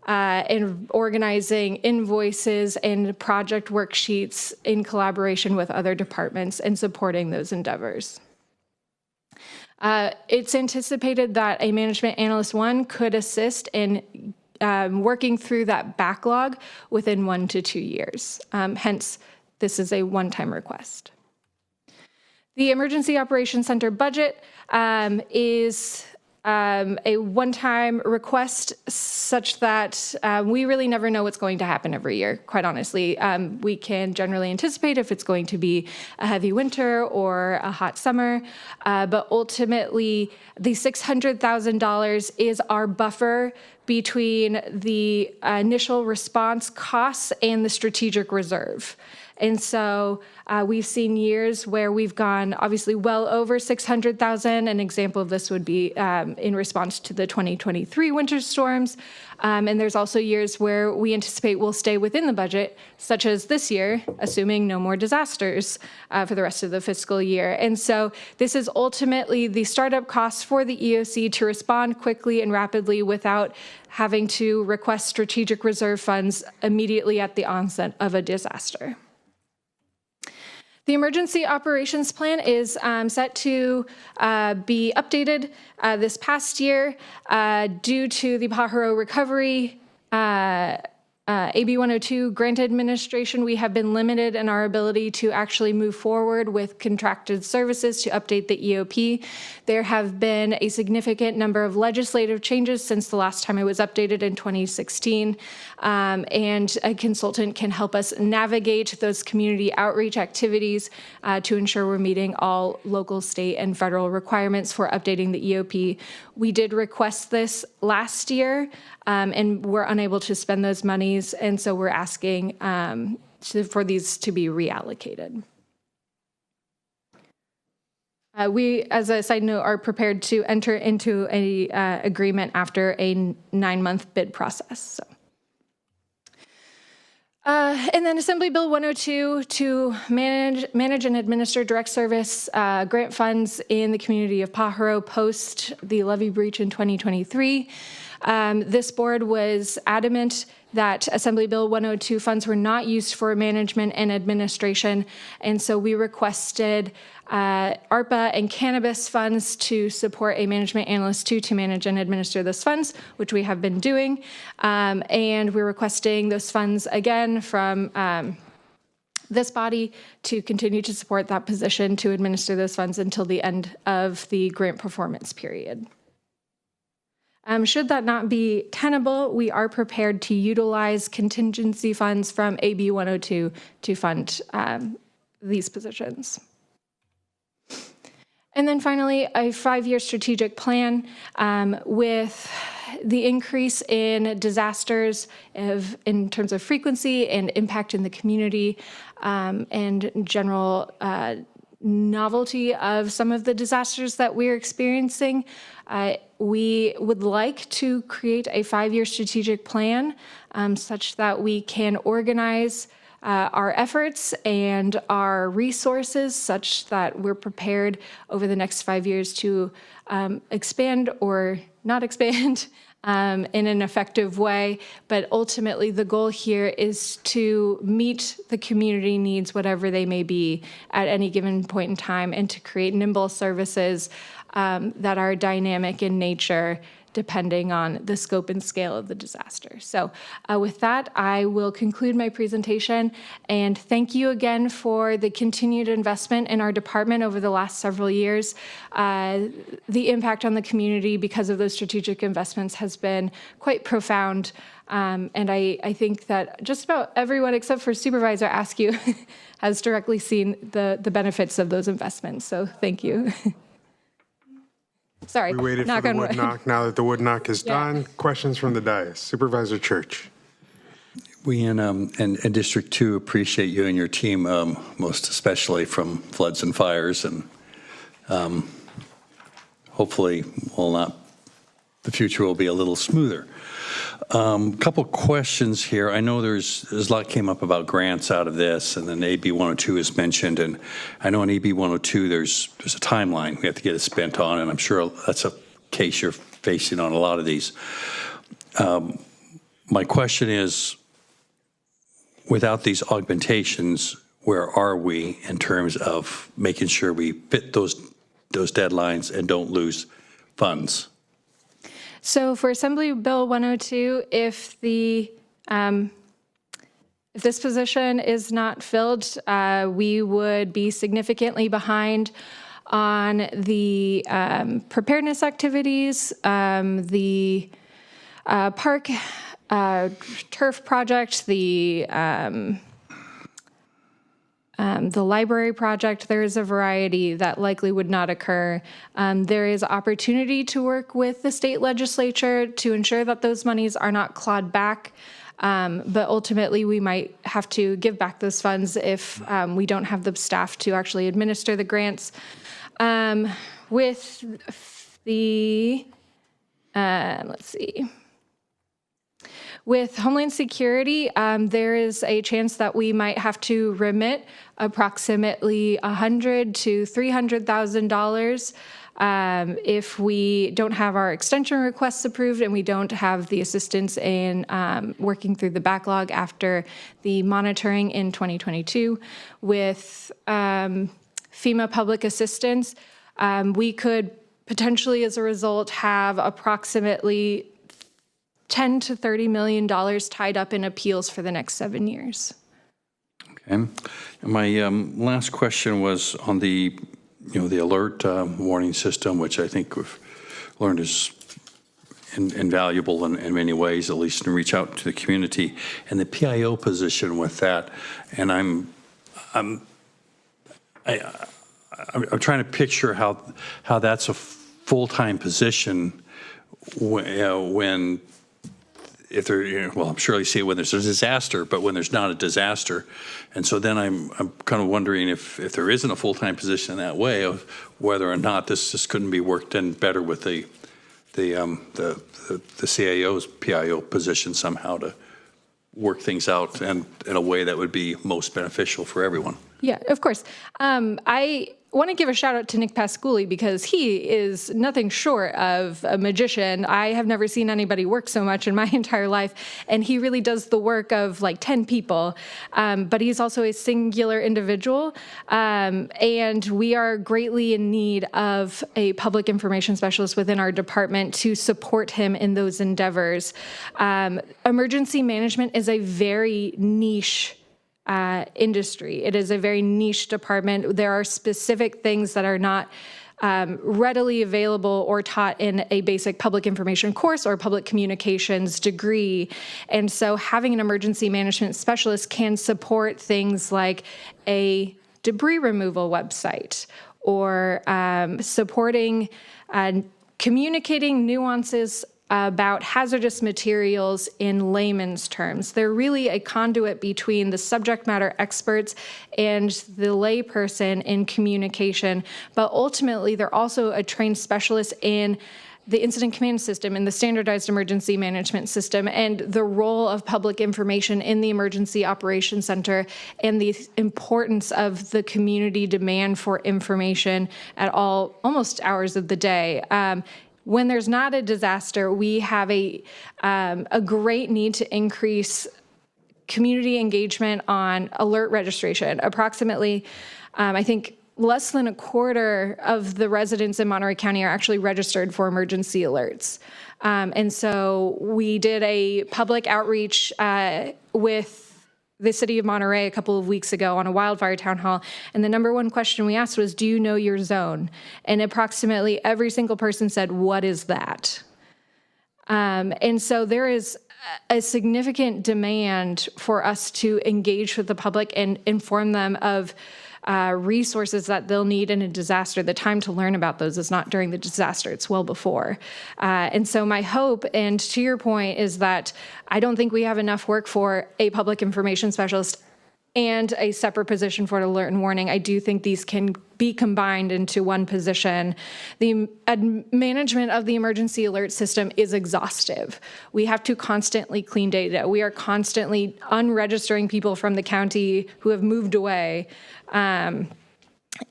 C: and organizing invoices and project worksheets in collaboration with other departments and supporting those endeavors. It's anticipated that a management analyst 1 could assist in working through that backlog within 1 to 2 years. Hence, this is a one-time request. The Emergency Operations Center budget is a one-time request such that we really never know what's going to happen every year, quite honestly. We can generally anticipate if it's going to be a heavy winter or a hot summer, but ultimately the $600,000 is our buffer between the initial response costs and the strategic reserve. And so we've seen years where we've gone obviously well over 600,000. An example of this would be in response to the 2023 winter storms. And there's also years where we anticipate we'll stay within the budget, such as this year, assuming no more disasters for the rest of the fiscal year. And so this is ultimately the startup costs for the EOC to respond quickly and rapidly without having to request strategic reserve funds immediately at the onset of a disaster. The Emergency Operations Plan is set to be updated this past year due to the Pajaro recovery AB 102 grant administration. We have been limited in our ability to actually move forward with contracted services to update the EOP. There have been a significant number of legislative changes since the last time it was updated in 2016, and a consultant can help us navigate those community outreach activities to ensure we're meeting all local, state, and federal requirements for updating the EOP. We did request this last year, and we're unable to spend those monies, and so we're asking for these to be reallocated. We, as a side note, are prepared to enter into an agreement after a 9-month bid process. So. And then Assembly Bill 102 to manage and administer direct service grant funds in the community of Pajaro post the levee breach in 2023. This board was adamant that Assembly Bill 102 funds were not used for management and administration, and so we requested ARPA and cannabis funds to support a management analyst 2 to manage and administer those funds, which we have been doing. And we're requesting those funds again from this body to continue to support that position to administer those funds until the end of the grant performance period. Should that not be tenable, we are prepared to utilize contingency funds from AB 102 to fund these positions. And then finally, a 5-year strategic plan with the increase in disasters in terms of frequency and impact in the community and general novelty of some of the disasters that we're experiencing. We would like to create a 5-year strategic plan such that we can organize our efforts and our resources such that we're prepared over the next 5 years to expand or not expand in an effective way. But ultimately, the goal here is to meet the community needs, whatever they may be, at any given point in time, and to create nimble services that are dynamic in nature, depending on the scope and scale of the disaster. So with that, I will conclude my presentation, and thank you again for the continued investment in our department over the last several years. The impact on the community because of those strategic investments has been quite profound, and I think that just about everyone except for Supervisor Askew has directly seen the benefits of those investments, so thank you. Sorry,
A: We waited for the wood knock. Now that the wood knock is done, questions from the dais. Supervisor Church.
P: We in District 2 appreciate you and your team, most especially from floods and fires, and hopefully the future will be a little smoother. Couple questions here. I know there's a lot came up about grants out of this, and then AB 102 is mentioned, and I know in AB 102 there's a timeline we have to get it spent on, and I'm sure that's a case you're facing on a lot of these. My question is, without these augmentations, where are we in terms of making sure we fit those deadlines and don't lose funds?
C: So for Assembly Bill 102, if this position is not filled, we would be significantly behind on the preparedness activities, the park turf project, the library project. There is a variety that likely would not occur. There is opportunity to work with the state legislature to ensure that those monies are not clawed back. But ultimately, we might have to give back those funds if we don't have the staff to actually administer the grants. With the, let's see. With Homeland Security, there is a chance that we might have to remit approximately $100,000 to $300,000 if we don't have our extension requests approved and we don't have the assistance in working through the backlog after the monitoring in 2022. With FEMA public assistance, we could potentially, as a result, have approximately $10 to $30 million tied up in appeals for the next 7 years.
P: Okay. My last question was on the alert warning system, which I think we've learned is invaluable in many ways, at least to reach out to the community, and the PIO position with that. And I'm trying to picture how that's a full-time position when. If there, well, I'm sure you see it when there's a disaster, but when there's not a disaster. And so then I'm kind of wondering if there isn't a full-time position in that way, of whether or not this just couldn't be worked in better with the CAO's PIO position somehow to work things out and in a way that would be most beneficial for everyone.
C: Yeah, of course. I want to give a shout out to Nick Pasculi because he is nothing short of a magician. I have never seen anybody work so much in my entire life, and he really does the work of like 10 people, but he's also a singular individual, and we are greatly in need of a public information specialist within our department to support him in those endeavors. Emergency management is a very niche industry. It is a very niche department. There are specific things that are not readily available or taught in a basic public information course or public communications degree. And so having an emergency management specialist can support things like a debris removal website or supporting communicating nuances about hazardous materials in layman's terms. They're really a conduit between the subject matter experts and the layperson in communication, but ultimately they're also a trained specialist in the incident command system and the standardized emergency management system, and the role of public information in the Emergency Operations Center, and the importance of the community demand for information at almost hours of the day. When there's not a disaster, we have a great need to increase community engagement on alert registration. Approximately, I think, less than a quarter of the residents in Monterey County are actually registered for emergency alerts. And so we did a public outreach with the city of Monterey a couple of weeks ago on a wildfire town hall. And the number one question we asked was, do you know your zone? And approximately every single person said, what is that? And so there is a significant demand for us to engage with the public and inform them of resources that they'll need in a disaster. The time to learn about those is not during the disaster, it's well before. And so my hope, and to your point, is that I don't think we have enough work for a public information specialist and a separate position for alert and warning. I do think these can be combined into one position. The management of the emergency alert system is exhaustive. We have to constantly clean data. We are constantly unregistering people from the county who have moved away, and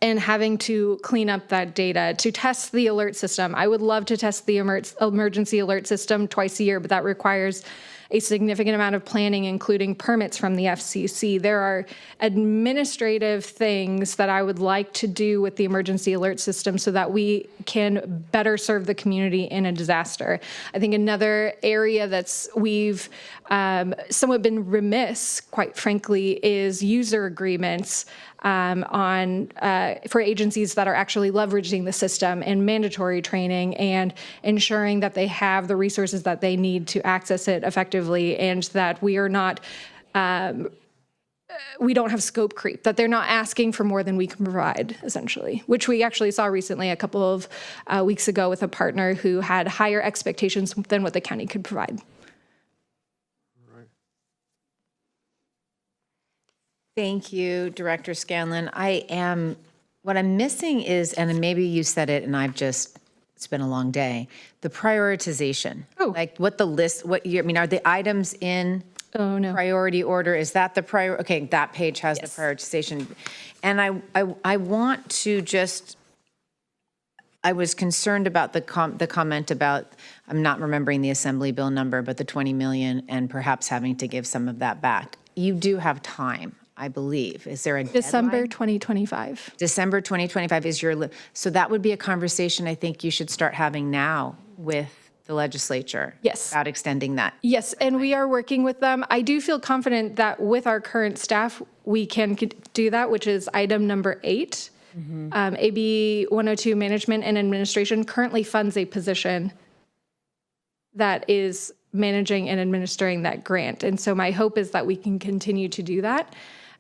C: having to clean up that data. To test the alert system, I would love to test the emergency alert system twice a year, but that requires a significant amount of planning, including permits from the FCC. There are administrative things that I would like to do with the emergency alert system so that we can better serve the community in a disaster. I think another area that's we've somewhat been remiss, quite frankly, is user agreements for agencies that are actually leveraging the system, and mandatory training, and ensuring that they have the resources that they need to access it effectively, and that we are not we don't have scope creep, that they're not asking for more than we can provide, essentially, which we actually saw recently a couple of weeks ago with a partner who had higher expectations than what the county could provide.
O: Thank you, Director Scanlon. What I'm missing is, and maybe you said it and it's been a long day, the prioritization. Like what the list, are the items in priority order? Is that the prior? Okay, that page has the prioritization. And I want to I was concerned about the comment about, I'm not remembering the Assembly bill number, but the 20 million and perhaps having to give some of that back. You do have time, I believe. Is there a
C: December
O: deadline?
C: 2025.
O: December 2025 is so that would be a conversation I think you should start having now with the legislature.
C: Yes.
O: About extending that.
C: Yes, and we are working with them. I do feel confident that with our current staff, we can do that, which is item number 8. AB 102 Management and Administration currently funds a position that is managing and administering that grant. And so my hope is that we can continue to do that.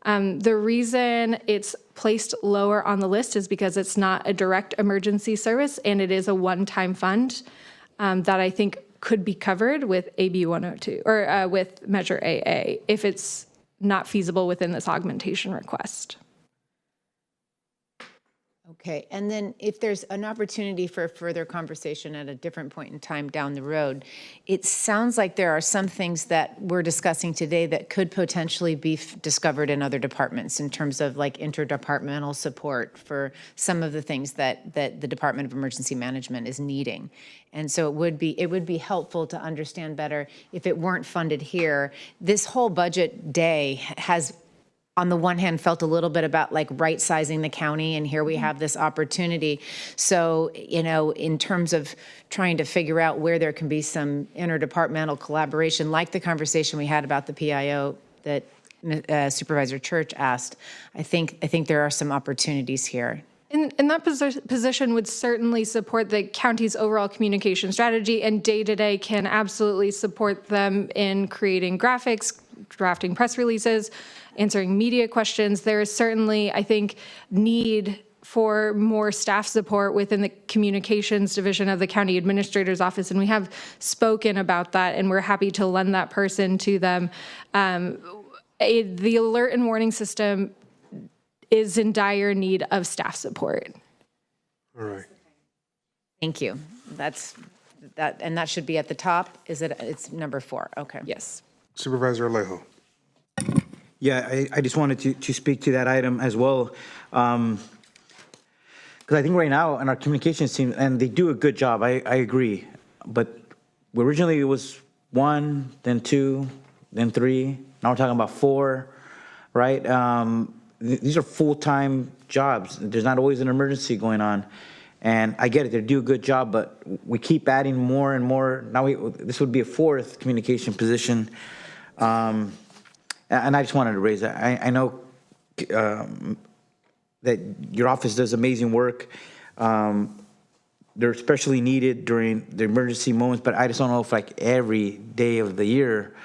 C: The reason it's placed lower on the list is because it's not a direct emergency service, and it is a one-time fund that I think could be covered with AB 102 or with Measure AA if it's not feasible within this augmentation request.
O: Okay, and then if there's an opportunity for further conversation at a different point in time down the road, it sounds like there are some things that we're discussing today that could potentially be discovered in other departments in terms of like interdepartmental support for some of the things that the Department of Emergency Management is needing. And so it would be helpful to understand better if it weren't funded here. This whole budget day has, on the one hand, felt a little bit about like right sizing the county, and here we have this opportunity. So, in terms of trying to figure out where there can be some interdepartmental collaboration, like the conversation we had about the PIO that Supervisor Church asked, I think there are some opportunities here.
C: And that position would certainly support the county's overall communication strategy, and day-to-day can absolutely support them in creating graphics, drafting press releases, answering media questions. There is certainly, I think, need for more staff support within the communications division of the county administrator's office, and we have spoken about that, and we're happy to lend that person to them. The alert and warning system is in dire need of staff support.
A: All right.
O: Thank you. and that should be at the top? It's number 4, okay.
C: Yes.
A: Supervisor Alejo.
D: Yeah, I just wanted to speak to that item as well. Because I think right now in our communications team, and they do a good job, I agree. But originally it was 1, then 2, then 3. Now we're talking about 4, right? These are full-time jobs. There's not always an emergency going on. And I get it, they do a good job, but we keep adding more and more. Now this would be a 4th communication position. And I just wanted to raise that. I know that your office does amazing work. They're especially needed during the emergency moments, but I just don't know if like every day of the year,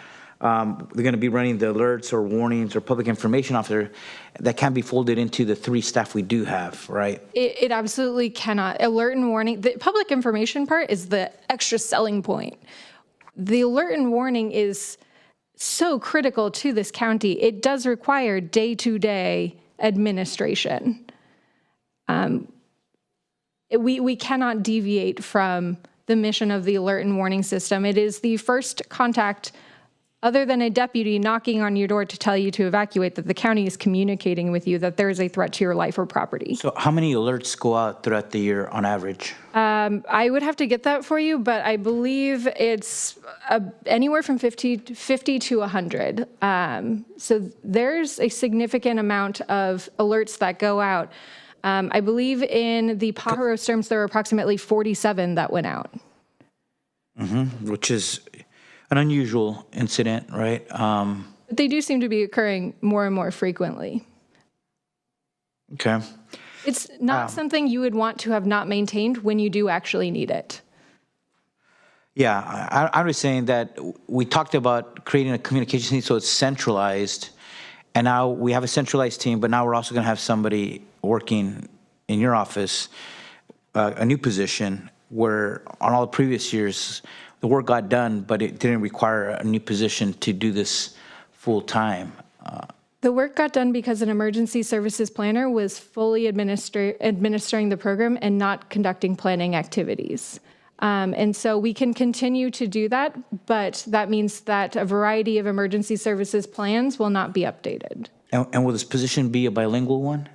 D: they're going to be running the alerts or warnings or public information officer that can be folded into the 3 staff we do have, right?
C: It absolutely cannot. Alert and warning, the public information part is the extra selling point. The alert and warning is so critical to this county. It does require day-to-day administration. We cannot deviate from the mission of the alert and warning system. It is the first contact, other than a deputy knocking on your door to tell you to evacuate, that the county is communicating with you that there is a threat to your life or property.
D: So how many alerts go out throughout the year on average?
C: I would have to get that for you, but I believe it's anywhere from 50 to 100. So there's a significant amount of alerts that go out. I believe in the Pajaro storms, there were approximately 47 that went out.
D: Which is an unusual incident, right?
C: But they do seem to be occurring more and more frequently.
D: Okay.
C: It's not something you would want to have not maintained when you do actually need it.
D: Yeah, I was saying that we talked about creating a communication team so it's centralized, and now we have a centralized team, but now we're also going to have somebody working in your office, a new position, where on all the previous years, the work got done, but it didn't require a new position to do this full time.
C: The work got done because an emergency services planner was fully administering the program and not conducting planning activities. And so we can continue to do that, but that means that a variety of emergency services plans will not be updated.
D: And will this position be a bilingual one?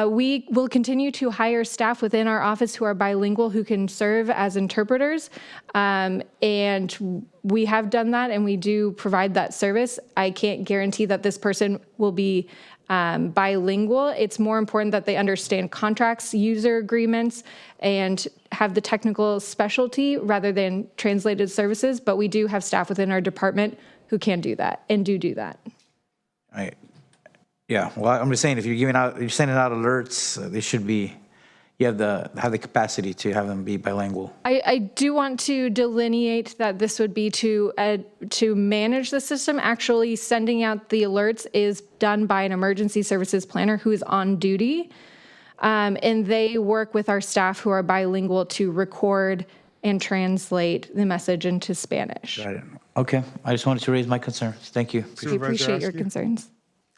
C: We will continue to hire staff within our office who are bilingual, who can serve as interpreters. And we have done that, and we do provide that service. I can't guarantee that this person will be bilingual. It's more important that they understand contracts, user agreements, and have the technical specialty rather than translated services. But we do have staff within our department who can do that and do that.
D: Right. Yeah, well, I'm just saying, if you're sending out alerts, they should be, you have the capacity to have them be bilingual.
C: I do want to delineate that this would be to manage the system. Actually, sending out the alerts is done by an emergency services planner who is on duty, and they work with our staff who are bilingual to record and translate the message into Spanish.
D: Got it. Okay, I just wanted to raise my concerns. Thank you.
C: We appreciate your concerns.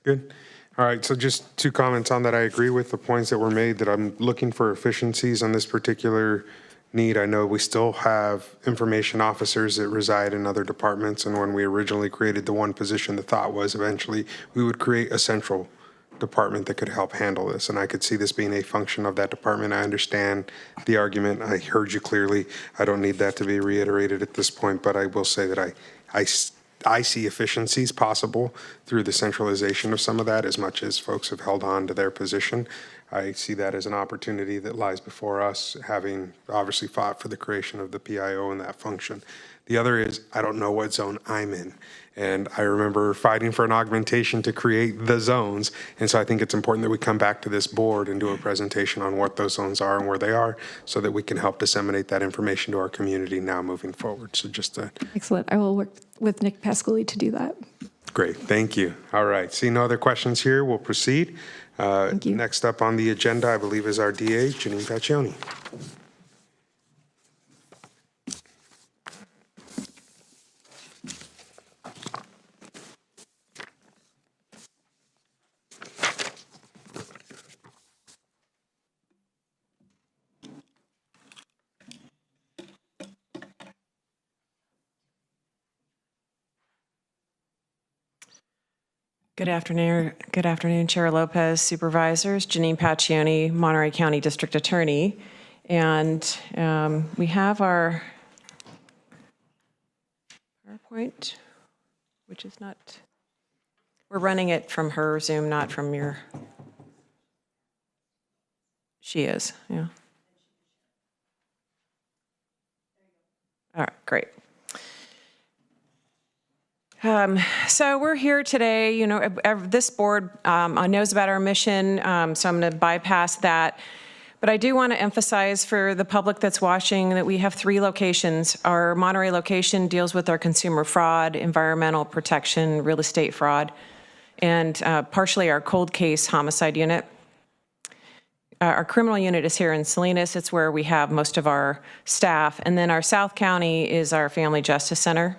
A: Good. All right, so just 2 comments on that. I agree with the points that were made, that I'm looking for efficiencies on this particular need. I know we still have information officers that reside in other departments, and when we originally created the one position, the thought was eventually we would create a central department that could help handle this, and I could see this being a function of that department. I understand the argument. I heard you clearly. I don't need that to be reiterated at this point, but I will say that I see efficiencies possible through the centralization of some of that, as much as folks have held on to their position. I see that as an opportunity that lies before us, having obviously fought for the creation of the PIO and that function. The other is, I don't know what zone I'm in. And I remember fighting for an augmentation to create the zones. And so I think it's important that we come back to this board and do a presentation on what those zones are and where they are, so that we can help disseminate that information to our community now moving forward. So just a
C: Excellent. I will work with Nick Pascali to do that.
A: great, thank you. All right, see no other questions here, we'll proceed.
C: Thank you.
A: Next up on the agenda, I believe, is our DA, Janine Paccioni.
T: Good afternoon, Chair Lopez, Supervisors, Janine Paccioni, Monterey County District Attorney. And we have our PowerPoint, which is not, we're running it from her Zoom, not from your, she is, yeah. All right, great. So we're here today, you know, this board knows about our mission, so I'm going to bypass that. But I do want to emphasize for the public that's watching that we have 3 locations. Our Monterey location deals with our consumer fraud, environmental protection, real estate fraud, and partially our cold case homicide unit. Our criminal unit is here in Salinas. It's where we have most of our staff. And then our South County is our Family Justice Center.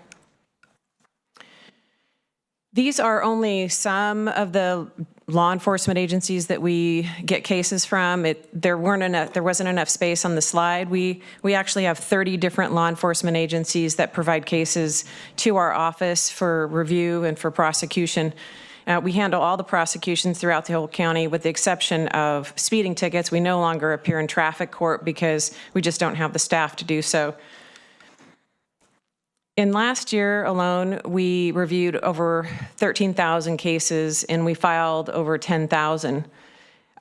T: These are only some of the law enforcement agencies that we get cases from. There wasn't enough space on the slide. We actually have 30 different law enforcement agencies that provide cases to our office for review and for prosecution. We handle all the prosecutions throughout the whole county with the exception of speeding tickets. We no longer appear in traffic court because we just don't have the staff to do so. In last year alone, we reviewed over 13,000 cases and we filed over 10,000.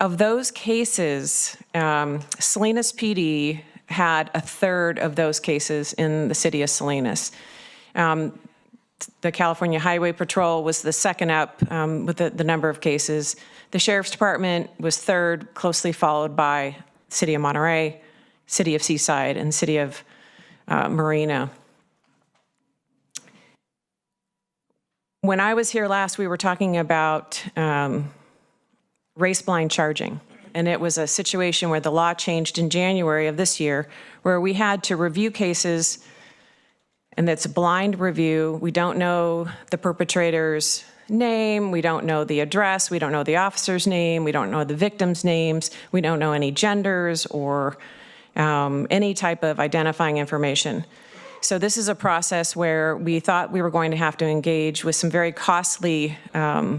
T: Of those cases, Salinas PD had a third of those cases in the city of Salinas. The California Highway Patrol was the second up with the number of cases. The Sheriff's Department was third, closely followed by the City of Monterey, City of Seaside, and City of Marina. When I was here last, we were talking about race-blind charging, and it was a situation where the law changed in January of this year, where we had to review cases, and it's a blind review. We don't know the perpetrator's name, we don't know the address, we don't know the officer's name, we don't know the victim's names, we don't know any genders or any type of identifying information. So this is a process where we thought we were going to have to engage with some very costly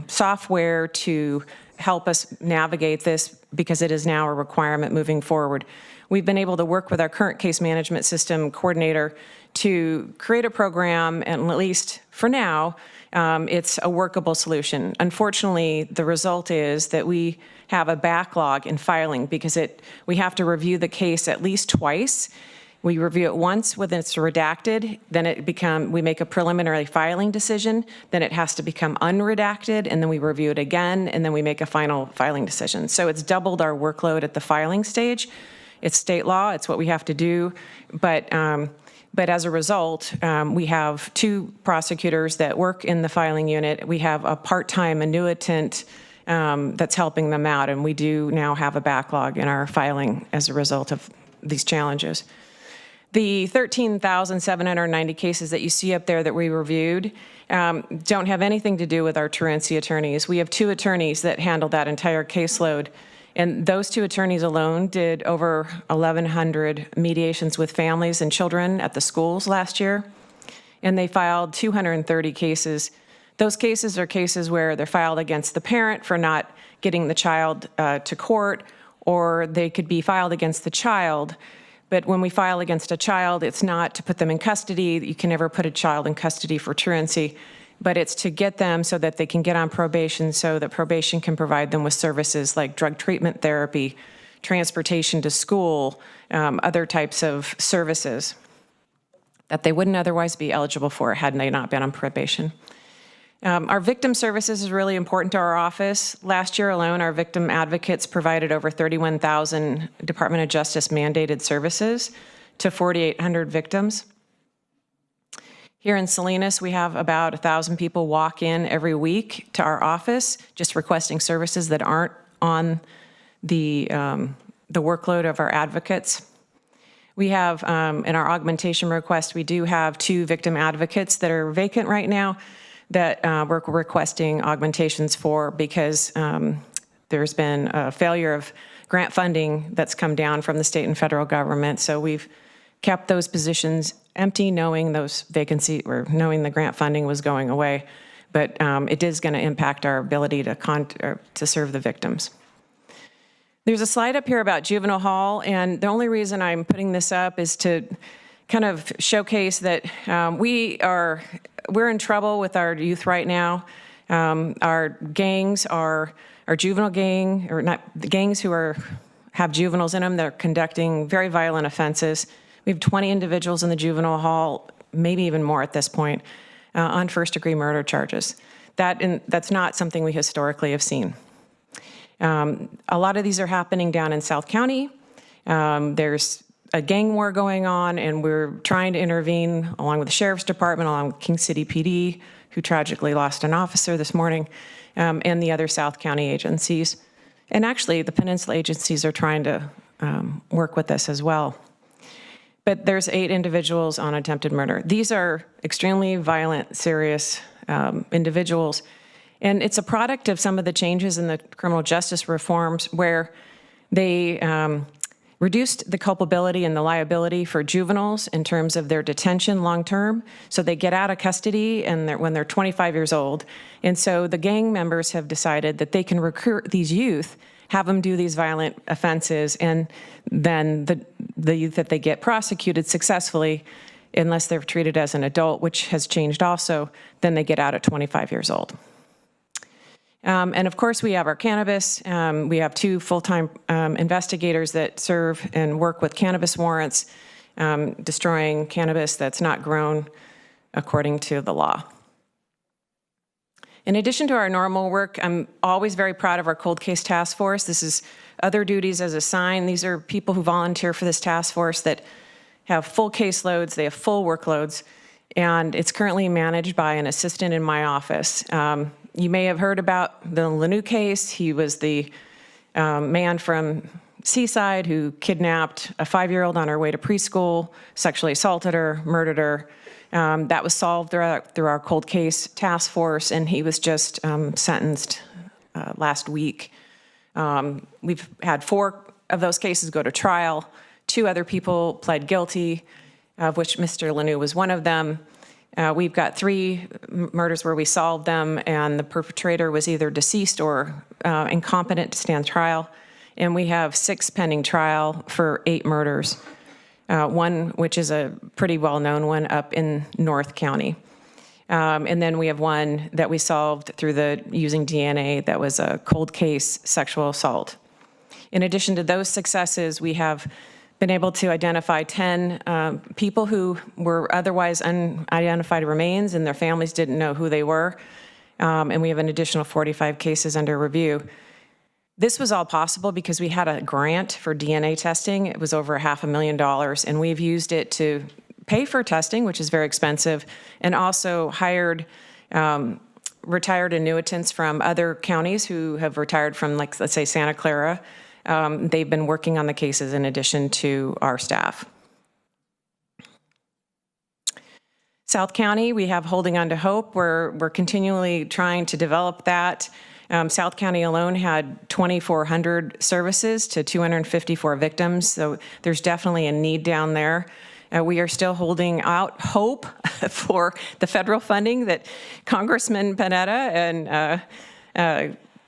T: software to help us navigate this because it is now a requirement moving forward. We've been able to work with our current case management system coordinator to create a program, and at least for now, it's a workable solution. Unfortunately, the result is that we have a backlog in filing because we have to review the case at least twice. We review it once when it's redacted, then we make a preliminary filing decision, then it has to become unredacted, and then we review it again, and then we make a final filing decision. So it's doubled our workload at the filing stage. It's state law, it's what we have to do, but as a result, we have 2 prosecutors that work in the filing unit. We have a part-time annuitant that's helping them out, and we do now have a backlog in our filing as a result of these challenges. The 13,790 cases that you see up there that we reviewed don't have anything to do with our truancy attorneys. We have 2 attorneys that handle that entire caseload, and those 2 attorneys alone did over 1,100 mediations with families and children at the schools last year, and they filed 230 cases. Those cases are cases where they're filed against the parent for not getting the child to court, or they could be filed against the child. But when we file against a child, it's not to put them in custody. You can never put a child in custody for truancy, but it's to get them so that they can get on probation so that probation can provide them with services like drug treatment therapy, transportation to school, other types of services that they wouldn't otherwise be eligible for had they not been on probation. Our victim services is really important to our office. Last year alone, our victim advocates provided over 31,000 Department of Justice mandated services to 4,800 victims. Here in Salinas, we have about 1,000 people walk in every week to our office just requesting services that aren't on the workload of our advocates. We have, in our augmentation request, we do have 2 victim advocates that are vacant right now that we're requesting augmentations for because there's been a failure of grant funding that's come down from the state and federal government. So we've kept those positions empty, knowing those vacancies or knowing the grant funding was going away. but it is going to impact our ability to serve the victims. There's a slide up here about juvenile hall, and the only reason I'm putting this up is to kind of showcase that we're in trouble with our youth right now. Our gangs are our juvenile gang, or not the gangs who have juveniles in them that are conducting very violent offenses. We have 20 individuals in the juvenile hall, maybe even more at this point, on first-degree murder charges. That's not something we historically have seen. A lot of these are happening down in South County. There's a gang war going on, and we're trying to intervene along with the Sheriff's Department, along with King City PD, who tragically lost an officer this morning, and the other South County agencies. And actually, the Peninsula agencies are trying to work with us as well. But there's 8 individuals on attempted murder. These are extremely violent, serious individuals. And it's a product of some of the changes in the criminal justice reforms where they reduced the culpability and the liability for juveniles in terms of their detention long-term. So they get out of custody when they're 25 years old. And so the gang members have decided that they can recruit these youth, have them do these violent offenses, and then the youth that they get prosecuted successfully, unless they're treated as an adult, which has changed also, then they get out at 25 years old. And of course, we have our cannabis. We have 2 full-time investigators that serve and work with cannabis warrants, destroying cannabis that's not grown according to the law. In addition to our normal work, I'm always very proud of our cold case task force. This is other duties as assigned. These are people who volunteer for this task force that have full caseloads, they have full workloads, and it's currently managed by an assistant in my office. You may have heard about the Lanu case. He was the man from Seaside who kidnapped a 5-year-old on her way to preschool, sexually assaulted her, murdered her. That was solved through our cold case task force, and he was just sentenced last week. We've had 4 of those cases go to trial. 2 other people pled guilty, of which Mr. Lanu was one of them. We've got 3 murders where we solved them, and the perpetrator was either deceased or incompetent to stand trial. And we have 6 pending trial for 8 murders. One, which is a pretty well-known one, up in North County. And then we have one that we solved through using DNA that was a cold case sexual assault. In addition to those successes, we have been able to identify 10 people who were otherwise unidentified remains, and their families didn't know who they were. And we have an additional 45 cases under review. This was all possible because we had a grant for DNA testing. It was over $500,000, and we've used it to pay for testing, which is very expensive, and also hired retired annuitants from other counties who have retired from, like, let's say, Santa Clara. They've been working on the cases in addition to our staff. South County, we have Holding On to Hope. We're continually trying to develop that. South County alone had 2,400 services to 254 victims, so there's definitely a need down there. We are still holding out hope for the federal funding that Congressman Panetta and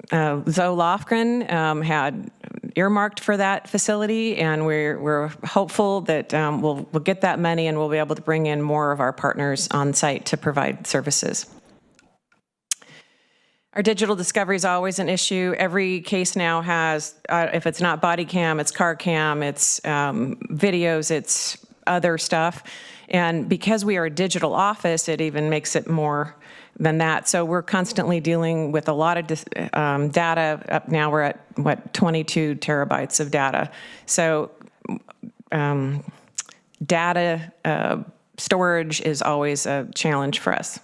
T: Zoe Lofgren had earmarked for that facility, and we're hopeful that we'll get that money and we'll be able to bring in more of our partners on site to provide services. Our digital discovery is always an issue. Every case now has, if it's not body cam, it's car cam, it's videos, it's other stuff. And because we are a digital office, it even makes it more than that. So we're constantly dealing with a lot of data. Up now we're at, 22 terabytes of data. So data storage is always a challenge for us.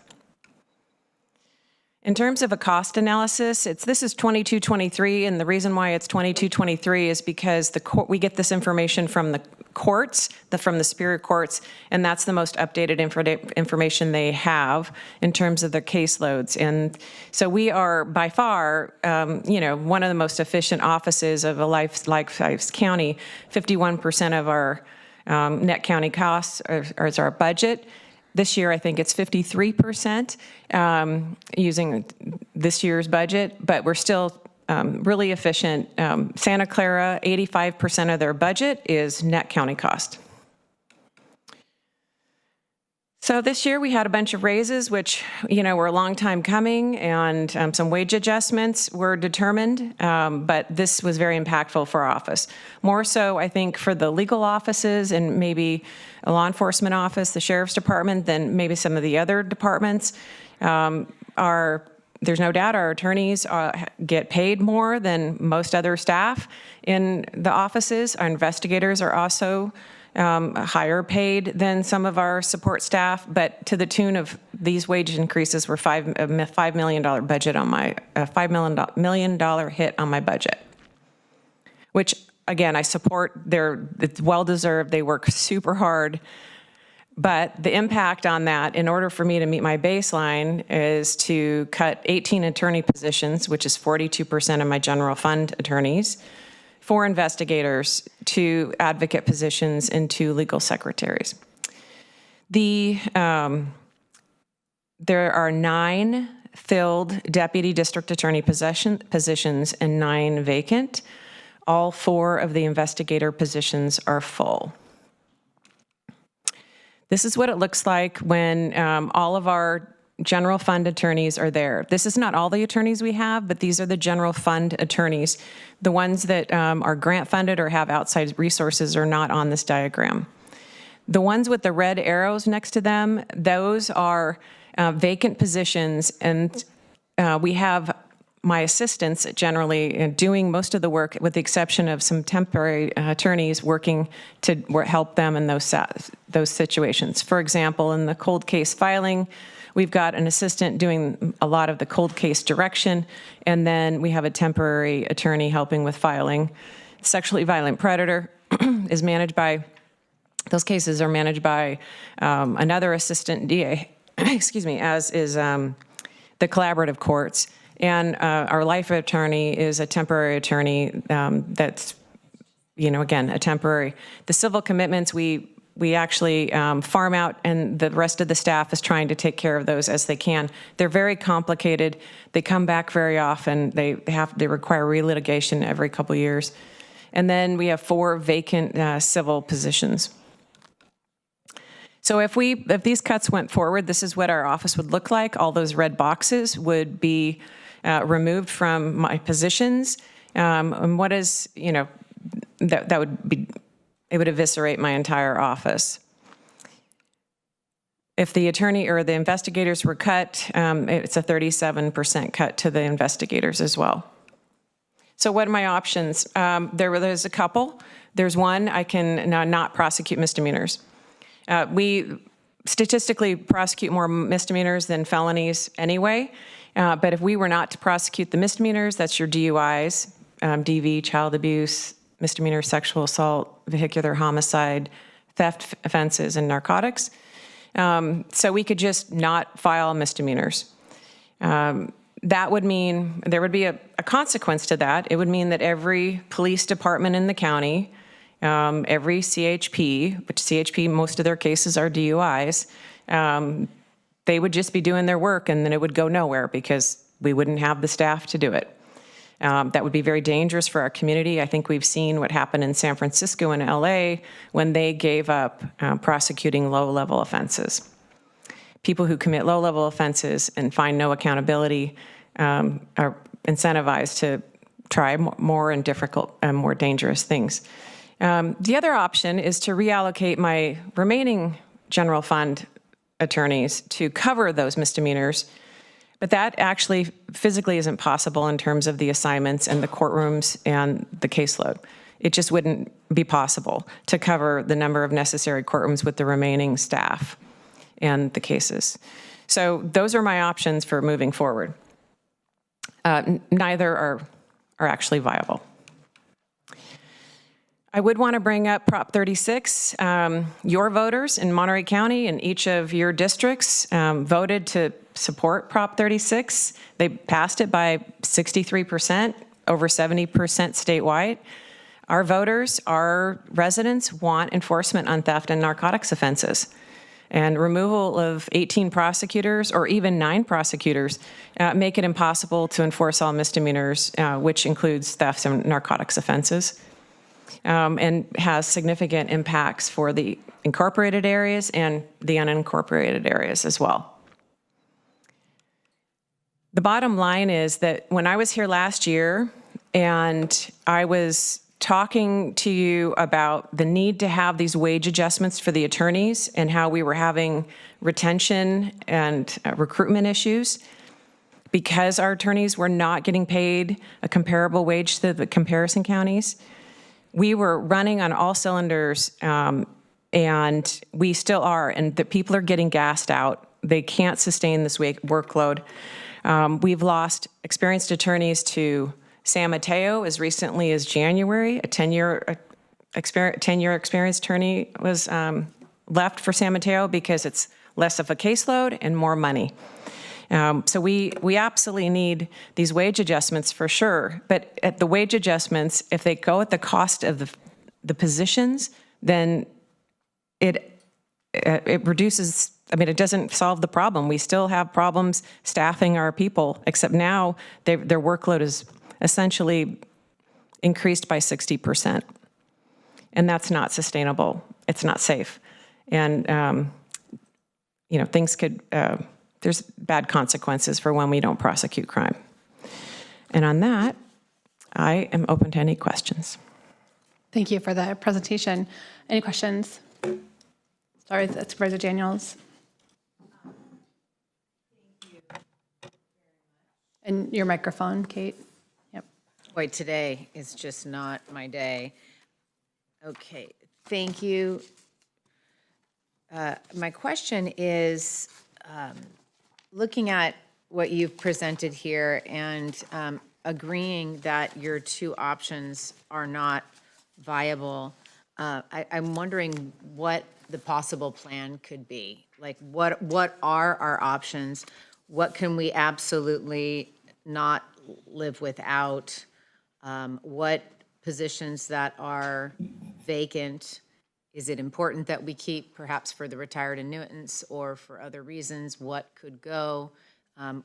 T: In terms of a cost analysis, this is 22-23, and the reason why it's 22-23 is because we get this information from the courts, from the superior courts, and that's the most updated information they have in terms of their caseloads. And so we are by far, one of the most efficient offices of a life-size county. 51% of our net county costs is our budget. This year, I think it's 53% using this year's budget, but we're still really efficient. Santa Clara, 85% of their budget is net county cost. So this year we had a bunch of raises, which, were a long time coming, and some wage adjustments were determined, but this was very impactful for our office. More so, I think, for the legal offices and maybe a law enforcement office, the sheriff's department, than maybe some of the other departments. There's no doubt our attorneys get paid more than most other staff in the offices. Our investigators are also higher paid than some of our support staff, but to the tune of these wage increases were $5 million budget on my $5 million hit on my budget, which again I support. It's well deserved. They work super hard, but the impact on that, in order for me to meet my baseline, is to cut 18 attorney positions, which is 42% of my general fund attorneys, 4 investigators, 2 advocate positions, and 2 legal secretaries. There are 9 filled deputy district attorney positions and 9 vacant. All 4 of the investigator positions are full. This is what it looks like when all of our general fund attorneys are there. This is not all the attorneys we have, but these are the general fund attorneys. The ones that are grant funded or have outside resources are not on this diagram. The ones with the red arrows next to them, those are vacant positions, and we have my assistants generally doing most of the work, with the exception of some temporary attorneys working to help them in those situations. For example, in the cold case filing, we've got an assistant doing a lot of the cold case direction, and then we have a temporary attorney helping with filing. Sexually violent predator is managed by, those cases are managed by another assistant DA, excuse me, as is the collaborative courts. And our life attorney is a temporary attorney that's, again, a temporary. The civil commitments, we actually farm out, and the rest of the staff is trying to take care of those as they can. They're very complicated. They come back very often. They require relitigation every couple years. And then we have 4 vacant civil positions. So if these cuts went forward, this is what our office would look like. All those red boxes would be removed from my positions. And what is, that would be, it would eviscerate my entire office. If the attorney or the investigators were cut, it's a 37% cut to the investigators as well. So what are my options? There's a couple. There's one, I can not prosecute misdemeanors. We statistically prosecute more misdemeanors than felonies anyway, but if we were not to prosecute the misdemeanors, that's your DUIs, DV, child abuse, misdemeanor sexual assault, vehicular homicide, theft offenses, and narcotics. So we could just not file misdemeanors. That would mean there would be a consequence to that. It would mean that every police department in the county, every CHP, which CHP, most of their cases are DUIs, they would just be doing their work, and then it would go nowhere because we wouldn't have the staff to do it. That would be very dangerous for our community. I think we've seen what happened in San Francisco and LA when they gave up prosecuting low-level offenses. People who commit low-level offenses and find no accountability are incentivized to try more and difficult and more dangerous things. The other option is to reallocate my remaining general fund attorneys to cover those misdemeanors, but that actually physically isn't possible in terms of the assignments and the courtrooms and the caseload. It just wouldn't be possible to cover the number of necessary courtrooms with the remaining staff and the cases. So those are my options for moving forward. Neither are actually viable. I would want to bring up Prop 36. Your voters in Monterey County and each of your districts voted to support Prop 36. They passed it by 63%, over 70% statewide. Our voters, our residents want enforcement on theft and narcotics offenses. And removal of 18 prosecutors or even 9 prosecutors make it impossible to enforce all misdemeanors, which includes thefts and narcotics offenses, and has significant impacts for the incorporated areas and the unincorporated areas as well. The bottom line is that when I was here last year and I was talking to you about the need to have these wage adjustments for the attorneys and how we were having retention and recruitment issues because our attorneys were not getting paid a comparable wage to the comparison counties. We were running on all cylinders, and we still are, and the people are getting gassed out. They can't sustain this workload. We've lost experienced attorneys to San Mateo as recently as January. A 10-year experienced attorney was left for San Mateo because it's less of a caseload and more money. So we absolutely need these wage adjustments for sure. But at the wage adjustments, if they go at the cost of the positions, then it reduces. I mean, it doesn't solve the problem. We still have problems staffing our people, except now their workload is essentially increased by 60%. And that's not sustainable. It's not safe. And, things could, there's bad consequences for when we don't prosecute crime. And on that, I am open to any questions.
E: Thank you for the presentation. Any questions? Sorry, that's Supervisor Daniels. And your microphone, Kate. Yep.
O: Boy, today is just not my day. Okay, thank you. My question is, looking at what you've presented here and agreeing that your 2 options are not viable, I'm wondering what the possible plan could be. Like, what are our options? What can we absolutely not live without? What positions that are vacant? Is it important that we keep, perhaps for the retired annuitants or for other reasons? What could go?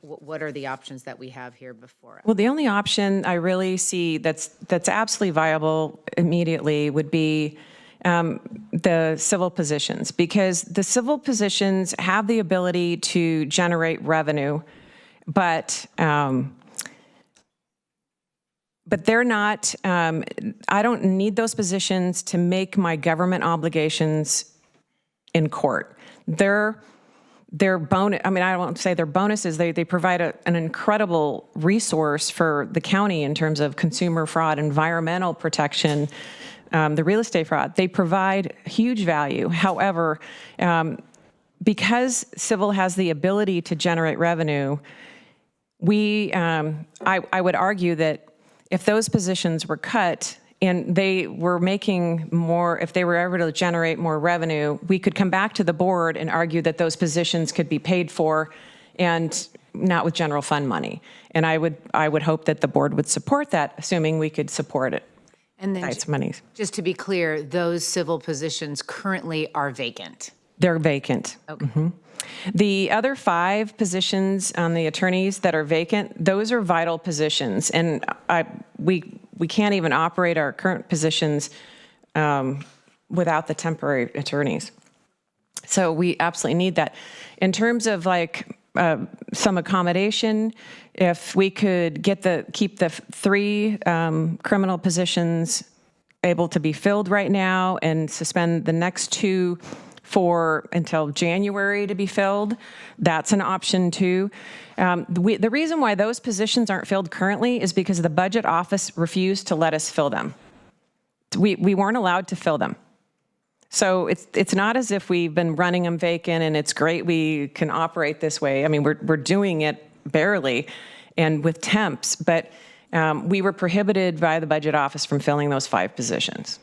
O: What are the options that we have here before us?
T: Well, the only option I really see that's absolutely viable immediately would be the civil positions, because the civil positions have the ability to generate revenue, but they're not, I don't need those positions to make my government obligations in court. They're bonus, I mean, I won't say they're bonuses, they provide an incredible resource for the county in terms of consumer fraud, environmental protection, the real estate fraud. They provide huge value. However, because civil has the ability to generate revenue, I would argue that if those positions were cut and they were making more, if they were ever to generate more revenue, we could come back to the board and argue that those positions could be paid for and not with general fund money. And I would hope that the board would support that, assuming we could support it.
O: And then just to be clear, those civil positions currently are vacant.
T: They're vacant.
O: Okay.
T: Mm-hmm. The other 5 positions on the attorneys that are vacant, those are vital positions. And we can't even operate our current positions without the temporary attorneys. So we absolutely need that. In terms of some accommodation, if we could keep the 3 criminal positions able to be filled right now and suspend the next 2 until January to be filled, that's an option too. The reason why those positions aren't filled currently is because the budget office refused to let us fill them. We weren't allowed to fill them. So it's not as if we've been running them vacant and it's great we can operate this way. I mean, we're doing it barely and with temps, but we were prohibited by the budget office from filling those 5 positions.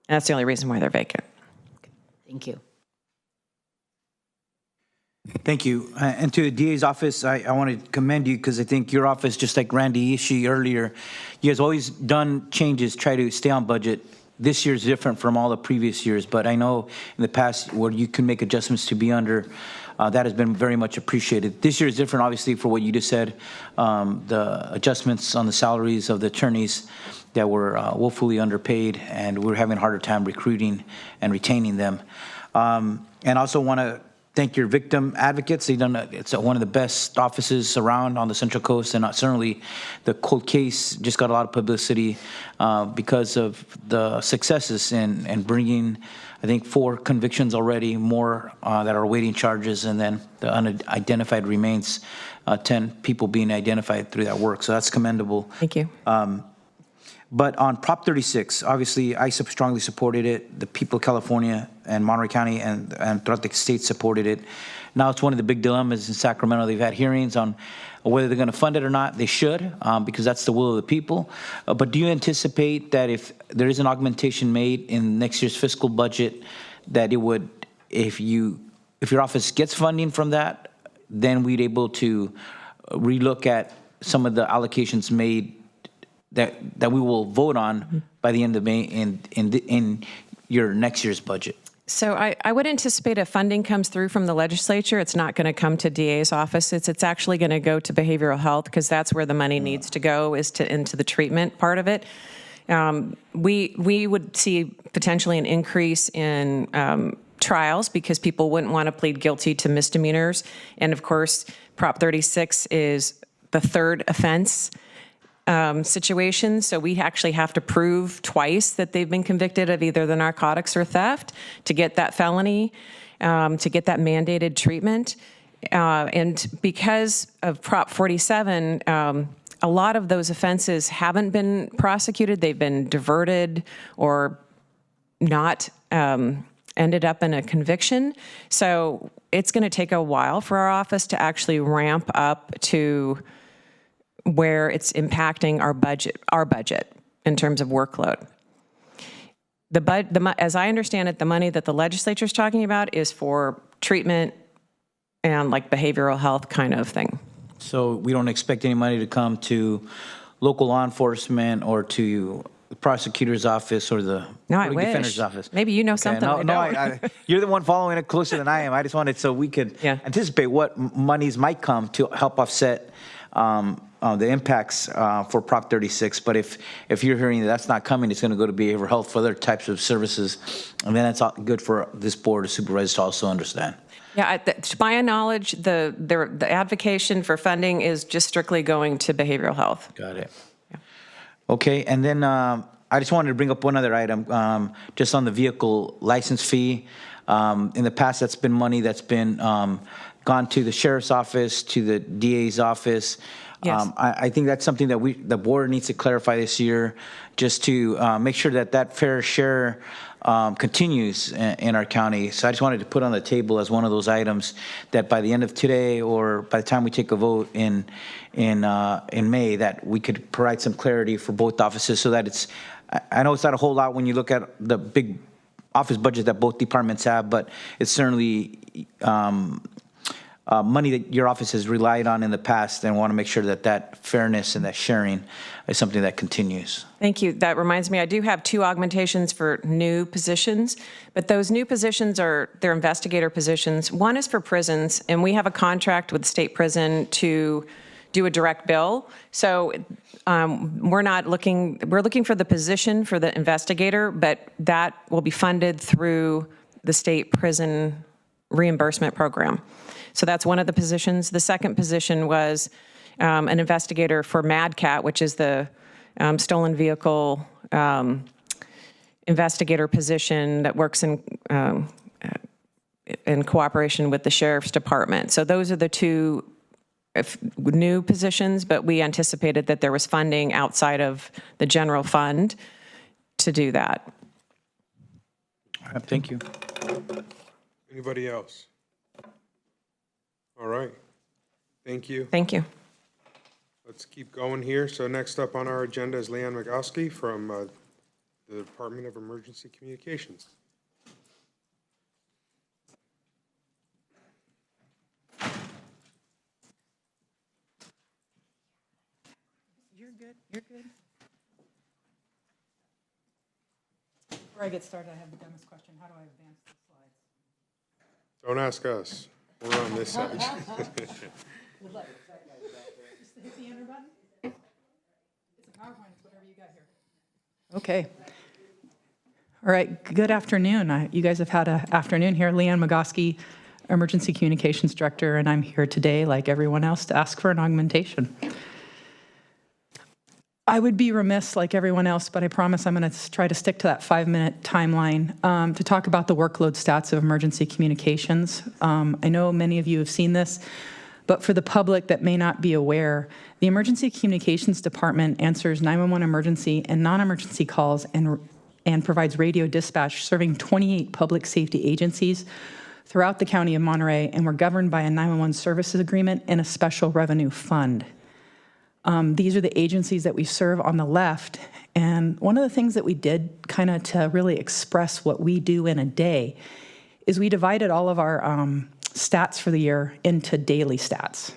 T: And that's the only reason why they're vacant.
O: Thank you.
D: Thank you. And to the DA's office, I want to commend you because I think your office, just like Randy Ishii earlier, you guys always done changes, try to stay on budget. this year is different from all the previous years, but I know in the past where you can make adjustments to be under, that has been very much appreciated. This year is different, obviously, for what you just said, the adjustments on the salaries of the attorneys that were woefully underpaid, and we're having a harder time recruiting and retaining them. And also want to thank your victim advocates. They've done it's one of the best offices around on the Central Coast, and certainly the cold case just got a lot of publicity because of the successes in bringing, I think, 4 convictions already, more that are awaiting charges, and then the unidentified remains, 10 people being identified through that work. So that's commendable.
T: Thank you.
D: But on Prop 36, obviously, I strongly supported it. The people of California and Monterey County and throughout the state supported it. Now it's one of the big dilemmas in Sacramento. They've had hearings on whether they're going to fund it or not. They should, because that's the will of the people. But do you anticipate that if there is an augmentation made in next year's fiscal budget, that it would, if your office gets funding from that, then we'd able to relook at some of the allocations made that we will vote on by the end of May in your next year's budget?
T: So I would anticipate if funding comes through from the legislature, it's not going to come to DA's office. It's actually going to go to behavioral health, because that's where the money needs to go, is into the treatment part of it. We would see potentially an increase in trials, because people wouldn't want to plead guilty to misdemeanors. And of course, Prop 36 is the third offense situation. So we actually have to prove twice that they've been convicted of either the narcotics or theft to get that felony, to get that mandated treatment. And because of Prop 47, a lot of those offenses haven't been prosecuted. They've been diverted or not ended up in a conviction. So it's going to take a while for our office to actually ramp up to where it's impacting our budget in terms of workload. As I understand it, the money that the legislature is talking about is for treatment and like behavioral health kind of thing.
D: So we don't expect any money to come to local law enforcement or to the prosecutor's office or the defender's office?
T: Maybe you know something.
D: You're the one following it closer than I am. I just wanted so we could anticipate what monies might come to help offset the impacts for Prop 36. But if you're hearing that's not coming, it's going to go to behavioral health for other types of services. And then that's good for this board of supervisors to also understand.
T: Yeah, to my knowledge, the advocation for funding is just strictly going to behavioral health.
D: Got it. Yeah. Okay, and then I just wanted to bring up one other item, just on the vehicle license fee. In the past, that's been money that's been gone to the sheriff's office, to the DA's office.
T: Yes.
D: I think that's something that the board needs to clarify this year, just to make sure that fair share continues in our county. So I just wanted to put on the table as one of those items that by the end of today, or by the time we take a vote in May, that we could provide some clarity for both offices, so that it's. I know it's not a whole lot when you look at the big office budget that both departments have, but it's certainly money that your office has relied on in the past, and want to make sure that fairness and that sharing is something that continues.
T: Thank you. That reminds me, I do have 2 augmentations for new positions, but those new positions they're investigator positions. One is for prisons, and we have a contract with the state prison to do a direct bill. So we're looking for the position for the investigator, but that will be funded through the state prison reimbursement program. So that's one of the positions. The second position was an investigator for MADCAT, which is the stolen vehicle investigator position that works in cooperation with the sheriff's department. So those are the 2 new positions, but we anticipated that there was funding outside of the general fund to do that.
D: All right, thank you.
A: Anybody else? All right. Thank you.
T: Thank you.
A: Let's keep going here. So next up on our agenda is Leanne Magowski from the Department of Emergency Communications.
T: You're good. You're good.
F: Before I get started, I have the dumbest question. How do I advance the slides?
A: Don't ask us. We're on this side.
F: Good luck. Just hit the enter button. It's a PowerPoint. It's whatever you got here. Okay. All right. Good afternoon. You guys have had an afternoon here. Leanne Magoski, Emergency Communications Director, and I'm here today, like everyone else, to ask for an augmentation. I would be remiss like everyone else, but I promise I'm going to try to stick to that 5-minute timeline to talk about the workload stats of emergency communications. I know many of you have seen this, but for the public that may not be aware, the Emergency Communications Department answers 911 emergency and non-emergency calls and provides radio dispatch serving 28 public safety agencies throughout the County of Monterey, and we're governed by a 911 services agreement and a special revenue fund. These are the agencies that we serve on the left. And one of the things that we did kind of to really express what we do in a day is we divided all of our stats for the year into daily stats.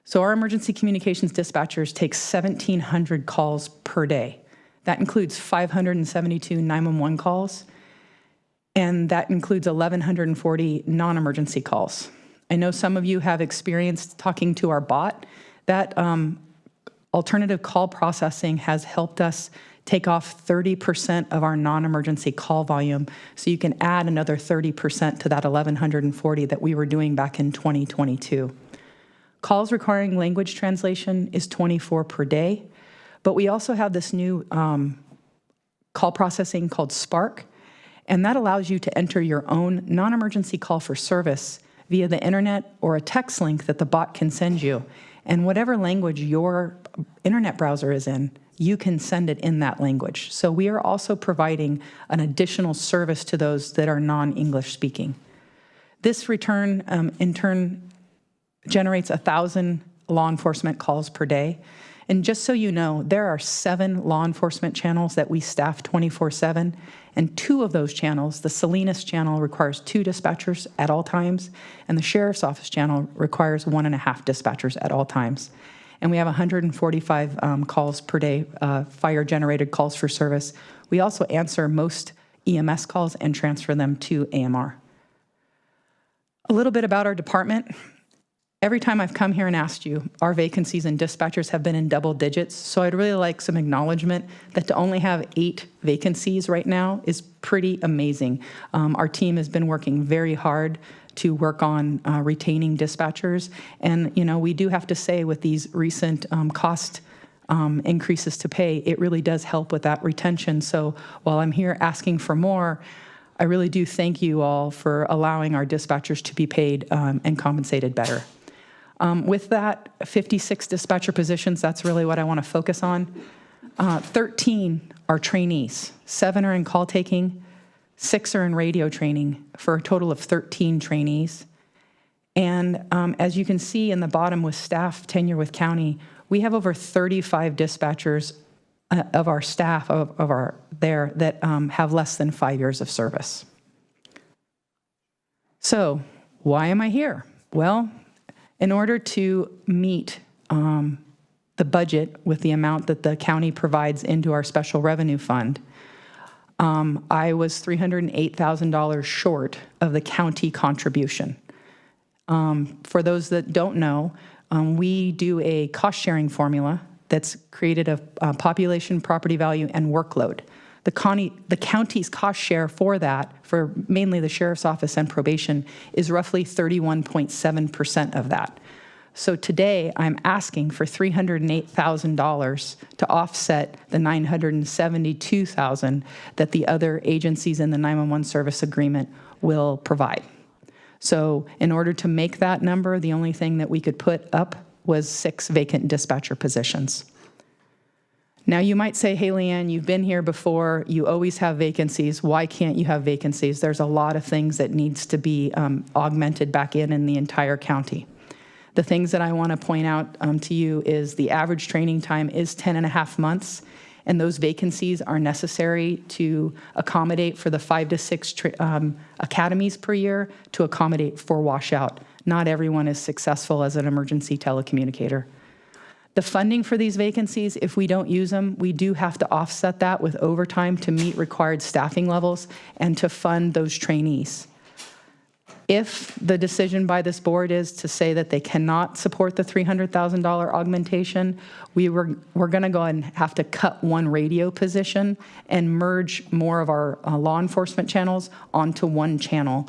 F: So our emergency communications dispatchers take 1,700 calls per day. That includes 572 911 calls, and that includes 1,140 non-emergency calls. I know some of you have experience talking to our bot. That alternative call processing has helped us take off 30% of our non-emergency call volume, so you can add another 30% to that 1,140 that we were doing back in 2022. Calls requiring language translation is 24 per day, but we also have this new call processing called Spark, and that allows you to enter your own non-emergency call for service via the internet or a text link that the bot can send you. And whatever language your internet browser is in, you can send it in that language. So we are also providing an additional service to those that are non-English speaking. This in turn, generates 1,000 law enforcement calls per day. And just so you know, there are 7 law enforcement channels that we staff 24/7, and 2 of those channels, the Salinas channel requires 2 dispatchers at all times, and the Sheriff's Office channel requires 1.5 dispatchers at all times. And we have 145 calls per day, fire-generated calls for service. We also answer most EMS calls and transfer them to AMR. A little bit about our department. Every time I've come here and asked you, our vacancies and dispatchers have been in double digits, so I'd really like some acknowledgement that to only have 8 vacancies right now is pretty amazing. Our team has been working very hard to work on retaining dispatchers, and we do have to say with these recent cost increases to pay, it really does help with that retention. So while I'm here asking for more, I really do thank you all for allowing our dispatchers to be paid and compensated better. With that, 56 dispatcher positions, that's really what I want to focus on. 13 are trainees, 7 are in call taking, 6 are in radio training, for a total of 13 trainees. And as you can see in the bottom with staff tenure with county, we have over 35 dispatchers of our staff there that have less than 5 years of service. So why am I here? Well, in order to meet the budget with the amount that the county provides into our special revenue fund, I was $308,000 short of the county contribution. For those that don't know, we do a cost-sharing formula that's created a population, property value, and workload. The county's cost share for that, for mainly the Sheriff's Office and probation, is roughly 31.7% of that. So today, I'm asking for $308,000 to offset the $972,000 that the other agencies in the 911 service agreement will provide. So in order to make that number, the only thing that we could put up was 6 vacant dispatcher positions. Now you might say, hey, Leanne, you've been here before, you always have vacancies, why can't you have vacancies? There's a lot of things that needs to be augmented back in the entire county. The things that I want to point out to you is the average training time is 10.5 months, and those vacancies are necessary to accommodate for the 5 to 6 academies per year to accommodate for washout. Not everyone is successful as an emergency telecommunicator. The funding for these vacancies, if we don't use them, we do have to offset that with overtime to meet required staffing levels and to fund those trainees. If the decision by this board is to say that they cannot support the $300,000 augmentation, we're going to go and have to cut one radio position and merge more of our law enforcement channels onto one channel.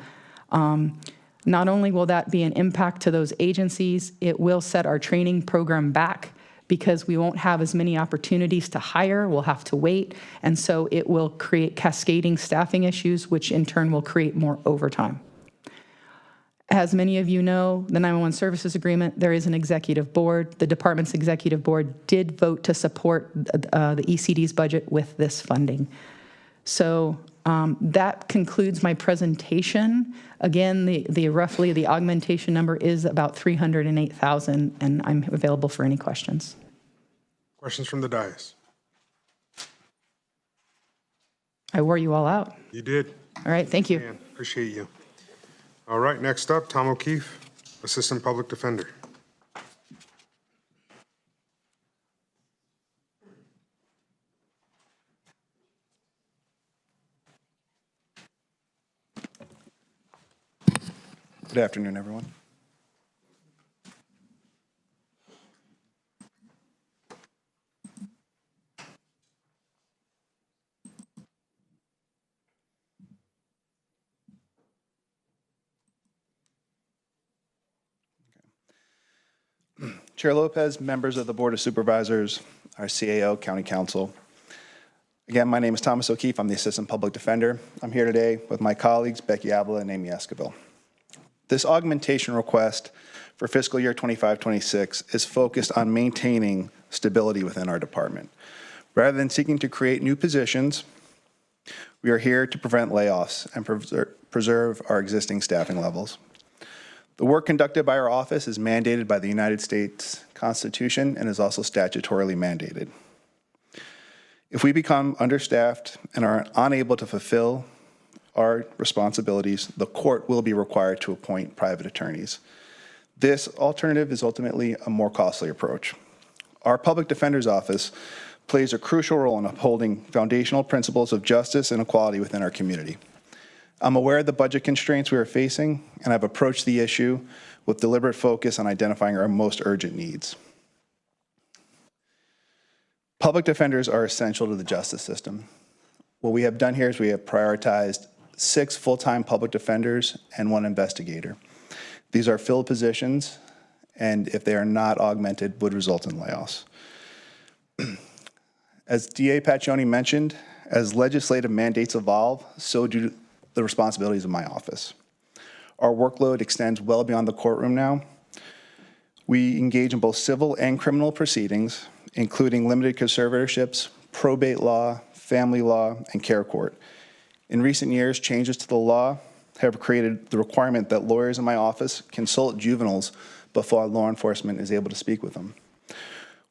F: Not only will that be an impact to those agencies, it will set our training program back because we won't have as many opportunities to hire, we'll have to wait, and so it will create cascading staffing issues, which in turn will create more overtime. As many of you know, the 911 Services Agreement, there is an executive board. The department's executive board did vote to support the ECD's budget with this funding. So that concludes my presentation. Again, roughly the augmentation number is about 308,000, and I'm available for any questions.
A: Questions from the dais?
F: I wore you all out.
A: You did.
F: All right, thank you.
A: Man, appreciate you. All right, next up, Tom O'Keefe, Assistant Public Defender.
K: Good afternoon, everyone. Chair Lopez, members of the Board of Supervisors, our CAO, County Council. Again, my name is Thomas O'Keefe. I'm the Assistant Public Defender. I'm here today with my colleagues, Becky Avila and Amy Esquivel. This augmentation request for fiscal year 25-26 is focused on maintaining stability within our department. Rather than seeking to create new positions, we are here to prevent layoffs and preserve our existing staffing levels. The work conducted by our office is mandated by the United States Constitution and is also statutorily mandated. If we become understaffed and are unable to fulfill our responsibilities, the court will be required to appoint private attorneys. This alternative is ultimately a more costly approach. Our public defender's office plays a crucial role in upholding foundational principles of justice and equality within our community. I'm aware of the budget constraints we are facing, and I've approached the issue with deliberate focus on identifying our most urgent needs. Public defenders are essential to the justice system. What we have done here is we have prioritized 6 full-time public defenders and 1 investigator. These are filled positions, and if they are not augmented, would result in layoffs. As DA Paccioni mentioned, as legislative mandates evolve, so do the responsibilities of my office. Our workload extends well beyond the courtroom now. We engage in both civil and criminal proceedings, including limited conservatorships, probate law, family law, and care court. In recent years, changes to the law have created the requirement that lawyers in my office consult juveniles before law enforcement is able to speak with them.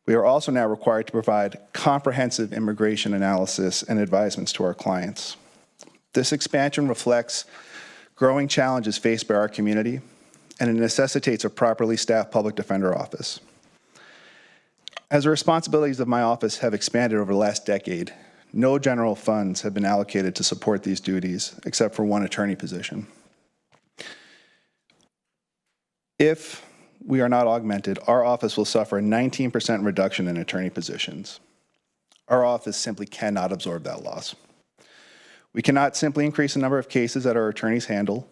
K: We are also now required to provide comprehensive immigration analysis and advisements to our clients. This expansion reflects growing challenges faced by our community, and it necessitates a properly staffed public defender office. As the responsibilities of my office have expanded over the last decade, no general funds have been allocated to support these duties, except for 1 attorney position. If we are not augmented, our office will suffer a 19% reduction in attorney positions. Our office simply cannot absorb that loss. We cannot simply increase the number of cases that our attorneys handle.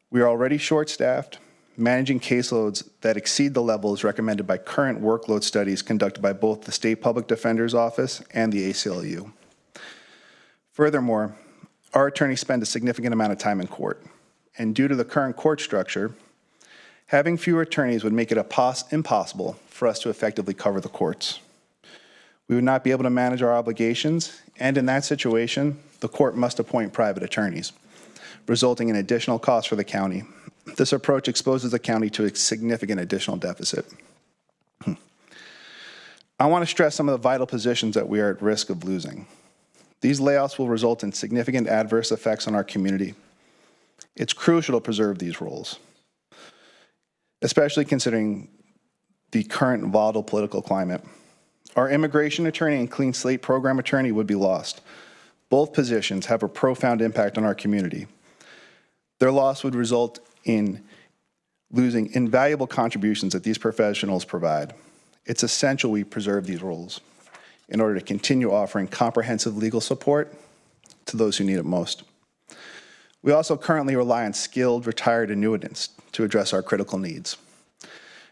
K: We are already short-staffed, managing caseloads that exceed the levels recommended by current workload studies conducted by both the State Public Defender's Office and the ACLU. Furthermore, our attorneys spend a significant amount of time in court, and due to the current court structure, having fewer attorneys would make it impossible for us to effectively cover the courts. We would not be able to manage our obligations, and in that situation, the court must appoint private attorneys, resulting in additional costs for the county. This approach exposes the county to a significant additional deficit. I want to stress some of the vital positions that we are at risk of losing. These layoffs will result in significant adverse effects on our community. It's crucial to preserve these roles, especially considering the current volatile political climate. Our immigration attorney and clean slate program attorney would be lost. Both positions have a profound impact on our community. Their loss would result in losing invaluable contributions that these professionals provide. It's essential we preserve these roles in order to continue offering comprehensive legal support to those who need it most. We also currently rely on skilled retired annuitants to address our critical needs.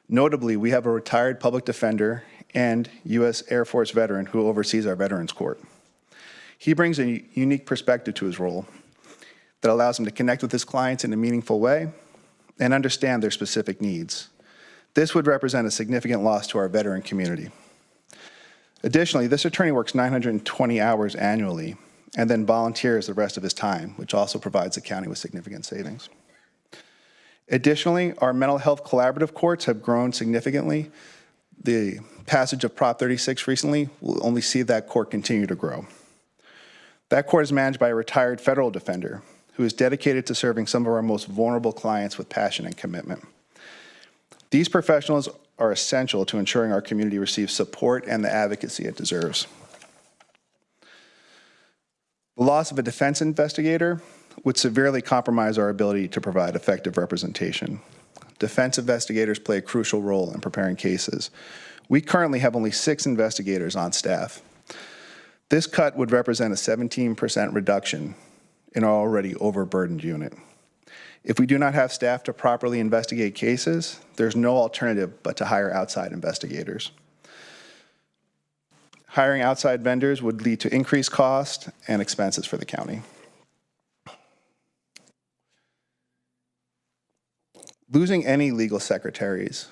K: Notably, we have a retired public defender and U.S. Air Force veteran who oversees our Veterans Court. He brings a unique perspective to his role that allows him to connect with his clients in a meaningful way and understand their specific needs. This would represent a significant loss to our veteran community. Additionally, this attorney works 920 hours annually and then volunteers the rest of his time, which also provides the county with significant savings. Additionally, our mental health collaborative courts have grown significantly. The passage of Prop 36 recently will only see that court continue to grow. That court is managed by a retired federal defender who is dedicated to serving some of our most vulnerable clients with passion and commitment. These professionals are essential to ensuring our community receives support and the advocacy it deserves. The loss of a defense investigator would severely compromise our ability to provide effective representation. Defense investigators play a crucial role in preparing cases. We currently have only 6 investigators on staff. This cut would represent a 17% reduction in our already overburdened unit. If we do not have staff to properly investigate cases, there's no alternative but to hire outside investigators. Hiring outside vendors would lead to increased cost and expenses for the county. Losing any legal secretaries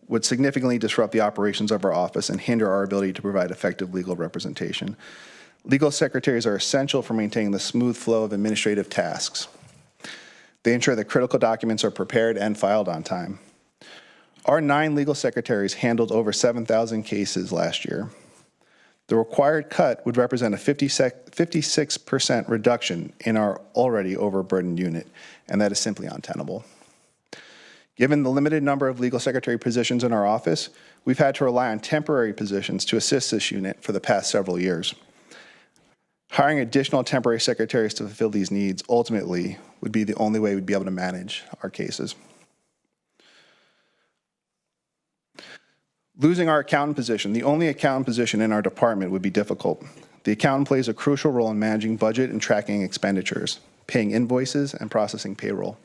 K: would significantly disrupt the operations of our office and hinder our ability to provide effective legal representation. Legal secretaries are essential for maintaining the smooth flow of administrative tasks. They ensure that critical documents are prepared and filed on time. Our 9 legal secretaries handled over 7,000 cases last year. The required cut would represent a 56% reduction in our already overburdened unit, and that is simply untenable. Given the limited number of legal secretary positions in our office, we've had to rely on temporary positions to assist this unit for the past several years. Hiring additional temporary secretaries to fulfill these needs ultimately would be the only way we'd be able to manage our cases. Losing our accountant position, the only accountant position in our department, would be difficult. The accountant plays a crucial role in managing budget and tracking expenditures, paying invoices, and processing payroll.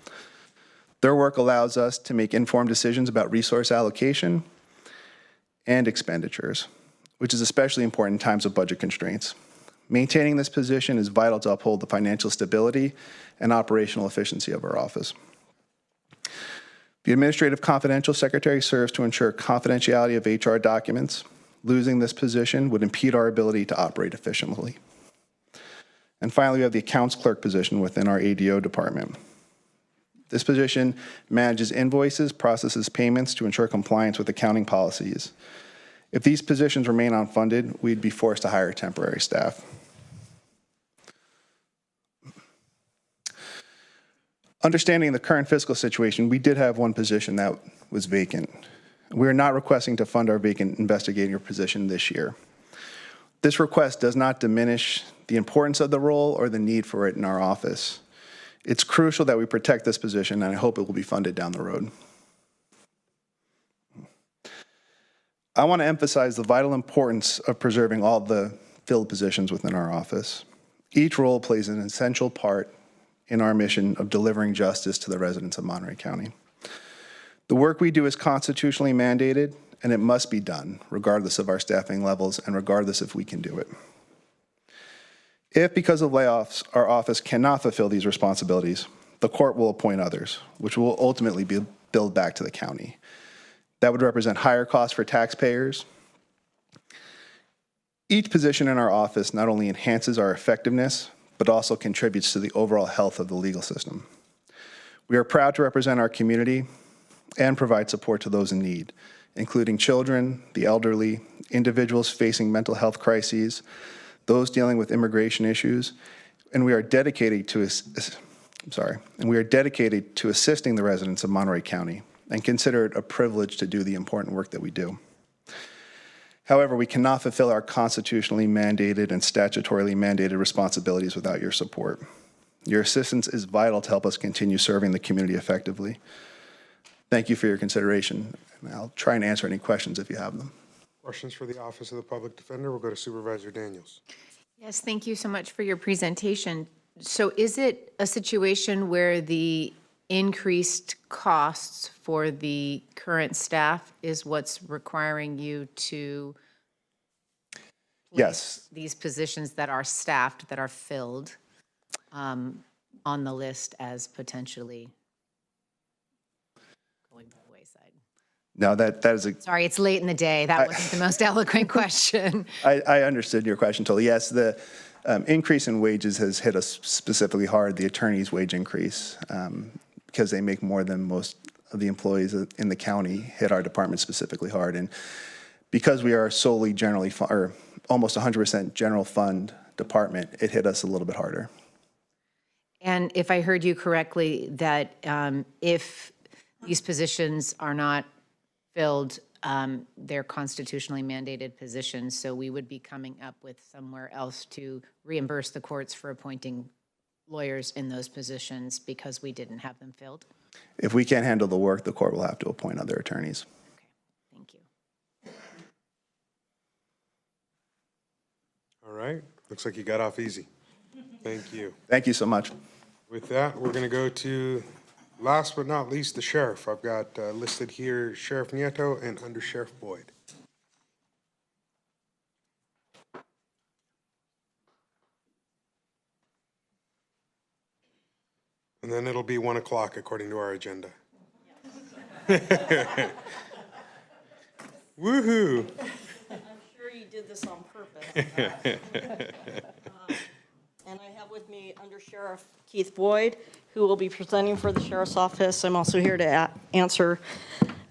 K: Their work allows us to make informed decisions about resource allocation and expenditures, which is especially important in times of budget constraints. Maintaining this position is vital to uphold the financial stability and operational efficiency of our office. The Administrative Confidential Secretary serves to ensure confidentiality of HR documents. Losing this position would impede our ability to operate efficiently. And finally, we have the Accounts Clerk position within our ADO department. This position manages invoices, processes payments to ensure compliance with accounting policies. If these positions remain unfunded, we'd be forced to hire temporary staff. Understanding the current fiscal situation, we did have one position that was vacant. We are not requesting to fund our vacant investigator position this year. This request does not diminish the importance of the role or the need for it in our office. It's crucial that we protect this position, and I hope it will be funded down the road. I want to emphasize the vital importance of preserving all the filled positions within our office. Each role plays an essential part in our mission of delivering justice to the residents of Monterey County. The work we do is constitutionally mandated, and it must be done, regardless of our staffing levels and regardless if we can do it. If, because of layoffs, our office cannot fulfill these responsibilities, the court will appoint others, which will ultimately be billed back to the county. That would represent higher costs for taxpayers. Each position in our office not only enhances our effectiveness, but also contributes to the overall health of the legal system. We are proud to represent our community and provide support to those in need, including children, the elderly, individuals facing mental health crises, those dealing with immigration issues, and we are dedicated to assisting the residents of Monterey County and consider it a privilege to do the important work that we do. However, we cannot fulfill our constitutionally mandated and statutorily mandated responsibilities without your support. Your assistance is vital to help us continue serving the community effectively. Thank you for your consideration, and I'll try and answer any questions if you have them.
A: Questions for the Office of the Public Defender? We'll go to Supervisor Daniels.
I: Yes, thank you so much for your presentation. So is it a situation where the increased costs for the current staff is what's requiring you to
K: Yes.
I: these positions that are staffed, that are filled on the list as potentially going by the wayside?
K: No, that is a...
I: Sorry, it's late in the day. That wasn't the most eloquent question.
K: I understood your question totally. Yes, the increase in wages has hit us specifically hard, the attorney's wage increase, because they make more than most of the employees in the county, hit our department specifically hard. And because we are solely generally, or almost 100% general fund department, it hit us a little bit harder.
I: And if I heard you correctly, that if these positions are not filled, they're constitutionally mandated positions, so we would be coming up with somewhere else to reimburse the courts for appointing lawyers in those positions because we didn't have them filled?
K: If we can't handle the work, the court will have to appoint other attorneys.
I: Thank you.
A: All right. Looks like you got off easy. Thank you.
K: Thank you so much.
A: With that, we're going to go to, last but not least, the sheriff. I've got listed here Sheriff Nieto and Under Sheriff Boyd. And then it'll be 1 o'clock according to our agenda. Woohoo!
L: I'm sure you did this on purpose. And I have with me Under Sheriff Keith Boyd, who will be presenting for the Sheriff's Office. I'm also here to answer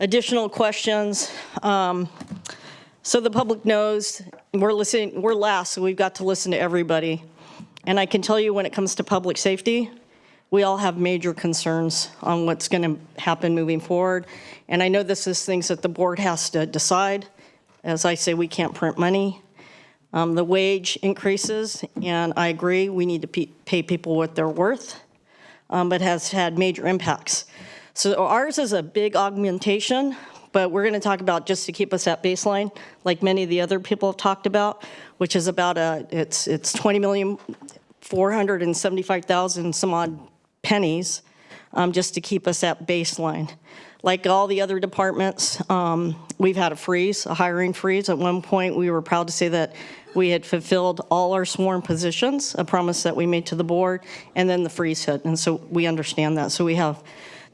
L: additional questions. So the public knows we're last, so we've got to listen to everybody. And I can tell you when it comes to public safety, we all have major concerns on what's going to happen moving forward. And I know this is things that the board has to decide. As I say, we can't print money. The wage increases, and I agree, we need to pay people what they're worth, but has had major impacts. So ours is a big augmentation, but we're going to talk about just to keep us at baseline, like many of the other people have talked about, which is about it's $20,475,000 some odd pennies, just to keep us at baseline. Like all the other departments, we've had a hiring freeze. At one point, we were proud to say that we had fulfilled all our sworn positions, a promise that we made to the board, and then the freeze hit, and so we understand that. So we have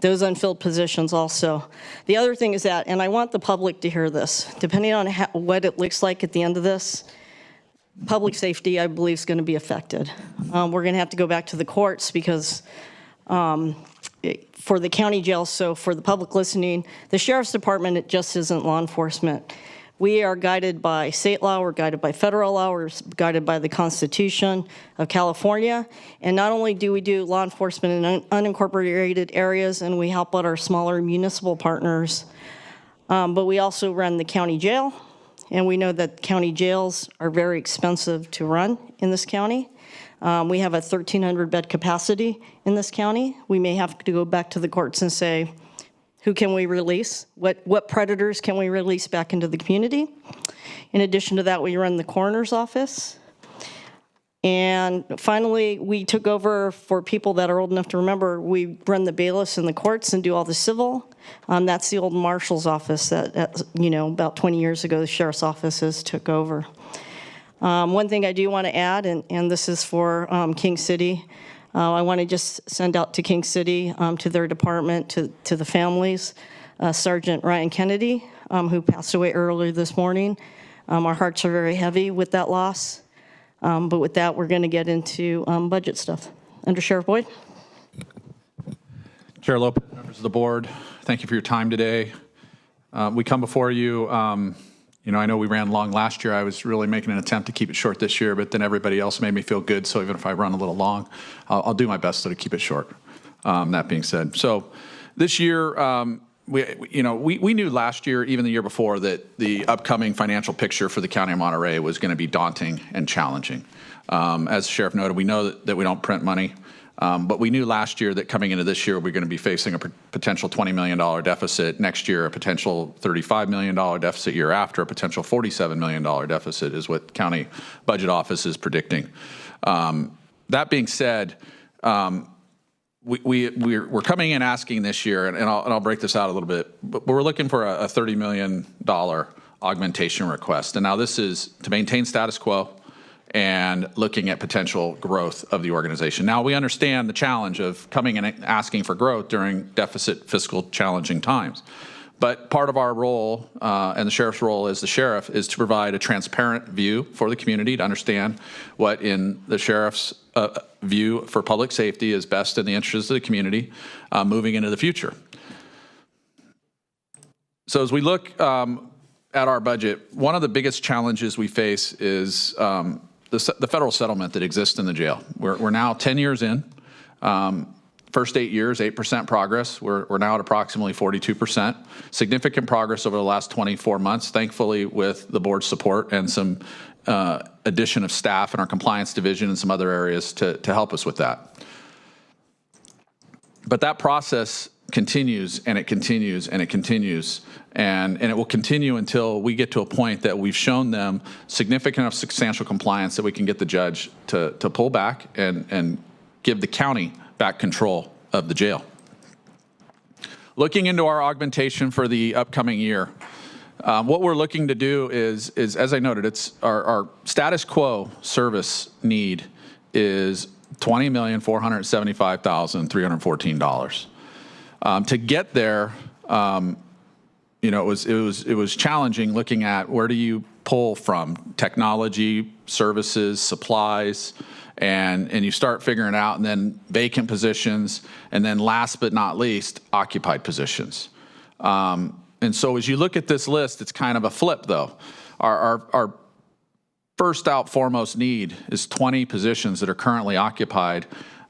L: those unfilled positions also. The other thing is that, and I want the public to hear this, depending on what it looks like at the end of this, public safety, I believe, is going to be affected. We're going to have to go back to the courts because for the county jail, so for the public listening, the Sheriff's Department, it just isn't law enforcement. We are guided by state law, we're guided by federal law, we're guided by the Constitution of California. And not only do we do law enforcement in unincorporated areas and we help out our smaller municipal partners, but we also run the county jail. And we know that county jails are very expensive to run in this county. We have a 1,300 bed capacity in this county. We may have to go back to the courts and say, who can we release? What predators can we release back into the community? In addition to that, we run the coroner's office. And finally, we took over, for people that are old enough to remember, we run the bailiffs in the courts and do all the civil. That's the old marshal's office that, about 20 years ago, the sheriff's offices took over. One thing I do want to add, and this is for King City, I want to just send out to King City, to their department, to the families, Sergeant Ryan Kennedy, who passed away earlier this morning. Our hearts are very heavy with that loss. But with that, we're going to get into budget stuff. Under Sheriff Boyd.
V: Chair Lopez, members of the board, thank you for your time today. We come before you. I know we ran long last year. I was really making an attempt to keep it short this year, but then everybody else made me feel good. So even if I run a little long, I'll do my best to keep it short. That being said, so this year we knew last year, even the year before, that the upcoming financial picture for the County of Monterey was going to be daunting and challenging. As the Sheriff noted, we know that we don't print money, but we knew last year that coming into this year, we're going to be facing a potential $20 million deficit. Next year, a potential $35 million deficit. Year after, a potential $47 million deficit is what County Budget Office is predicting. That being said, we're coming in asking this year, and I'll break this out a little bit, but we're looking for a $30 million augmentation request. And now this is to maintain status quo and looking at potential growth of the organization. Now, we understand the challenge of coming and asking for growth during deficit fiscal challenging times. But part of our role, and the sheriff's role as the sheriff, is to provide a transparent view for the community to understand what, in the sheriff's view for public safety, is best in the interests of the community moving into the future. So as we look at our budget, one of the biggest challenges we face is the federal settlement that exists in the jail. We're now 10 years in. First 8 years, 8% progress. We're now at approximately 42%. Significant progress over the last 24 months, thankfully with the board's support and some addition of staff in our compliance division and some other areas to help us with that. But that process continues and it continues and it continues, and it will continue until we get to a point that we've shown them significant enough substantial compliance that we can get the judge to pull back and give the county back control of the jail. Looking into our augmentation for the upcoming year, what we're looking to do is as I noted, it's our status quo service need is $20,475,314. To get there, it was challenging looking at where do you pull from technology, services, supplies, and you start figuring out, and then vacant positions, and then last but not least, occupied positions. And so as you look at this list, it's kind of a flip, though. Our first out foremost need is 20 positions that are currently occupied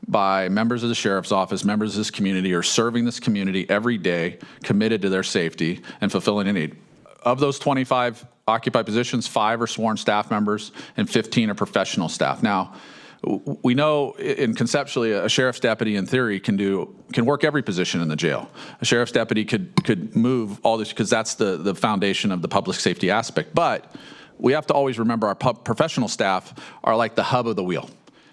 V: by members of the sheriff's office, members of this community, are serving this community every day, committed to their safety and fulfilling a need. Of those 25 occupied positions, 5 are sworn staff members and 15 are professional staff. Now, we know conceptually a sheriff's deputy in theory can work every position in the jail. A sheriff's deputy could move all this because that's the foundation of the public safety aspect. But we have to always remember our professional staff are like the hub of the wheel.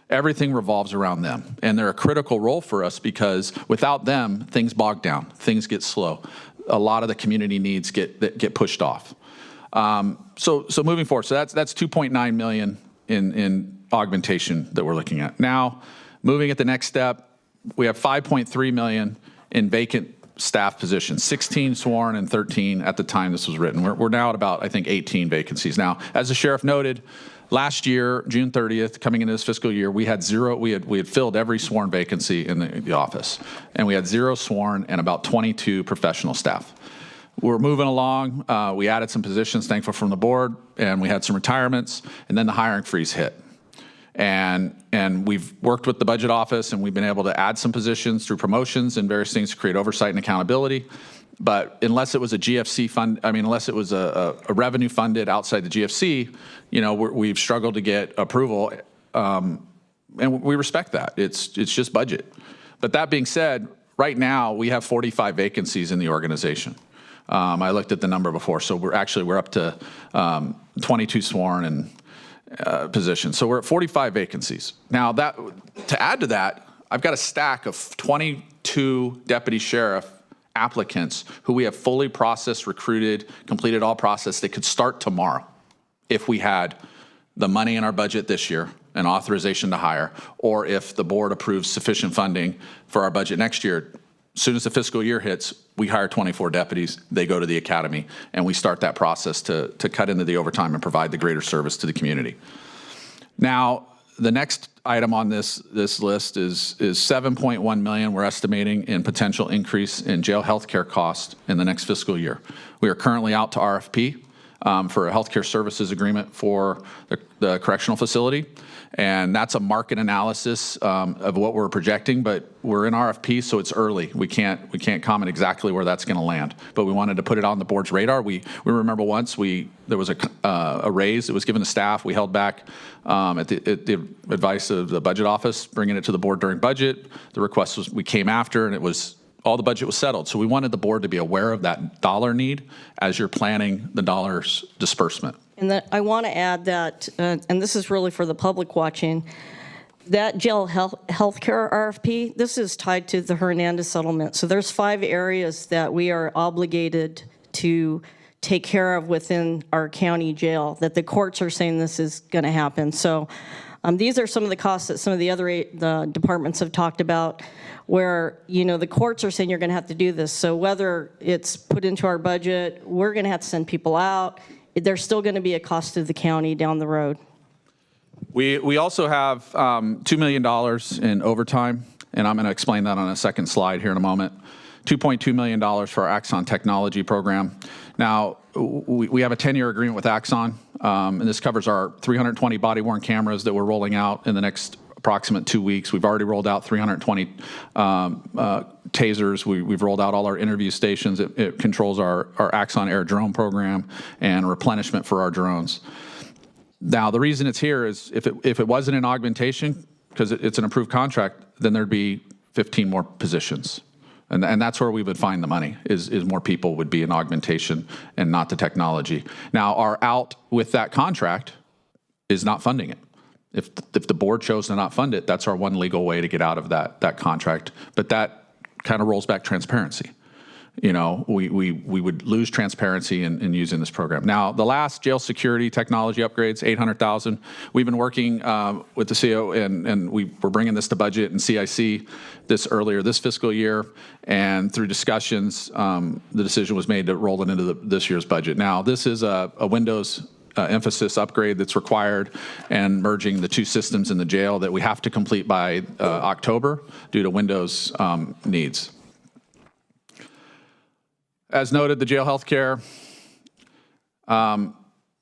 V: Everything revolves around them, and they're a critical role for us because without them, things bog down, things get slow. A lot of the community needs get pushed off. So moving forward, so that's $2.9 million in augmentation that we're looking at. Now, moving at the next step, we have $5.3 million in vacant staff positions, 16 sworn and 13 at the time this was written. We're now at about, I think, 18 vacancies. Now, as the sheriff noted, last year, June 30th, coming into this fiscal year, we had filled every sworn vacancy in the office, and we had 0 sworn and about 22 professional staff. We're moving along. We added some positions, thankful from the board, and we had some retirements, and then the hiring freeze hit. And we've worked with the budget office, and we've been able to add some positions through promotions and various things to create oversight and accountability. But unless it was a GFC fund, unless it was a revenue funded outside the GFC, we've struggled to get approval, and we respect that. It's just budget. But that being said, right now we have 45 vacancies in the organization. I looked at the number before, so we're up to 22 sworn and positions. So we're at 45 vacancies. Now, to add to that, I've got a stack of 22 deputy sheriff applicants who we have fully processed, recruited, completed all process that could start tomorrow if we had the money in our budget this year and authorization to hire, or if the board approves sufficient funding for our budget next year. As soon as the fiscal year hits, we hire 24 deputies, they go to the academy, and we start that process to cut into the overtime and provide the greater service to the community. Now, the next item on this list is $7.1 million we're estimating in potential increase in jail health care costs in the next fiscal year. We are currently out to RFP. for a healthcare services agreement for the correctional facility. And that's a market analysis of what we're projecting, but we're in RFP, so it's early. We can't comment exactly where that's going to land. But we wanted to put it on the board's radar. We remember once there was a raise that was given to staff. We held back at the advice of the budget office, bringing it to the board during budget. The request was we came after, and it was all the budget was settled. So we wanted the board to be aware of that dollar need as you're planning the dollars disbursement.
L: And that I want to add that, and this is really for the public watching, that jail healthcare RFP, this is tied to the Hernandez settlement. So there's 5 areas that we are obligated to take care of within our county jail that the courts are saying this is going to happen. So these are some of the costs that some of the other departments have talked about, where the courts are saying you're going to have to do this. So whether it's put into our budget, we're going to have to send people out. There's still going to be a cost to the county down the road.
V: We also have $2 million in overtime, and I'm going to explain that on a second slide here in a moment. $2.2 million for our Axon technology program. Now, we have a 10-year agreement with Axon, and this covers our 320 body-worn cameras that we're rolling out in the next approximate 2 weeks. We've already rolled out 320 tasers. We've rolled out all our interview stations. It controls our Axon Air drone program and replenishment for our drones. Now, the reason it's here is if it wasn't an augmentation, because it's an approved contract, then there'd be 15 more positions. And that's where we would find the money, is more people would be an augmentation and not the technology. Now, our out with that contract is not funding it. If the board chose to not fund it, that's our one legal way to get out of that contract. But that kind of rolls back transparency. We would lose transparency in using this program. Now, the last jail security technology upgrades, $800,000. We've been working with the CO, and we're bringing this to budget and CIC earlier this fiscal year. And through discussions, the decision was made to roll it into this year's budget. Now, this is a Windows emphasis upgrade that's required, and merging the 2 systems in the jail that we have to complete by October due to Windows needs. As noted, the jail healthcare.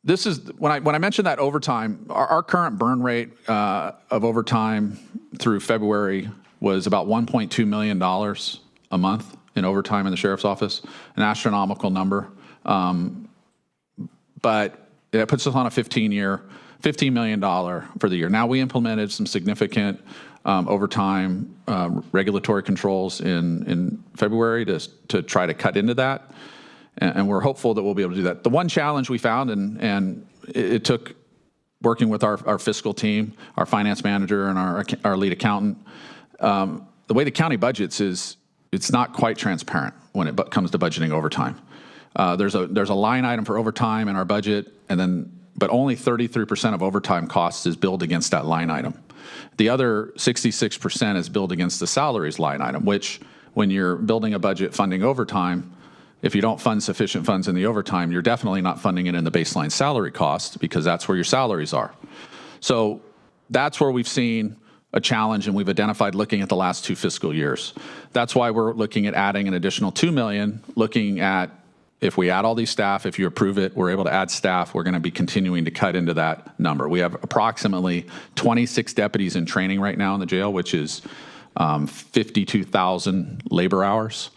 V: This is when I mentioned that overtime. Our current burn rate of overtime through February was about $1.2 million a month in overtime in the sheriff's office, an astronomical number. But it puts us on a $15 million for the year. Now, we implemented some significant overtime regulatory controls in February to try to cut into that, and we're hopeful that we'll be able to do that. The one challenge we found, and it took working with our fiscal team, our finance manager, and our lead accountant, the way the county budgets is it's not quite transparent when it comes to budgeting overtime. There's a line item for overtime in our budget, but only 33% of overtime costs is billed against that line item. The other 66% is billed against the salaries line item, which when you're building a budget funding overtime, if you don't fund sufficient funds in the overtime, you're definitely not funding it in the baseline salary cost, because that's where your salaries are. So that's where we've seen a challenge, and we've identified looking at the last 2 fiscal years. That's why we're looking at adding an additional $2 million, looking at if we add all these staff, if you approve it, we're able to add staff, we're going to be continuing to cut into that number. We have approximately 26 deputies in training right now in the jail, which is 52,000 labor hours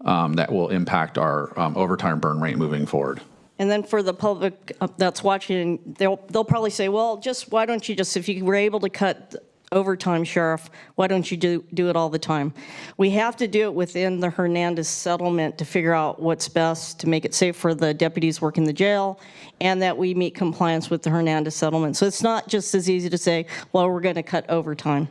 V: that will impact our overtime burn rate moving forward.
L: And then for the public that's watching, they'll probably say, well, why don't you if you were able to cut overtime, Sheriff, why don't you do it all the time? We have to do it within the Hernandez settlement to figure out what's best to make it safe for the deputies working the jail, and that we meet compliance with the Hernandez settlement. So it's not just as easy to say, well, we're going to cut overtime.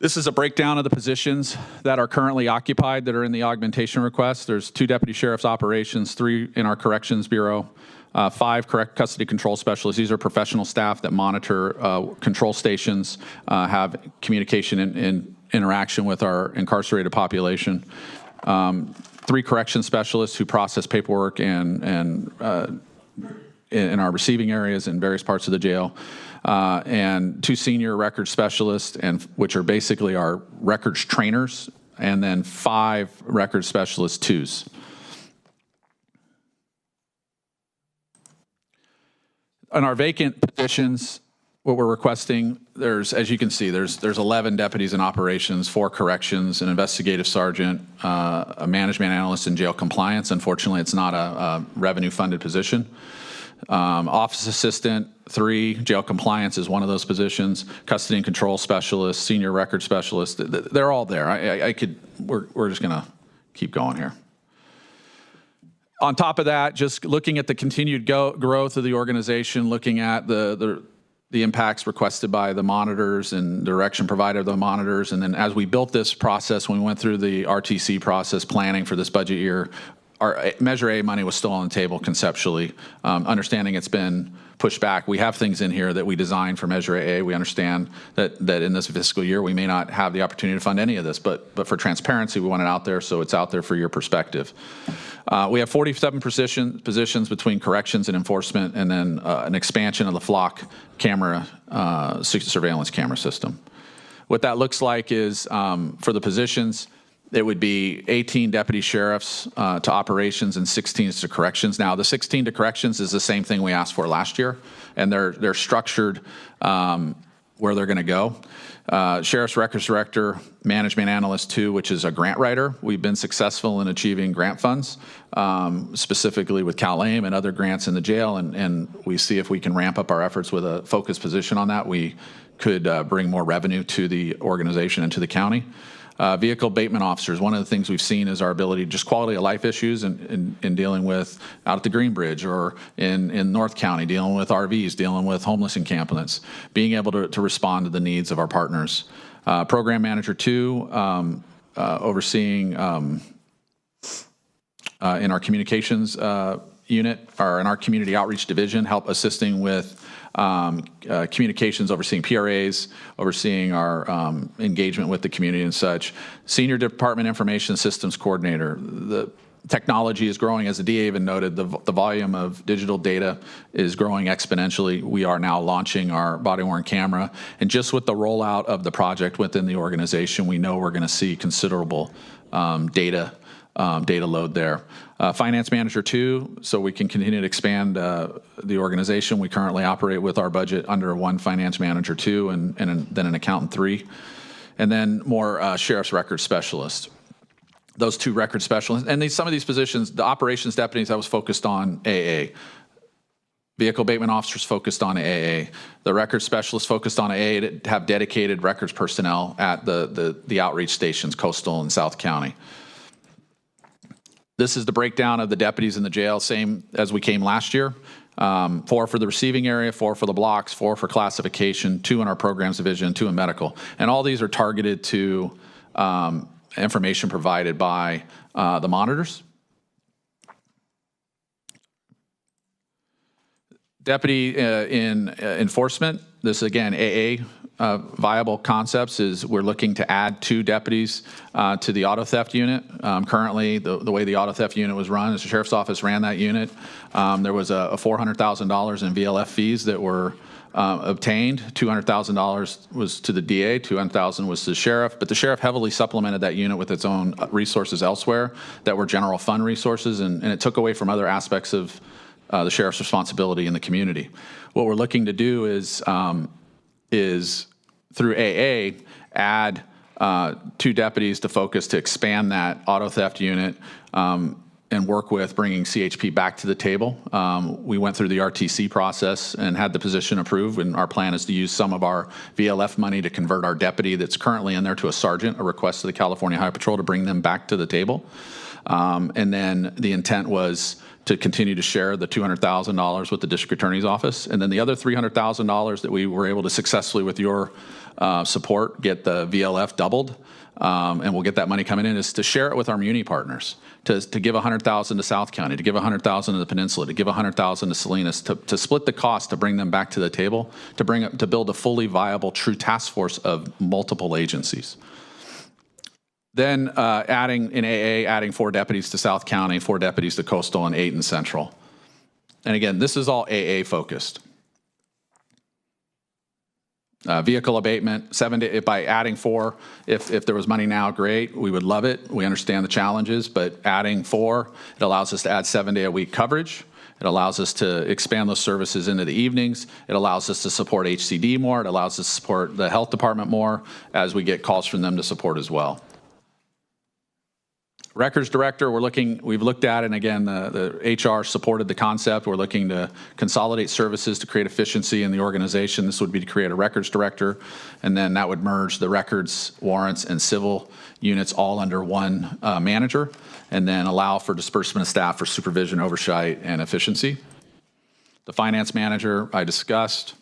V: This is a breakdown of the positions that are currently occupied that are in the augmentation request. There's 2 deputy sheriff's operations, 3 in our corrections bureau, 5 correct custody control specialists. These are professional staff that monitor control stations, have communication and interaction with our incarcerated population. 3 correction specialists who process paperwork and in our receiving areas in various parts of the jail. And 2 senior records specialists, which are basically our records trainers, and then 5 records specialists 2s. On our vacant positions, what we're requesting, as you can see, there's 11 deputies in operations, 4 corrections, an investigative sergeant, a management analyst in jail compliance. Unfortunately, it's not a revenue-funded position. Office assistant, 3, jail compliance is one of those positions, custody and control specialist, senior record specialist, they're all there. We're just gonna keep going here. On top of that, just looking at the continued growth of the organization, looking at the impacts requested by the monitors and direction provided by the monitors. And then as we built this process, when we went through the RTC process planning for this budget year, our Measure A money was still on the table conceptually. Understanding it's been pushed back, we have things in here that we designed for Measure A. We understand that in this fiscal year, we may not have the opportunity to fund any of this, but for transparency, we want it out there so it's out there for your perspective. We have 47 positions between corrections and enforcement, and then an expansion of the flock camera, surveillance camera system. What that looks like is for the positions, it would be 18 deputy sheriffs to operations and 16 to corrections. Now, the 16 to corrections is the same thing we asked for last year, and they're structured where they're going to go. Sheriff's Records Director, Management Analyst 2, which is a grant writer. We've been successful in achieving grant funds, specifically with CalAIM and other grants in the jail, and we see if we can ramp up our efforts with a focused position on that, we could bring more revenue to the organization and to the county. Vehicle abatement officers, one of the things we've seen is our ability, just quality of life issues in dealing with out at the Green Bridge or in North County, dealing with RVs, dealing with homeless encampments, being able to respond to the needs of our partners. Program Manager 2, overseeing in our communications unit, or in our community outreach division, help assisting with communications, overseeing PRAs, overseeing our engagement with the community and such. Senior Department Information Systems Coordinator. The technology is growing, as the DA even noted, the volume of digital data is growing exponentially. We are now launching our body-worn camera, and just with the rollout of the project within the organization, we know we're going to see considerable data load there. Finance Manager 2, so we can continue to expand the organization. We currently operate with our budget under 1 Finance Manager 2 and then an Accountant 3. And then more Sheriff's Records Specialist. Those 2 record specialists, and some of these positions, the operations deputies, I was focused on AA. Vehicle abatement officers focused on AA. The records specialists focused on AA to have dedicated records personnel at the outreach stations, Coastal and South County. This is the breakdown of the deputies in the jail, same as we came last year. 4 for the receiving area, 4 for the blocks, 4 for classification, 2 in our programs division, 2 in medical. And all these are targeted to information provided by the monitors. Deputy in enforcement, this again, AA viable concepts is we're looking to add 2 deputies to the auto theft unit. Currently, the way the auto theft unit was run is the Sheriff's Office ran that unit. There was a $400,000 in VLF fees that were obtained. $200,000 was to the DA, $200,000 was to the sheriff, but the sheriff heavily supplemented that unit with its own resources elsewhere that were general fund resources, and it took away from other aspects of the sheriff's responsibility in the community. What we're looking to do is through AA, add 2 deputies to focus to expand that auto theft unit and work with bringing CHP back to the table. We went through the RTC process and had the position approved, and our plan is to use some of our VLF money to convert our deputy that's currently in there to a sergeant, a request to the California Highway Patrol to bring them back to the table. And then the intent was to continue to share the $200,000 with the district attorney's office. And then the other $300,000 that we were able to successfully, with your support, get the VLF doubled, and we'll get that money coming in, is to share it with our muni partners, to give $100,000 to South County, to give $100,000 to the Peninsula, to give $100,000 to Salinas, to split the cost, to bring them back to the table, to build a fully viable, true task force of multiple agencies. Then adding in AA, adding 4 deputies to South County, 4 deputies to Coastal, and 8 in Central. And again, this is all AA focused. Vehicle abatement, by adding 4, if there was money now, great, we would love it. We understand the challenges, but adding 4, it allows us to add 7-day-a-week coverage. It allows us to expand those services into the evenings. It allows us to support HCD more. It allows us to support the health department more as we get calls from them to support as well. Records director, we've looked at, and again, the HR supported the concept. We're looking to consolidate services to create efficiency in the organization. This would be to create a records director, and then that would merge the records, warrants, and civil units all under one manager, and then allow for disbursement of staff for supervision, oversight, and efficiency. The finance manager I discussed.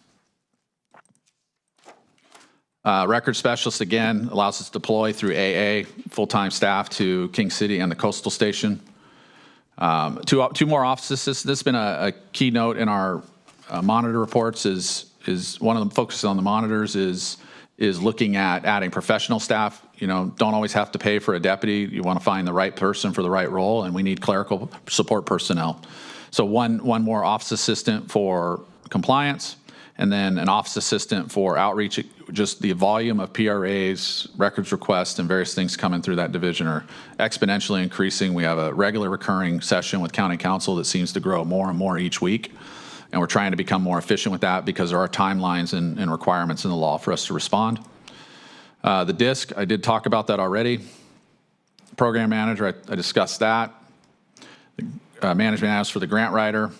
V: Record specialist, again, allows us to deploy through AA full-time staff to King City and the coastal station. Two more offices. This has been a keynote in our monitor reports. Is one of the focuses on the monitors is looking at adding professional staff. Don't always have to pay for a deputy. You want to find the right person for the right role, and we need clerical support personnel. So one more office assistant for compliance, and then an office assistant for outreach. Just the volume of PRAs, records requests, and various things coming through that division are exponentially increasing. We have a regular recurring session with county council that seems to grow more and more each week. And we're trying to become more efficient with that because there are timelines and requirements in the law for us to respond. The DISC, I did talk about that already. Program manager, I discussed that. The management asked for the grant writer.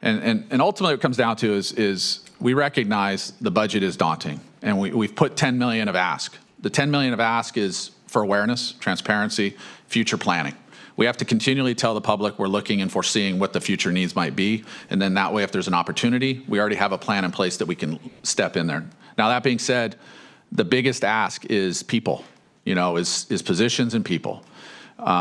V: And ultimately what it comes down to is we recognize the budget is daunting, and we've put 10 million of ask. The 10 million of ask is for awareness, transparency, future planning. We have to continually tell the public we're looking and foreseeing what the future needs might be, and then that way if there's an opportunity, we already have a plan in place that we can step in there. Now that being said, the biggest ask is people, is positions and people.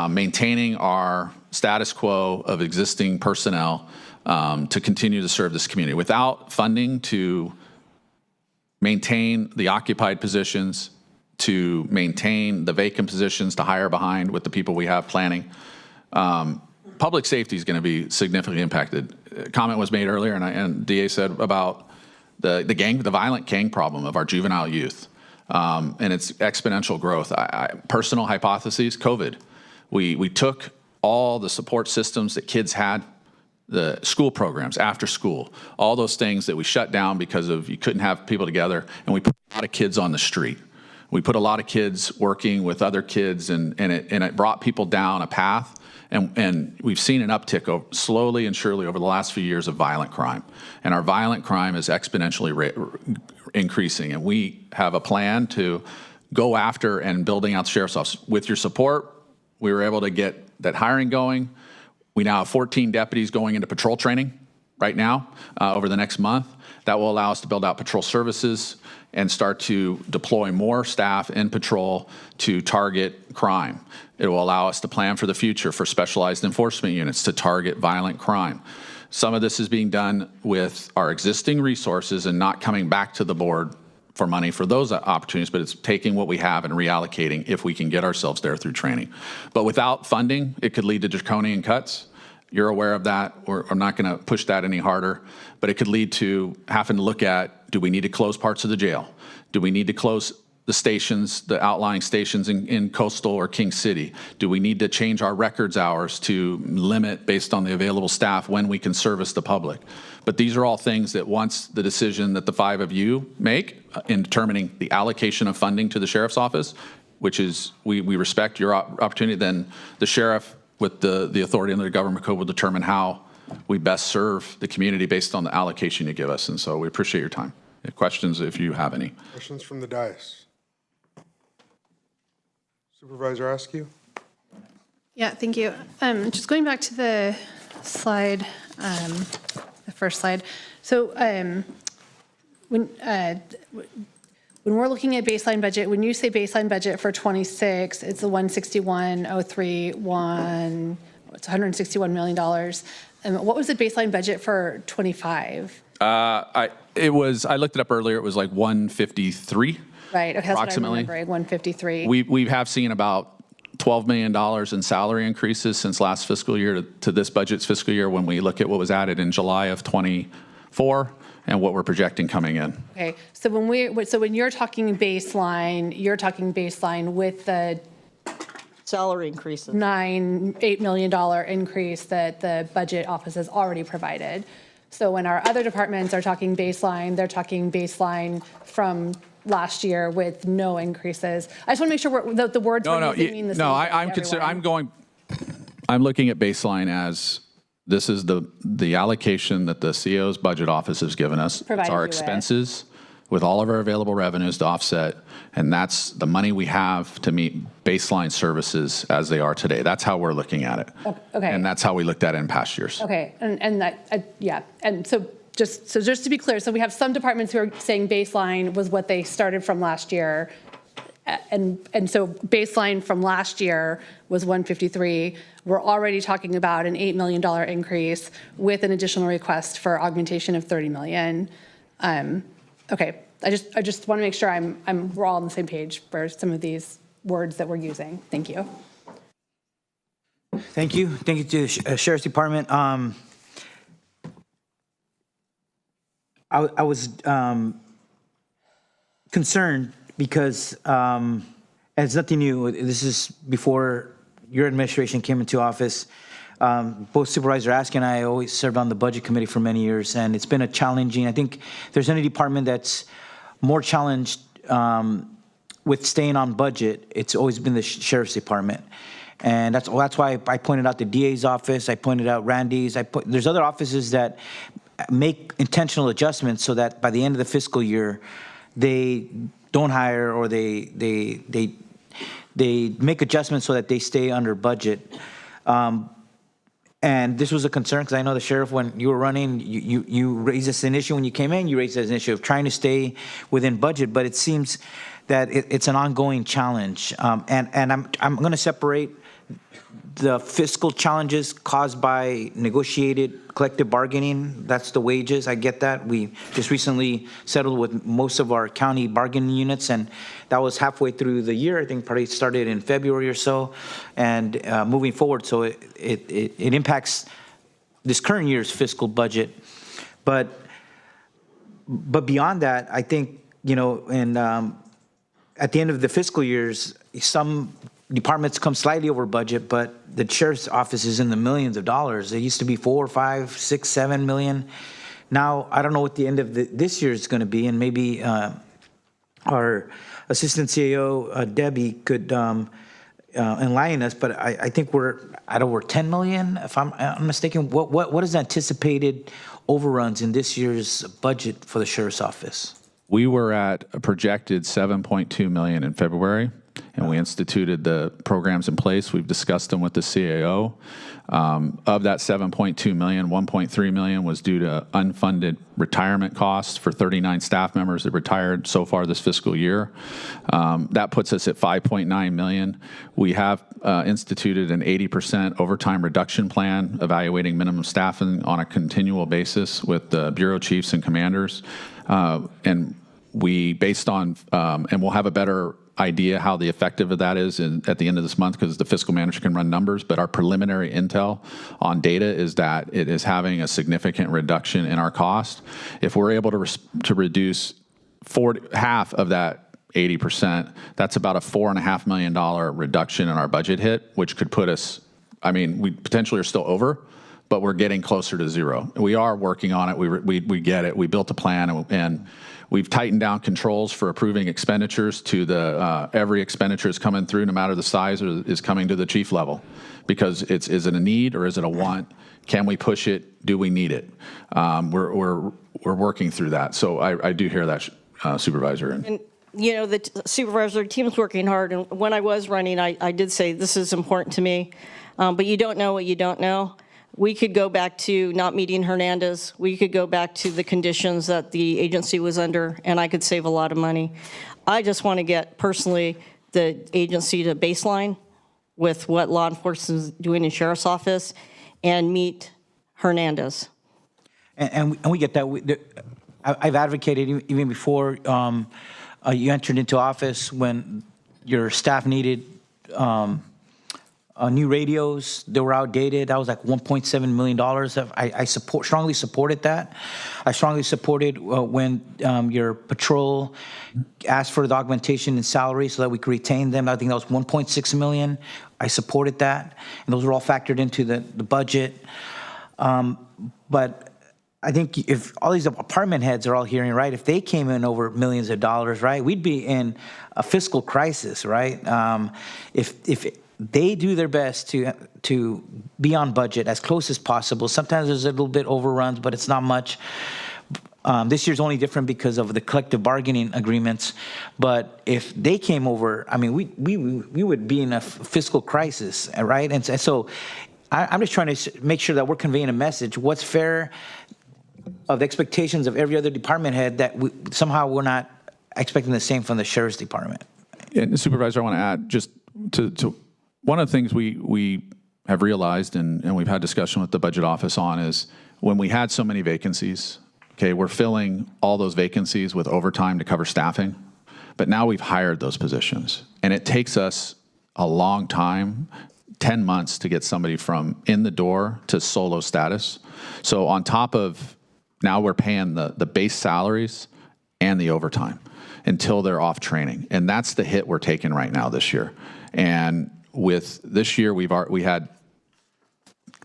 V: Maintaining our status quo of existing personnel to continue to serve this community. Without funding to maintain the occupied positions, to maintain the vacant positions, to hire behind with the people we have planning, public safety is going to be significantly impacted. A comment was made earlier, and DA said about the violent gang problem of our juvenile youth and its exponential growth. Personal hypotheses, COVID. We took all the support systems that kids had, the school programs, after school, all those things that we shut down because of you couldn't have people together, and we put a lot of kids on the street. We put a lot of kids working with other kids, and it brought people down a path, and we've seen an uptick slowly and surely over the last few years of violent crime. And our violent crime is exponentially increasing, and we have a plan to go after and building out the sheriff's office. With your support, we were able to get that hiring going. We now have 14 deputies going into patrol training right now over the next month. That will allow us to build out patrol services and start to deploy more staff in patrol to target crime. It will allow us to plan for the future for specialized enforcement units to target violent crime. Some of this is being done with our existing resources and not coming back to the board for money for those opportunities, but it's taking what we have and reallocating if we can get ourselves there through training. But without funding, it could lead to draconian cuts. You're aware of that. I'm not going to push that any harder, but it could lead to having to look at, do we need to close parts of the jail? Do we need to close the stations, the outlying stations in Coastal or King City? Do we need to change our records hours to limit based on the available staff when we can service the public? But these are all things that once the decision that the five of you make in determining the allocation of funding to the sheriff's office, which is we respect your opportunity, then the sheriff with the authority under the government code will determine how we best serve the community based on the allocation you give us. And so we appreciate your time. Questions if you have any.
A: Questions from the dais? Supervisor Askew?
E: Yeah, thank you. Just going back to the slide, the first slide. So when we're looking at baseline budget, when you say baseline budget for 26, it's the 161,031, it's $161 million. What was the baseline budget for 25?
V: I looked it up earlier. It was like 153.
E: Right. Okay, that's
V: approximately.
E: what I'm remembering, 153.
V: We have seen about $12 million in salary increases since last fiscal year to this budget's fiscal year when we look at what was added in July of 24 and what we're projecting coming in.
E: Okay, so when you're talking baseline with the
L: salary increases.
E: $8 million increase that the budget office has already provided. So when our other departments are talking baseline, they're talking baseline from last year with no increases. I just want to make sure the words we're using mean the same thing.
V: I'm looking at baseline as this is the allocation that the CEO's budget office has given us. It's our expenses with all of our available revenues to offset, and that's the money we have to meet baseline services as they are today. That's how we're looking at it.
E: Okay.
V: And that's how we looked at it in past years.
E: Okay, and that, yeah, and so just to be clear, so we have some departments who are saying baseline was what they started from last year, and so baseline from last year was 153. We're already talking about an $8 million increase with an additional request for augmentation of 30 million. Okay, I just want to make sure we're all on the same page for some of these words that we're using. Thank you.
D: Thank you. Thank you to the Sheriff's Department. I was concerned because it's nothing new. This is before your administration came into office. Both Supervisor Ask and I always served on the Budget Committee for many years, and it's been a challenging. I think if there's any department that's more challenged with staying on budget, it's always been the Sheriff's Department. And that's why I pointed out the DA's office, I pointed out Randy's, there's other offices that make intentional adjustments so that by the end of the fiscal year, they don't hire or they make adjustments so that they stay under budget. And this was a concern because I know the sheriff, when you were running, you raised this an issue when you came in. You raised it as an issue of trying to stay within budget, but it seems that it's an ongoing challenge. And I'm going to separate the fiscal challenges caused by negotiated collective bargaining. That's the wages. I get that. We just recently settled with most of our county bargaining units, and that was halfway through the year. I think probably started in February or so, and moving forward. So it impacts this current year's fiscal budget. But beyond that, I think, and at the end of the fiscal years, some departments come slightly over budget, but the sheriff's office is in the millions of dollars. It used to be 4, 5, 6, 7 million. Now, I don't know what the end of this year is going to be, and maybe our assistant CAO, Debbie, could enlighten us, but I think we're 10 million, if I'm mistaken. What is anticipated overruns in this year's budget for the sheriff's office?
V: We were at a projected 7.2 million in February, and we instituted the programs in place. We've discussed them with the CAO. Of that 7.2 million, 1.3 million was due to unfunded retirement costs for 39 staff members that retired so far this fiscal year. That puts us at 5.9 million. We have instituted an 80% overtime reduction plan, evaluating minimum staffing on a continual basis with the bureau chiefs and commanders. And we, based on, and we'll have a better idea how the effective of that is at the end of this month, because the fiscal manager can run numbers, but our preliminary intel on data is that it is having a significant reduction in our cost. If we're able to reduce half of that 80%, that's about a $4.5 million reduction in our budget hit, which could put us, we potentially are still over, but we're getting closer to zero. We are working on it. We get it. We built a plan, and we've tightened down controls for approving expenditures to the every expenditure is coming through, no matter the size, or is coming to the chief level, because is it a need or is it a want? Can we push it? Do we need it? We're working through that. So I do hear that, Supervisor.
L: And the supervisor team's working hard. And when I was running, I did say this is important to me, but you don't know what you don't know. We could go back to not meeting Hernandez. We could go back to the conditions that the agency was under, and I could save a lot of money. I just want to get, personally, the agency to baseline with what law enforcement is doing in sheriff's office and meet Hernandez.
D: And we get that. I've advocated even before you entered into office, when your staff needed new radios. They were outdated. That was like $1.7 million. I strongly supported that. I strongly supported when your patrol asked for the augmentation in salary so that we could retain them. I think that was $1.6 million. I supported that, and those were all factored into the budget. But I think if all these department heads are all hearing, right, if they came in over millions of dollars, right, we'd be in a fiscal crisis, right? If they do their best to be on budget as close as possible. Sometimes there's a little bit overruns, but it's not much. This year's only different because of the collective bargaining agreements. But if they came over, I mean, we would be in a fiscal crisis, right? And so I'm just trying to make sure that we're conveying a message. What's fair of the expectations of every other department head that somehow we're not expecting the same from the sheriff's department.
V: And Supervisor, I want to add just to one of the things we have realized and we've had discussion with the budget office on is when we had so many vacancies, okay, we're filling all those vacancies with overtime to cover staffing, but now we've hired those positions. And it takes us a long time, 10 months to get somebody from in the door to solo status. So on top of now we're paying the base salaries and the overtime until they're off training. And that's the hit we're taking right now this year. And with this year, we have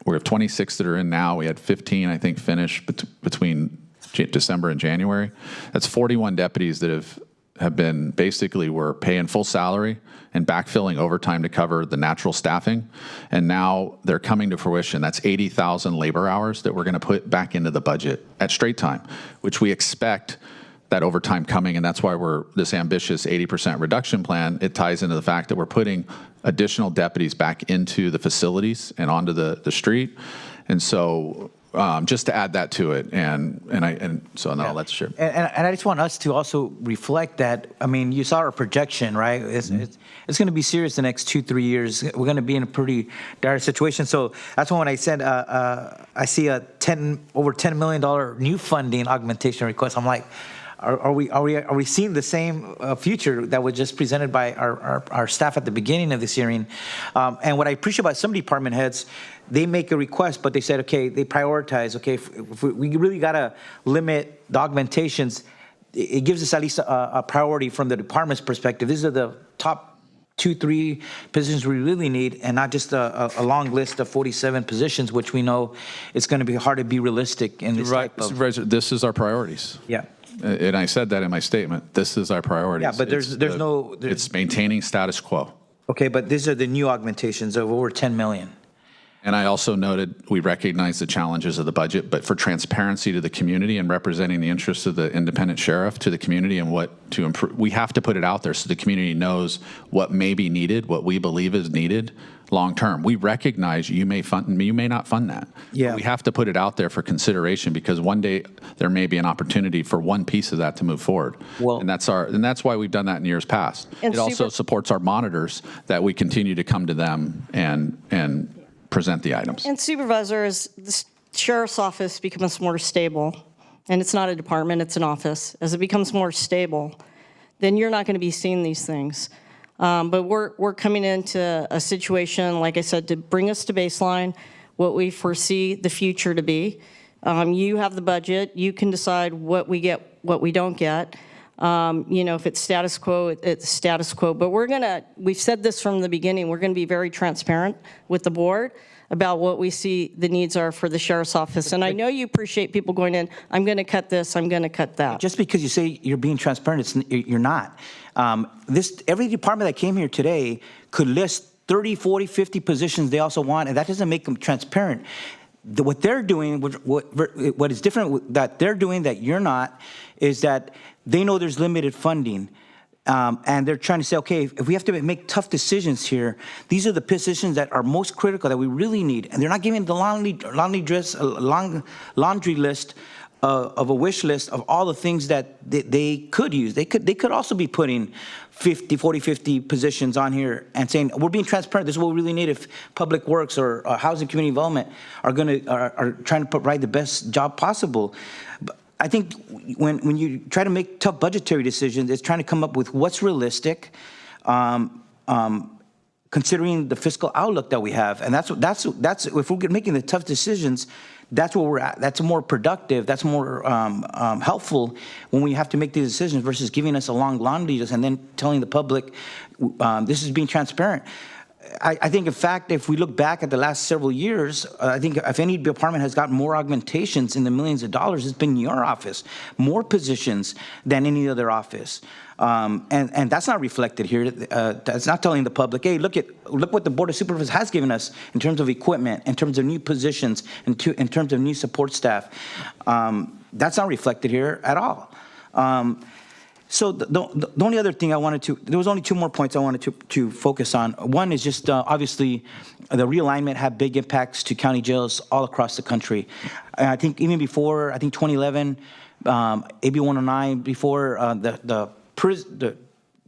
V: 26 that are in now. We had 15, I think, finish between December and January. That's 41 deputies that have been basically we're paying full salary and backfilling overtime to cover the natural staffing. And now they're coming to fruition. That's 80,000 labor hours that we're going to put back into the budget at straight time, which we expect that overtime coming. And that's why we're this ambitious 80% reduction plan. It ties into the fact that we're putting additional deputies back into the facilities and onto the street. And so just to add that to it, and so now let's share.
D: And I just want us to also reflect that. I mean, you saw our projection, right? It's going to be serious the next 2-3 years. We're going to be in a pretty dire situation. So that's why when I said I see a over $10 million new funding augmentation request, I'm like, are we seeing the same future that was just presented by our staff at the beginning of this hearing? And what I appreciate about some department heads, they make a request, but they said, okay, they prioritize. Okay, if we really got to limit the augmentations, it gives us at least a priority from the department's perspective. These are the top 2-3 positions we really need, and not just a long list of 47 positions, which we know it's going to be hard to be realistic in this type of.
V: Supervisor, this is our priorities.
D: Yeah.
V: And I said that in my statement. This is our priorities.
D: Yeah, but there's no.
V: It's maintaining status quo.
D: Okay, but these are the new augmentations of over 10 million.
V: And I also noted we recognize the challenges of the budget, but for transparency to the community and representing the interests of the independent sheriff to the community and what to improve, we have to put it out there so the community knows what may be needed, what we believe is needed long term. We recognize you may not fund that.
D: Yeah.
V: But we have to put it out there for consideration because one day there may be an opportunity for one piece of that to move forward.
D: Well,
V: and that's why we've done that in years past. It also supports our monitors that we continue to come to them and present the items.
L: And Supervisor, as the sheriff's office becomes more stable, and it's not a department, it's an office, as it becomes more stable, then you're not going to be seeing these things. But we're coming into a situation, like I said, to bring us to baseline, what we foresee the future to be. You have the budget. You can decide what we get, what we don't get. If it's status quo, it's status quo. But we've said this from the beginning, we're going to be very transparent with the board about what we see the needs are for the sheriff's office. And I know you appreciate people going in, I'm going to cut this, I'm going to cut that.
D: Just because you say you're being transparent, you're not. Every department that came here today could list 30, 40, 50 positions they also want, and that doesn't make them transparent. What they're doing, what is different that they're doing that you're not, is that they know there's limited funding. And they're trying to say, okay, if we have to make tough decisions here, these are the positions that are most critical that we really need. And they're not giving the laundry list of a wish list of all the things that they could use. They could also be putting 50 positions on here and saying, we're being transparent. This is what we really need if Public Works or Housing Community Development are trying to provide the best job possible. I think when you try to make tough budgetary decisions, it's trying to come up with what's realistic, come considering the fiscal outlook that we have. And that's if we're making the tough decisions, that's where we're at. That's more productive. That's more helpful when we have to make these decisions versus giving us a long laundry list and then telling the public this is being transparent. I think, in fact, if we look back at the last several years, I think if any department has got more augmentations in the millions of dollars, it's been your office, more positions than any other office. And that's not reflected here. That's not telling the public, hey, look what the Board of Supervisors has given us in terms of equipment, in terms of new positions, in terms of new support staff. That's not reflected here at all. So the only other thing there was only two more points I wanted to focus on. One is just obviously the realignment had big impacts to county jails all across the country. And I think even before, 2011, AB 109, before the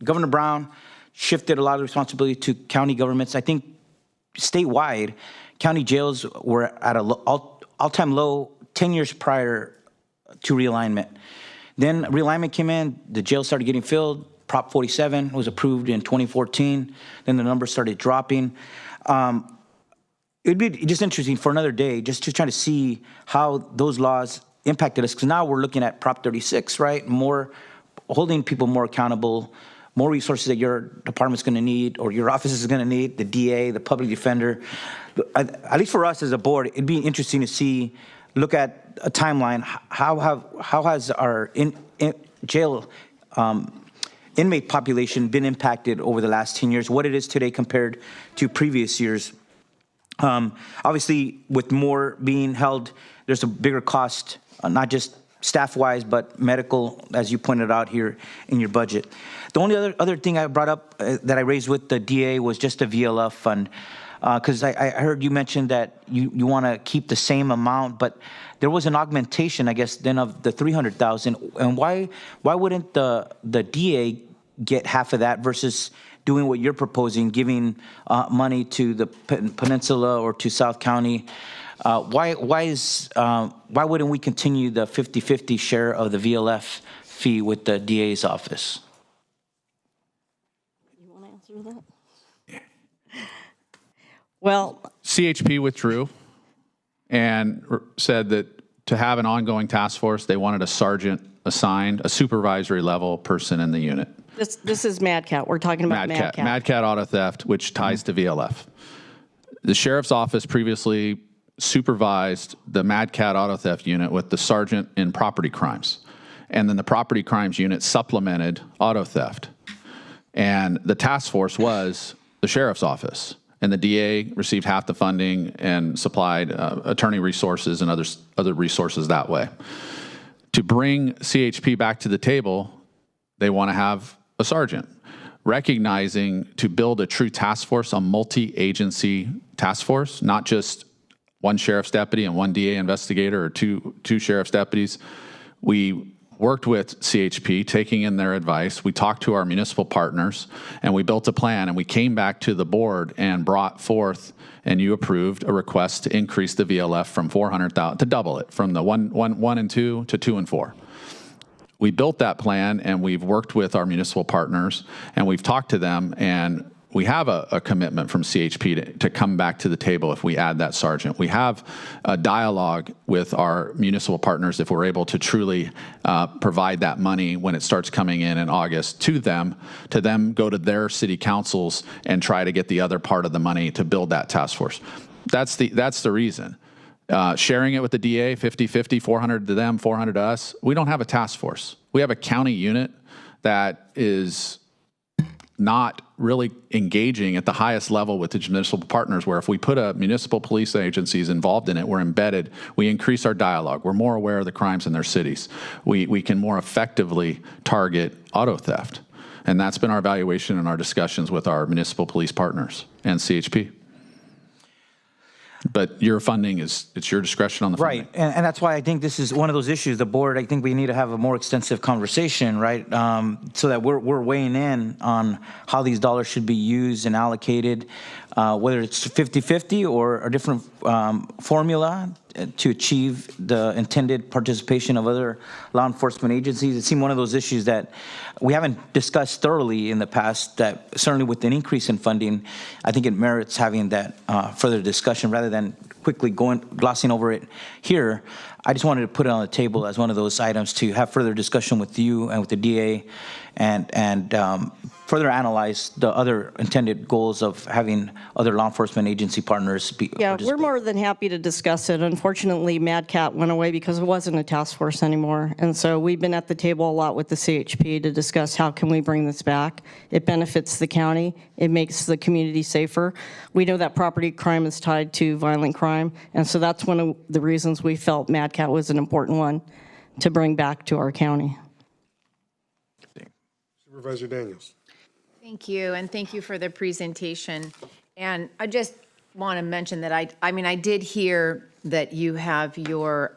D: Governor Brown shifted a lot of responsibility to county governments. I think statewide, county jails were at an all-time low 10 years prior to realignment. Then realignment came in, the jails started getting filled. Prop 47 was approved in 2014. Then the numbers started dropping. It'd be just interesting for another day just to try to see how those laws impacted us, because now we're looking at Prop 36, right? More holding people more accountable, more resources that your department's going to need or your office is going to need, the DA, the public defender. At least for us as a board, it'd be interesting to look at a timeline. How has our jail inmate population been impacted over the last 10 years? What it is today compared to previous years? Obviously, with more being held, there's a bigger cost, not just staff-wise, but medical, as you pointed out here in your budget. The only other thing I brought up that I raised with the DA was just the VLF fund, because I heard you mention that you want to keep the same amount, but there was an augmentation, I guess, then of the $300,000. And why wouldn't the DA get half of that versus doing what you're proposing, giving money to the Peninsula or to South County? Why wouldn't we continue the 50-50 share of the VLF fee with the DA's office?
L: You want to answer that? Well,
V: CHP withdrew and said that to have an ongoing task force, they wanted a sergeant assigned, a supervisory level person in the unit.
L: this is MadCat. We're talking about MadCat.
V: MadCat auto theft, which ties to VLF. The sheriff's office previously supervised the MadCat auto theft unit with the sergeant in property crimes. And then the property crimes unit supplemented auto theft. And the task force was the sheriff's office. And the DA received half the funding and supplied attorney resources and other resources that way. To bring CHP back to the table, they want to have a sergeant, recognizing to build a true task force, a multi-agency task force, not just one sheriff's deputy and one DA investigator or two sheriff's deputies. We worked with CHP, taking in their advice. We talked to our municipal partners, and we built a plan, and we came back to the board and brought forth, and you approved a request to increase the VLF from 400,000 to double it from the 1 and 2 to 2 and 4. We built that plan, and we've worked with our municipal partners, and we've talked to them, and we have a commitment from CHP to come back to the table if we add that sergeant. We have a dialogue with our municipal partners if we're able to truly provide that money when it starts coming in August to them go to their city councils and try to get the other part of the money to build that task force. That's the reason. Sharing it with the DA, 50-50, 400 to them, 400 to us. We don't have a task force. We have a county unit that is not really engaging at the highest level with its municipal partners, where if we put a municipal police agencies involved in it, we're embedded, we increase our dialogue, we're more aware of the crimes in their cities. We can more effectively target auto theft. And that's been our evaluation and our discussions with our municipal police partners and CHP. But your funding it's your discretion on the funding.
D: Right, and that's why I think this is one of those issues. The board, I think we need to have a more extensive conversation, right? So that we're weighing in on how these dollars should be used and allocated, whether it's 50-50 or a different formula. to achieve the intended participation of other law enforcement agencies. It seemed one of those issues that we haven't discussed thoroughly in the past, that certainly with an increase in funding, I think it merits having that further discussion rather than quickly glossing over it here. I just wanted to put it on the table as one of those items to have further discussion with you and with the DA and further analyze the other intended goals of having other law enforcement agency partners be.
L: Yeah, we're more than happy to discuss it. Unfortunately, Mad Cat went away because it wasn't a task force anymore. And so we've been at the table a lot with the CHP to discuss how can we bring this back. It benefits the county. It makes the community safer. We know that property crime is tied to violent crime. And so that's one of the reasons we felt Mad Cat was an important one to bring back to our county.
A: Supervisor Daniels.
I: Thank you, and thank you for the presentation. And I just want to mention that I did hear that you have your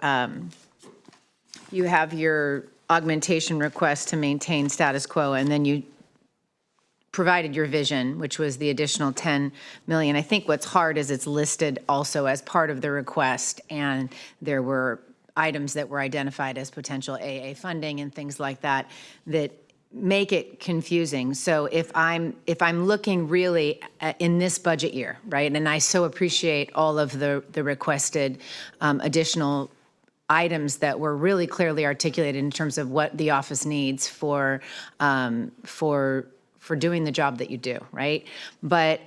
I: augmentation request to maintain status quo, and then you provided your vision, which was the additional 10 million. I think what's hard is it's listed also as part of the request, and there were items that were identified as potential AA funding and things like that that make it confusing. So if I'm looking really in this budget year, right, and I so appreciate all of the requested additional items that were really clearly articulated in terms of what the office needs for doing the job that you do, right? But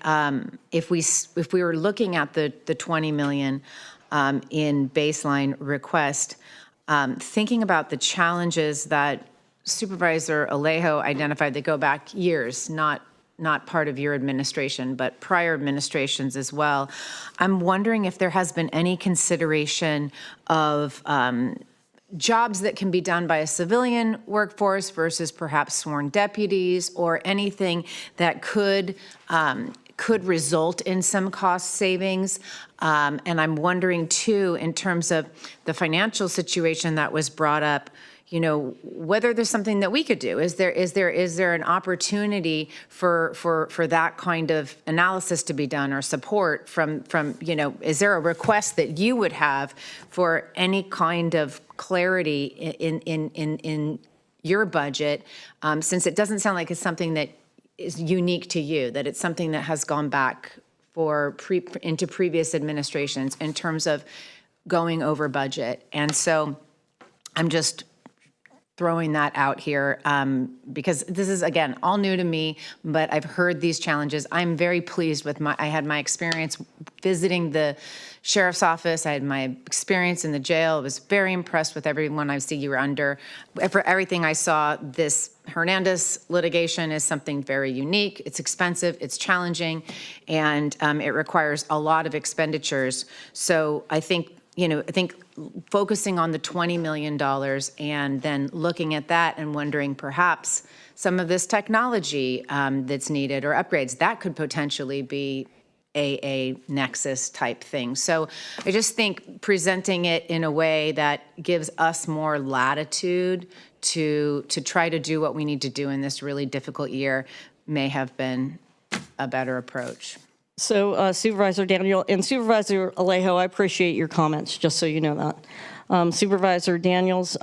I: if we were looking at the 20 million in baseline request, thinking about the challenges that Supervisor Alejo identified that go back years, not part of your administration, but prior administrations as well. I'm wondering if there has been any consideration of jobs that can be done by a civilian workforce versus perhaps sworn deputies, or anything that could result in some cost savings. And I'm wondering too, in terms of the financial situation that was brought up, you know, whether there's something that we could do. Is there an opportunity for that kind of analysis to be done, or support from you know, is there a request that you would have for any kind of clarity in your budget, since it doesn't sound like it's something that is unique to you, that it's something that has gone back into previous administrations in terms of going over budget. And so I'm just throwing that out here because this is, again, all new to me, but I've heard these challenges. I'm very pleased with I had my experience visiting the sheriff's office. I had my experience in the jail. I was very impressed with everyone I see you were under. For everything I saw, this Hernandez litigation is something very unique. It's expensive, it's challenging, and it requires a lot of expenditures. So I think, focusing on the $20 million and then looking at that and wondering perhaps some of this technology that's needed or upgrades, that could potentially be a nexus type thing. So I just think presenting it in a way that gives us more latitude to try to do what we need to do in this really difficult year may have been a better approach.
L: So Supervisor Daniel and Supervisor Alejo, I appreciate your comments, just so you know that. Supervisor Daniels,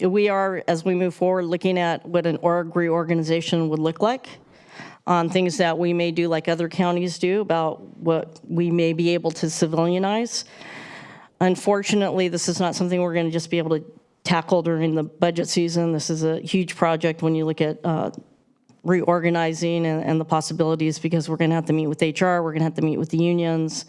L: we are, as we move forward, looking at what an org reorganization would look like on things that we may do like other counties do about what we may be able to civilianize. Unfortunately, this is not something we're going to just be able to tackle during the budget season. This is a huge project when you look at reorganizing and the possibilities, because we're going to have to meet with HR, we're going to have to meet with the unions.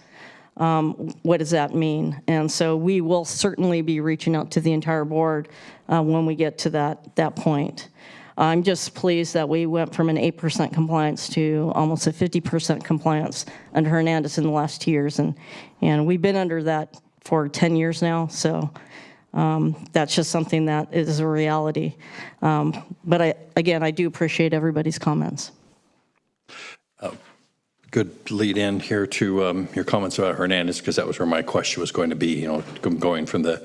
L: What does that mean? And so we will certainly be reaching out to the entire board when we get to that point. I'm just pleased that we went from an 8% compliance to almost a 50% compliance under Hernandez in the last 2 years. And we've been under that for 10 years now. So that's just something that is a reality. But I do appreciate everybody's comments.
P: Good lead in here to your comments about Hernandez, because that was where my question was going to be. Going from the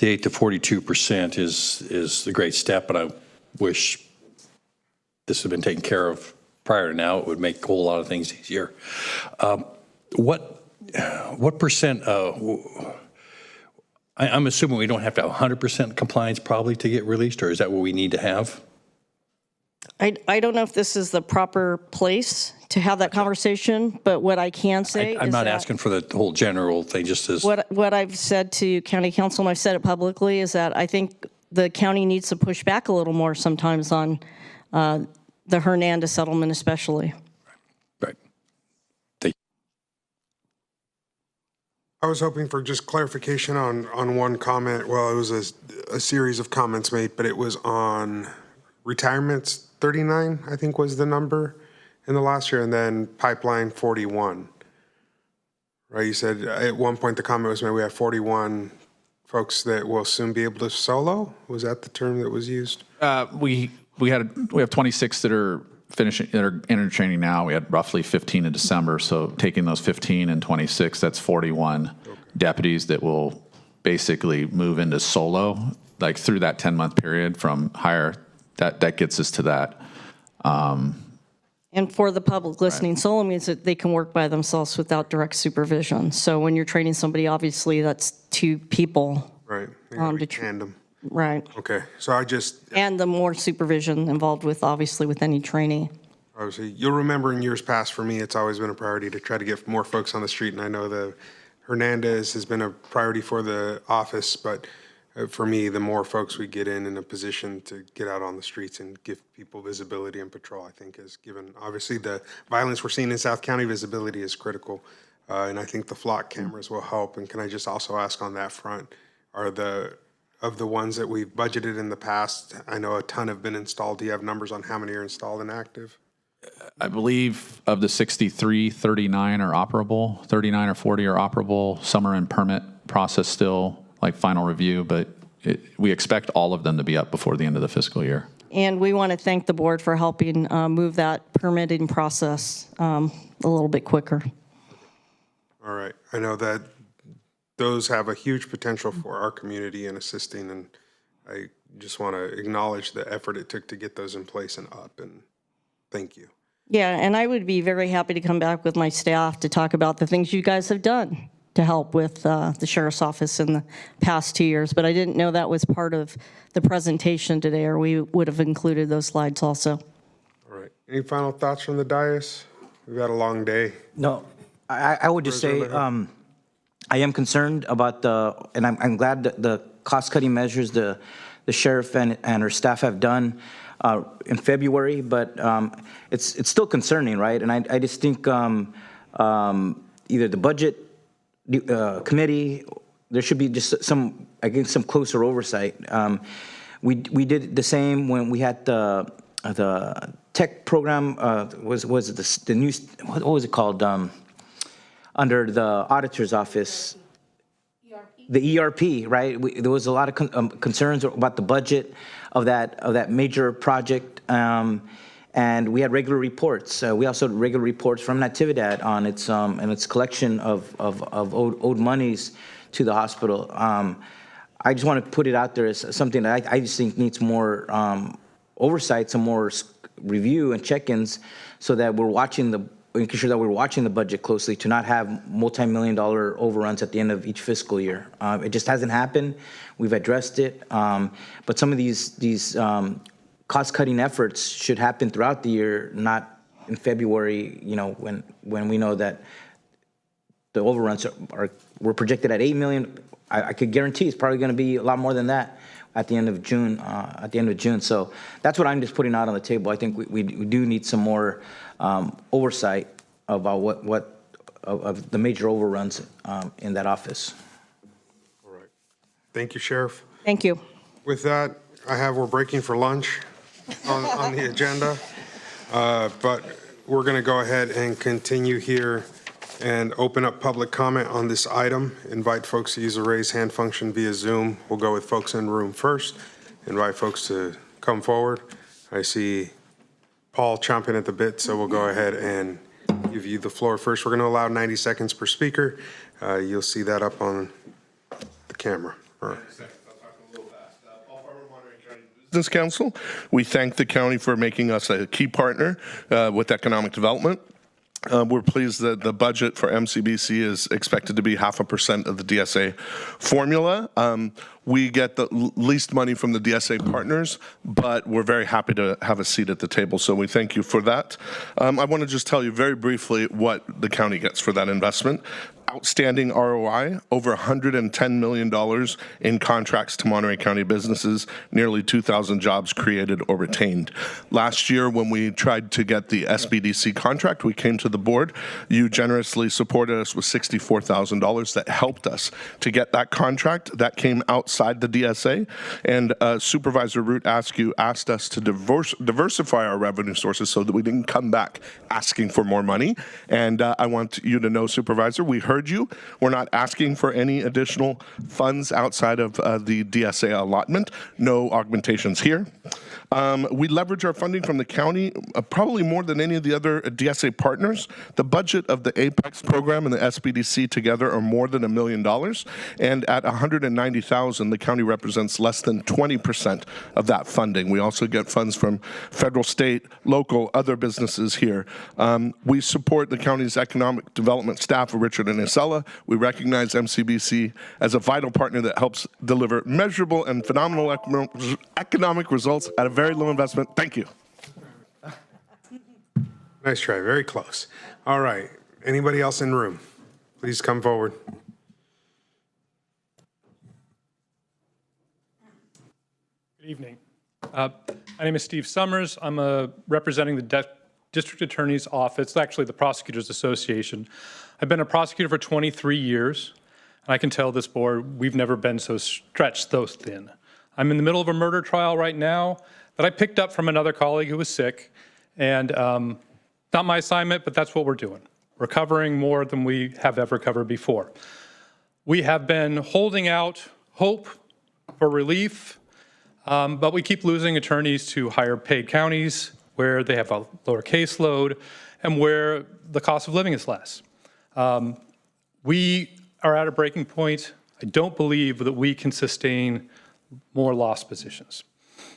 P: 8 to 42% is a great step, but I wish this had been taken care of prior to now. It would make a whole lot of things easier. What percent? I'm assuming we don't have to have 100% compliance probably to get released, or is that what we need to have?
L: I don't know if this is the proper place to have that conversation, but what I can say
P: I'm
L: is
P: not
L: that
P: asking for the whole general thing, just as.
L: what I've said to county council, and I've said it publicly, is that I think the county needs to push back a little more sometimes on the Hernandez settlement especially.
P: Right.
A: I was hoping for just clarification on one comment. Well, it was a series of comments made, but it was on retirements. 39, I think, was the number in the last year, and then pipeline 41. Right? You said at one point the comment was made we have 41 folks that will soon be able to solo. Was that the term that was used?
V: We have 26 that are finishing, that are enter training now. We had roughly 15 in December, so taking those 15 and 26, that's 41 deputies that will basically move into solo, like through that 10-month period from hire. That gets us to that.
L: And for the public listening, solo means that they can work by themselves without direct supervision. So when you're training somebody, obviously that's two people.
A: Right.
L: To
A: tandem.
L: Right.
A: Okay. So I just.
L: And the more supervision involved with, obviously, with any trainee.
A: Obviously, you'll remember in years past, for me, it's always been a priority to try to get more folks on the street. And I know the Hernandez has been a priority for the office, but for me, the more folks we get in a position to get out on the streets and give people visibility and patrol, I think is given, obviously the violence we're seeing in South County, visibility is critical. And I think the flock cameras will help. And can I just also ask on that front, of the ones that we've budgeted in the past, I know a ton have been installed. Do you have numbers on how many are installed and active?
V: I believe of the 63, 39 are operable, 39 or 40 are operable. Some are in permit process still, like final review, but we expect all of them to be up before the end of the fiscal year.
L: And we want to thank the board for helping move that permitting process a little bit quicker.
A: All right. I know that those have a huge potential for our community in assisting, and I just want to acknowledge the effort it took to get those in place and up, and thank you.
L: Yeah, and I would be very happy to come back with my staff to talk about the things you guys have done to help with the sheriff's office in the past 2 years, but I didn't know that was part of the presentation today, or we would have included those slides also.
A: All right. Any final thoughts from the dais? We've had a long day.
D: No, I would just say I am concerned about and I'm glad that the cost-cutting measures the sheriff and her staff have done in February, but it's still concerning, right? And I just think either the budget committee, there should be just some closer oversight. We did the same when we had the tech program. Was it the new, what was it called? Under the auditor's office. The ERP, right? There was a lot of concerns about the budget of that major project, and we had regular reports. We also had regular reports from Natividad on its collection of owed monies to the hospital. I just want to put it out there as something that I just think needs more oversight, some more review and check-ins, so that making sure that we're watching the budget closely to not have multi-million-dollar overruns at the end of each fiscal year. It just hasn't happened. We've addressed it, but some of these cost-cutting efforts should happen throughout the year, not in February. When we know that the overruns were projected at $8 million. I could guarantee it's probably going to be a lot more than that at the end of June. So that's what I'm just putting out on the table. I think we do need some more oversight about of the major overruns in that office.
A: All right. Thank you, Sheriff.
L: Thank you.
A: With that, we're breaking for lunch on the agenda, but we're going to go ahead and continue here and open up public comment on this item. Invite folks to use the raise hand function via Zoom. We'll go with folks in the room first. Invite folks to come forward. I see Paul chomping at the bit, so we'll go ahead and give you the floor first. We're going to allow 90 seconds per speaker. You'll see that up on the camera. All right.
M: Business Council. We thank the county for making us a key partner with economic development. We're pleased that the budget for MCBC is expected to be 0.5% of the DSA formula. We get the least money from the DSA partners, but we're very happy to have a seat at the table, so we thank you for that. I want to just tell you very briefly what the county gets for that investment. Outstanding ROI, over $110 million in contracts to Monterey County businesses, nearly 2,000 jobs created or retained. Last year, when we tried to get the SBDC contract, we came to the board. You generously supported us with $64,000 that helped us to get that contract. That came outside the DSA, and Supervisor Root asked us to diversify our revenue sources so that we didn't come back asking for more money. And I want you to know, Supervisor, we heard you. We're not asking for any additional funds outside of the DSA allotment. No augmentations here. We leverage our funding from the county probably more than any of the other DSA partners. The budget of the APEX program and the SBDC together are more than $1 million, and at $190,000, the county represents less than 20% of that funding. We also get funds from federal, state, local, other businesses here. We support the county's economic development staff of Richard and Isella. We recognize MCBC as a vital partner that helps deliver measurable and phenomenal economic results at a very low investment. Thank you.
A: Nice try. Very close. All right. Anybody else in the room? Please come forward.
Q: Good evening. My name is Steve Summers. I'm representing the District Attorney's Office, actually the Prosecutors Association. I've been a prosecutor for 23 years, and I can tell this board we've never been so stretched so thin. I'm in the middle of a murder trial right now that I picked up from another colleague who was sick, and not my assignment, but that's what we're doing. We're covering more than we have ever covered before. We have been holding out hope for relief, but we keep losing attorneys to higher paid counties where they have a lower caseload and where the cost of living is less. We are at a breaking point. I don't believe that we can sustain more lost positions.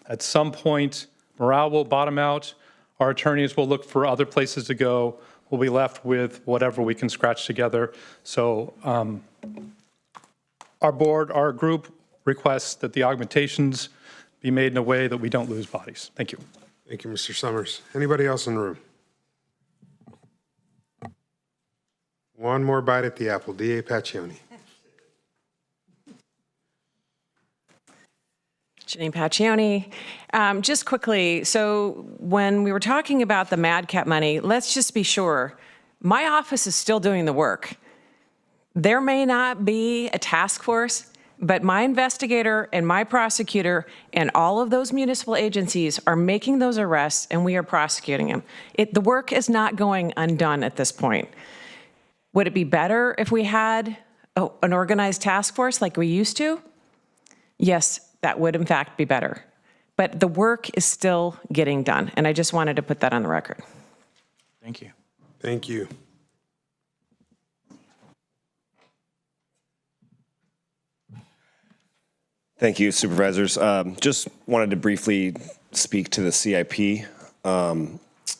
Q: At some point, morale will bottom out. Our attorneys will look for other places to go. We'll be left with whatever we can scratch together. So our group requests that the augmentations be made in a way that we don't lose bodies. Thank you.
A: Thank you, Mr. Summers. Anybody else in the room? One more bite at the apple. D.A. Paccioni.
T: Janine Paccioni. Just quickly, so when we were talking about the MadCap money, let's just be sure, my office is still doing the work. There may not be a task force, but my investigator and my prosecutor and all of those municipal agencies are making those arrests, and we are prosecuting them. The work is not going undone at this point. Would it be better if we had an organized task force like we used to? Yes, that would in fact be better. But the work is still getting done, and I just wanted to put that on the record.
V: Thank you.
A: Thank you.
B: Thank you, Supervisors. Just wanted to briefly speak to the CIP.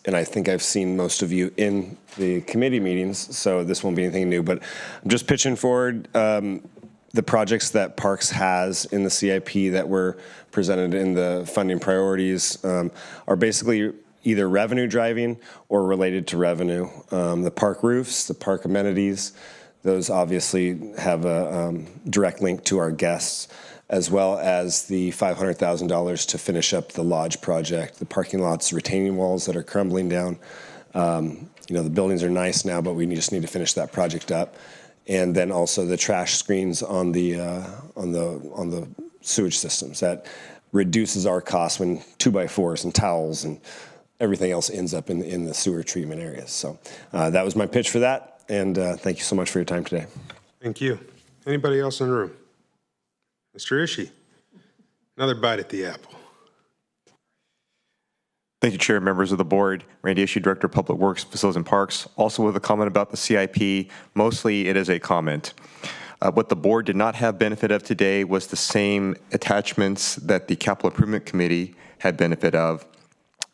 B: And I think I've seen most of you in the committee meetings, so this won't be anything new, but I'm just pitching forward the projects that Parks has in the CIP that were presented in the funding priorities are basically either revenue driving or related to revenue. The park roofs, the park amenities, those obviously have a direct link to our guests, as well as the $500,000 to finish up the lodge project, the parking lots, retaining walls that are crumbling down. The buildings are nice now, but we just need to finish that project up. And then also the trash screens on the sewage systems. That reduces our costs when 2x4s and towels and everything else ends up in the sewer treatment areas. So that was my pitch for that, and thank you so much for your time today.
A: Thank you. Anybody else in the room? Mr. Ishii, another bite at the apple.
N: Thank you, Chair, members of the board. Randy Ishii, Director of Public Works, Facilities and Parks. Also with a comment about the CIP. Mostly it is a comment. What the board did not have benefit of today was the same attachments that the Capital Improvement Committee had benefit of.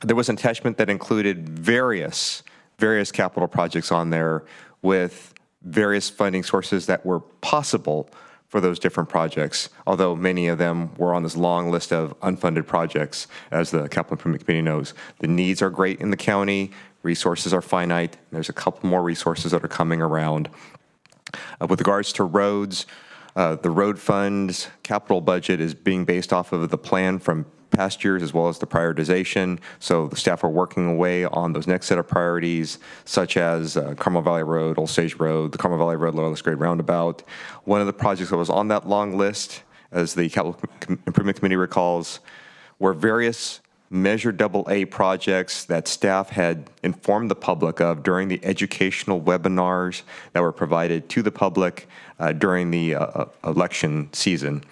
N: There was an attachment that included various various capital projects on there with various funding sources that were possible for those different projects, although many of them were on this long list of unfunded projects, as the Capital Improvement Committee knows. The needs are great in the county, resources are finite, there's a couple more resources that are coming around. With regards to roads, the road fund's capital budget is being based off of the plan from past years as well as the prioritization. So the staff are working away on those next set of priorities, such as Carmel Valley Road, Old Sage Road, the Carmel Valley Road Loyalist Grade Roundabout. One of the projects that was on that long list, as the Capital Improvement Committee recalls, were various Measure AA projects that staff had informed the public of during the educational webinars that were provided to the public during the election season.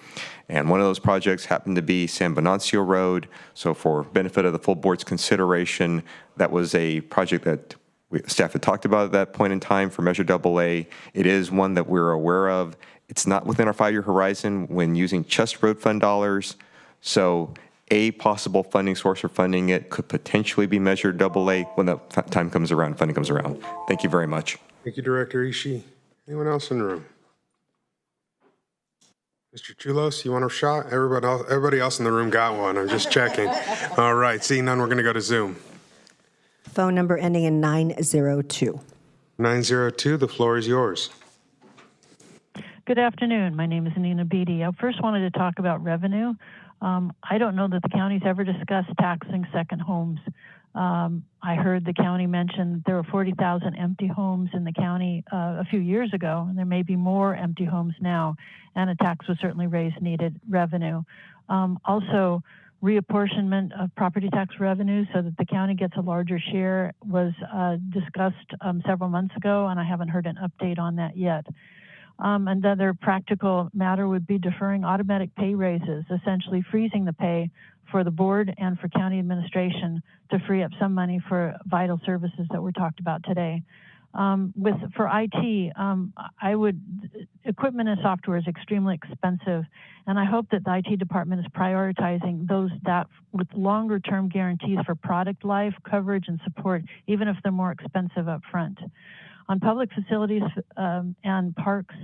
N: And one of those projects happened to be San Venancio Road. So for benefit of the full board's consideration, that was a project that staff had talked about at that point in time for Measure AA. It is one that we're aware of. It's not within our 5-year horizon when using just road fund dollars. So a possible funding source for funding it could potentially be Measure AA when the time comes around, funding comes around. Thank you very much.
A: Thank you, Director Ishii. Anyone else in the room? Mr. Chulos, you want a shot? Everybody else in the room got one. I'm just checking. All right, seeing none, we're going to go to Zoom.
J: Phone number ending in 902.
A: 902, the floor is yours.
U: Good afternoon. My name is Nina Beatty. I first wanted to talk about revenue. I don't know that the county's ever discussed taxing second homes. I heard the county mention there were 40,000 empty homes in the county a few years ago, and there may be more empty homes now, and a tax would certainly raise needed revenue. Also, reapportionment of property tax revenue so that the county gets a larger share was discussed several months ago, and I haven't heard an update on that yet. Another practical matter would be deferring automatic pay raises, essentially freezing the pay for the board and for county administration to free up some money for vital services that were talked about today. For IT, equipment and software is extremely expensive, and I hope that the IT department is prioritizing those that with longer term guarantees for product life, coverage, and support, even if they're more expensive up front. On public facilities and parks,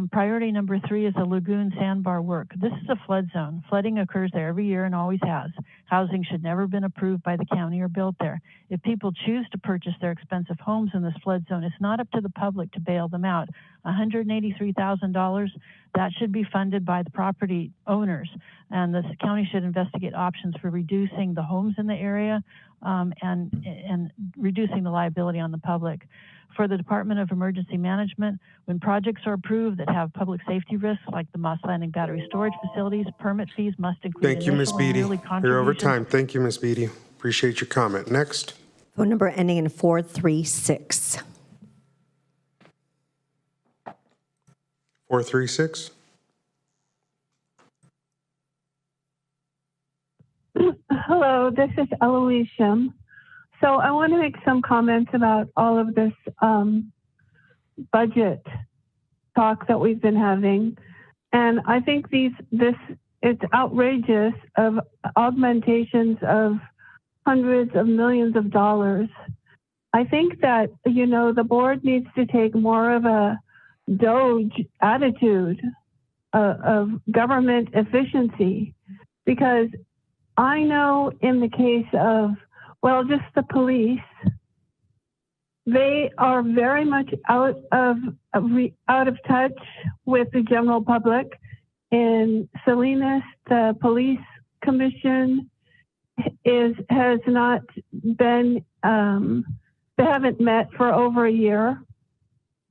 U: priority number 3 is the lagoon sandbar work. This is a flood zone. Flooding occurs there every year and always has. Housing should never have been approved by the county or built there. If people choose to purchase their expensive homes in this flood zone, it's not up to the public to bail them out. $183,000, that should be funded by the property owners. And the county should investigate options for reducing the homes in the area and reducing the liability on the public. For the Department of Emergency Management, when projects are approved that have public safety risks, like the Moss Landing battery storage facilities, permit fees must include
A: Thank you, Ms. Beatty. You're over time. Thank you, Ms. Beatty. Appreciate your comment. Next.
J: Phone number ending in 436.
A: 436.
W: Hello, this is Eloise Shim. So I want to make some comments about all of this budget talk that we've been having. And I think it's outrageous of augmentations of hundreds of millions of dollars. I think that, the board needs to take more of a Doge attitude of government efficiency, because I know in the case of just the police, they are very much out of touch with the general public. In Salinas, the police commission has not been, they haven't met for over a year.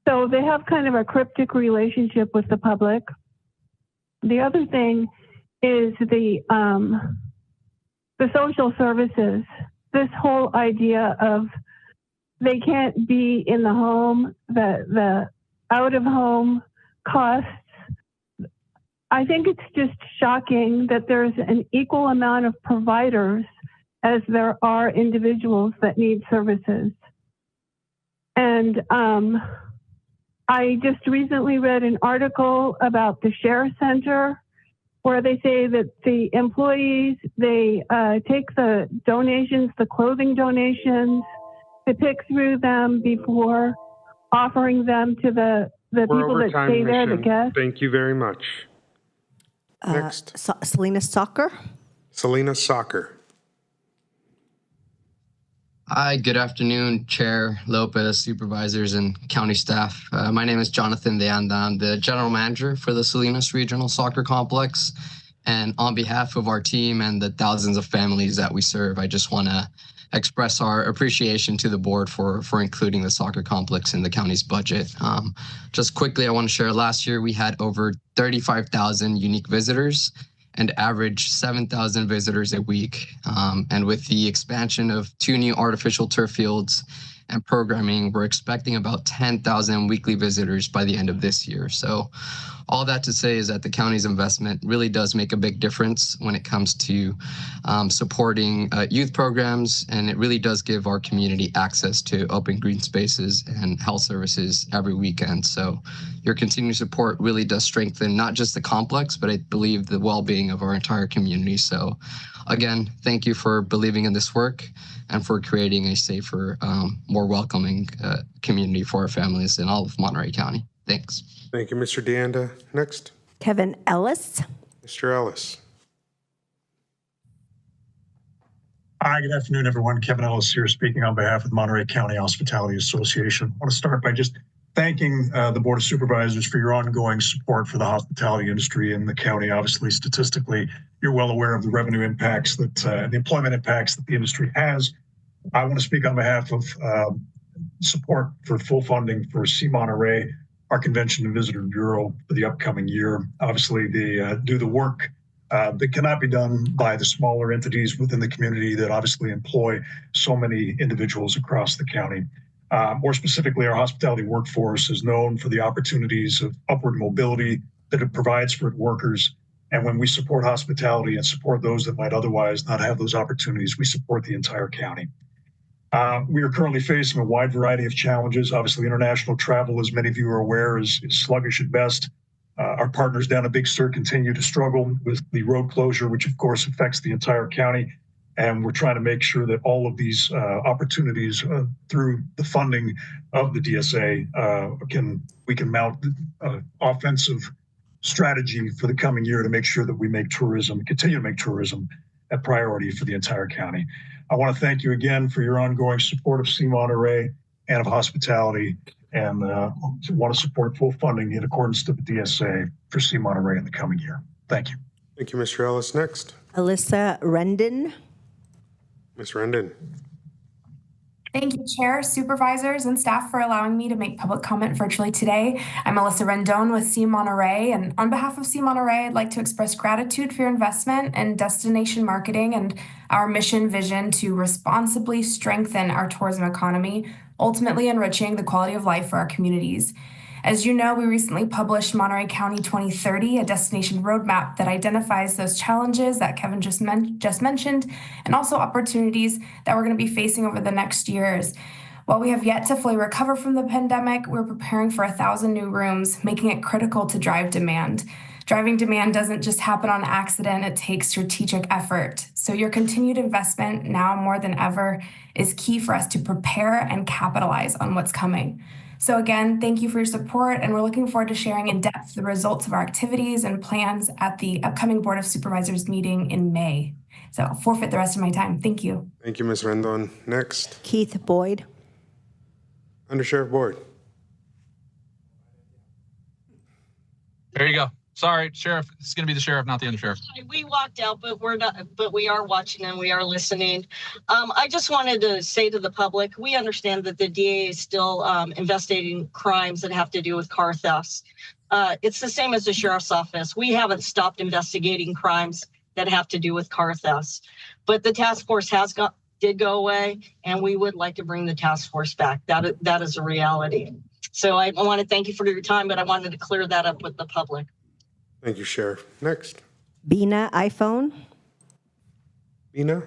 W: So they have kind of a cryptic relationship with the public. The other thing is the social services. This whole idea of they can't be in the home, the out-of-home costs. I think it's just shocking that there's an equal amount of providers as there are individuals that need services. And I just recently read an article about the Share Center, where they say that the employees, they take the donations, the clothing donations, to pick through them before offering them to the
A: We're
W: people
A: over
W: that
A: time,
W: stay there, the
A: Mission.
W: guests?
A: Thank you very much. Next,
J: Selena Soccer.
A: Selena Soccer.
G: Hi, good afternoon, Chair Lopez, supervisors, and county staff. My name is Jonathan De Anda. I'm the general manager for the Salinas Regional Soccer Complex. And on behalf of our team and the thousands of families that we serve, I just want to express our appreciation to the board for including the soccer complex in the county's budget. Just quickly, I want to share last year we had over 35,000 unique visitors and average 7,000 visitors a week. And with the expansion of 2 new artificial turf fields and programming, we're expecting about 10,000 weekly visitors by the end of this year. So all that to say is that the county's investment really does make a big difference when it comes to supporting youth programs, and it really does give our community access to open green spaces and health services every weekend. So your continued support really does strengthen not just the complex, but I believe the well-being of our entire community. So again, thank you for believing in this work and for creating a safer, more welcoming community for our families in all of Monterey County. Thanks.
A: Thank you, Mr. Deanda. Next,
J: Kevin Ellis.
A: Mr. Ellis.
H: Hi, good afternoon, everyone. Kevin Ellis here, speaking on behalf of the Monterey County Hospitality Association. I want to start by just thanking the Board of Supervisors for your ongoing support for the hospitality industry in the county. Obviously, statistically, you're well aware of the revenue impacts that, the employment impacts that the industry has. I want to speak on behalf of support for full funding for C Monterey, our Convention and Visitor Bureau, for the upcoming year. Obviously, they do the work that cannot be done by the smaller entities within the community that obviously employ so many individuals across the county. More specifically, our hospitality workforce is known for the opportunities of upward mobility that it provides for workers. And when we support hospitality and support those that might otherwise not have those opportunities, we support the entire county. We are currently facing a wide variety of challenges. Obviously, international travel, as many of you are aware, is sluggish at best. Our partners down at Big Sur continue to struggle with the road closure, which of course affects the entire county. And we're trying to make sure that all of these opportunities through the funding of the DSA we can mount offensive strategy for the coming year to make sure that we make tourism, continue to make tourism a priority for the entire county. I want to thank you again for your ongoing support of C Monterey and of hospitality, and want to support full funding in accordance to the DSA for C Monterey in the coming year. Thank you.
A: Thank you, Mr. Ellis. Next,
J: Alyssa Rendon.
A: Ms. Rendon.
R: Thank you, Chair, Supervisors, and staff for allowing me to make public comment virtually today. I'm Alyssa Rendon with C Monterey, and on behalf of C Monterey, I'd like to express gratitude for your investment in destination marketing and our mission vision to responsibly strengthen our tourism economy, ultimately enriching the quality of life for our communities. As you know, we recently published Monterey County 2030, a destination roadmap that identifies those challenges that Kevin just mentioned, and also opportunities that we're going to be facing over the next years. While we have yet to fully recover from the pandemic, we're preparing for 1,000 new rooms, making it critical to drive demand. Driving demand doesn't just happen on accident, it takes strategic effort. So your continued investment now more than ever is key for us to prepare and capitalize on what's coming. So again, thank you for your support, and we're looking forward to sharing in depth the results of our activities and plans at the upcoming Board of Supervisors meeting in May. So I'll forfeit the rest of my time. Thank you.
A: Thank you, Ms. Rendon. Next,
J: Keith Boyd.
A: Under Sheriff Board.
X: There you go. Sorry, Sheriff. It's going to be the sheriff, not the undersheriff.
L: We walked out, but we're not. But we are watching and we are listening. I just wanted to say to the public, we understand that the DA is still investigating crimes that have to do with car thefts. It's the same as the sheriff's office. We haven't stopped investigating crimes that have to do with car thefts, but the task force did go away, and we would like to bring the task force back. That is a reality. So I want to thank you for your time, but I wanted to clear that up with the public.
A: Thank you, Sheriff. Next,
J: Bina iPhone.
A: Bina.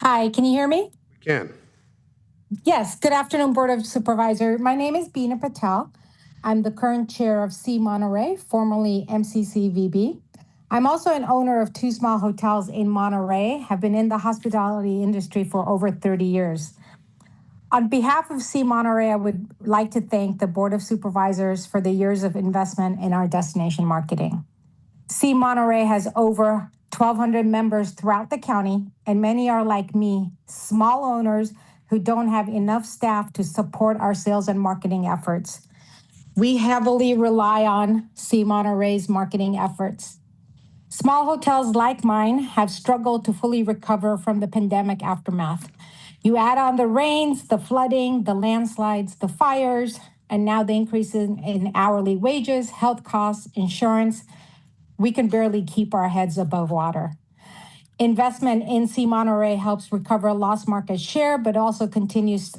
Y: Hi, can you hear me?
A: We can.
Y: Yes, good afternoon, Board of Supervisors. My name is Bina Patel. I'm the current chair of C Monterey, formerly MCCVB. I'm also an owner of 2 small hotels in Monterey, have been in the hospitality industry for over 30 years. On behalf of C Monterey, I would like to thank the Board of Supervisors for the years of investment in our destination marketing. C Monterey has over 1,200 members throughout the county, and many are like me, small owners who don't have enough staff to support our sales and marketing efforts. We heavily rely on C Monterey's marketing efforts. Small hotels like mine have struggled to fully recover from the pandemic aftermath. You add on the rains, the flooding, the landslides, the fires, and now the increases in hourly wages, health costs, insurance. We can barely keep our heads above water. Investment in C Monterey helps recover lost market share, but also continues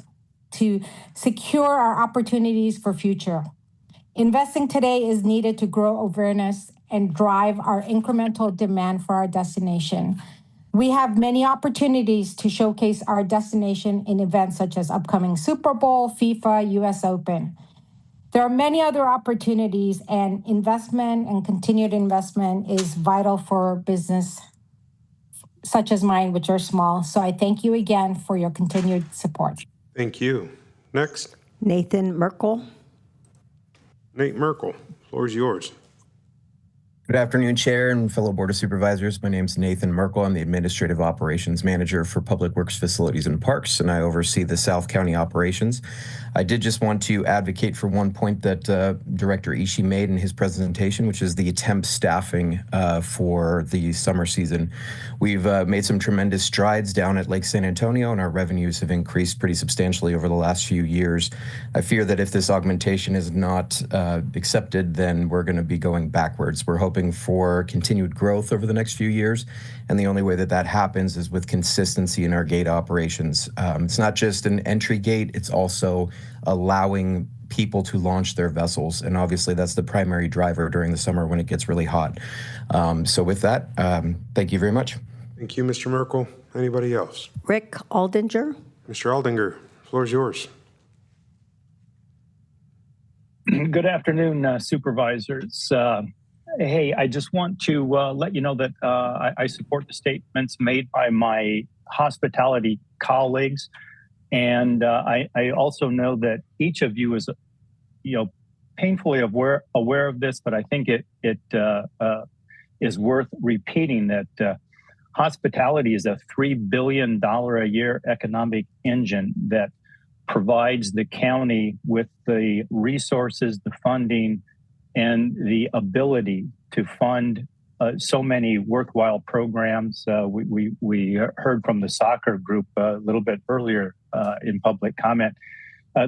Y: to secure our opportunities for future. Investing today is needed to grow awareness and drive our incremental demand for our destination. We have many opportunities to showcase our destination in events such as upcoming Super Bowl, FIFA, US Open. There are many other opportunities, and investment and continued investment is vital for business such as mine, which are small. So I thank you again for your continued support.
A: Thank you. Next,
J: Nathan Merkel.
A: Nate Merkel, floor is yours.
C: Good afternoon, Chair and fellow Board of Supervisors. My name is Nathan Merkel. I'm the Administrative Operations Manager for Public Works Facilities and Parks, and I oversee the South County operations. I did just want to advocate for one point that Director Ishii made in his presentation, which is the temp staffing for the summer season. We've made some tremendous strides down at Lake San Antonio, and our revenues have increased pretty substantially over the last few years. I fear that if this augmentation is not accepted, then we're going to be going backwards. We're hoping for continued growth over the next few years, and the only way that that happens is with consistency in our gate operations. It's not just an entry gate, it's also allowing people to launch their vessels, and obviously that's the primary driver during the summer when it gets really hot. So with that, thank you very much.
A: Thank you, Mr. Merkel. Anybody else?
J: Rick Aldinger.
A: Mr. Aldinger, floor is yours.
F: Good afternoon, supervisors. Hey, I just want to let you know that I support the statements made by my hospitality colleagues, and I also know that each of you is, painfully aware of this, but I think it is worth repeating that hospitality is a $3 billion a year economic engine that provides the county with the resources, the funding, and the ability to fund so many worthwhile programs. We heard from the soccer group a little bit earlier in public comment.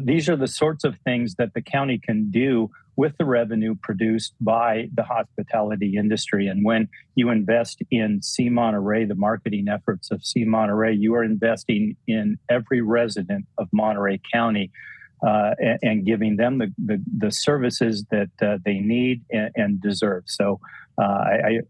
F: These are the sorts of things that the county can do with the revenue produced by the hospitality industry. And when you invest in C Monterey, the marketing efforts of C Monterey, you are investing in every resident of Monterey County and giving them the services that they need and deserve. So I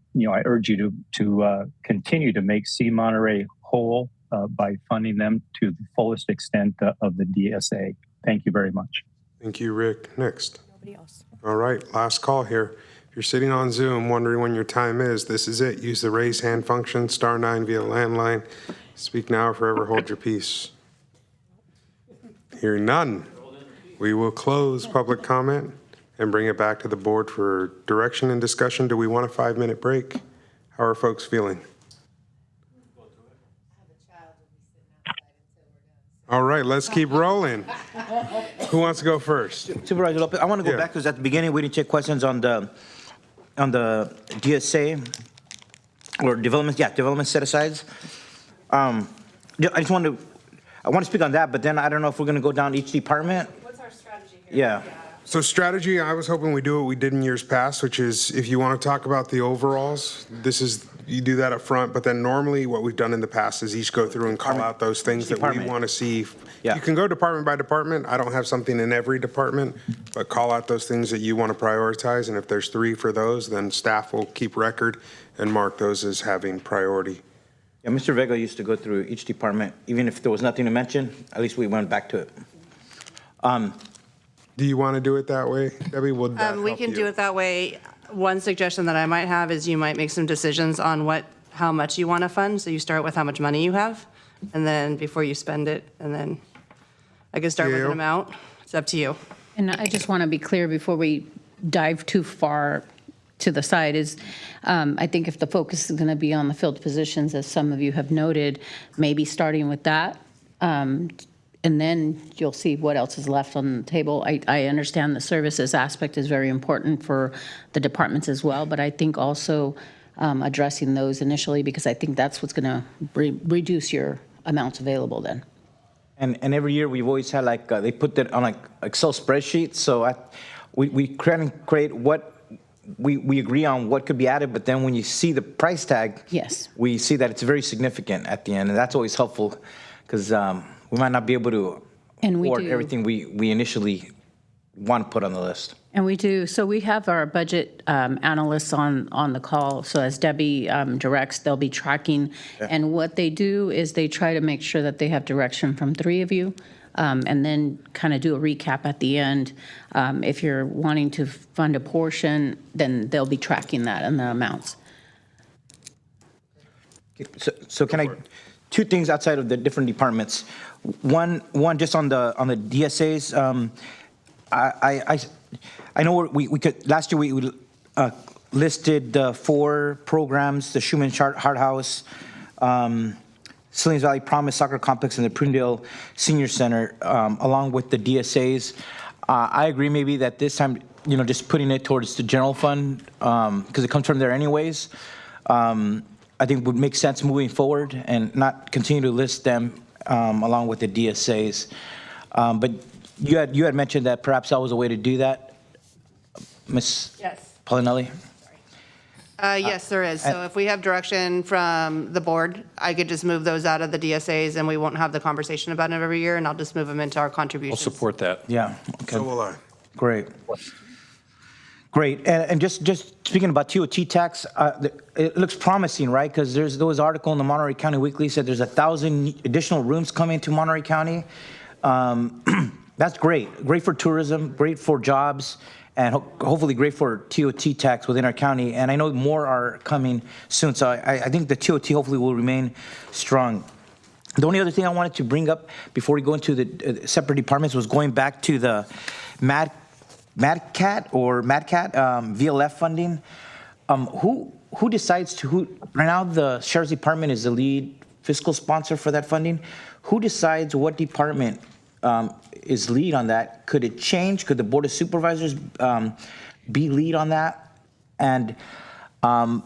F: urge you to continue to make C Monterey whole by funding them to the fullest extent of the DSA. Thank you very much.
A: Thank you, Rick. Next.
J: Nobody else.
A: All right, last call here. If you're sitting on Zoom wondering when your time is, this is it. Use the raise hand function, *9 via landline. Speak now or forever hold your peace. Hearing none, we will close public comment and bring it back to the board for direction and discussion. Do we want a 5-minute break? How are folks feeling? All right, let's keep rolling. Who wants to go first?
D: Supervisor Lopez, I want to go back because at the beginning we didn't take questions on the DSA or development set-asides. I want to speak on that, but then I don't know if we're going to go down each department.
E: What's our strategy here?
D: Yeah.
A: So strategy, I was hoping we do what we did in years past, which is if you want to talk about the overalls, you do that up front, but then normally what we've done in the past is each go through and call out those things that we want to see. Yeah. You can go department by department. I don't have something in every department, but call out those things that you want to prioritize. And if there's 3 for those, then staff will keep record and mark those as having priority.
D: Yeah, Mr. Vega used to go through each department, even if there was nothing to mention, at least we went back to it.
A: Do you want to do it that way, Debbie?
K: We can do it that way.
I: One suggestion that I might have is you might make some decisions on how much you want to fund. So you start with how much money you have, and then before you spend it, and then I could start with an amount. It's up to you.
K: And I just want to be clear before we dive too far to the side is, I think if the focus is going to be on the filled positions, as some of you have noted, maybe starting with that, and then you'll see what else is left on the table. I understand the services aspect is very important for the departments as well, but I think also addressing those initially, because I think that's what's going to reduce your amounts available then.
D: And every year we've always had they put that on Excel spreadsheet. So we create what we agree on what could be added, but then when you see the price tag,
K: yes,
D: we see that it's very significant at the end, and that's always helpful because we might not be able to afford everything we initially want to put on the list.
K: And we do. So we have our budget analysts on the call. So as Debbie directs, they'll be tracking. Okay. And what they do is they try to make sure that they have direction from three of you, and then kind of do a recap at the end. If you're wanting to fund a portion, then they'll be tracking that and the amounts.
D: So can I, two things outside of the different departments. One just on the DSAs. I know we could, last year we listed 4 programs: the Schumann Heart House, Salinas Valley Promise Soccer Complex, and the Prudendale Senior Center, along with the DSAs. I agree maybe that this time, just putting it towards the general fund, because it comes from there anyways, I think would make sense moving forward and not continue to list them along with the DSAs. But you had mentioned that perhaps that was a way to do that, Ms. Paulinelli?
I: Yes, there is. So if we have direction from the board, I could just move those out of the DSAs and we won't have the conversation about them every year, and I'll just move them into our contributions.
O: I'll support that.
D: Yeah. Okay.
A: So will I.
D: Great. Great. And just speaking about TOT tax, it looks promising, right? Because there was an article in the Monterey County Weekly said there's 1,000 additional rooms coming to Monterey County. That's great. Great for tourism, great for jobs, and hopefully great for TOT tax within our county. And I know more are coming soon, so I think the TOT hopefully will remain strong. The only other thing I wanted to bring up before we go into the separate departments was going back to the MADCAT VLF funding. Who decides right now the Sheriff's Department is the lead fiscal sponsor for that funding. Who decides what department is lead on that? Could it change? Could the Board of Supervisors be lead on that? And I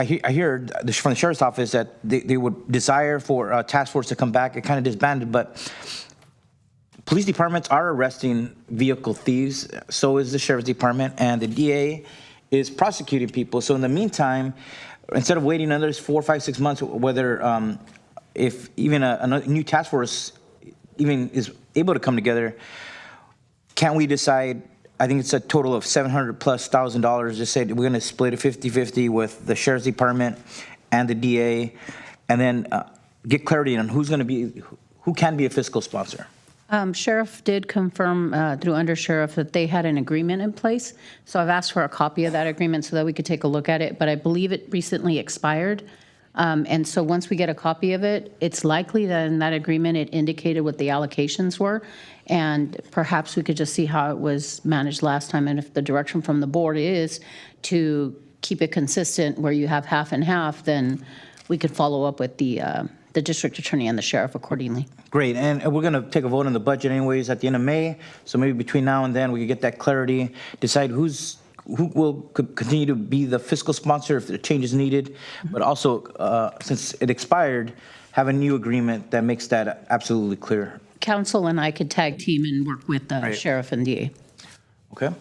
D: hear from the Sheriff's Office that they would desire for a task force to come back. It kind of disbanded, but police departments are arresting vehicle thieves. So is the Sheriff's Department, and the DA is prosecuting people. So in the meantime, instead of waiting another 4, 5, 6 months, whether if even a new task force even is able to come together, can't we decide? I think it's a total of $700,000+. Just say we're going to split it 50-50 with the Sheriff's Department and the DA, and then get clarity on who can be a fiscal sponsor.
K: Sheriff did confirm through Undersheriff that they had an agreement in place. So I've asked for a copy of that agreement so that we could take a look at it. But I believe it recently expired. And so once we get a copy of it, it's likely that in that agreement it indicated what the allocations were. And perhaps we could just see how it was managed last time. And if the direction from the board is to keep it consistent where you have half and half, then we could follow up with the district attorney and the sheriff accordingly.
D: Great, and we're going to take a vote on the budget anyways at the end of May. So maybe between now and then we can get that clarity, decide who will continue to be the fiscal sponsor if the change is needed, but also since it expired, have a new agreement that makes that absolutely clear.
K: Council and I could tag team and work with the sheriff and DA.
D: Okay.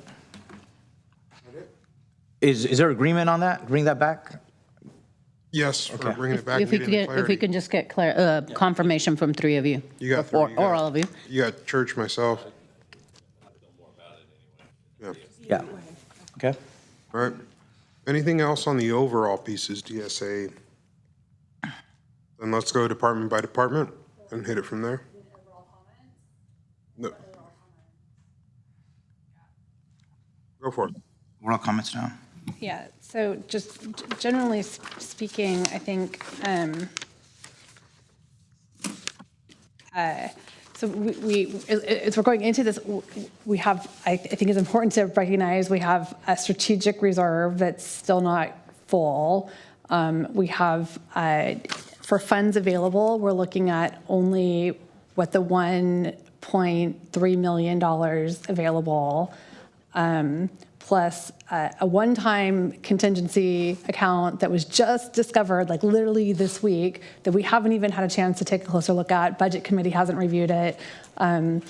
D: Is there agreement on that? Bring that back?
A: Yes, for bringing it back.
K: If we can just get confirmation from three of you.
A: You got three.
K: Or all of you.
A: You got Church, myself.
D: Yeah. Okay.
A: All right. Anything else on the overall pieces, DSA? Then let's go department by department and hit it from there. No. Go for it.
D: Oral comments now.
E: Yeah, so just generally speaking, I think, so as we're going into this, we have, I think it's important to recognize we have a strategic reserve that's still not full. We have, for funds available, we're looking at only what the $1.3 million available, plus a one-time contingency account that was just discovered, like literally this week, that we haven't even had a chance to take a closer look at. Budget committee hasn't reviewed it. And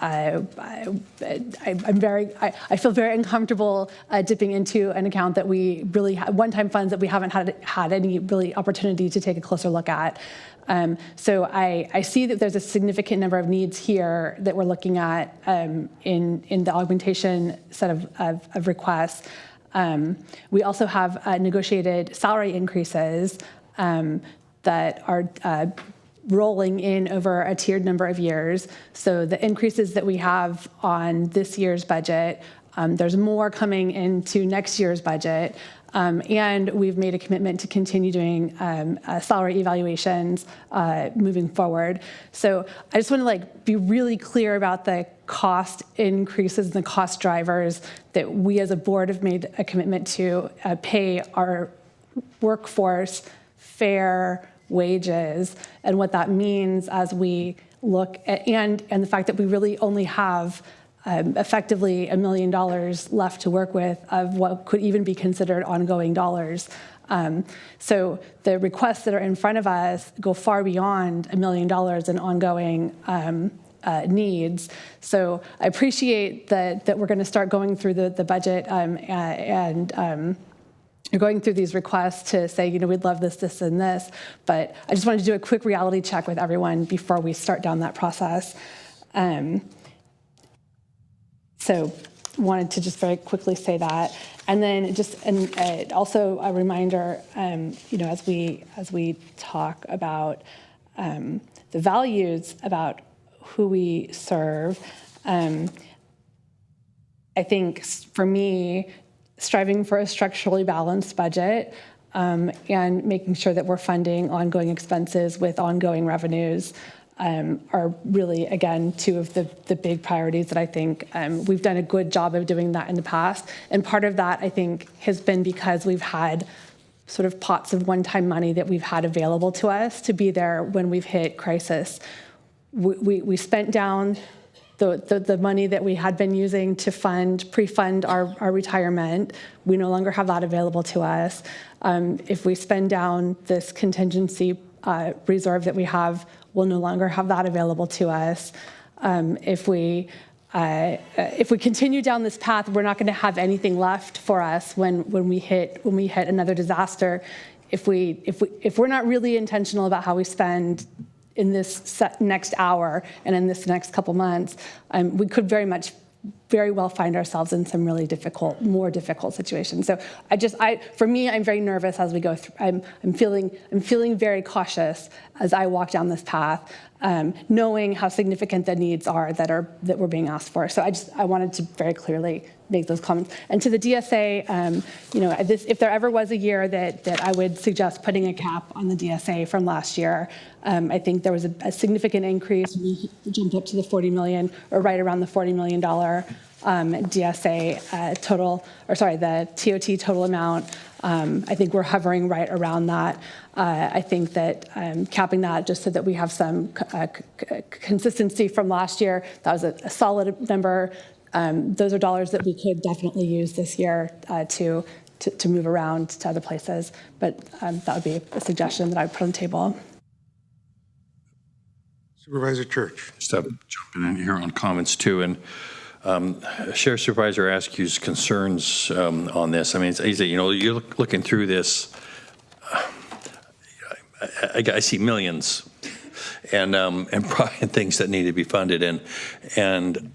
E: I feel very uncomfortable dipping into an account that we really one-time funds that we haven't had any really opportunity to take a closer look at. So I see that there's a significant number of needs here that we're looking at in the augmentation set of requests. We also have negotiated salary increases that are rolling in over a tiered number of years. So the increases that we have on this year's budget, there's more coming into next year's budget. And we've made a commitment to continue doing salary evaluations moving forward. So I just want to be really clear about the cost increases and the cost drivers that we as a board have made a commitment to pay our workforce fair wages, and what that means as we look at, and the fact that we really only have effectively $1 million left to work with of what could even be considered ongoing dollars. So the requests that are in front of us go far beyond $1 million in ongoing needs. So I appreciate that we're going to start going through the budget and you're going through these requests to say, we'd love this, this, and this, but I just wanted to do a quick reality check with everyone before we start down that process. So wanted to just very quickly say that. And then also a reminder, as we talk about the values about who we serve, I think for me, striving for a structurally balanced budget and making sure that we're funding ongoing expenses with ongoing revenues are really, again, two of the big priorities that I think we've done a good job of doing that in the past. And part of that, I think, has been because we've had sort of pots of one-time money that we've had available to us to be there when we've hit crisis. We spent down the money that we had been using to pre-fund our retirement. We no longer have that available to us. If we spend down this contingency reserve that we have, we'll no longer have that available to us. If we continue down this path, we're not going to have anything left for us when we hit another disaster. If we're not really intentional about how we spend in this next hour and in this next couple months, we could very well find ourselves in some really more difficult situations. So for me, I'm very nervous as we go through. I'm feeling very cautious as I walk down this path, knowing how significant the needs are that we're being asked for. So I wanted to very clearly make those comments. And to the DSA, if there ever was a year that I would suggest putting a cap on the DSA from last year, I think there was a significant increase. We jumped up to the $40 million, or right around the $40 million DSA total, the TOT total amount. I think we're hovering right around that. I think that capping that just so that we have some consistency from last year, that was a solid number. Those are dollars that we could definitely use this year to move around to other places. But that would be a suggestion that I would put on the table.
A: Supervisor Church.
M: Just jumping in here on comments too, and Sheriff Supervisor Askew's concerns on this. I mean, it's easy. You're looking through this. I see millions, and things that need to be funded, and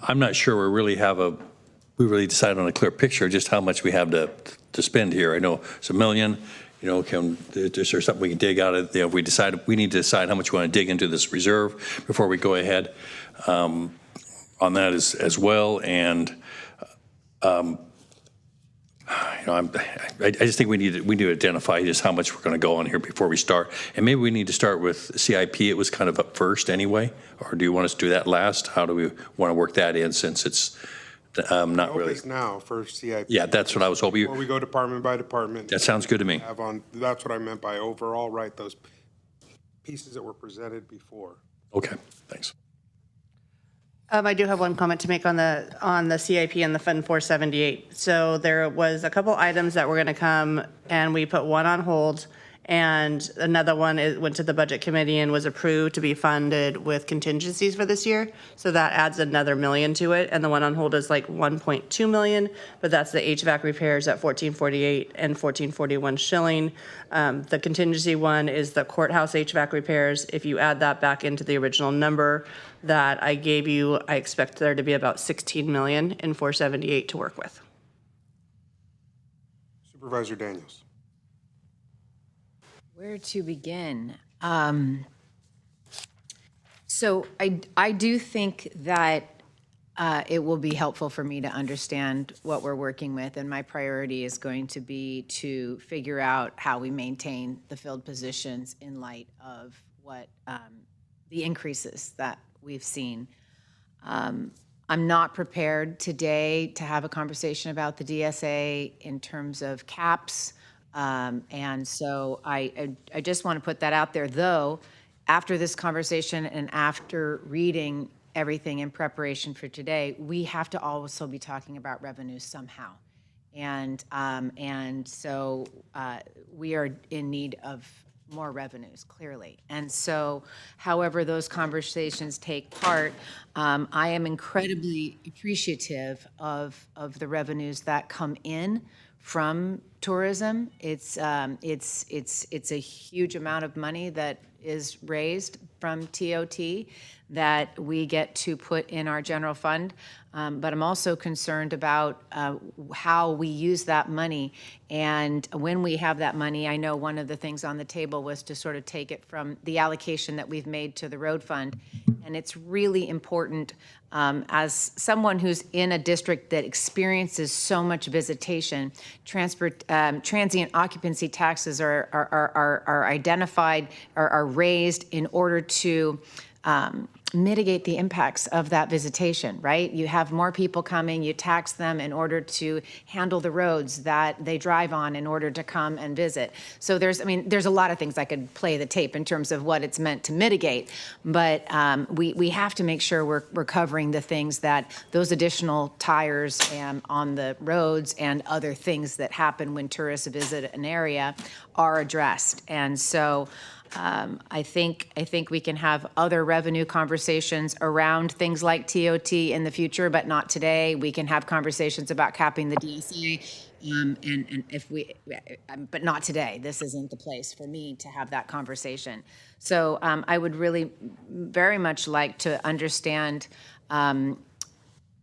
M: I'm not sure we really decided on a clear picture of just how much we have to spend here. I know it's $1 million. Is there something we can dig out of? We need to decide how much we want to dig into this reserve before we go ahead on that as well. And I just think we need to identify just how much we're going to go on here before we start. And maybe we need to start with CIP. It was kind of up first anyway. Or do you want us to do that last? How do we want to work that in since it's not really?
A: It's now for CIP.
M: Yeah, that's what I was hoping.
A: Before we go department by department.
M: That sounds good to me.
A: That's what I meant by overall, right? Those pieces that were presented before.
M: Okay, thanks.
I: I do have one comment to make on the CIP and the Fund 478. So there was a couple items that were going to come, and we put one on hold, and another one went to the Budget Committee and was approved to be funded with contingencies for this year. So that adds another $1 million to it, and the one on hold is like 1.2 million, but that's the HVAC repairs at 1448 and 1441 Schilling. The contingency one is the courthouse HVAC repairs. If you add that back into the original number that I gave you, I expect there to be about 16 million in 478 to work with.
A: Supervisor Daniels.
O: Where to begin? So I do think that it will be helpful for me to understand what we're working with, and my priority is going to be to figure out how we maintain the filled positions in light of what the increases that we've seen. I'm not prepared today to have a conversation about the DSA in terms of caps. And so I just want to put that out there, though, after this conversation and after reading everything in preparation for today, we have to also be talking about revenues somehow. And so we are in need of more revenues, clearly. And so however those conversations take part, I am incredibly appreciative of the revenues that come in from tourism. It's a huge amount of money that is raised from TOT that we get to put in our general fund. But I'm also concerned about how we use that money. And when we have that money, I know one of the things on the table was to sort of take it from the allocation that we've made to the road fund. And it's really important, as someone who's in a district that experiences so much visitation, transient occupancy taxes are identified, are raised in order to mitigate the impacts of that visitation, right? You have more people coming, you tax them in order to handle the roads that they drive on in order to come and visit. So there's a lot of things I could play the tape in terms of what it's meant to mitigate, but we have to make sure we're covering the things that those additional tires on the roads and other things that happen when tourists visit an area are addressed. And so I think we can have other revenue conversations around things like TOT in the future, but not today. We can have conversations about capping the DSA, but not today. This isn't the place for me to have that conversation. So I would really very much like to understand I'm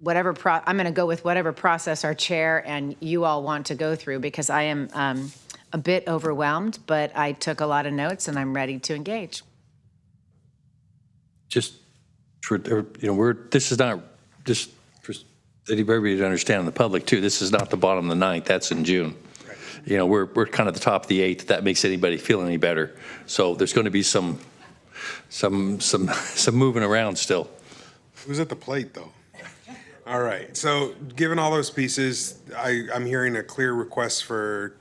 O: going to go with whatever process our chair and you all want to go through, because I am a bit overwhelmed, but I took a lot of notes and I'm ready to engage.
M: Just for, this is not just for everybody to understand in the public too. This is not the bottom of the ninth. That's in June. Right. We're kind of the top of the eighth. If that makes anybody feel any better. So there's going to be some moving around still.
A: Who's at the plate though? All right. So given all those pieces, I'm hearing a clear request for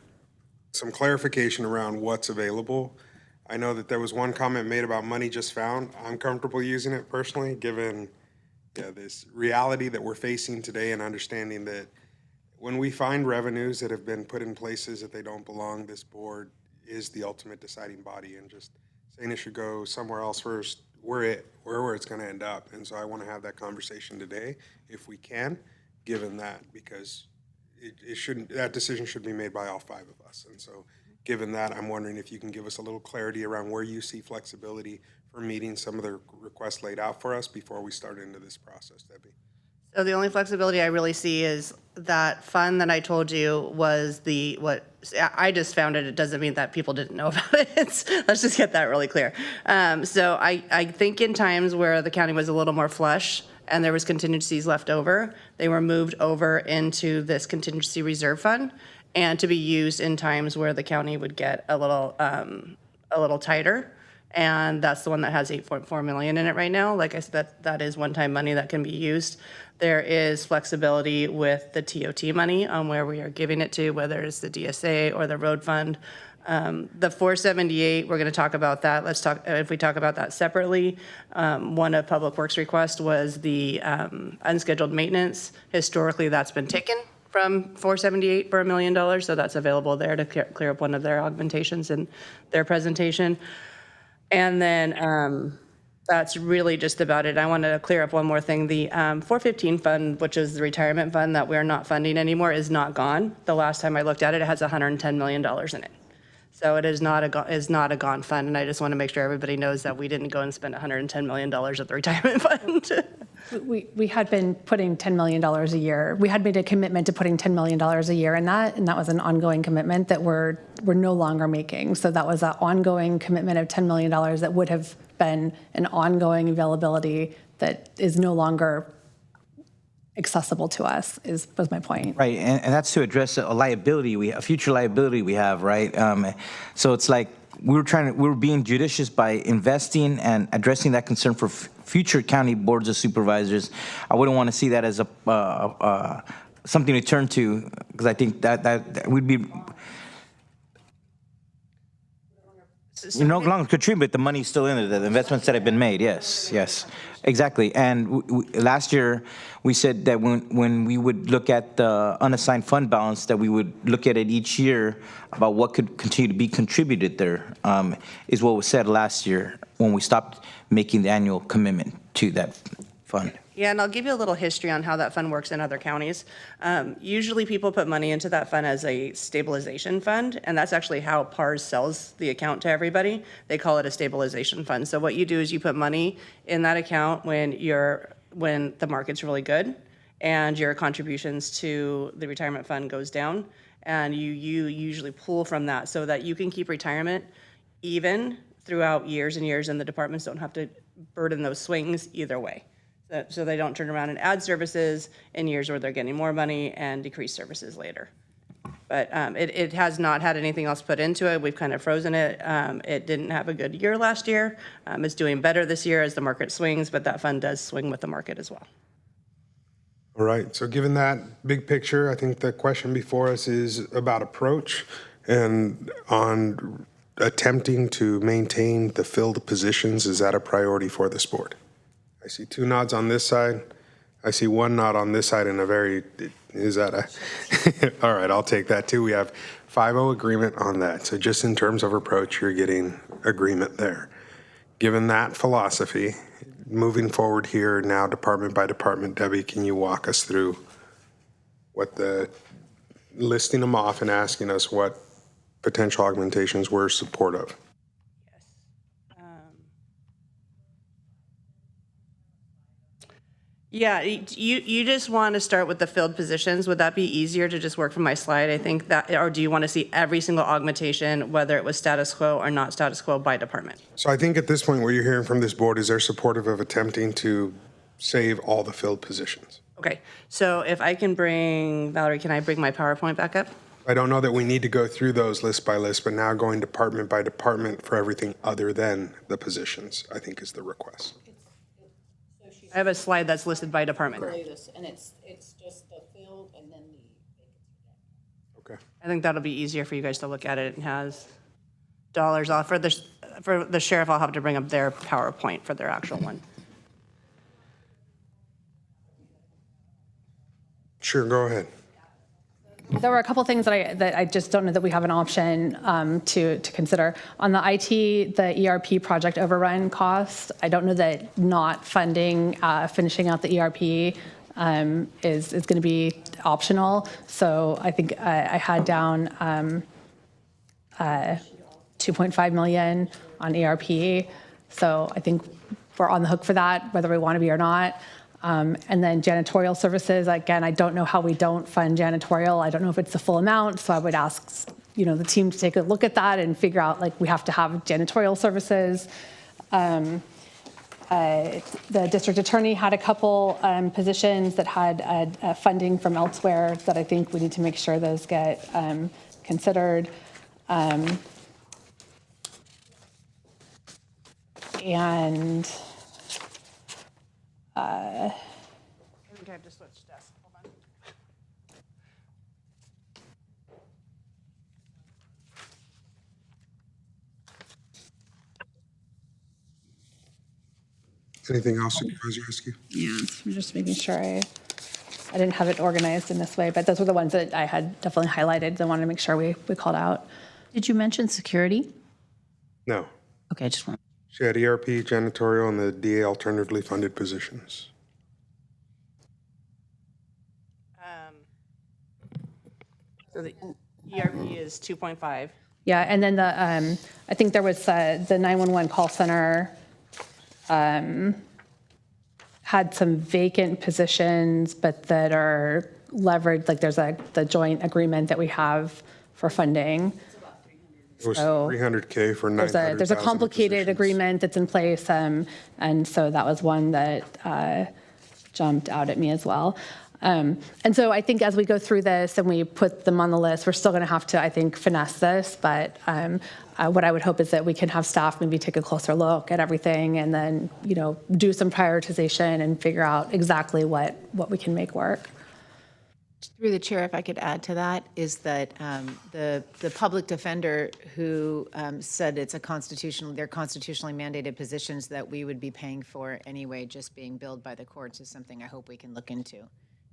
A: some clarification around what's available. I know that there was one comment made about money just found. I'm comfortable using it personally, given this reality that we're facing today, and understanding that when we find revenues that have been put in places that they don't belong, this board is the ultimate deciding body, and just saying it should go somewhere else first, where it's going to end up. And so I want to have that conversation today, if we can, given that, because that decision should be made by all five of us. And so given that, I'm wondering if you can give us a little clarity around where you see flexibility for meeting some of the requests laid out for us before we start into this process, Debbie.
I: So the only flexibility I really see is that fund that I told you was what I just found it. It doesn't mean that people didn't know about it. Let's just get that really clear. So I think in times where the county was a little more flush and there was contingencies left over, they were moved over into this contingency reserve fund. and to be used in times where the county would get a little tighter. And that's the one that has 8.4 million in it right now. Like I said, that is one-time money that can be used. There is flexibility with the TOT money on where we are giving it to, whether it's the DSA or the road fund. The 478, we're going to talk about that. Let's talk, if we talk about that separately, one of Public Works request was the unscheduled maintenance. Historically, that's been taken from 478 for $1 million, so that's available there to clear up one of their augmentations in their presentation. And then that's really just about it. I want to clear up one more thing. The 415 fund, which is the retirement fund that we're not funding anymore, is not gone. The last time I looked at it, it has $110 million in it. So it is not a gone fund, and I just want to make sure everybody knows that we didn't go and spend $110 million at the retirement fund.
E: We had been putting $10 million a year. We had made a commitment to putting $10 million a year in that, and that was an ongoing commitment that we're no longer making. So that was an ongoing commitment of $10 million that would have been an ongoing availability that is no longer accessible to us, was my point.
D: Right, and that's to address a liability, a future liability we have, right? So it's like we're being judicious by investing and addressing that concern for future county boards of supervisors. I wouldn't want to see that as a something to turn to, because I think that would be. You no longer contribute, the money's still in it, the investments that have been made, yes, exactly. And last year, we said that when we would look at the unassigned fund balance, that we would look at it each year about what could continue to be contributed there, is what was said last year when we stopped making the annual commitment to that fund.
I: Yeah, and I'll give you a little history on how that fund works in other counties. Usually people put money into that fund as a stabilization fund, and that's actually how PARS sells the account to everybody. They call it a stabilization fund. So what you do is you put money in that account when the market's really good and your contributions to the retirement fund goes down, and you usually pull from that so that you can keep retirement even throughout years and years, and the departments don't have to burden those swings either way. So they don't turn around and add services in years where they're getting more money and decrease services later. But it has not had anything else put into it. We've kind of frozen it. It didn't have a good year last year. It's doing better this year as the market swings, but that fund does swing with the market as well.
A: All right, so given that big picture, I think the question before us is about approach and on attempting to maintain the filled positions. Is that a priority for this board? I see 2 nods on this side. I see 1 nod on this side, and is that a, all right, I'll take that too. We have 5-0 agreement on that. So just in terms of approach, you're getting agreement there. Given that philosophy, moving forward here now, department by department, Debbie, can you walk us through listing them off and asking us what potential augmentations we're supportive?
I: Yeah, you just want to start with the filled positions. Would that be easier to just work from my slide? I think that, or do you want to see every single augmentation, whether it was status quo or not status quo by department?
A: So I think at this point, what you're hearing from this board is they're supportive of attempting to save all the filled positions.
I: Okay, so if I can Valerie, can I bring my PowerPoint back up?
A: I don't know that we need to go through those list by list, but now going department by department for everything other than the positions, I think is the request.
I: I have a slide that's listed by department.
K: And it's just the field and then the.
A: Okay.
I: I think that'll be easier for you guys to look at it. It has dollars off. For the sheriff, I'll have to bring up their PowerPoint for their actual one.
A: Sure, go ahead.
E: There were a couple things that I just don't know that we have an option to consider. On the IT, the ERP project overrun cost, I don't know that not funding, finishing out the ERP is going to be optional. So I think I had down 2.5 million on ERP. So I think we're on the hook for that, whether we want to be or not. And then janitorial services, again, I don't know how we don't fund janitorial. I don't know if it's the full amount, so I would ask, the team to take a look at that and figure out, we have to have janitorial services. the district attorney had a couple positions that had funding from elsewhere that I think we need to make sure those get considered. And
I: I think I have to switch desks. Hold on.
A: Anything else, Supervisor Eskew?
E: Yeah, I'm just making sure I didn't have it organized in this way, but those were the ones that I had definitely highlighted. I wanted to make sure we called out.
K: Did you mention security?
A: No.
K: Okay, I just want.
A: She had ERP, janitorial, and the DA alternatively funded positions.
I: So the ERP is 2.5.
E: Yeah, and then the I think there was the 911 call center had some vacant positions, but that are leveraged. Like there's the joint agreement that we have for funding.
A: It was
E: So
A: $300K for 900,000.
E: there's a complicated agreement that's in place, and so that was one that jumped out at me as well. And so I think as we go through this and we put them on the list, we're still going to have to, I think, finesse this. But what I would hope is that we can have staff maybe take a closer look at everything and then, do some prioritization and figure out exactly what we can make work.
O: Through the chair, if I could add to that, is that the public defender who said they're constitutionally mandated positions that we would be paying for anyway, just being billed by the courts, is something I hope we can look into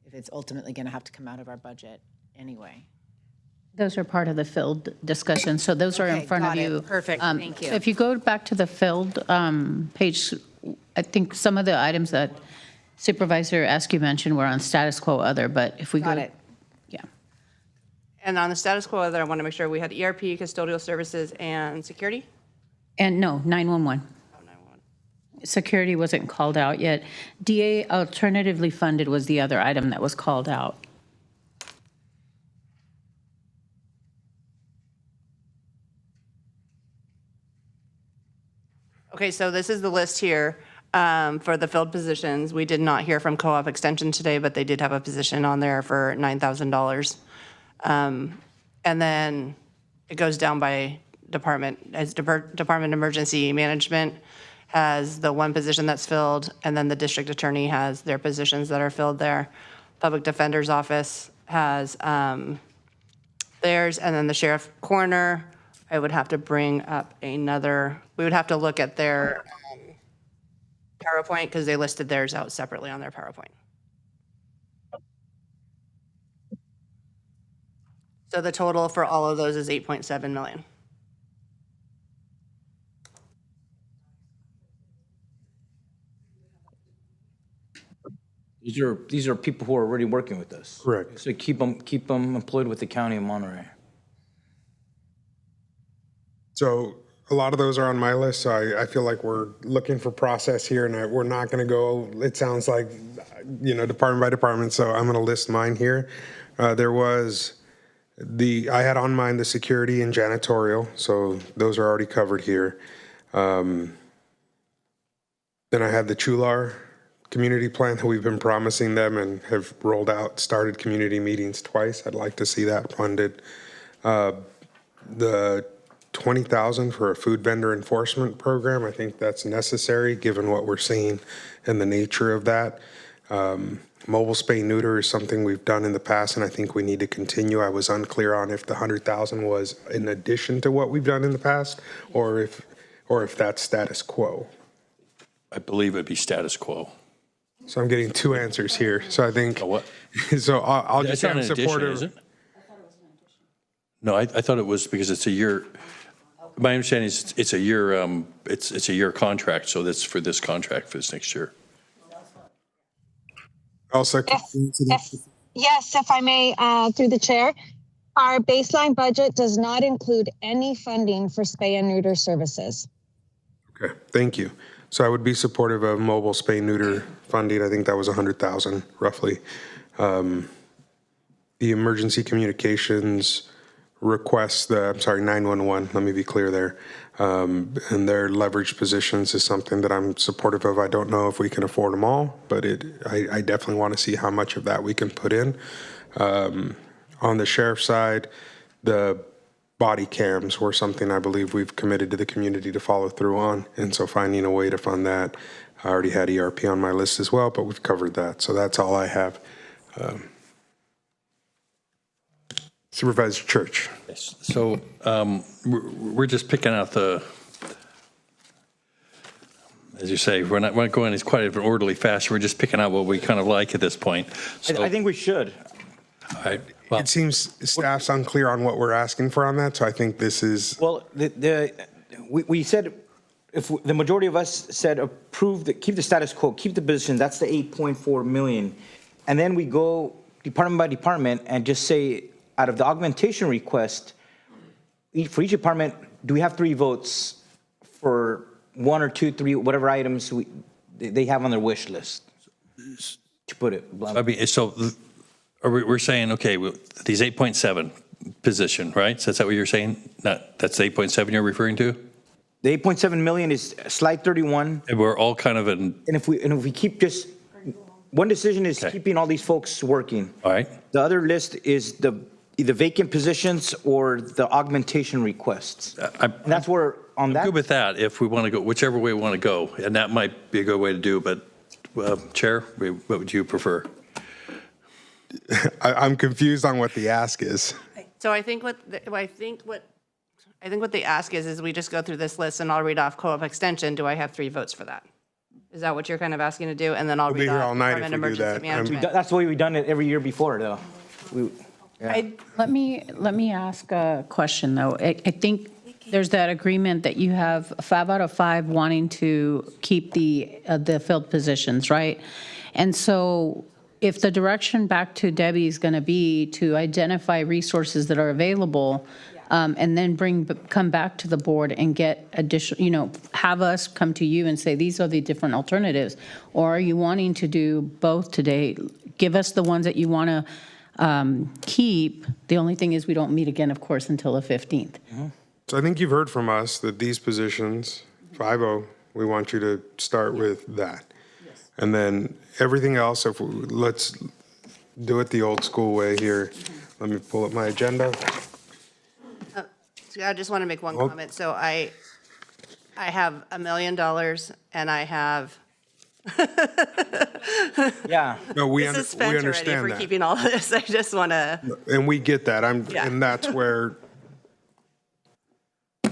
O: if it's ultimately going to have to come out of our budget anyway.
K: Those are part of the filled discussion, so those are in front of you.
O: Perfect, thank you.
K: If you go back to the filled page, I think some of the items that Supervisor Askew mentioned were on status quo other, but if we
O: Got
K: go.
O: it.
K: Yeah.
I: And on the status quo there, I want to make sure we had ERP, custodial services, and security.
K: And no, 911. Security wasn't called out yet. DA alternatively funded was the other item that was called out.
I: Okay, so this is the list here for the filled positions. We did not hear from Co-op Extension today, but they did have a position on there for $9,000. And then it goes down by department. As Department of Emergency Management has the one position that's filled, and then the district attorney has their positions that are filled there. Public Defender's Office has theirs, and then the sheriff coroner. I would have to bring up we would have to look at their PowerPoint because they listed theirs out separately on their PowerPoint. So the total for all of those is 8.7 million.
D: These are people who are already working with us.
A: Correct.
D: So keep them employed with the County of Monterey.
A: So a lot of those are on my list, so I feel like we're looking for process here, and we're not going to go, it sounds like, department by department, so I'm going to list mine here. There was I had on mine the security and janitorial, so those are already covered here. Then I had the Chular community plan that we've been promising them and have started community meetings twice. I'd like to see that funded. The $20,000 for a food vendor enforcement program, I think that's necessary given what we're seeing and the nature of that. Mobile spay neuter is something we've done in the past, and I think we need to continue. I was unclear on if the $100,000 was in addition to what we've done in the past, or if that's status quo.
M: I believe it'd be status quo.
A: So I'm getting two answers here. So I think, so I'll just say I'm supportive.
M: Is it? No, I thought it was because it's a year. My understanding is it's a year. It's a year contract, so that's for this contract for this next year.
A: Also,
P: yes, if I may, through the chair, our baseline budget does not include any funding for spay and neuter services.
A: Okay, thank you. So I would be supportive of mobile spay neuter funding. I think that was $100,000 roughly. The emergency communications requests, 911, let me be clear there, and their leverage positions is something that I'm supportive of. I don't know if we can afford them all, but I definitely want to see how much of that we can put in. On the sheriff's side, the body cams were something I believe we've committed to the community to follow through on, and so finding a way to fund that. I already had ERP on my list as well, but we've covered that, so that's all I have. Supervisor Church.
M: Yes. So we're just picking out as you say, we're not going as quite an orderly fashion. We're just picking out what we kind of like at this point. So,
D: I think we should.
M: all right, well,
A: It seems staff's unclear on what we're asking for on that, so I think this is,
D: Well, we said, if the majority of us said approve, keep the status quo, keep the position, that's the 8.4 million. And then we go department by department and just say, out of the augmentation request, for each department, do we have 3 votes for 1 or 2, 3, whatever items they have on their wish list? To put it bluntly.
M: I mean, so we're saying, okay, these 8.7 position, right? So is that what you're saying? That's the 8.7 you're referring to?
D: The 8.7 million is slide 31.
M: And we're all kind of in,
D: And if we keep just, one decision is keeping all these folks working.
M: all right?
D: The other list is the either vacant positions or the augmentation requests. And that's where, on that.
M: Good with that if we want to go, whichever way we want to go. And that might be a good way to do it, but Chair, what would you prefer?
A: I'm confused on what the ask is.
I: So I think what they ask is we just go through this list and I'll read off co-op extension. Do I have 3 votes for that? Is that what you're kind of asking to do? And then I'll
A: We'll be
I: read
A: here
I: off
A: all night
I: Department
A: if
I: of
A: we do
I: Emergency
A: that.
I: Management.
D: That's the way we've done it every year before, though.
K: Let me ask a question, though. I think there's that agreement that you have 5 out of 5 wanting to keep the filled positions, right? And so if the direction back to Debbie is going to be to identify resources that are available, and then come back to the board and get additional, have us come to you and say, these are the different alternatives, or are you wanting to do both today? Give us the ones that you want to keep. The only thing is we don't meet again, of course, until the 15th.
A: So I think you've heard from us that these positions, 5-0, we want you to start with that. And then everything else, let's do it the old school way here. Let me pull up my agenda.
I: I just want to make one comment. So I have $1 million and I have.
D: Yeah.
A: No, we
I: This is spent already
A: understand
I: for
A: that.
I: keeping all of this. I just want to.
A: And we get that.
I: Yeah.
A: And that's where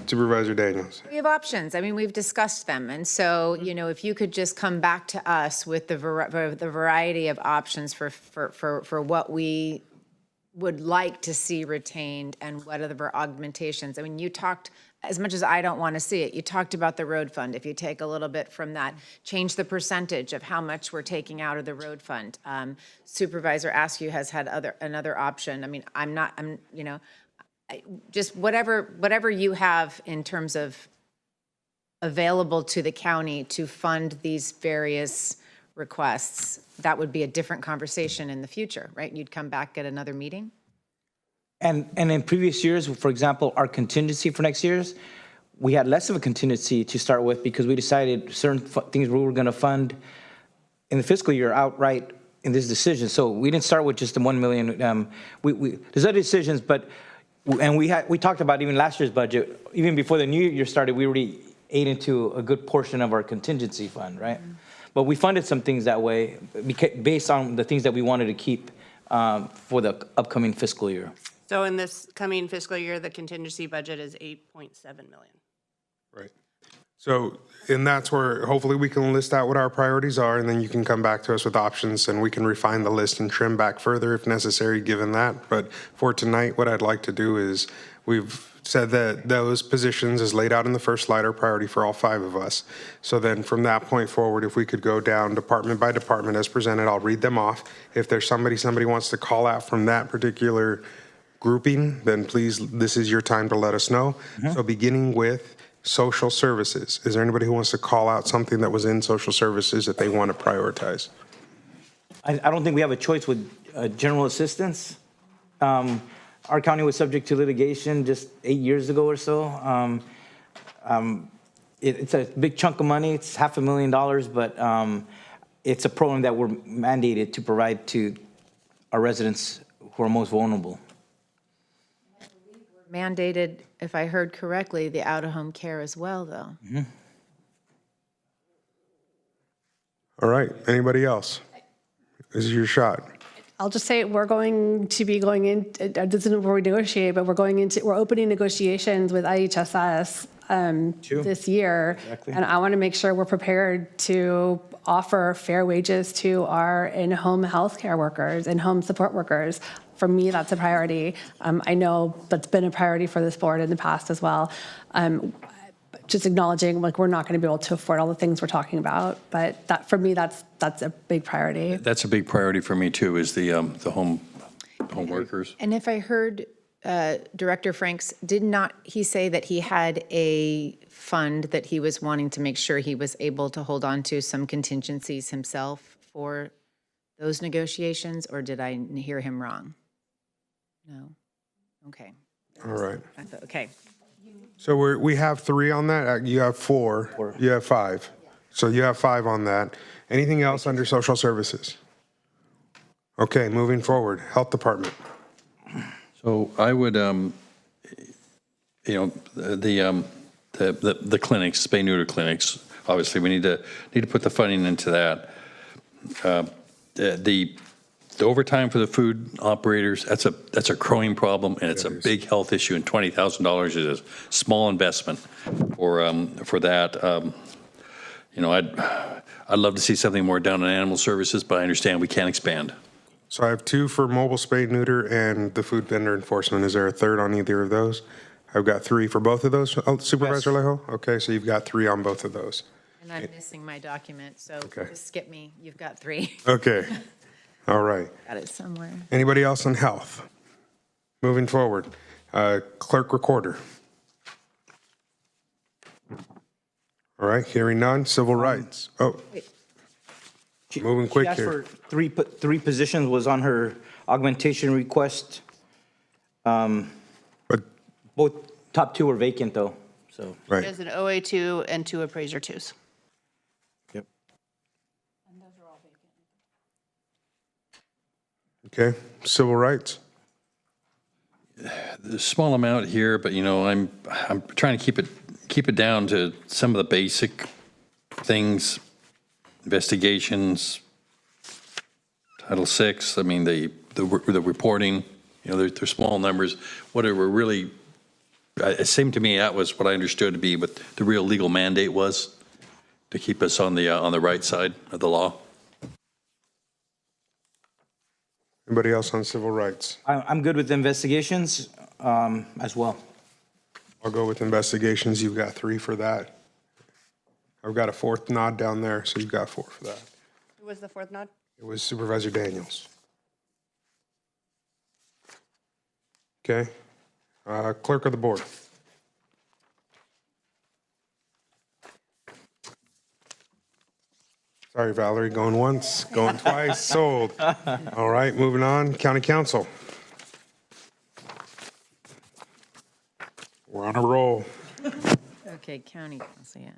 A: Supervisor Daniels.
O: We have options. I mean, we've discussed them. And so, if you could just come back to us with the variety of options for what we would like to see retained and what other augmentations. I mean, you talked, as much as I don't want to see it, you talked about the road fund. If you take a little bit from that, change the percentage of how much we're taking out of the road fund. Supervisor Askew has had another option. I mean, just whatever you have in terms of available to the county to fund these various requests, that would be a different conversation in the future, right? You'd come back at another meeting?
D: And in previous years, for example, our contingency for next year's, we had less of a contingency to start with because we decided certain things we were going to fund in the fiscal year outright in this decision. So we didn't start with just the 1 million. There's other decisions, and we talked about even last year's budget. Even before the new year started, we already ate into a good portion of our contingency fund, right? Mm-hmm. But we funded some things that way based on the things that we wanted to keep for the upcoming fiscal year.
I: So in this coming fiscal year, the contingency budget is 8.7 million.
A: Right. So, and that's where hopefully we can list out what our priorities are, and then you can come back to us with options and we can refine the list and trim back further if necessary, given that. But for tonight, what I'd like to do is we've said that those positions as laid out in the first slide are priority for all 5 of us. So then from that point forward, if we could go down department by department as presented, I'll read them off. If there's somebody wants to call out from that particular grouping, then please, this is your time to let us know. Mm-hmm. So beginning with social services, is there anybody who wants to call out something that was in social services that they want to prioritize?
D: I don't think we have a choice with general assistance. our county was subject to litigation just 8 years ago or so. It's a big chunk of money. It's $500,000, but it's a program that we're mandated to provide to our residents who are most vulnerable.
O: Mandated, if I heard correctly, the out-of-home care as well, though.
D: Mm-hmm.
A: All right, anybody else? This is your shot.
E: I'll just say we're going to be going in, this isn't where we negotiate, but we're opening negotiations with IHSS this year.
D: Exactly.
E: And I want to make sure we're prepared to offer fair wages to our in-home healthcare workers, in-home support workers. For me, that's a priority. I know that's been a priority for this board in the past as well. Just acknowledging like we're not going to be able to afford all the things we're talking about, but that for me that's a big priority.
M: That's a big priority for me too, is the home workers.
O: And if I heard Director Franks, did not he say that he had a fund that he was wanting to make sure he was able to hold on to some contingencies himself for those negotiations, or did I hear him wrong? No. Okay.
A: All right.
O: Okay.
A: So we have 3 on that. You have 4. You have 5. So you have 5 on that. Anything else under social services? Okay, moving forward. Health department.
M: So I would, the clinics, spay neuter clinics. Obviously, we need to put the funding into that. The overtime for the food operators, that's a growing problem, and it's a big health issue, and $20,000 is a small investment for that. I'd love to see something more down on animal services, but I understand we can't expand.
A: So I have 2 for mobile spay neuter and the food vendor enforcement. Is there a third on either of those? I've got 3 for both of those, Supervisor Alejo? Okay, so you've got 3 on both of those.
O: And I'm missing my document, so
A: Okay.
O: just skip me. You've got 3.
A: Okay. All right.
O: Got it somewhere.
A: Anybody else on health? Moving forward. Clerk recorder. All right, hearing none. Civil rights. Oh, moving quick
D: She asked
A: here.
D: for 3 positions, was on her augmentation request.
A: But
D: both top 2 were vacant though, so.
A: Right.
I: There's an OA2 and 2 appraiser 2s.
D: Yep.
A: Okay, civil rights.
M: There's a small amount here, but I'm trying to keep it down to some of the basic things, investigations, Title VI. I mean the reporting. They're small numbers. What it were really, it seemed to me that was what I understood to be what the real legal mandate was, to keep us on the right side of the law.
A: Anybody else on civil rights?
D: I'm good with investigations as well.
A: I'll go with investigations. You've got 3 for that. I've got a 4th nod down there, so you've got 4 for that.
I: Who was the 4th nod?
A: It was Supervisor Daniels. Okay. Clerk of the board. Sorry, Valerie, going once, going twice, sold. All right, moving on. County council. We're on a roll.
O: Okay, county council, yeah.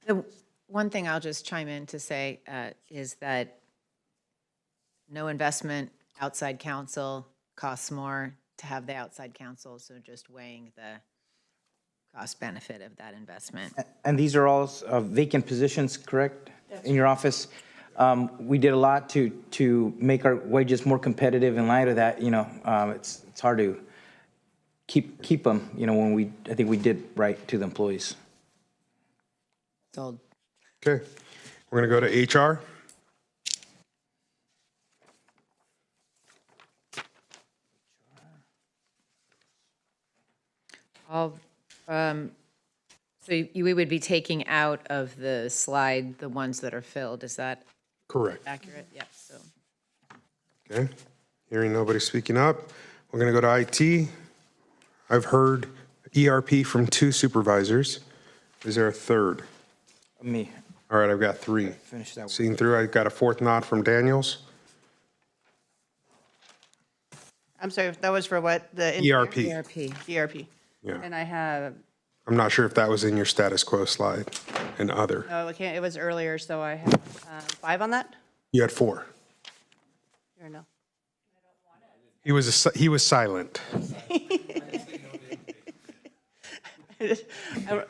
O: The one thing I'll just chime in to say is that no investment, outside counsel costs more to have the outside counsel, so just weighing the cost benefit of that investment.
D: And these are all vacant positions, correct, in your office? We did a lot to make our wages more competitive in light of that. It's hard to keep them, when I think we did right to the employees.
O: Sold.
A: Okay, we're gonna go to HR.
O: So we would be taking out of the slide the ones that are filled, is that
A: Correct.
O: accurate? Yes, so.
A: Okay, hearing nobody speaking up, we're gonna go to IT. I've heard ERP from 2 supervisors. Is there a third?
D: Me.
A: All right, I've got 3.
D: Finish that one.
A: Seeing through, I've got a 4th nod from Daniels.
I: I'm sorry, that was for what? The
A: ERP.
I: ERP.
A: Yeah.
I: And I have,
A: I'm not sure if that was in your status quo slide and other.
I: no, I can't, it was earlier, so I have 5 on that?
A: You had 4.
I: Or no?
A: He was silent.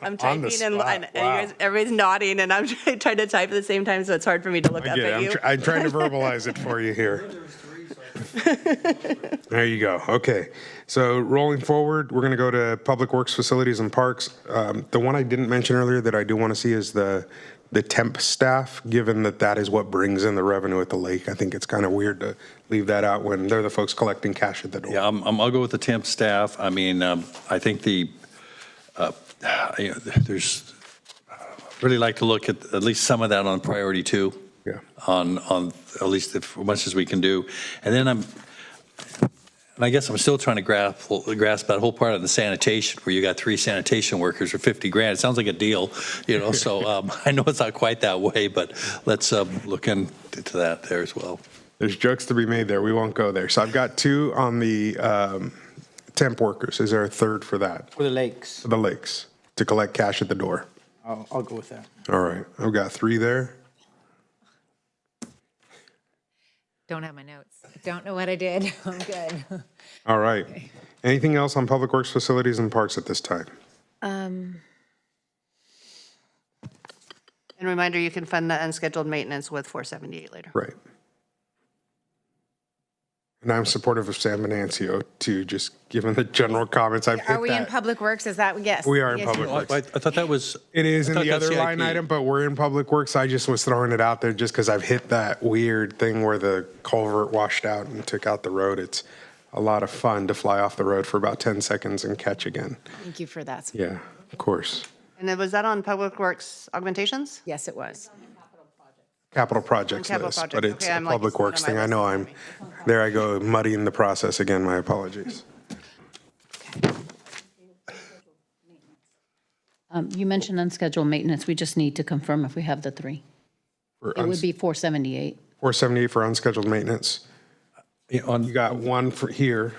I: I'm typing and you guys, everybody's nodding and I'm trying to type at the same time, so it's hard for me to look up at you.
A: I'm trying to verbalize it for you here. There you go. Okay. So rolling forward, we're going to go to Public Works, Facilities, and Parks. The one I didn't mention earlier that I do want to see is the temp staff, given that that is what brings in the revenue at the lake. I think it's kind of weird to leave that out when they're the folks collecting cash at the door.
M: Yeah, I'll go with the temp staff. I mean, I think there's really like to look at least some of that on priority 2.
A: Yeah.
M: On at least as much as we can do. And then I guess I'm still trying to grasp that whole part of the sanitation where you got 3 sanitation workers for 50 grand. It sounds like a deal, so I know it's not quite that way, but let's look into that there as well.
A: There's jokes to be made there. We won't go there. So I've got 2 on the temp workers. Is there a third for that?
D: For the lakes.
A: For the lakes, to collect cash at the door.
D: I'll go with that.
A: All right. I've got 3 there.
O: Don't have my notes. Don't know what I did. I'm good.
A: All right. Anything else on Public Works, Facilities, and Parks at this time?
I: And reminder, you can fund the unscheduled maintenance with 478 later.
A: Right. And I'm supportive of San Venancio too, just given the general comments I've hit
O: Are we in
A: that.
O: Public Works? Is that, yes.
A: We are in
O: Yes,
A: Public
O: you
A: Works.
M: I thought that was.
A: It is in
M: I
A: the
M: thought that's
A: other line
M: CIP.
A: item, but we're in Public Works. I just was throwing it out there just because I've hit that weird thing where the culvert washed out and took out the road. It's a lot of fun to fly off the road for about 10 seconds and catch again.
O: Thank you for that.
A: Yeah, of course.
I: And then was that on Public Works augmentations?
O: Yes, it was.
A: Capital projects
I: Capital
A: list,
I: project.
A: but it's
I: Okay,
A: a
I: I'm like,
A: Public
I: it's not
A: Works
I: on my
A: thing. I
I: list.
A: know there I go muddying the process again. My apologies.
K: You mentioned unscheduled maintenance. We just need to confirm if we have the 3. It would be 478.
A: 478 for unscheduled maintenance. You got 1 for here.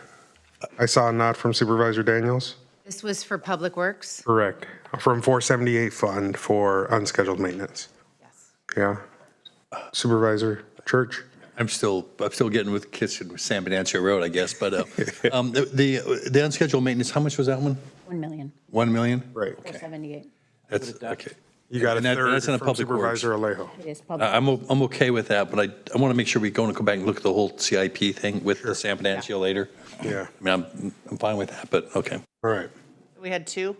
A: I saw a nod from Supervisor Daniels.
O: This was for Public Works?
A: Correct. From 478 fund for unscheduled maintenance.
O: Yes.
A: Yeah. Supervisor Church?
M: I'm still getting with kids with San Venancio Road, I guess, but the unscheduled maintenance, how much was that one?
K: 1 million.
M: 1 million?
A: Right.
K: 478.
M: That's, okay.
A: You got a
M: And that-
A: third
M: that's in a
A: from
M: Public Works.
A: Supervisor Alejo.
K: It is public.
M: I'm okay with that, but I want to make sure we go back and look at the whole CIP thing with the San Venancio later.
A: Yeah.
M: I mean, I'm fine with that, but okay.
A: All right.
I: We had 2.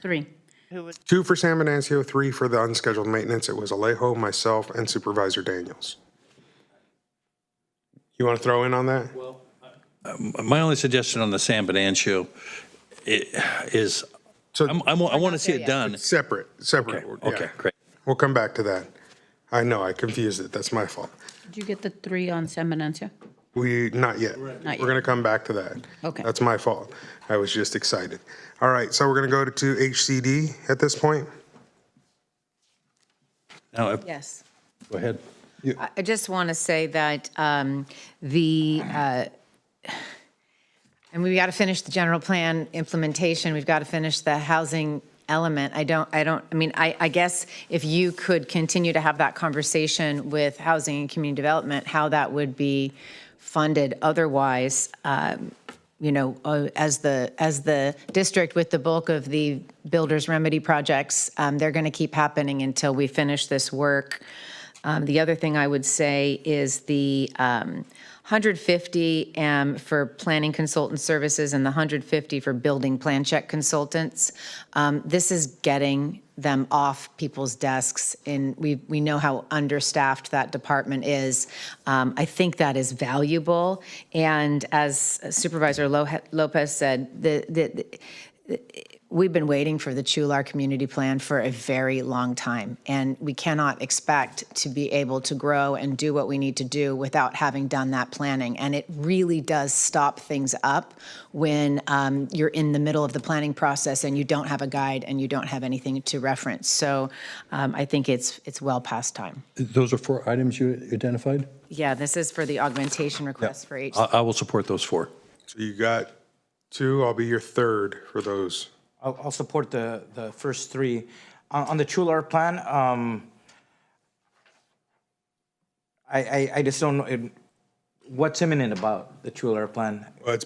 K: 3.
I: Who was,
A: 2 for San Venancio, 3 for the unscheduled maintenance. It was Alejo, myself, and Supervisor Daniels. You want to throw in on that?
M: My only suggestion on the San Venancio is,
A: So
M: I want to see it done.
A: separate.
M: Okay,
A: Yeah.
M: great.
A: We'll come back to that. I know, I confused it. That's my fault.
K: Did you get the 3 on San Venancio?
A: Not yet.
K: Not
A: We're
K: yet.
A: going to come back to that.
K: Okay.
A: That's my fault. I was just excited. All right, so we're going to go to HCD at this point.
M: Now,
O: Yes.
M: go ahead.
O: I just want to say that and we've got to finish the general plan implementation. We've got to finish the housing element. I guess if you could continue to have that conversation with housing and community development, how that would be funded otherwise, as the district with the bulk of the builder's remedy projects, they're going to keep happening until we finish this work. The other thing I would say is the 150 for planning consultant services and the 150 for building plan check consultants. This is getting them off people's desks, and we know how understaffed that department is. I think that is valuable, and as Supervisor Lopez said, we've been waiting for the Chular Community Plan for a very long time, and we cannot expect to be able to grow and do what we need to do without having done that planning. And it really does stop things up when you're in the middle of the planning process and you don't have a guide and you don't have anything to reference. So I think it's well past time.
M: Those are 4 items you identified?
O: Yeah, this is for the augmentation request for HC.
M: I will support those 4.
A: So you got two, I'll be your third for those.
D: I'll support the first three. On the Chular plan, I just don't know what's imminent about the Chular plan.
A: Well,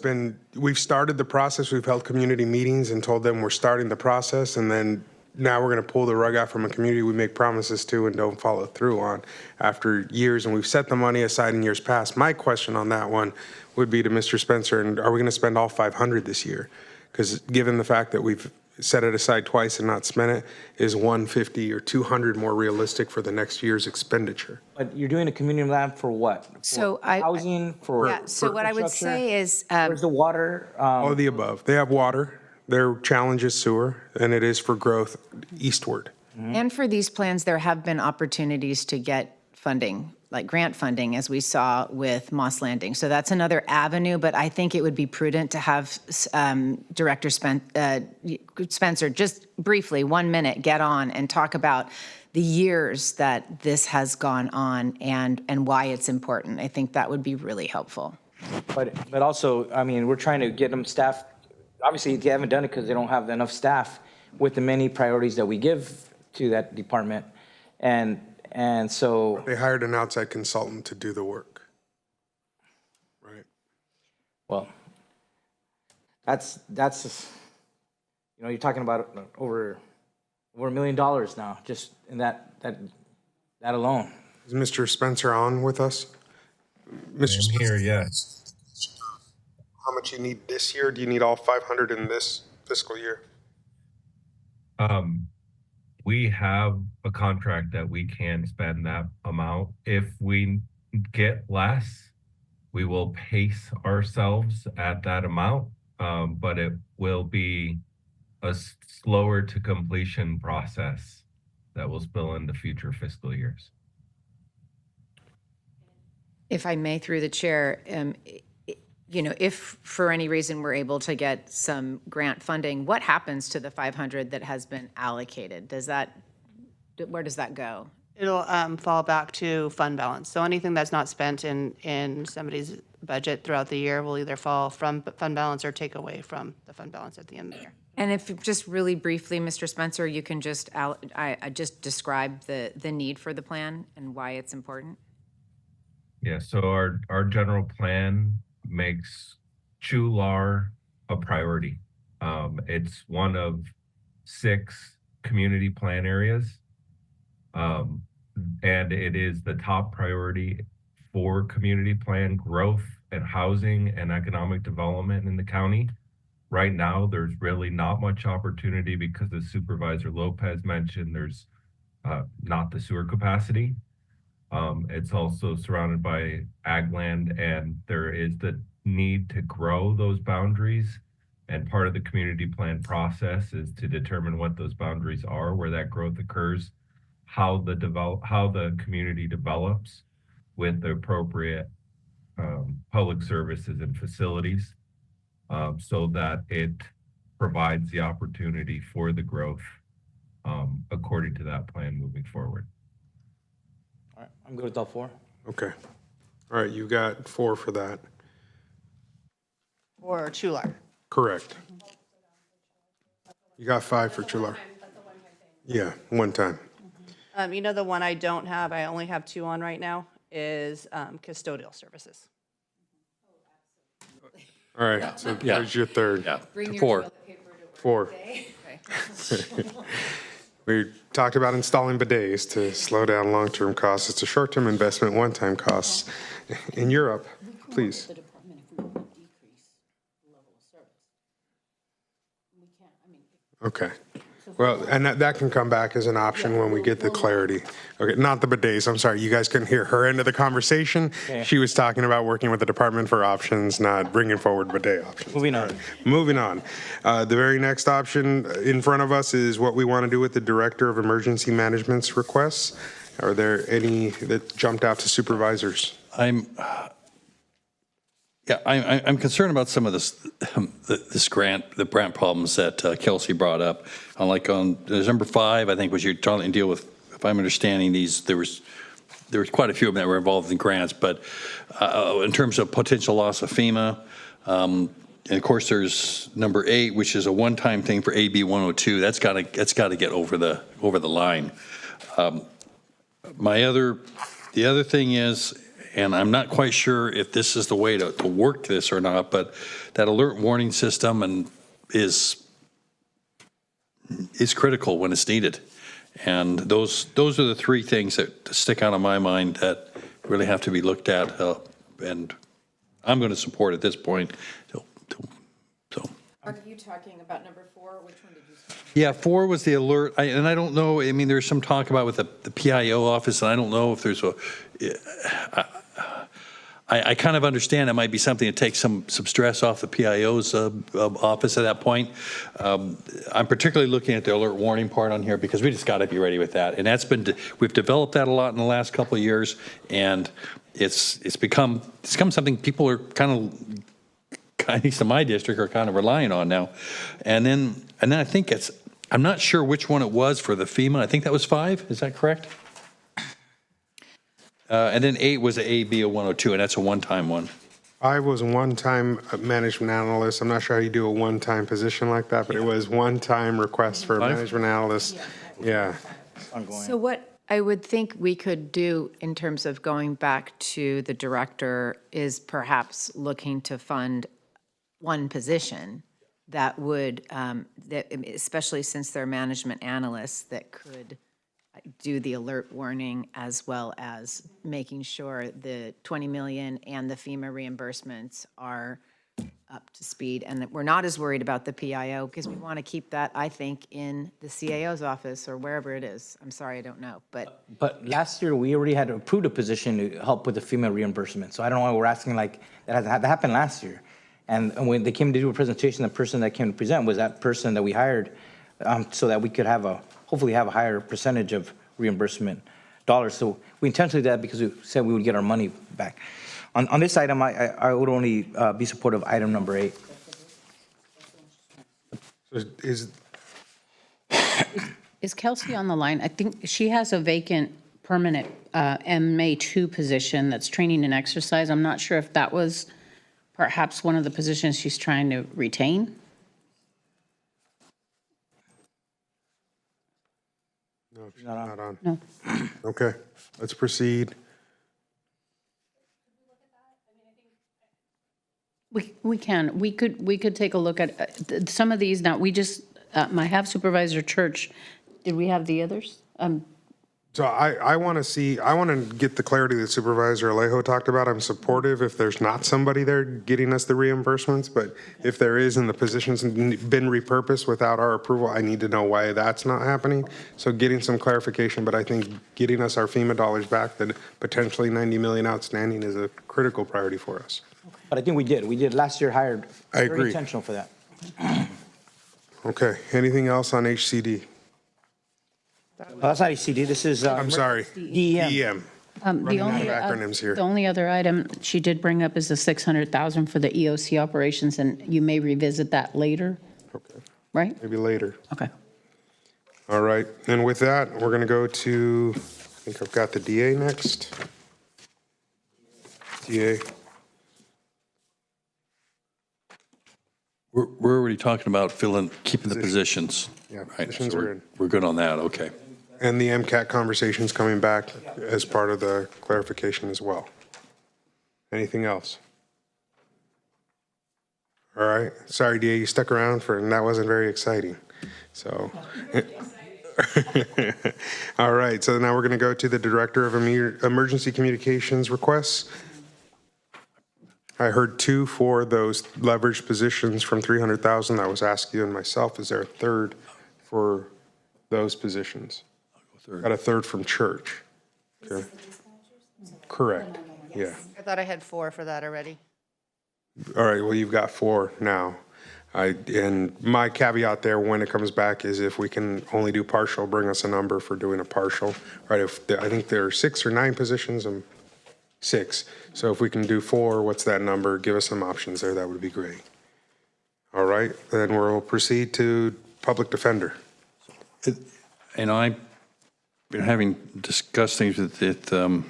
A: we've started the process, we've held community meetings and told them we're starting the process, and then now we're gonna pull the rug out from a community we make promises to and don't follow through on after years, and we've set the money aside in years past. My question on that one would be to Mr. Spencer, and are we gonna spend all 500 this year? Because given the fact that we've set it aside twice and not spent it, is 150 or 200 more realistic for the next year's expenditure?
D: But you're doing a community plan for what?
O: So
D: Housing, for
O: Yeah, so what I would
D: infrastructure?
O: say is,
D: Where's the water?
A: All of the above. They have water, their challenge is sewer, and it is for growth eastward.
O: and for these plans, there have been opportunities to get funding, like grant funding, as we saw with Moss Landing. So that's another avenue, but I think it would be prudent to have Director Spencer, just briefly, 1 minute, get on and talk about the years that this has gone on and why it's important. I think that would be really helpful.
D: But also, I mean, we're trying to get them staff. Obviously, they haven't done it because they don't have enough staff with the many priorities that we give to that department. And so.
A: They hired an outside consultant to do the work. Right.
D: Well, that's you're talking about over $1 million now, just in that alone.
A: Is Mr. Spencer on with us? Mr.
B: I'm here, yes.
A: How much you need this year? Do you need all 500 in this fiscal year?
B: We have a contract that we can spend that amount. If we get less, we will pace ourselves at that amount, but it will be a slower to completion process that will spill into future fiscal years.
O: If I may, through the chair, if for any reason we're able to get some grant funding, what happens to the 500 that has been allocated? Where does that go?
I: It'll fall back to fund balance. So anything that's not spent in somebody's budget throughout the year will either fall from fund balance or take away from the fund balance at the end of the year.
O: And if just really briefly, Mr. Spencer, you can just just describe the need for the plan and why it's important.
B: Yeah, so our general plan makes Chular a priority. It's one of 6 community plan areas. And it is the top priority for community plan growth and housing and economic development in the county. Right now, there's really not much opportunity because, as Supervisor Lopez mentioned, there's not the sewer capacity. It's also surrounded by ag land, and there is the need to grow those boundaries. And part of the community plan process is to determine what those boundaries are, where that growth occurs, how the community develops with the appropriate public services and facilities, so that it provides the opportunity for the growth according to that plan moving forward.
D: All right, I'm good with all 4.
A: Okay. All right, you got 4 for that.
I: Or Chular.
A: Correct. You got 5 for Chular. Yeah, one time.
I: The one I don't have, I only have 2 on right now, is custodial services.
A: All right, so there's your third.
M: Yeah,
O: Bring your
M: 4.
O: toilet paper to
A: 4.
O: Okay.
A: We talked about installing bidets to slow down long-term costs. It's a short-term investment, one-time costs. In Europe, please. Okay. Well, and that can come back as an option when we get the clarity. Okay, not the bidets, I'm sorry, you guys couldn't hear her end of the conversation.
D: Yeah.
A: She was talking about working with the department for options, not bringing forward bidet options.
D: Moving on.
A: Moving on. The very next option in front of us is what we want to do with the Director of Emergency Management's requests. Are there any that jumped out to supervisors?
M: I'm concerned about some of this grant problems that Kelsey brought up. Like on number 5, I think was you're trying to deal with, if I'm understanding these, there was quite a few of them that were involved in grants, but in terms of potential loss of FEMA, And of course, there's number 8, which is a one-time thing for AB 102. That's got to get over the line. The other thing is, and I'm not quite sure if this is the way to work this or not, but that alert warning system is critical when it's needed. And those are the 3 things that stick out of my mind that really have to be looked at. And I'm going to support at this point.
O: Are you talking about number 4? Which one did you say?
M: Yeah, 4 was the alert. And I don't know, I mean, there's some talk about with the PIO office, and I don't know if there's I kind of understand it might be something to take some stress off the PIO's office at that point. I'm particularly looking at the alert warning part on here because we just got to be ready with that. And we've developed that a lot in the last couple of years, and it's become something people are kind of, at least in my district, are kind of relying on now. And then I think I'm not sure which one it was for the FEMA. I think that was 5. Is that correct? And then 8 was the AB 102, and that's a one-time one.
A: I was a one-time management analyst. I'm not sure how you do a one-time position like that, but it was one-time request for a management analyst. Yeah.
O: So what I would think we could do in terms of going back to the director is perhaps looking to fund one position that would, especially since they're management analysts, that could do the alert warning as well as making sure the 20 million and the FEMA reimbursements are up to speed, and that we're not as worried about the PIO because we want to keep that, I think, in the CAO's office or wherever it is. I'm sorry, I don't know, but
D: last year we already had approved a position to help with the FEMA reimbursement. So I don't know why we're asking like that happened last year. And when they came to do a presentation, the person that came to present was that person that we hired, so that we could hopefully have a higher percentage of reimbursement dollars. So we intentionally did that because we said we would get our money back. On this item, I would only be supportive of item number 8.
C: So
K: Is Kelsey on the line? I think she has a vacant permanent MA2 position that's training and exercise. I'm not sure if that was perhaps one of the positions she's trying to retain.
A: No, she's not on.
K: No.
A: Okay, let's proceed.
K: We can. We could take a look at some of these. Now, we just, I have Supervisor Church. Did we have the others?
A: So I want to get the clarity that Supervisor Alejo talked about. I'm supportive if there's not somebody there getting us the reimbursements, but if there is and the position's been repurposed without our approval, I need to know why that's not happening. So getting some clarification, but I think getting us our FEMA dollars back, that potentially 90 million outstanding, is a critical priority for us.
D: But I think we did. We did last year hired.
A: I agree.
D: Very intentional for that.
A: Okay, anything else on HCD?
D: That's not HCD. This is.
A: I'm sorry. DEM.
K: The only other item she did bring up is the 600,000 for the EOC operations, and you may revisit that later.
A: Okay.
K: Right?
A: Maybe later.
K: Okay.
A: All right, and with that, we're going to go to, I think I've got the DA next. DA.
M: We're already talking about keeping the positions.
A: Yeah,
M: Right,
A: positions
M: so
A: are in.
M: we're good on that, okay.
A: And the MCAT conversation's coming back as part of the clarification as well. Anything else? All right, sorry, DA, you stuck around and that wasn't very exciting, so. All right, so now we're going to go to the Director of Emergency Communications requests. I heard 2 for those leveraged positions from 300,000. That was asking and myself. Is there a third for those positions? Got a third from church. Okay. Correct. Yeah.
N: I thought I had 4 for that already.
A: All right. Well, you've got 4 now. And my caveat there when it comes back is if we can only do partial, bring us a number for doing a partial. Right. I think there are 6 or 9 positions. 6. So if we can do 4, what's that number? Give us some options there. That would be great. All right. Then we'll proceed to public defender.
M: And I've been having discussed things with the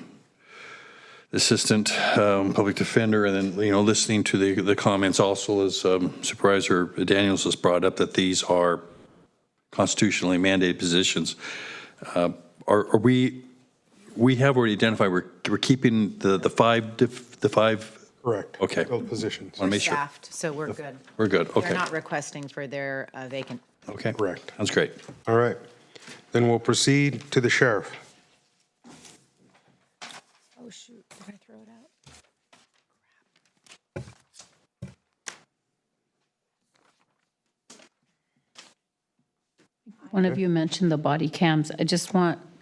M: assistant public defender, and then, you know, listening to the comments also as Supervisor Daniels has brought up, that these are constitutionally mandated positions. Are we have already identified we're keeping the five.
A: Correct.
M: Okay.
A: Filled positions.
M: Want to make sure.
O: Staffed, so we're good.
M: We're good. Okay.
O: They're not requesting for their vacant.
M: Okay.
A: Correct.
M: Sounds great.
A: All right. Then we'll proceed to the sheriff.
O: Oh, shoot. Did I throw it out?
K: One of you mentioned the body cams.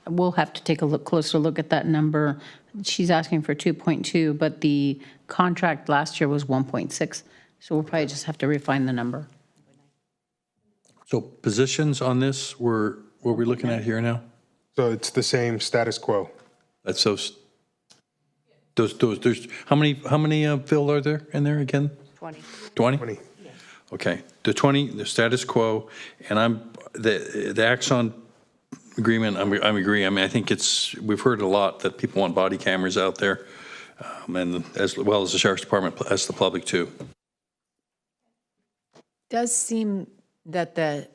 K: We'll have to take a closer look at that number. She's asking for 2.2, but the contract last year was 1.6. So we'll probably just have to refine the number.
M: So positions on this, what are we looking at here now?
A: So it's the same status quo.
M: That's those, there's, how many Phil, are there in there again?
I: 20.
M: 20?
A: 20.
M: Okay, the status quo, and the Axon agreement, I agree. I mean, I think we've heard a lot that people want body cameras out there, and as well as the Sheriff's Department, as the public too.
O: Does seem that the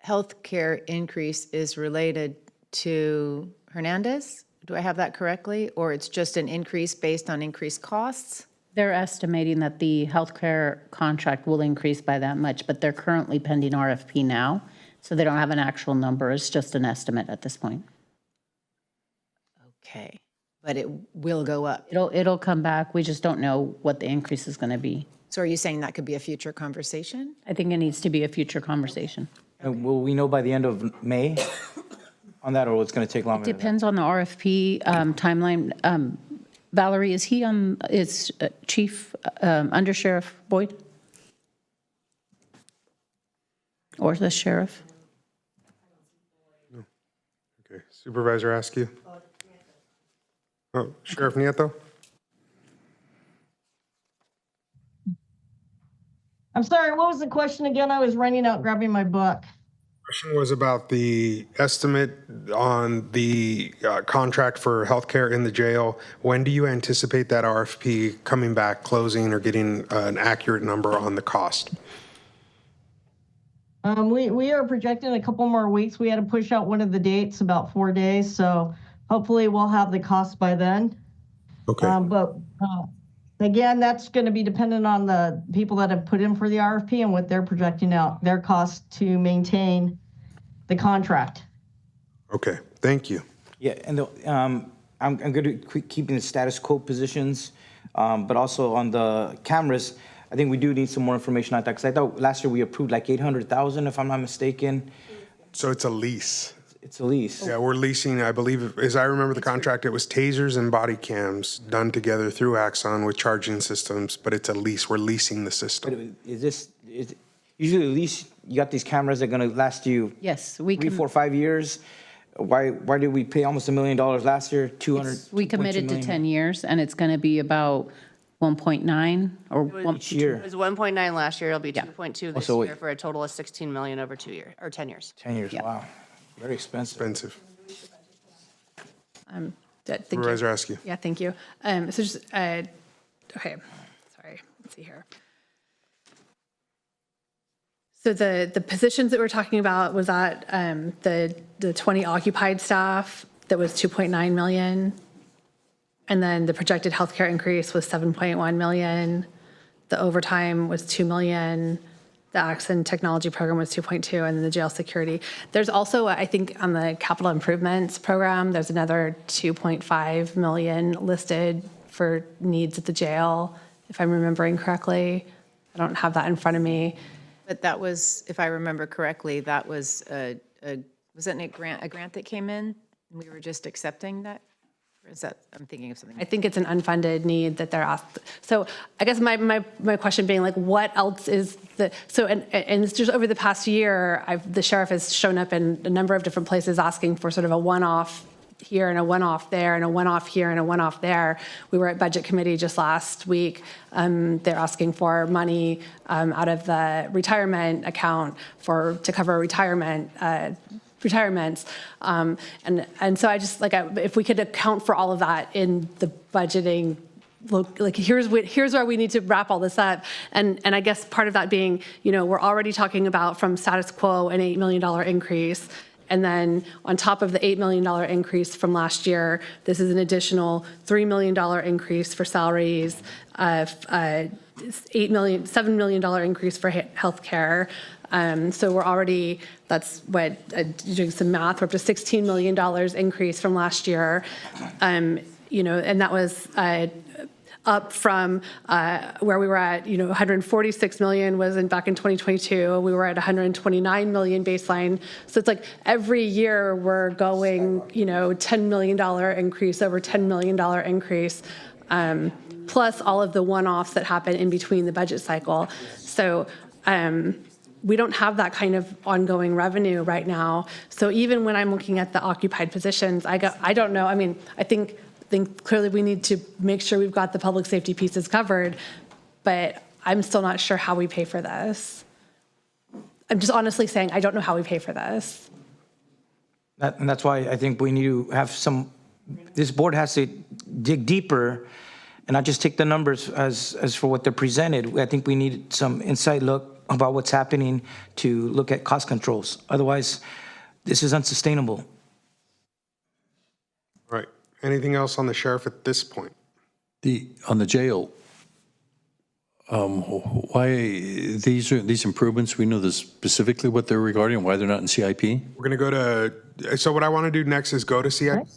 O: healthcare increase is related to Hernandez? Do I have that correctly? Or it's just an increase based on increased costs?
K: They're estimating that the healthcare contract will increase by that much, but they're currently pending RFP now, so they don't have an actual number. It's just an estimate at this point.
O: Okay, but it will go up.
K: It'll come back. We just don't know what the increase is going to be.
O: So are you saying that could be a future conversation?
K: I think it needs to be a future conversation.
D: And will we know by the end of May on that, or it's going to take longer?
K: Depends on the RFP timeline. Valerie, is Chief Under Sheriff Boyd? Or the sheriff?
A: No. Okay. Supervisor Askew? Oh, Sheriff Nieto?
L: I'm sorry, what was the question again? I was running out grabbing my book.
A: Question was about the estimate on the contract for healthcare in the jail. When do you anticipate that RFP coming back, closing, or getting an accurate number on the cost?
L: We are projecting a couple more weeks. We had to push out one of the dates about 4 days, so hopefully we'll have the cost by then.
A: Okay.
L: But again, that's going to be dependent on the people that have put in for the RFP and what they're projecting out, their cost to maintain the contract.
A: Okay, thank you.
D: Yeah, and I'm good to keeping the status quo positions, but also on the cameras, I think we do need some more information on that, because I thought last year we approved like 800,000, if I'm not mistaken.
A: So it's a lease.
D: It's a lease.
A: Yeah, we're leasing, I believe, as I remember the contract, it was tasers and body cams done together through Axon with charging systems, but it's a lease. We're leasing the system.
D: Is usually a lease, you got these cameras that are going to last you
K: Yes,
D: 3, 4, 5 years. Why did we pay almost $1 million last year? 200.
K: We committed to 10 years, and it's going to be about 1.9 or
D: each year.
I: It was 1.9 last year. It'll be 2.2 this
D: so
I: year for a total of 16 million over 2 years or 10 years.
D: 10 years. Wow, very expensive.
E: Thank
A: Supervisor
E: you.
A: Askew.
E: Yeah, thank you. So just, okay, sorry, let's see here. So the positions that we're talking about was that the 20 occupied staff, that was 2.9 million. And then the projected healthcare increase was 7.1 million. The overtime was 2 million. The Axon technology program was 2.2, and then the jail security. There's also, I think, on the capital improvements program, there's another 2.5 million listed for needs at the jail, if I'm remembering correctly. I don't have that in front of me.
O: But that was, if I remember correctly, that was wasn't it a grant that came in? And we were just accepting that? Or is that, I'm thinking of something.
E: I think it's an unfunded need that they're asked. So I guess my question being like, what else is and it's just over the past year, the sheriff has shown up in a number of different places asking for sort of a one-off here and a one-off there and a one-off here and a one-off there. We were at budget committee just last week. They're asking for money out of the retirement account to cover retirement retirements. And so I just, if we could account for all of that in the budgeting, look, like here's where we need to wrap all this up. And I guess part of that being, we're already talking about from status quo an $8 million increase. And then on top of the $8 million increase from last year, this is an additional $3 million increase for salaries, $7 million increase for healthcare. So we're already, that's what, doing some math, we're up to $16 million increase from last year. And that was up from where we were at, 146 million was back in 2022. We were at 129 million baseline. So it's like every year we're going, $10 million increase over $10 million increase, plus all of the one-offs that happen in between the budget cycle. So we don't have that kind of ongoing revenue right now. So even when I'm looking at the occupied positions, I don't know. I mean, I think clearly we need to make sure we've got the public safety pieces covered, but I'm still not sure how we pay for this. I'm just honestly saying I don't know how we pay for this.
D: And that's why I think we need to have this board has to dig deeper and not just take the numbers as for what they're presented. I think we need some inside look about what's happening to look at cost controls. Otherwise, this is unsustainable.
A: Right. Anything else on the sheriff at this point?
M: On the jail, why these improvements? We know this specifically what they're regarding, why they're not in CIP.
A: We're going to go to, so what I want to do next is go to CIP. I want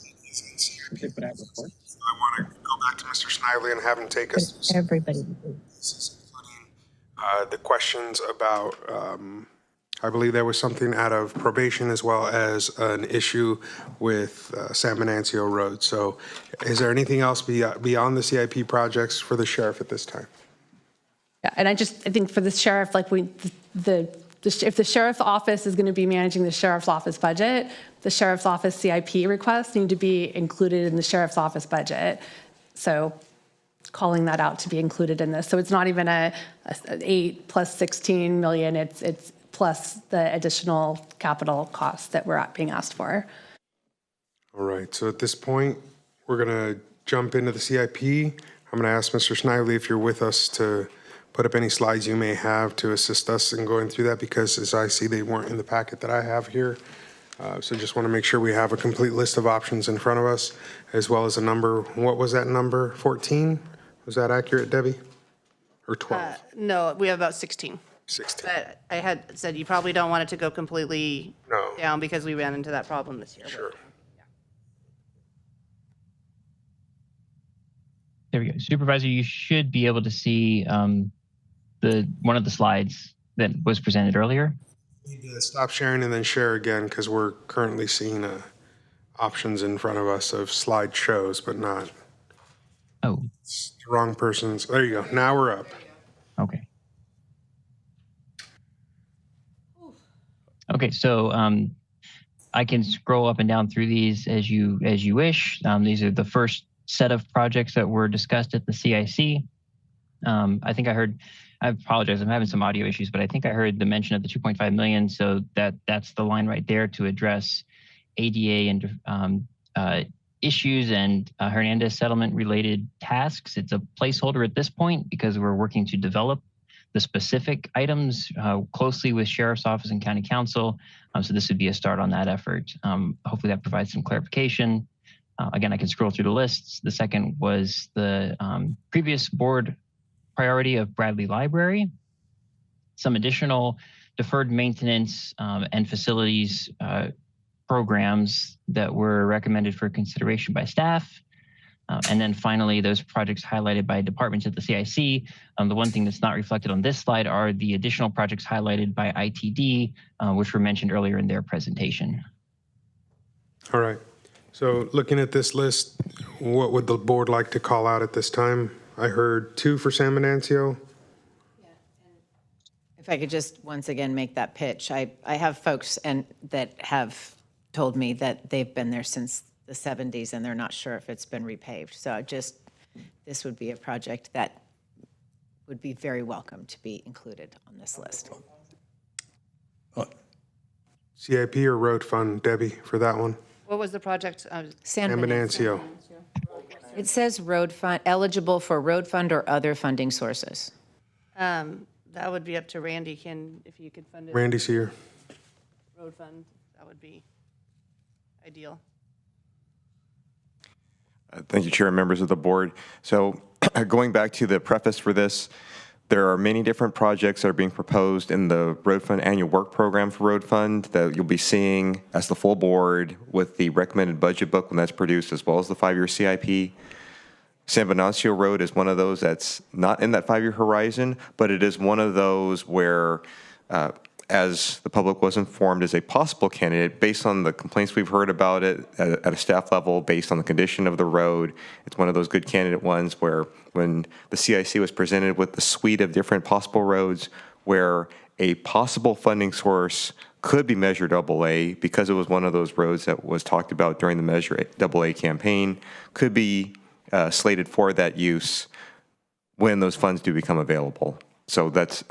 A: to go back to Mr. Snively and have him take us through
J: Everybody.
A: including the questions about, I believe there was something out of probation as well as an issue with San Venancio Road. So is there anything else beyond the CIP projects for the sheriff at this time?
E: Yeah, and I think for the sheriff, if the sheriff's office is going to be managing the sheriff's office budget, the sheriff's office CIP requests need to be included in the sheriff's office budget. So calling that out to be included in this. So it's not even a 8 plus 16 million, it's plus the additional capital costs that we're being asked for.
A: All right, so at this point, we're going to jump into the CIP. I'm going to ask Mr. Snively if you're with us to put up any slides you may have to assist us in going through that, because as I see, they weren't in the packet that I have here. So just want to make sure we have a complete list of options in front of us, as well as a number. What was that number? 14? Was that accurate, Debbie? Or 12?
I: No, we have about 16.
A: 16.
I: But I had said you probably don't want it to go completely down because we ran into that problem this year.
A: Sure.
Q: There we go. Supervisor, you should be able to see one of the slides that was presented earlier.
A: Need to stop sharing and then share again, because we're currently seeing options in front of us of slide shows, but not.
Q: Oh.
A: It's the wrong person's. There you go. Now we're up.
Q: Okay. Okay, so I can scroll up and down through these as you wish. These are the first set of projects that were discussed at the CIC. I think I heard, I apologize, I'm having some audio issues, but I think I heard the mention of the 2.5 million. So that's the line right there to address ADA and issues and Hernandez settlement related tasks. It's a placeholder at this point because we're working to develop the specific items closely with Sheriff's Office and County Council. So this would be a start on that effort. Hopefully that provides some clarification. Again, I can scroll through the lists. The second was the previous board priority of Bradley Library, some additional deferred maintenance and facilities programs that were recommended for consideration by staff. And then finally, those projects highlighted by departments at the CIC. The one thing that's not reflected on this slide are the additional projects highlighted by ITD, which were mentioned earlier in their presentation.
A: All right. So looking at this list, what would the board like to call out at this time? I heard 2 for San Venancio.
O: If I could just once again make that pitch, I have folks that have told me that they've been there since the 70s and they're not sure if it's been repaved. So this would be a project that would be very welcome to be included on this list.
A: CIP or road fund, Debbie, for that one?
I: What was the project?
O: San
A: Venancio.
O: It says road fund, eligible for road fund or other funding sources.
I: That would be up to Randy. If you could fund it.
A: Randy's here.
I: Road fund, that would be ideal.
S: Thank you, Chair and members of the board. So going back to the preface for this, there are many different projects that are being proposed in the Road Fund annual work program for Road Fund that you'll be seeing as the full board with the recommended budget book when that's produced, as well as the 5-year CIP. San Venancio Road is one of those that's not in that 5-year horizon, but it is one of those where, as the public was informed, is a possible candidate based on the complaints we've heard about it at a staff level, based on the condition of the road. It's one of those good candidate ones where when the CIC was presented with the suite of different possible roads where a possible funding source could be Measure AA, because it was one of those roads that was talked about during the Measure AA campaign, could be slated for that use when those funds do become available. So that's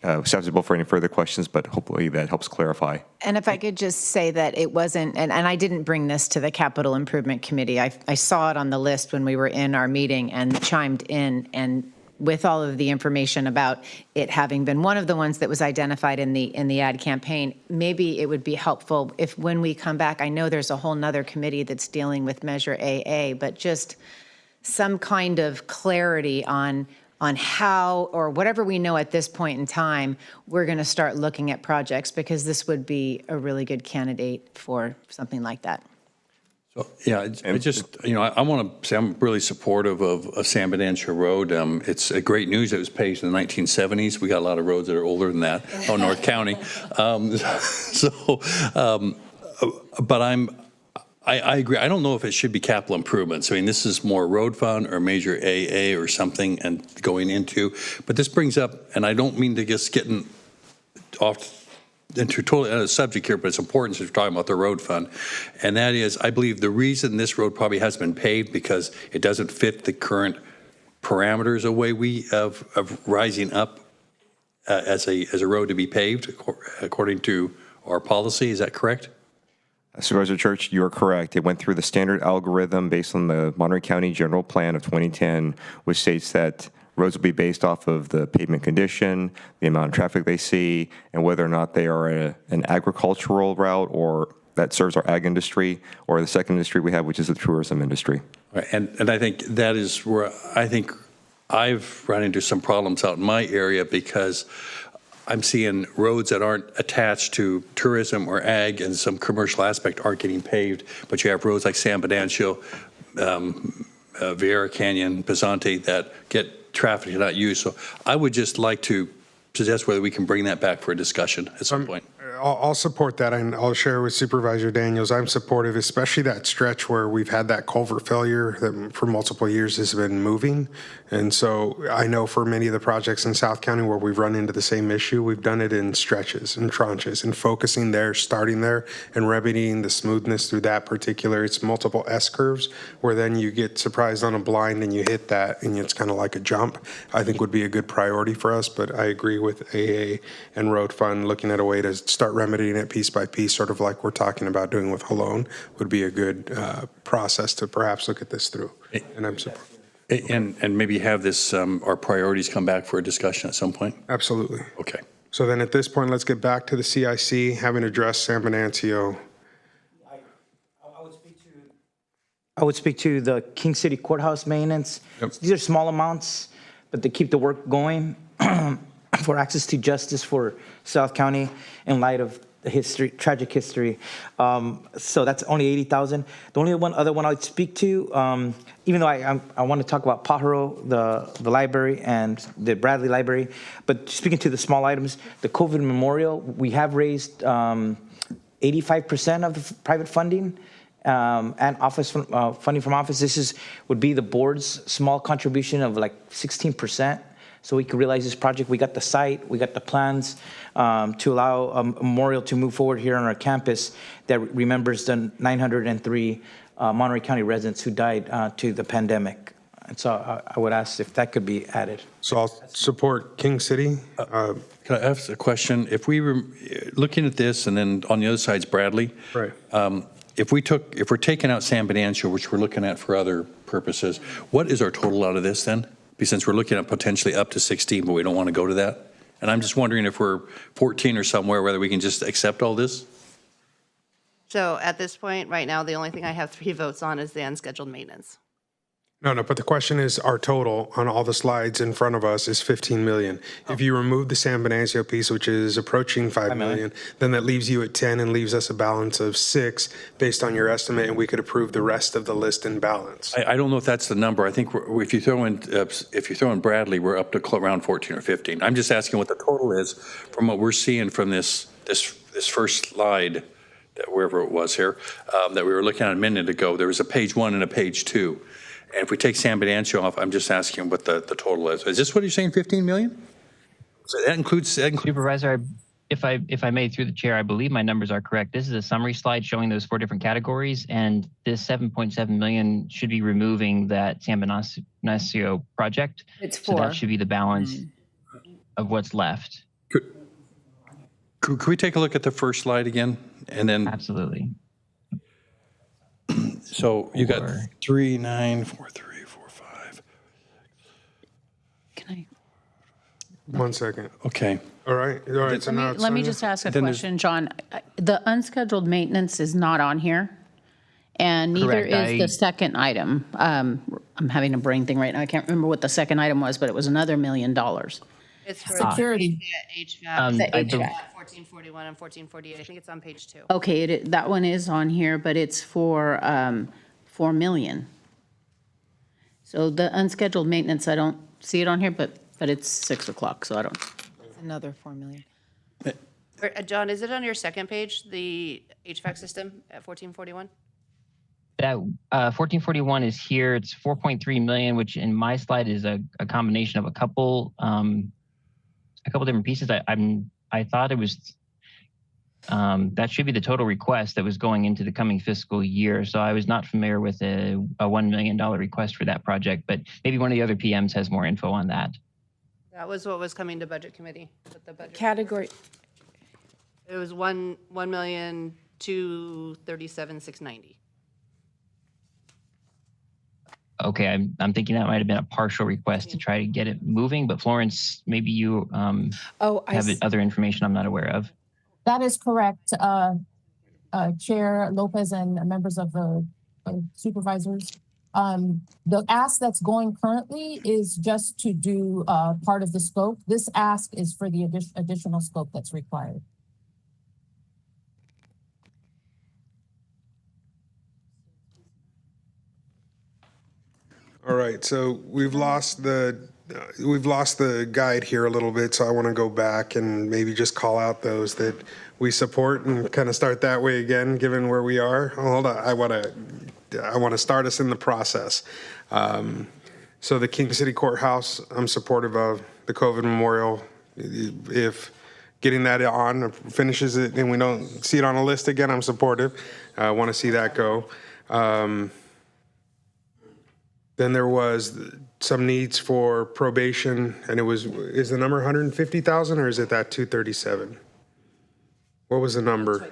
S: acceptable for any further questions, but hopefully that helps clarify.
O: And if I could just say that it wasn't, and I didn't bring this to the Capital Improvement Committee. I saw it on the list when we were in our meeting and chimed in, and with all of the information about it having been one of the ones that was identified in the ad campaign, maybe it would be helpful if when we come back, I know there's a whole nother committee that's dealing with Measure AA, but just some kind of clarity on how, or whatever we know at this point in time, we're going to start looking at projects, because this would be a really good candidate for something like that.
M: So, yeah, I just, I want to say I'm really supportive of San Venancio Road. It's a great news that it was paved in the 1970s. We got a lot of roads that are older than that, North County. But I agree. I don't know if it should be capital improvements. I mean, this is more road fund or major AA or something and going into, but this brings up, and I don't mean to just getting off into totally another subject here, but it's important since we're talking about the road fund. And that is, I believe the reason this road probably hasn't been paved because it doesn't fit the current parameters of way we of rising up as a road to be paved according to our policy. Is that correct?
S: Supervisor Church, you are correct. It went through the standard algorithm based on the Monterey County General Plan of 2010, which states that roads will be based off of the pavement condition, the amount of traffic they see, and whether or not they are an agricultural route or that serves our ag industry, or the second industry we have, which is the tourism industry.
M: Right. And I think that is where I think I've run into some problems out in my area, because I'm seeing roads that aren't attached to tourism or ag and some commercial aspect aren't getting paved, but you have roads like San Venancio, Vieira Canyon, Pisante that get traffic not used. So I would just like to suggest whether we can bring that back for a discussion at some point.
A: I'll support that, and I'll share with Supervisor Daniels. I'm supportive, especially that stretch where we've had that culvert failure that for multiple years has been moving. And so I know for many of the projects in South County where we've run into the same issue, we've done it in stretches and tranches and focusing there, starting there, and remedying the smoothness through that particular. It's multiple S curves where then you get surprised on a blind and you hit that and it's kind of like a jump. I think would be a good priority for us, but I agree with AA and Road Fund looking at a way to start remedying it piece by piece, sort of like we're talking about doing with Halone, would be a good process to perhaps look at this through. And I'm supportive.
M: And maybe have this, our priorities come back for a discussion at some point?
A: Absolutely.
M: Okay.
A: So then at this point, let's get back to the CIC, having addressed San Venancio.
D: I would speak to the King City Courthouse maintenance.
A: Yep.
D: These are small amounts, but they keep the work going for access to justice for South County in light of the history, tragic history. So that's only 80,000. The only other one I'd speak to, even though I want to talk about Pajaro, the library, and the Bradley Library, but speaking to the small items, the COVID memorial, we have raised 85% of the private funding and office funding from office. This would be the board's small contribution of like 16%. So we could realize this project. We got the site, we got the plans to allow a memorial to move forward here on our campus that remembers the 903 Monterey County residents who died to the pandemic. And so I would ask if that could be added.
A: So I'll support King City.
M: Can I ask a question? If we were looking at this, and then on the other side's Bradley.
A: Right.
M: If we're taking out San Bernardino, which we're looking at for other purposes, what is our total out of this then? Since we're looking at potentially up to 16, but we don't want to go to that. And I'm just wondering if we're 14 or somewhere, whether we can just accept all this?
I: So at this point, right now, the only thing I have 3 votes on is the unscheduled maintenance.
A: No, but the question is, our total on all the slides in front of us is 15 million. If you remove the San Bernardino piece, which is approaching 5 million, then that leaves you at 10 and leaves us a balance of 6 based on your estimate, and we could approve the rest of the list in balance.
M: I don't know if that's the number. I think if you throw in Bradley, we're up to around 14 or 15. I'm just asking what the total is from what we're seeing from this first slide, that wherever it was here, that we were looking at a minute ago. There was a page 1 and a page 2. And if we take San Bernardino off, I'm just asking what the total is. Is this what you're saying, 15 million? So that includes
Q: Supervisor, if I may, through the chair, I believe my numbers are correct. This is a summary slide showing those 4 different categories, and this 7.7 million should be removing that San Bernardino project.
O: It's
Q: so
O: 4.
Q: that should be the balance of what's left.
M: Could we take a look at the first slide again? And then
Q: absolutely.
M: So you got 3, 9, 4, 3, 4, 5.
K: Can I?
A: 1 second.
M: Okay.
A: All right. So now
K: Let me just ask a question, John. The unscheduled maintenance is not on here, and neither
Q: Correct.
K: is the second item. I'm having a brain thing right now. I can't remember what the second item was, but it was another $1 million.
I: It's for
O: Security.
I: HVAC,
K: The
I: HVAC.
K: HVAC.
I: 1441 and 1448. I think it's on page 2.
K: Okay, that one is on here, but it's for $4 million. So the unscheduled maintenance, I don't see it on here, but it's 6 o'clock, so I don't.
O: Another 4 million.
I: John, is it on your second page, the HVAC system at 1441?
Q: That 1441 is here. It's 4.3 million, which in my slide is a combination of a couple different pieces. I thought it was that should be the total request that was going into the coming fiscal year. So I was not familiar with a $1 million request for that project, but maybe one of the other PMs has more info on that.
I: That was what was coming to budget committee with the budget.
O: Category.
I: It was 1,237,690.
Q: Okay, I'm thinking that might have been a partial request to try to get it moving, but Florence, maybe you have other information I'm not aware of.
G: That is correct, Chair Lopez and members of the supervisors. The ask that's going currently is just to do part of the scope. This ask is for the additional scope that's required.
A: All right, so we've lost the guide here a little bit, so I want to go back and maybe just call out those that we support and kind of start that way again, given where we are. Hold on, I want to start us in the process. So the King City Courthouse, I'm supportive of. The COVID Memorial, if getting that on finishes it and we don't see it on a list again, I'm supportive. I want to see that go. Then there was some needs for probation, and is the number 150,000 or is it that 237? What was the number?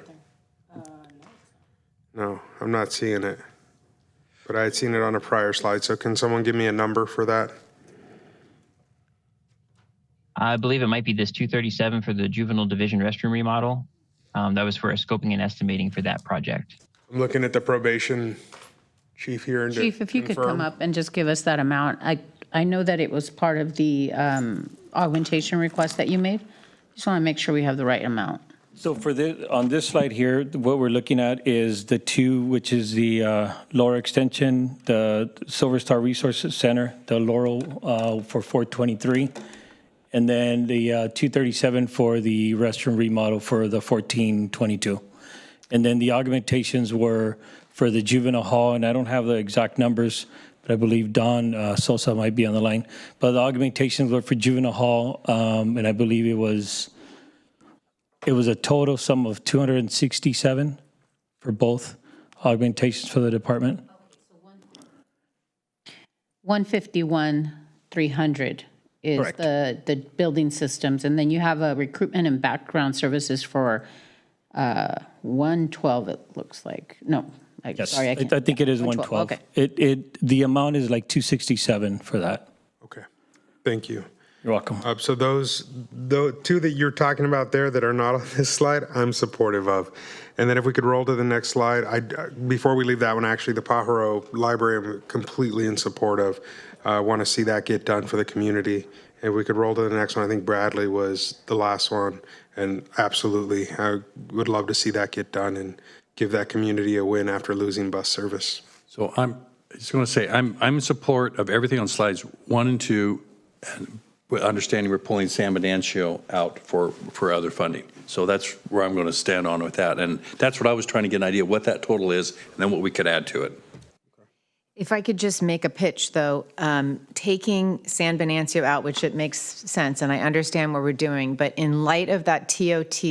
A: No, I'm not seeing it. But I had seen it on a prior slide, so can someone give me a number for that?
Q: I believe it might be this 237 for the juvenile division restroom remodel. That was for a scoping and estimating for that project.
A: I'm looking at the probation chief here. And
K: Chief, if you could come up and just give us that amount. I know that it was part of the augmentation request that you made. Just want to make sure we have the right amount.
T: So for this, on this slide here, what we're looking at is the 2, which is the lower extension, the Silver Star Resource Center, the Laurel for 423, and then the 237 for the restroom remodel for the 1422. And then the augmentations were for the juvenile hall, and I don't have the exact numbers, but I believe Don Sosa might be on the line. But the augmentations were for juvenile hall, and I believe it was a total sum of 267 for both augmentations for the department.
K: 151, 300 is
F: Correct.
K: the building systems. And then you have a recruitment and background services for 112, it looks like. No,
T: Yes,
K: sorry,
T: I think it is 112.
K: Okay.
T: The amount is like 267 for that.
A: Okay, thank you.
T: You're welcome.
A: So the two that you're talking about there that are not on this slide, I'm supportive of. And then if we could roll to the next slide, before we leave that one, actually, the Pajaro Library, I'm completely in support of. I want to see that get done for the community. If we could roll to the next one, I think Bradley was the last one. And absolutely, I would love to see that get done and give that community a win after losing bus service.
M: So I'm just going to say, I'm in support of everything on slides 1 and 2, and with understanding we're pulling San Benancio out for other funding. So that's where I'm going to stand on with that. And that's what I was trying to get an idea of what that total is and then what we could add to it.
O: If I could just make a pitch, though, taking San Benancio out, which it makes sense, and I understand what we're doing, but in light of that TOT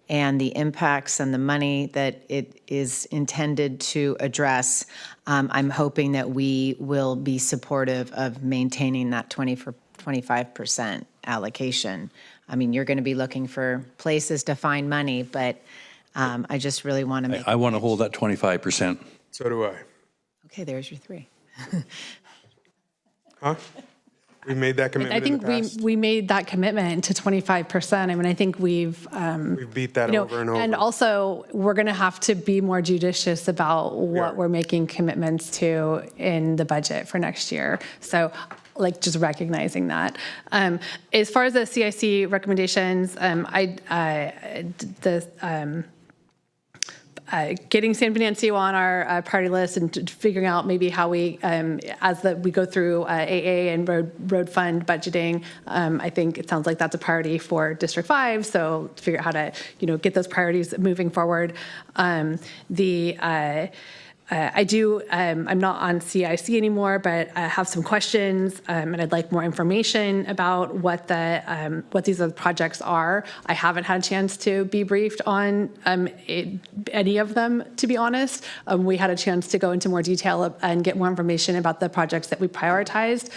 O: and the impacts and the money that it is intended to address, I'm hoping that we will be supportive of maintaining that 25% allocation. I mean, you're going to be looking for places to find money, but I just really want to make.
M: I want to hold that 25%.
A: So do I.
O: Okay, there's your 3.
A: Huh? We made that commitment
E: I think
A: in the past.
E: we made that commitment to 25%. I mean, I think we've
A: beat that over and over.
E: And also, we're going to have to be more judicious about what we're making commitments to in the budget for next year. So, like, just recognizing that. As far as the CIC recommendations, getting San Benancio on our priority list and figuring out maybe how we, we go through AA and road fund budgeting, I think it sounds like that's a priority for District 5. So to figure out how to, get those priorities moving forward. I'm not on CIC anymore, but I have some questions, and I'd like more information about what these other projects are. I haven't had a chance to be briefed on any of them, to be honest. We had a chance to go into more detail and get more information about the projects that we prioritized,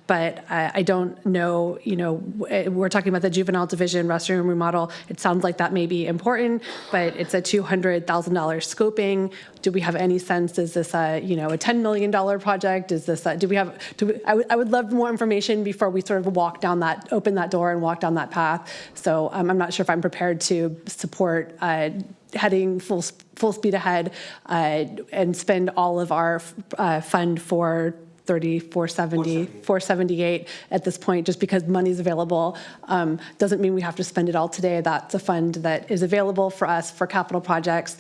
E: but I don't know, we're talking about the juvenile division restroom remodel. It sounds like that may be important, but it's a $200,000 scoping. Do we have any sense, is this a $10 million project? Is this I would love more information before we sort of open that door and walk down that path. So I'm not sure if I'm prepared to support heading full speed ahead and spend all of our fund for 478 at this point, just because money's available. Doesn't mean we have to spend it all today. That's a fund that is available for us for capital projects.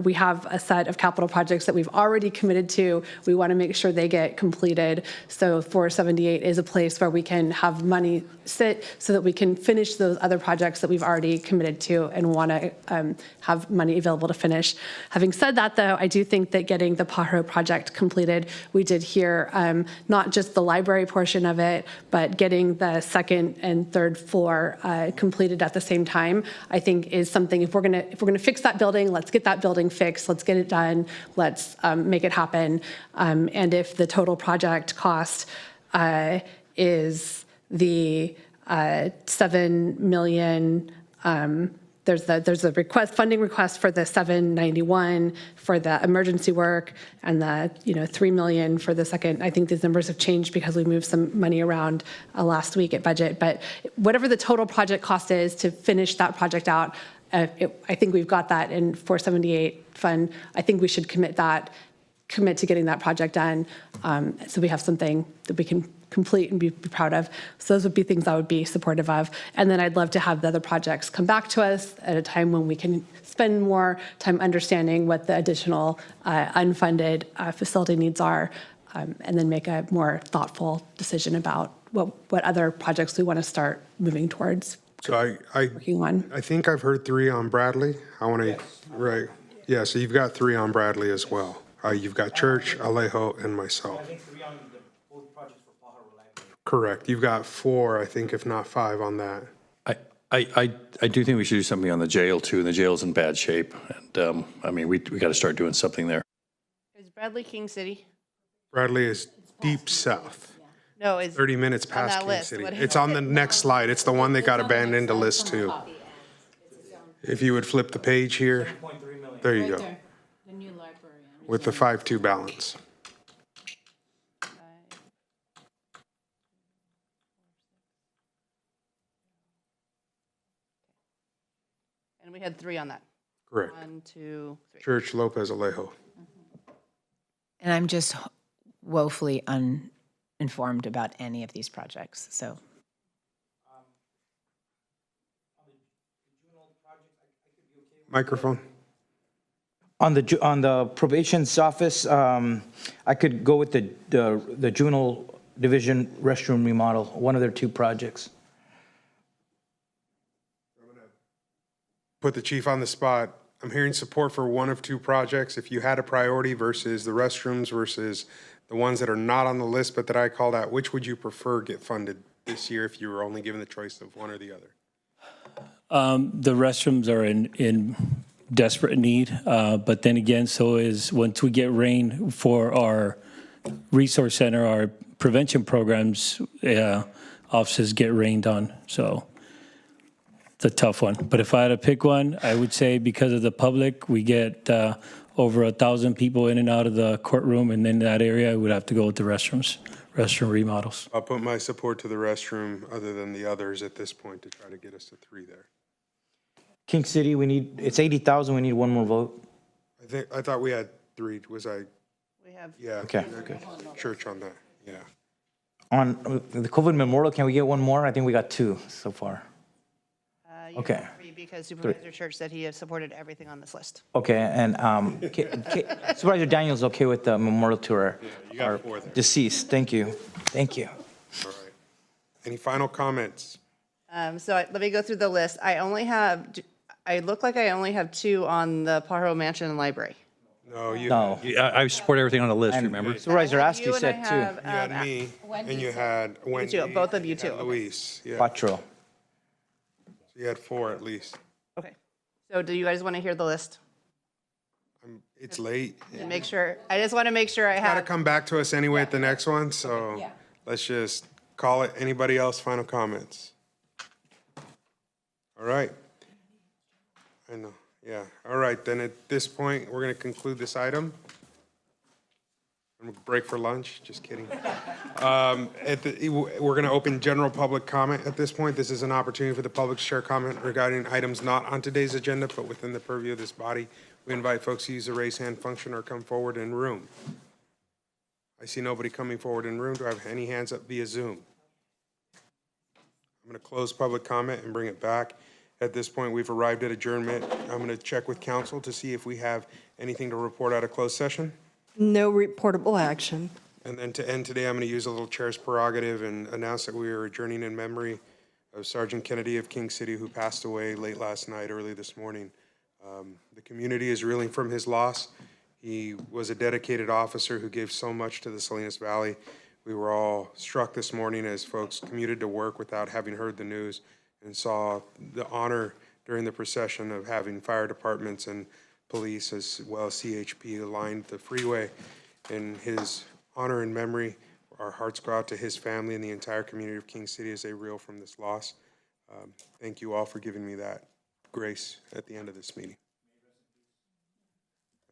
E: We have a set of capital projects that we've already committed to. We want to make sure they get completed. So 478 is a place where we can have money sit so that we can finish those other projects that we've already committed to and want to have money available to finish. Having said that, though, I do think that getting the Pajaro project completed, we did hear not just the library portion of it, but getting the second and third floor completed at the same time, I think is something. If we're gonna fix that building, let's get that building fixed. Let's get it done. Let's make it happen. And if the total project cost is the $7 million. There's a funding request for the 791 for the emergency work, and the $3 million for the second. I think these numbers have changed because we moved some money around last week at budget. But whatever the total project cost is to finish that project out, I think we've got that in 478 fund. I think we should commit to getting that project done, so we have something that we can complete and be proud of. So those would be things I would be supportive of. And then I'd love to have the other projects come back to us at a time when we can spend more time understanding what the additional unfunded facility needs are, and then make a more thoughtful decision about what other projects we want to start moving towards.
A: So
E: working on.
A: I think I've heard 3 on Bradley. I want to, right. Yeah, so you've got 3 on Bradley as well. You've got Church, Alejo, and myself. Correct. You've got 4, I think, if not 5 on that.
M: I do think we should do something on the jail too. The jail's in bad shape, and I mean we got to start doing something there.
I: Is Bradley King City?
A: Bradley is deep south.
I: No, it's
A: 30 minutes
I: on
A: past
I: that
A: King
I: list.
A: City.
I: What-
A: It's on the next slide. It's the one that got abandoned to list two. If you would flip the page here, there you go,
K: The new library.
A: with the 5-2 balance.
I: And we had 3 on that.
A: Correct.
I: 1, 2, 3.
A: Church, Lopez, Alejo.
O: And I'm just woefully uninformed about any of these projects, so.
A: Microphone.
D: On the probation's office, I could go with the juvenile division restroom remodel, one of their 2 projects.
A: Put the chief on the spot. I'm hearing support for one of 2 projects. If you had a priority versus the restrooms versus the ones that are not on the list but that I called out, which would you prefer get funded this year if you were only given the choice of one or the other?
T: The restrooms are in desperate need, but then again, so is once we get rain for our resource center, our prevention programs, offices get rained on, so it's a tough one. But if I had to pick one, I would say because of the public, we get over 1,000 people in and out of the courtroom, and in that area, I would have to go with the restrooms, restroom remodels.
A: I'll put my support to the restroom other than the others at this point to try to get us to 3 there.
D: King City, it's 80,000, we need 1 more vote.
A: I thought we had 3. Was I?
I: We have.
A: Yeah.
D: Okay.
A: Church on that. Yeah.
D: On the COVID memorial, can we get 1 more? I think we got 2 so far.
I: You
D: Okay.
I: have 3 because Supervisor Church said he has supported everything on this list.
D: Okay, and Supervisor Daniel's okay with the memorial to our
A: You got 4 there.
D: deceased. Thank you. Thank you.
A: All right. Any final comments?
I: Let me go through the list. I look like I only have 2 on the Pajaro Mansion and Library.
A: No, you.
D: No.
M: I support everything on the list,
D: And
M: remember?
D: Supervisor Askey
I: You and I
D: said 2.
I: have,
A: You had me, and you had Wendy.
I: too, both of you
A: and
I: too.
A: Luis. Yeah.
D: Quattro.
A: So you had 4 at least.
I: Okay. So do you guys want to hear the list?
A: It's late.
I: And make sure, I just want to make sure I
A: Got to
I: have,
A: come back to us anyway at the next one, so let's just call it. Anybody else final comments? All right. I know, yeah. All right, then at this point, we're going to conclude this item. Break for lunch, just kidding. We're going to open general public comment at this point. This is an opportunity for the public to share comment regarding items not on today's agenda, but within the purview of this body. We invite folks to use the raise hand function or come forward in room. I see nobody coming forward in room. Do I have any hands up via Zoom? I'm going to close public comment and bring it back. At this point, we've arrived at adjournment. I'm going to check with council to see if we have anything to report out of closed session.
L: No reportable action.
A: And then to end today, I'm going to use a little chair's prerogative and announce that we are adjourning in memory of Sergeant Kennedy of King City, who passed away late last night, early this morning. The community is reeling from his loss. He was a dedicated officer who gave so much to the Salinas Valley. We were all struck this morning as folks commuted to work without having heard the news and saw the honor during the procession of having fire departments and police as well as CHP lined the freeway. In his honor and memory, our hearts go out to his family and the entire community of King City as they reel from this loss. Thank you all for giving me that grace at the end of this meeting.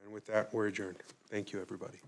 A: And with that, we're adjourned. Thank you, everybody.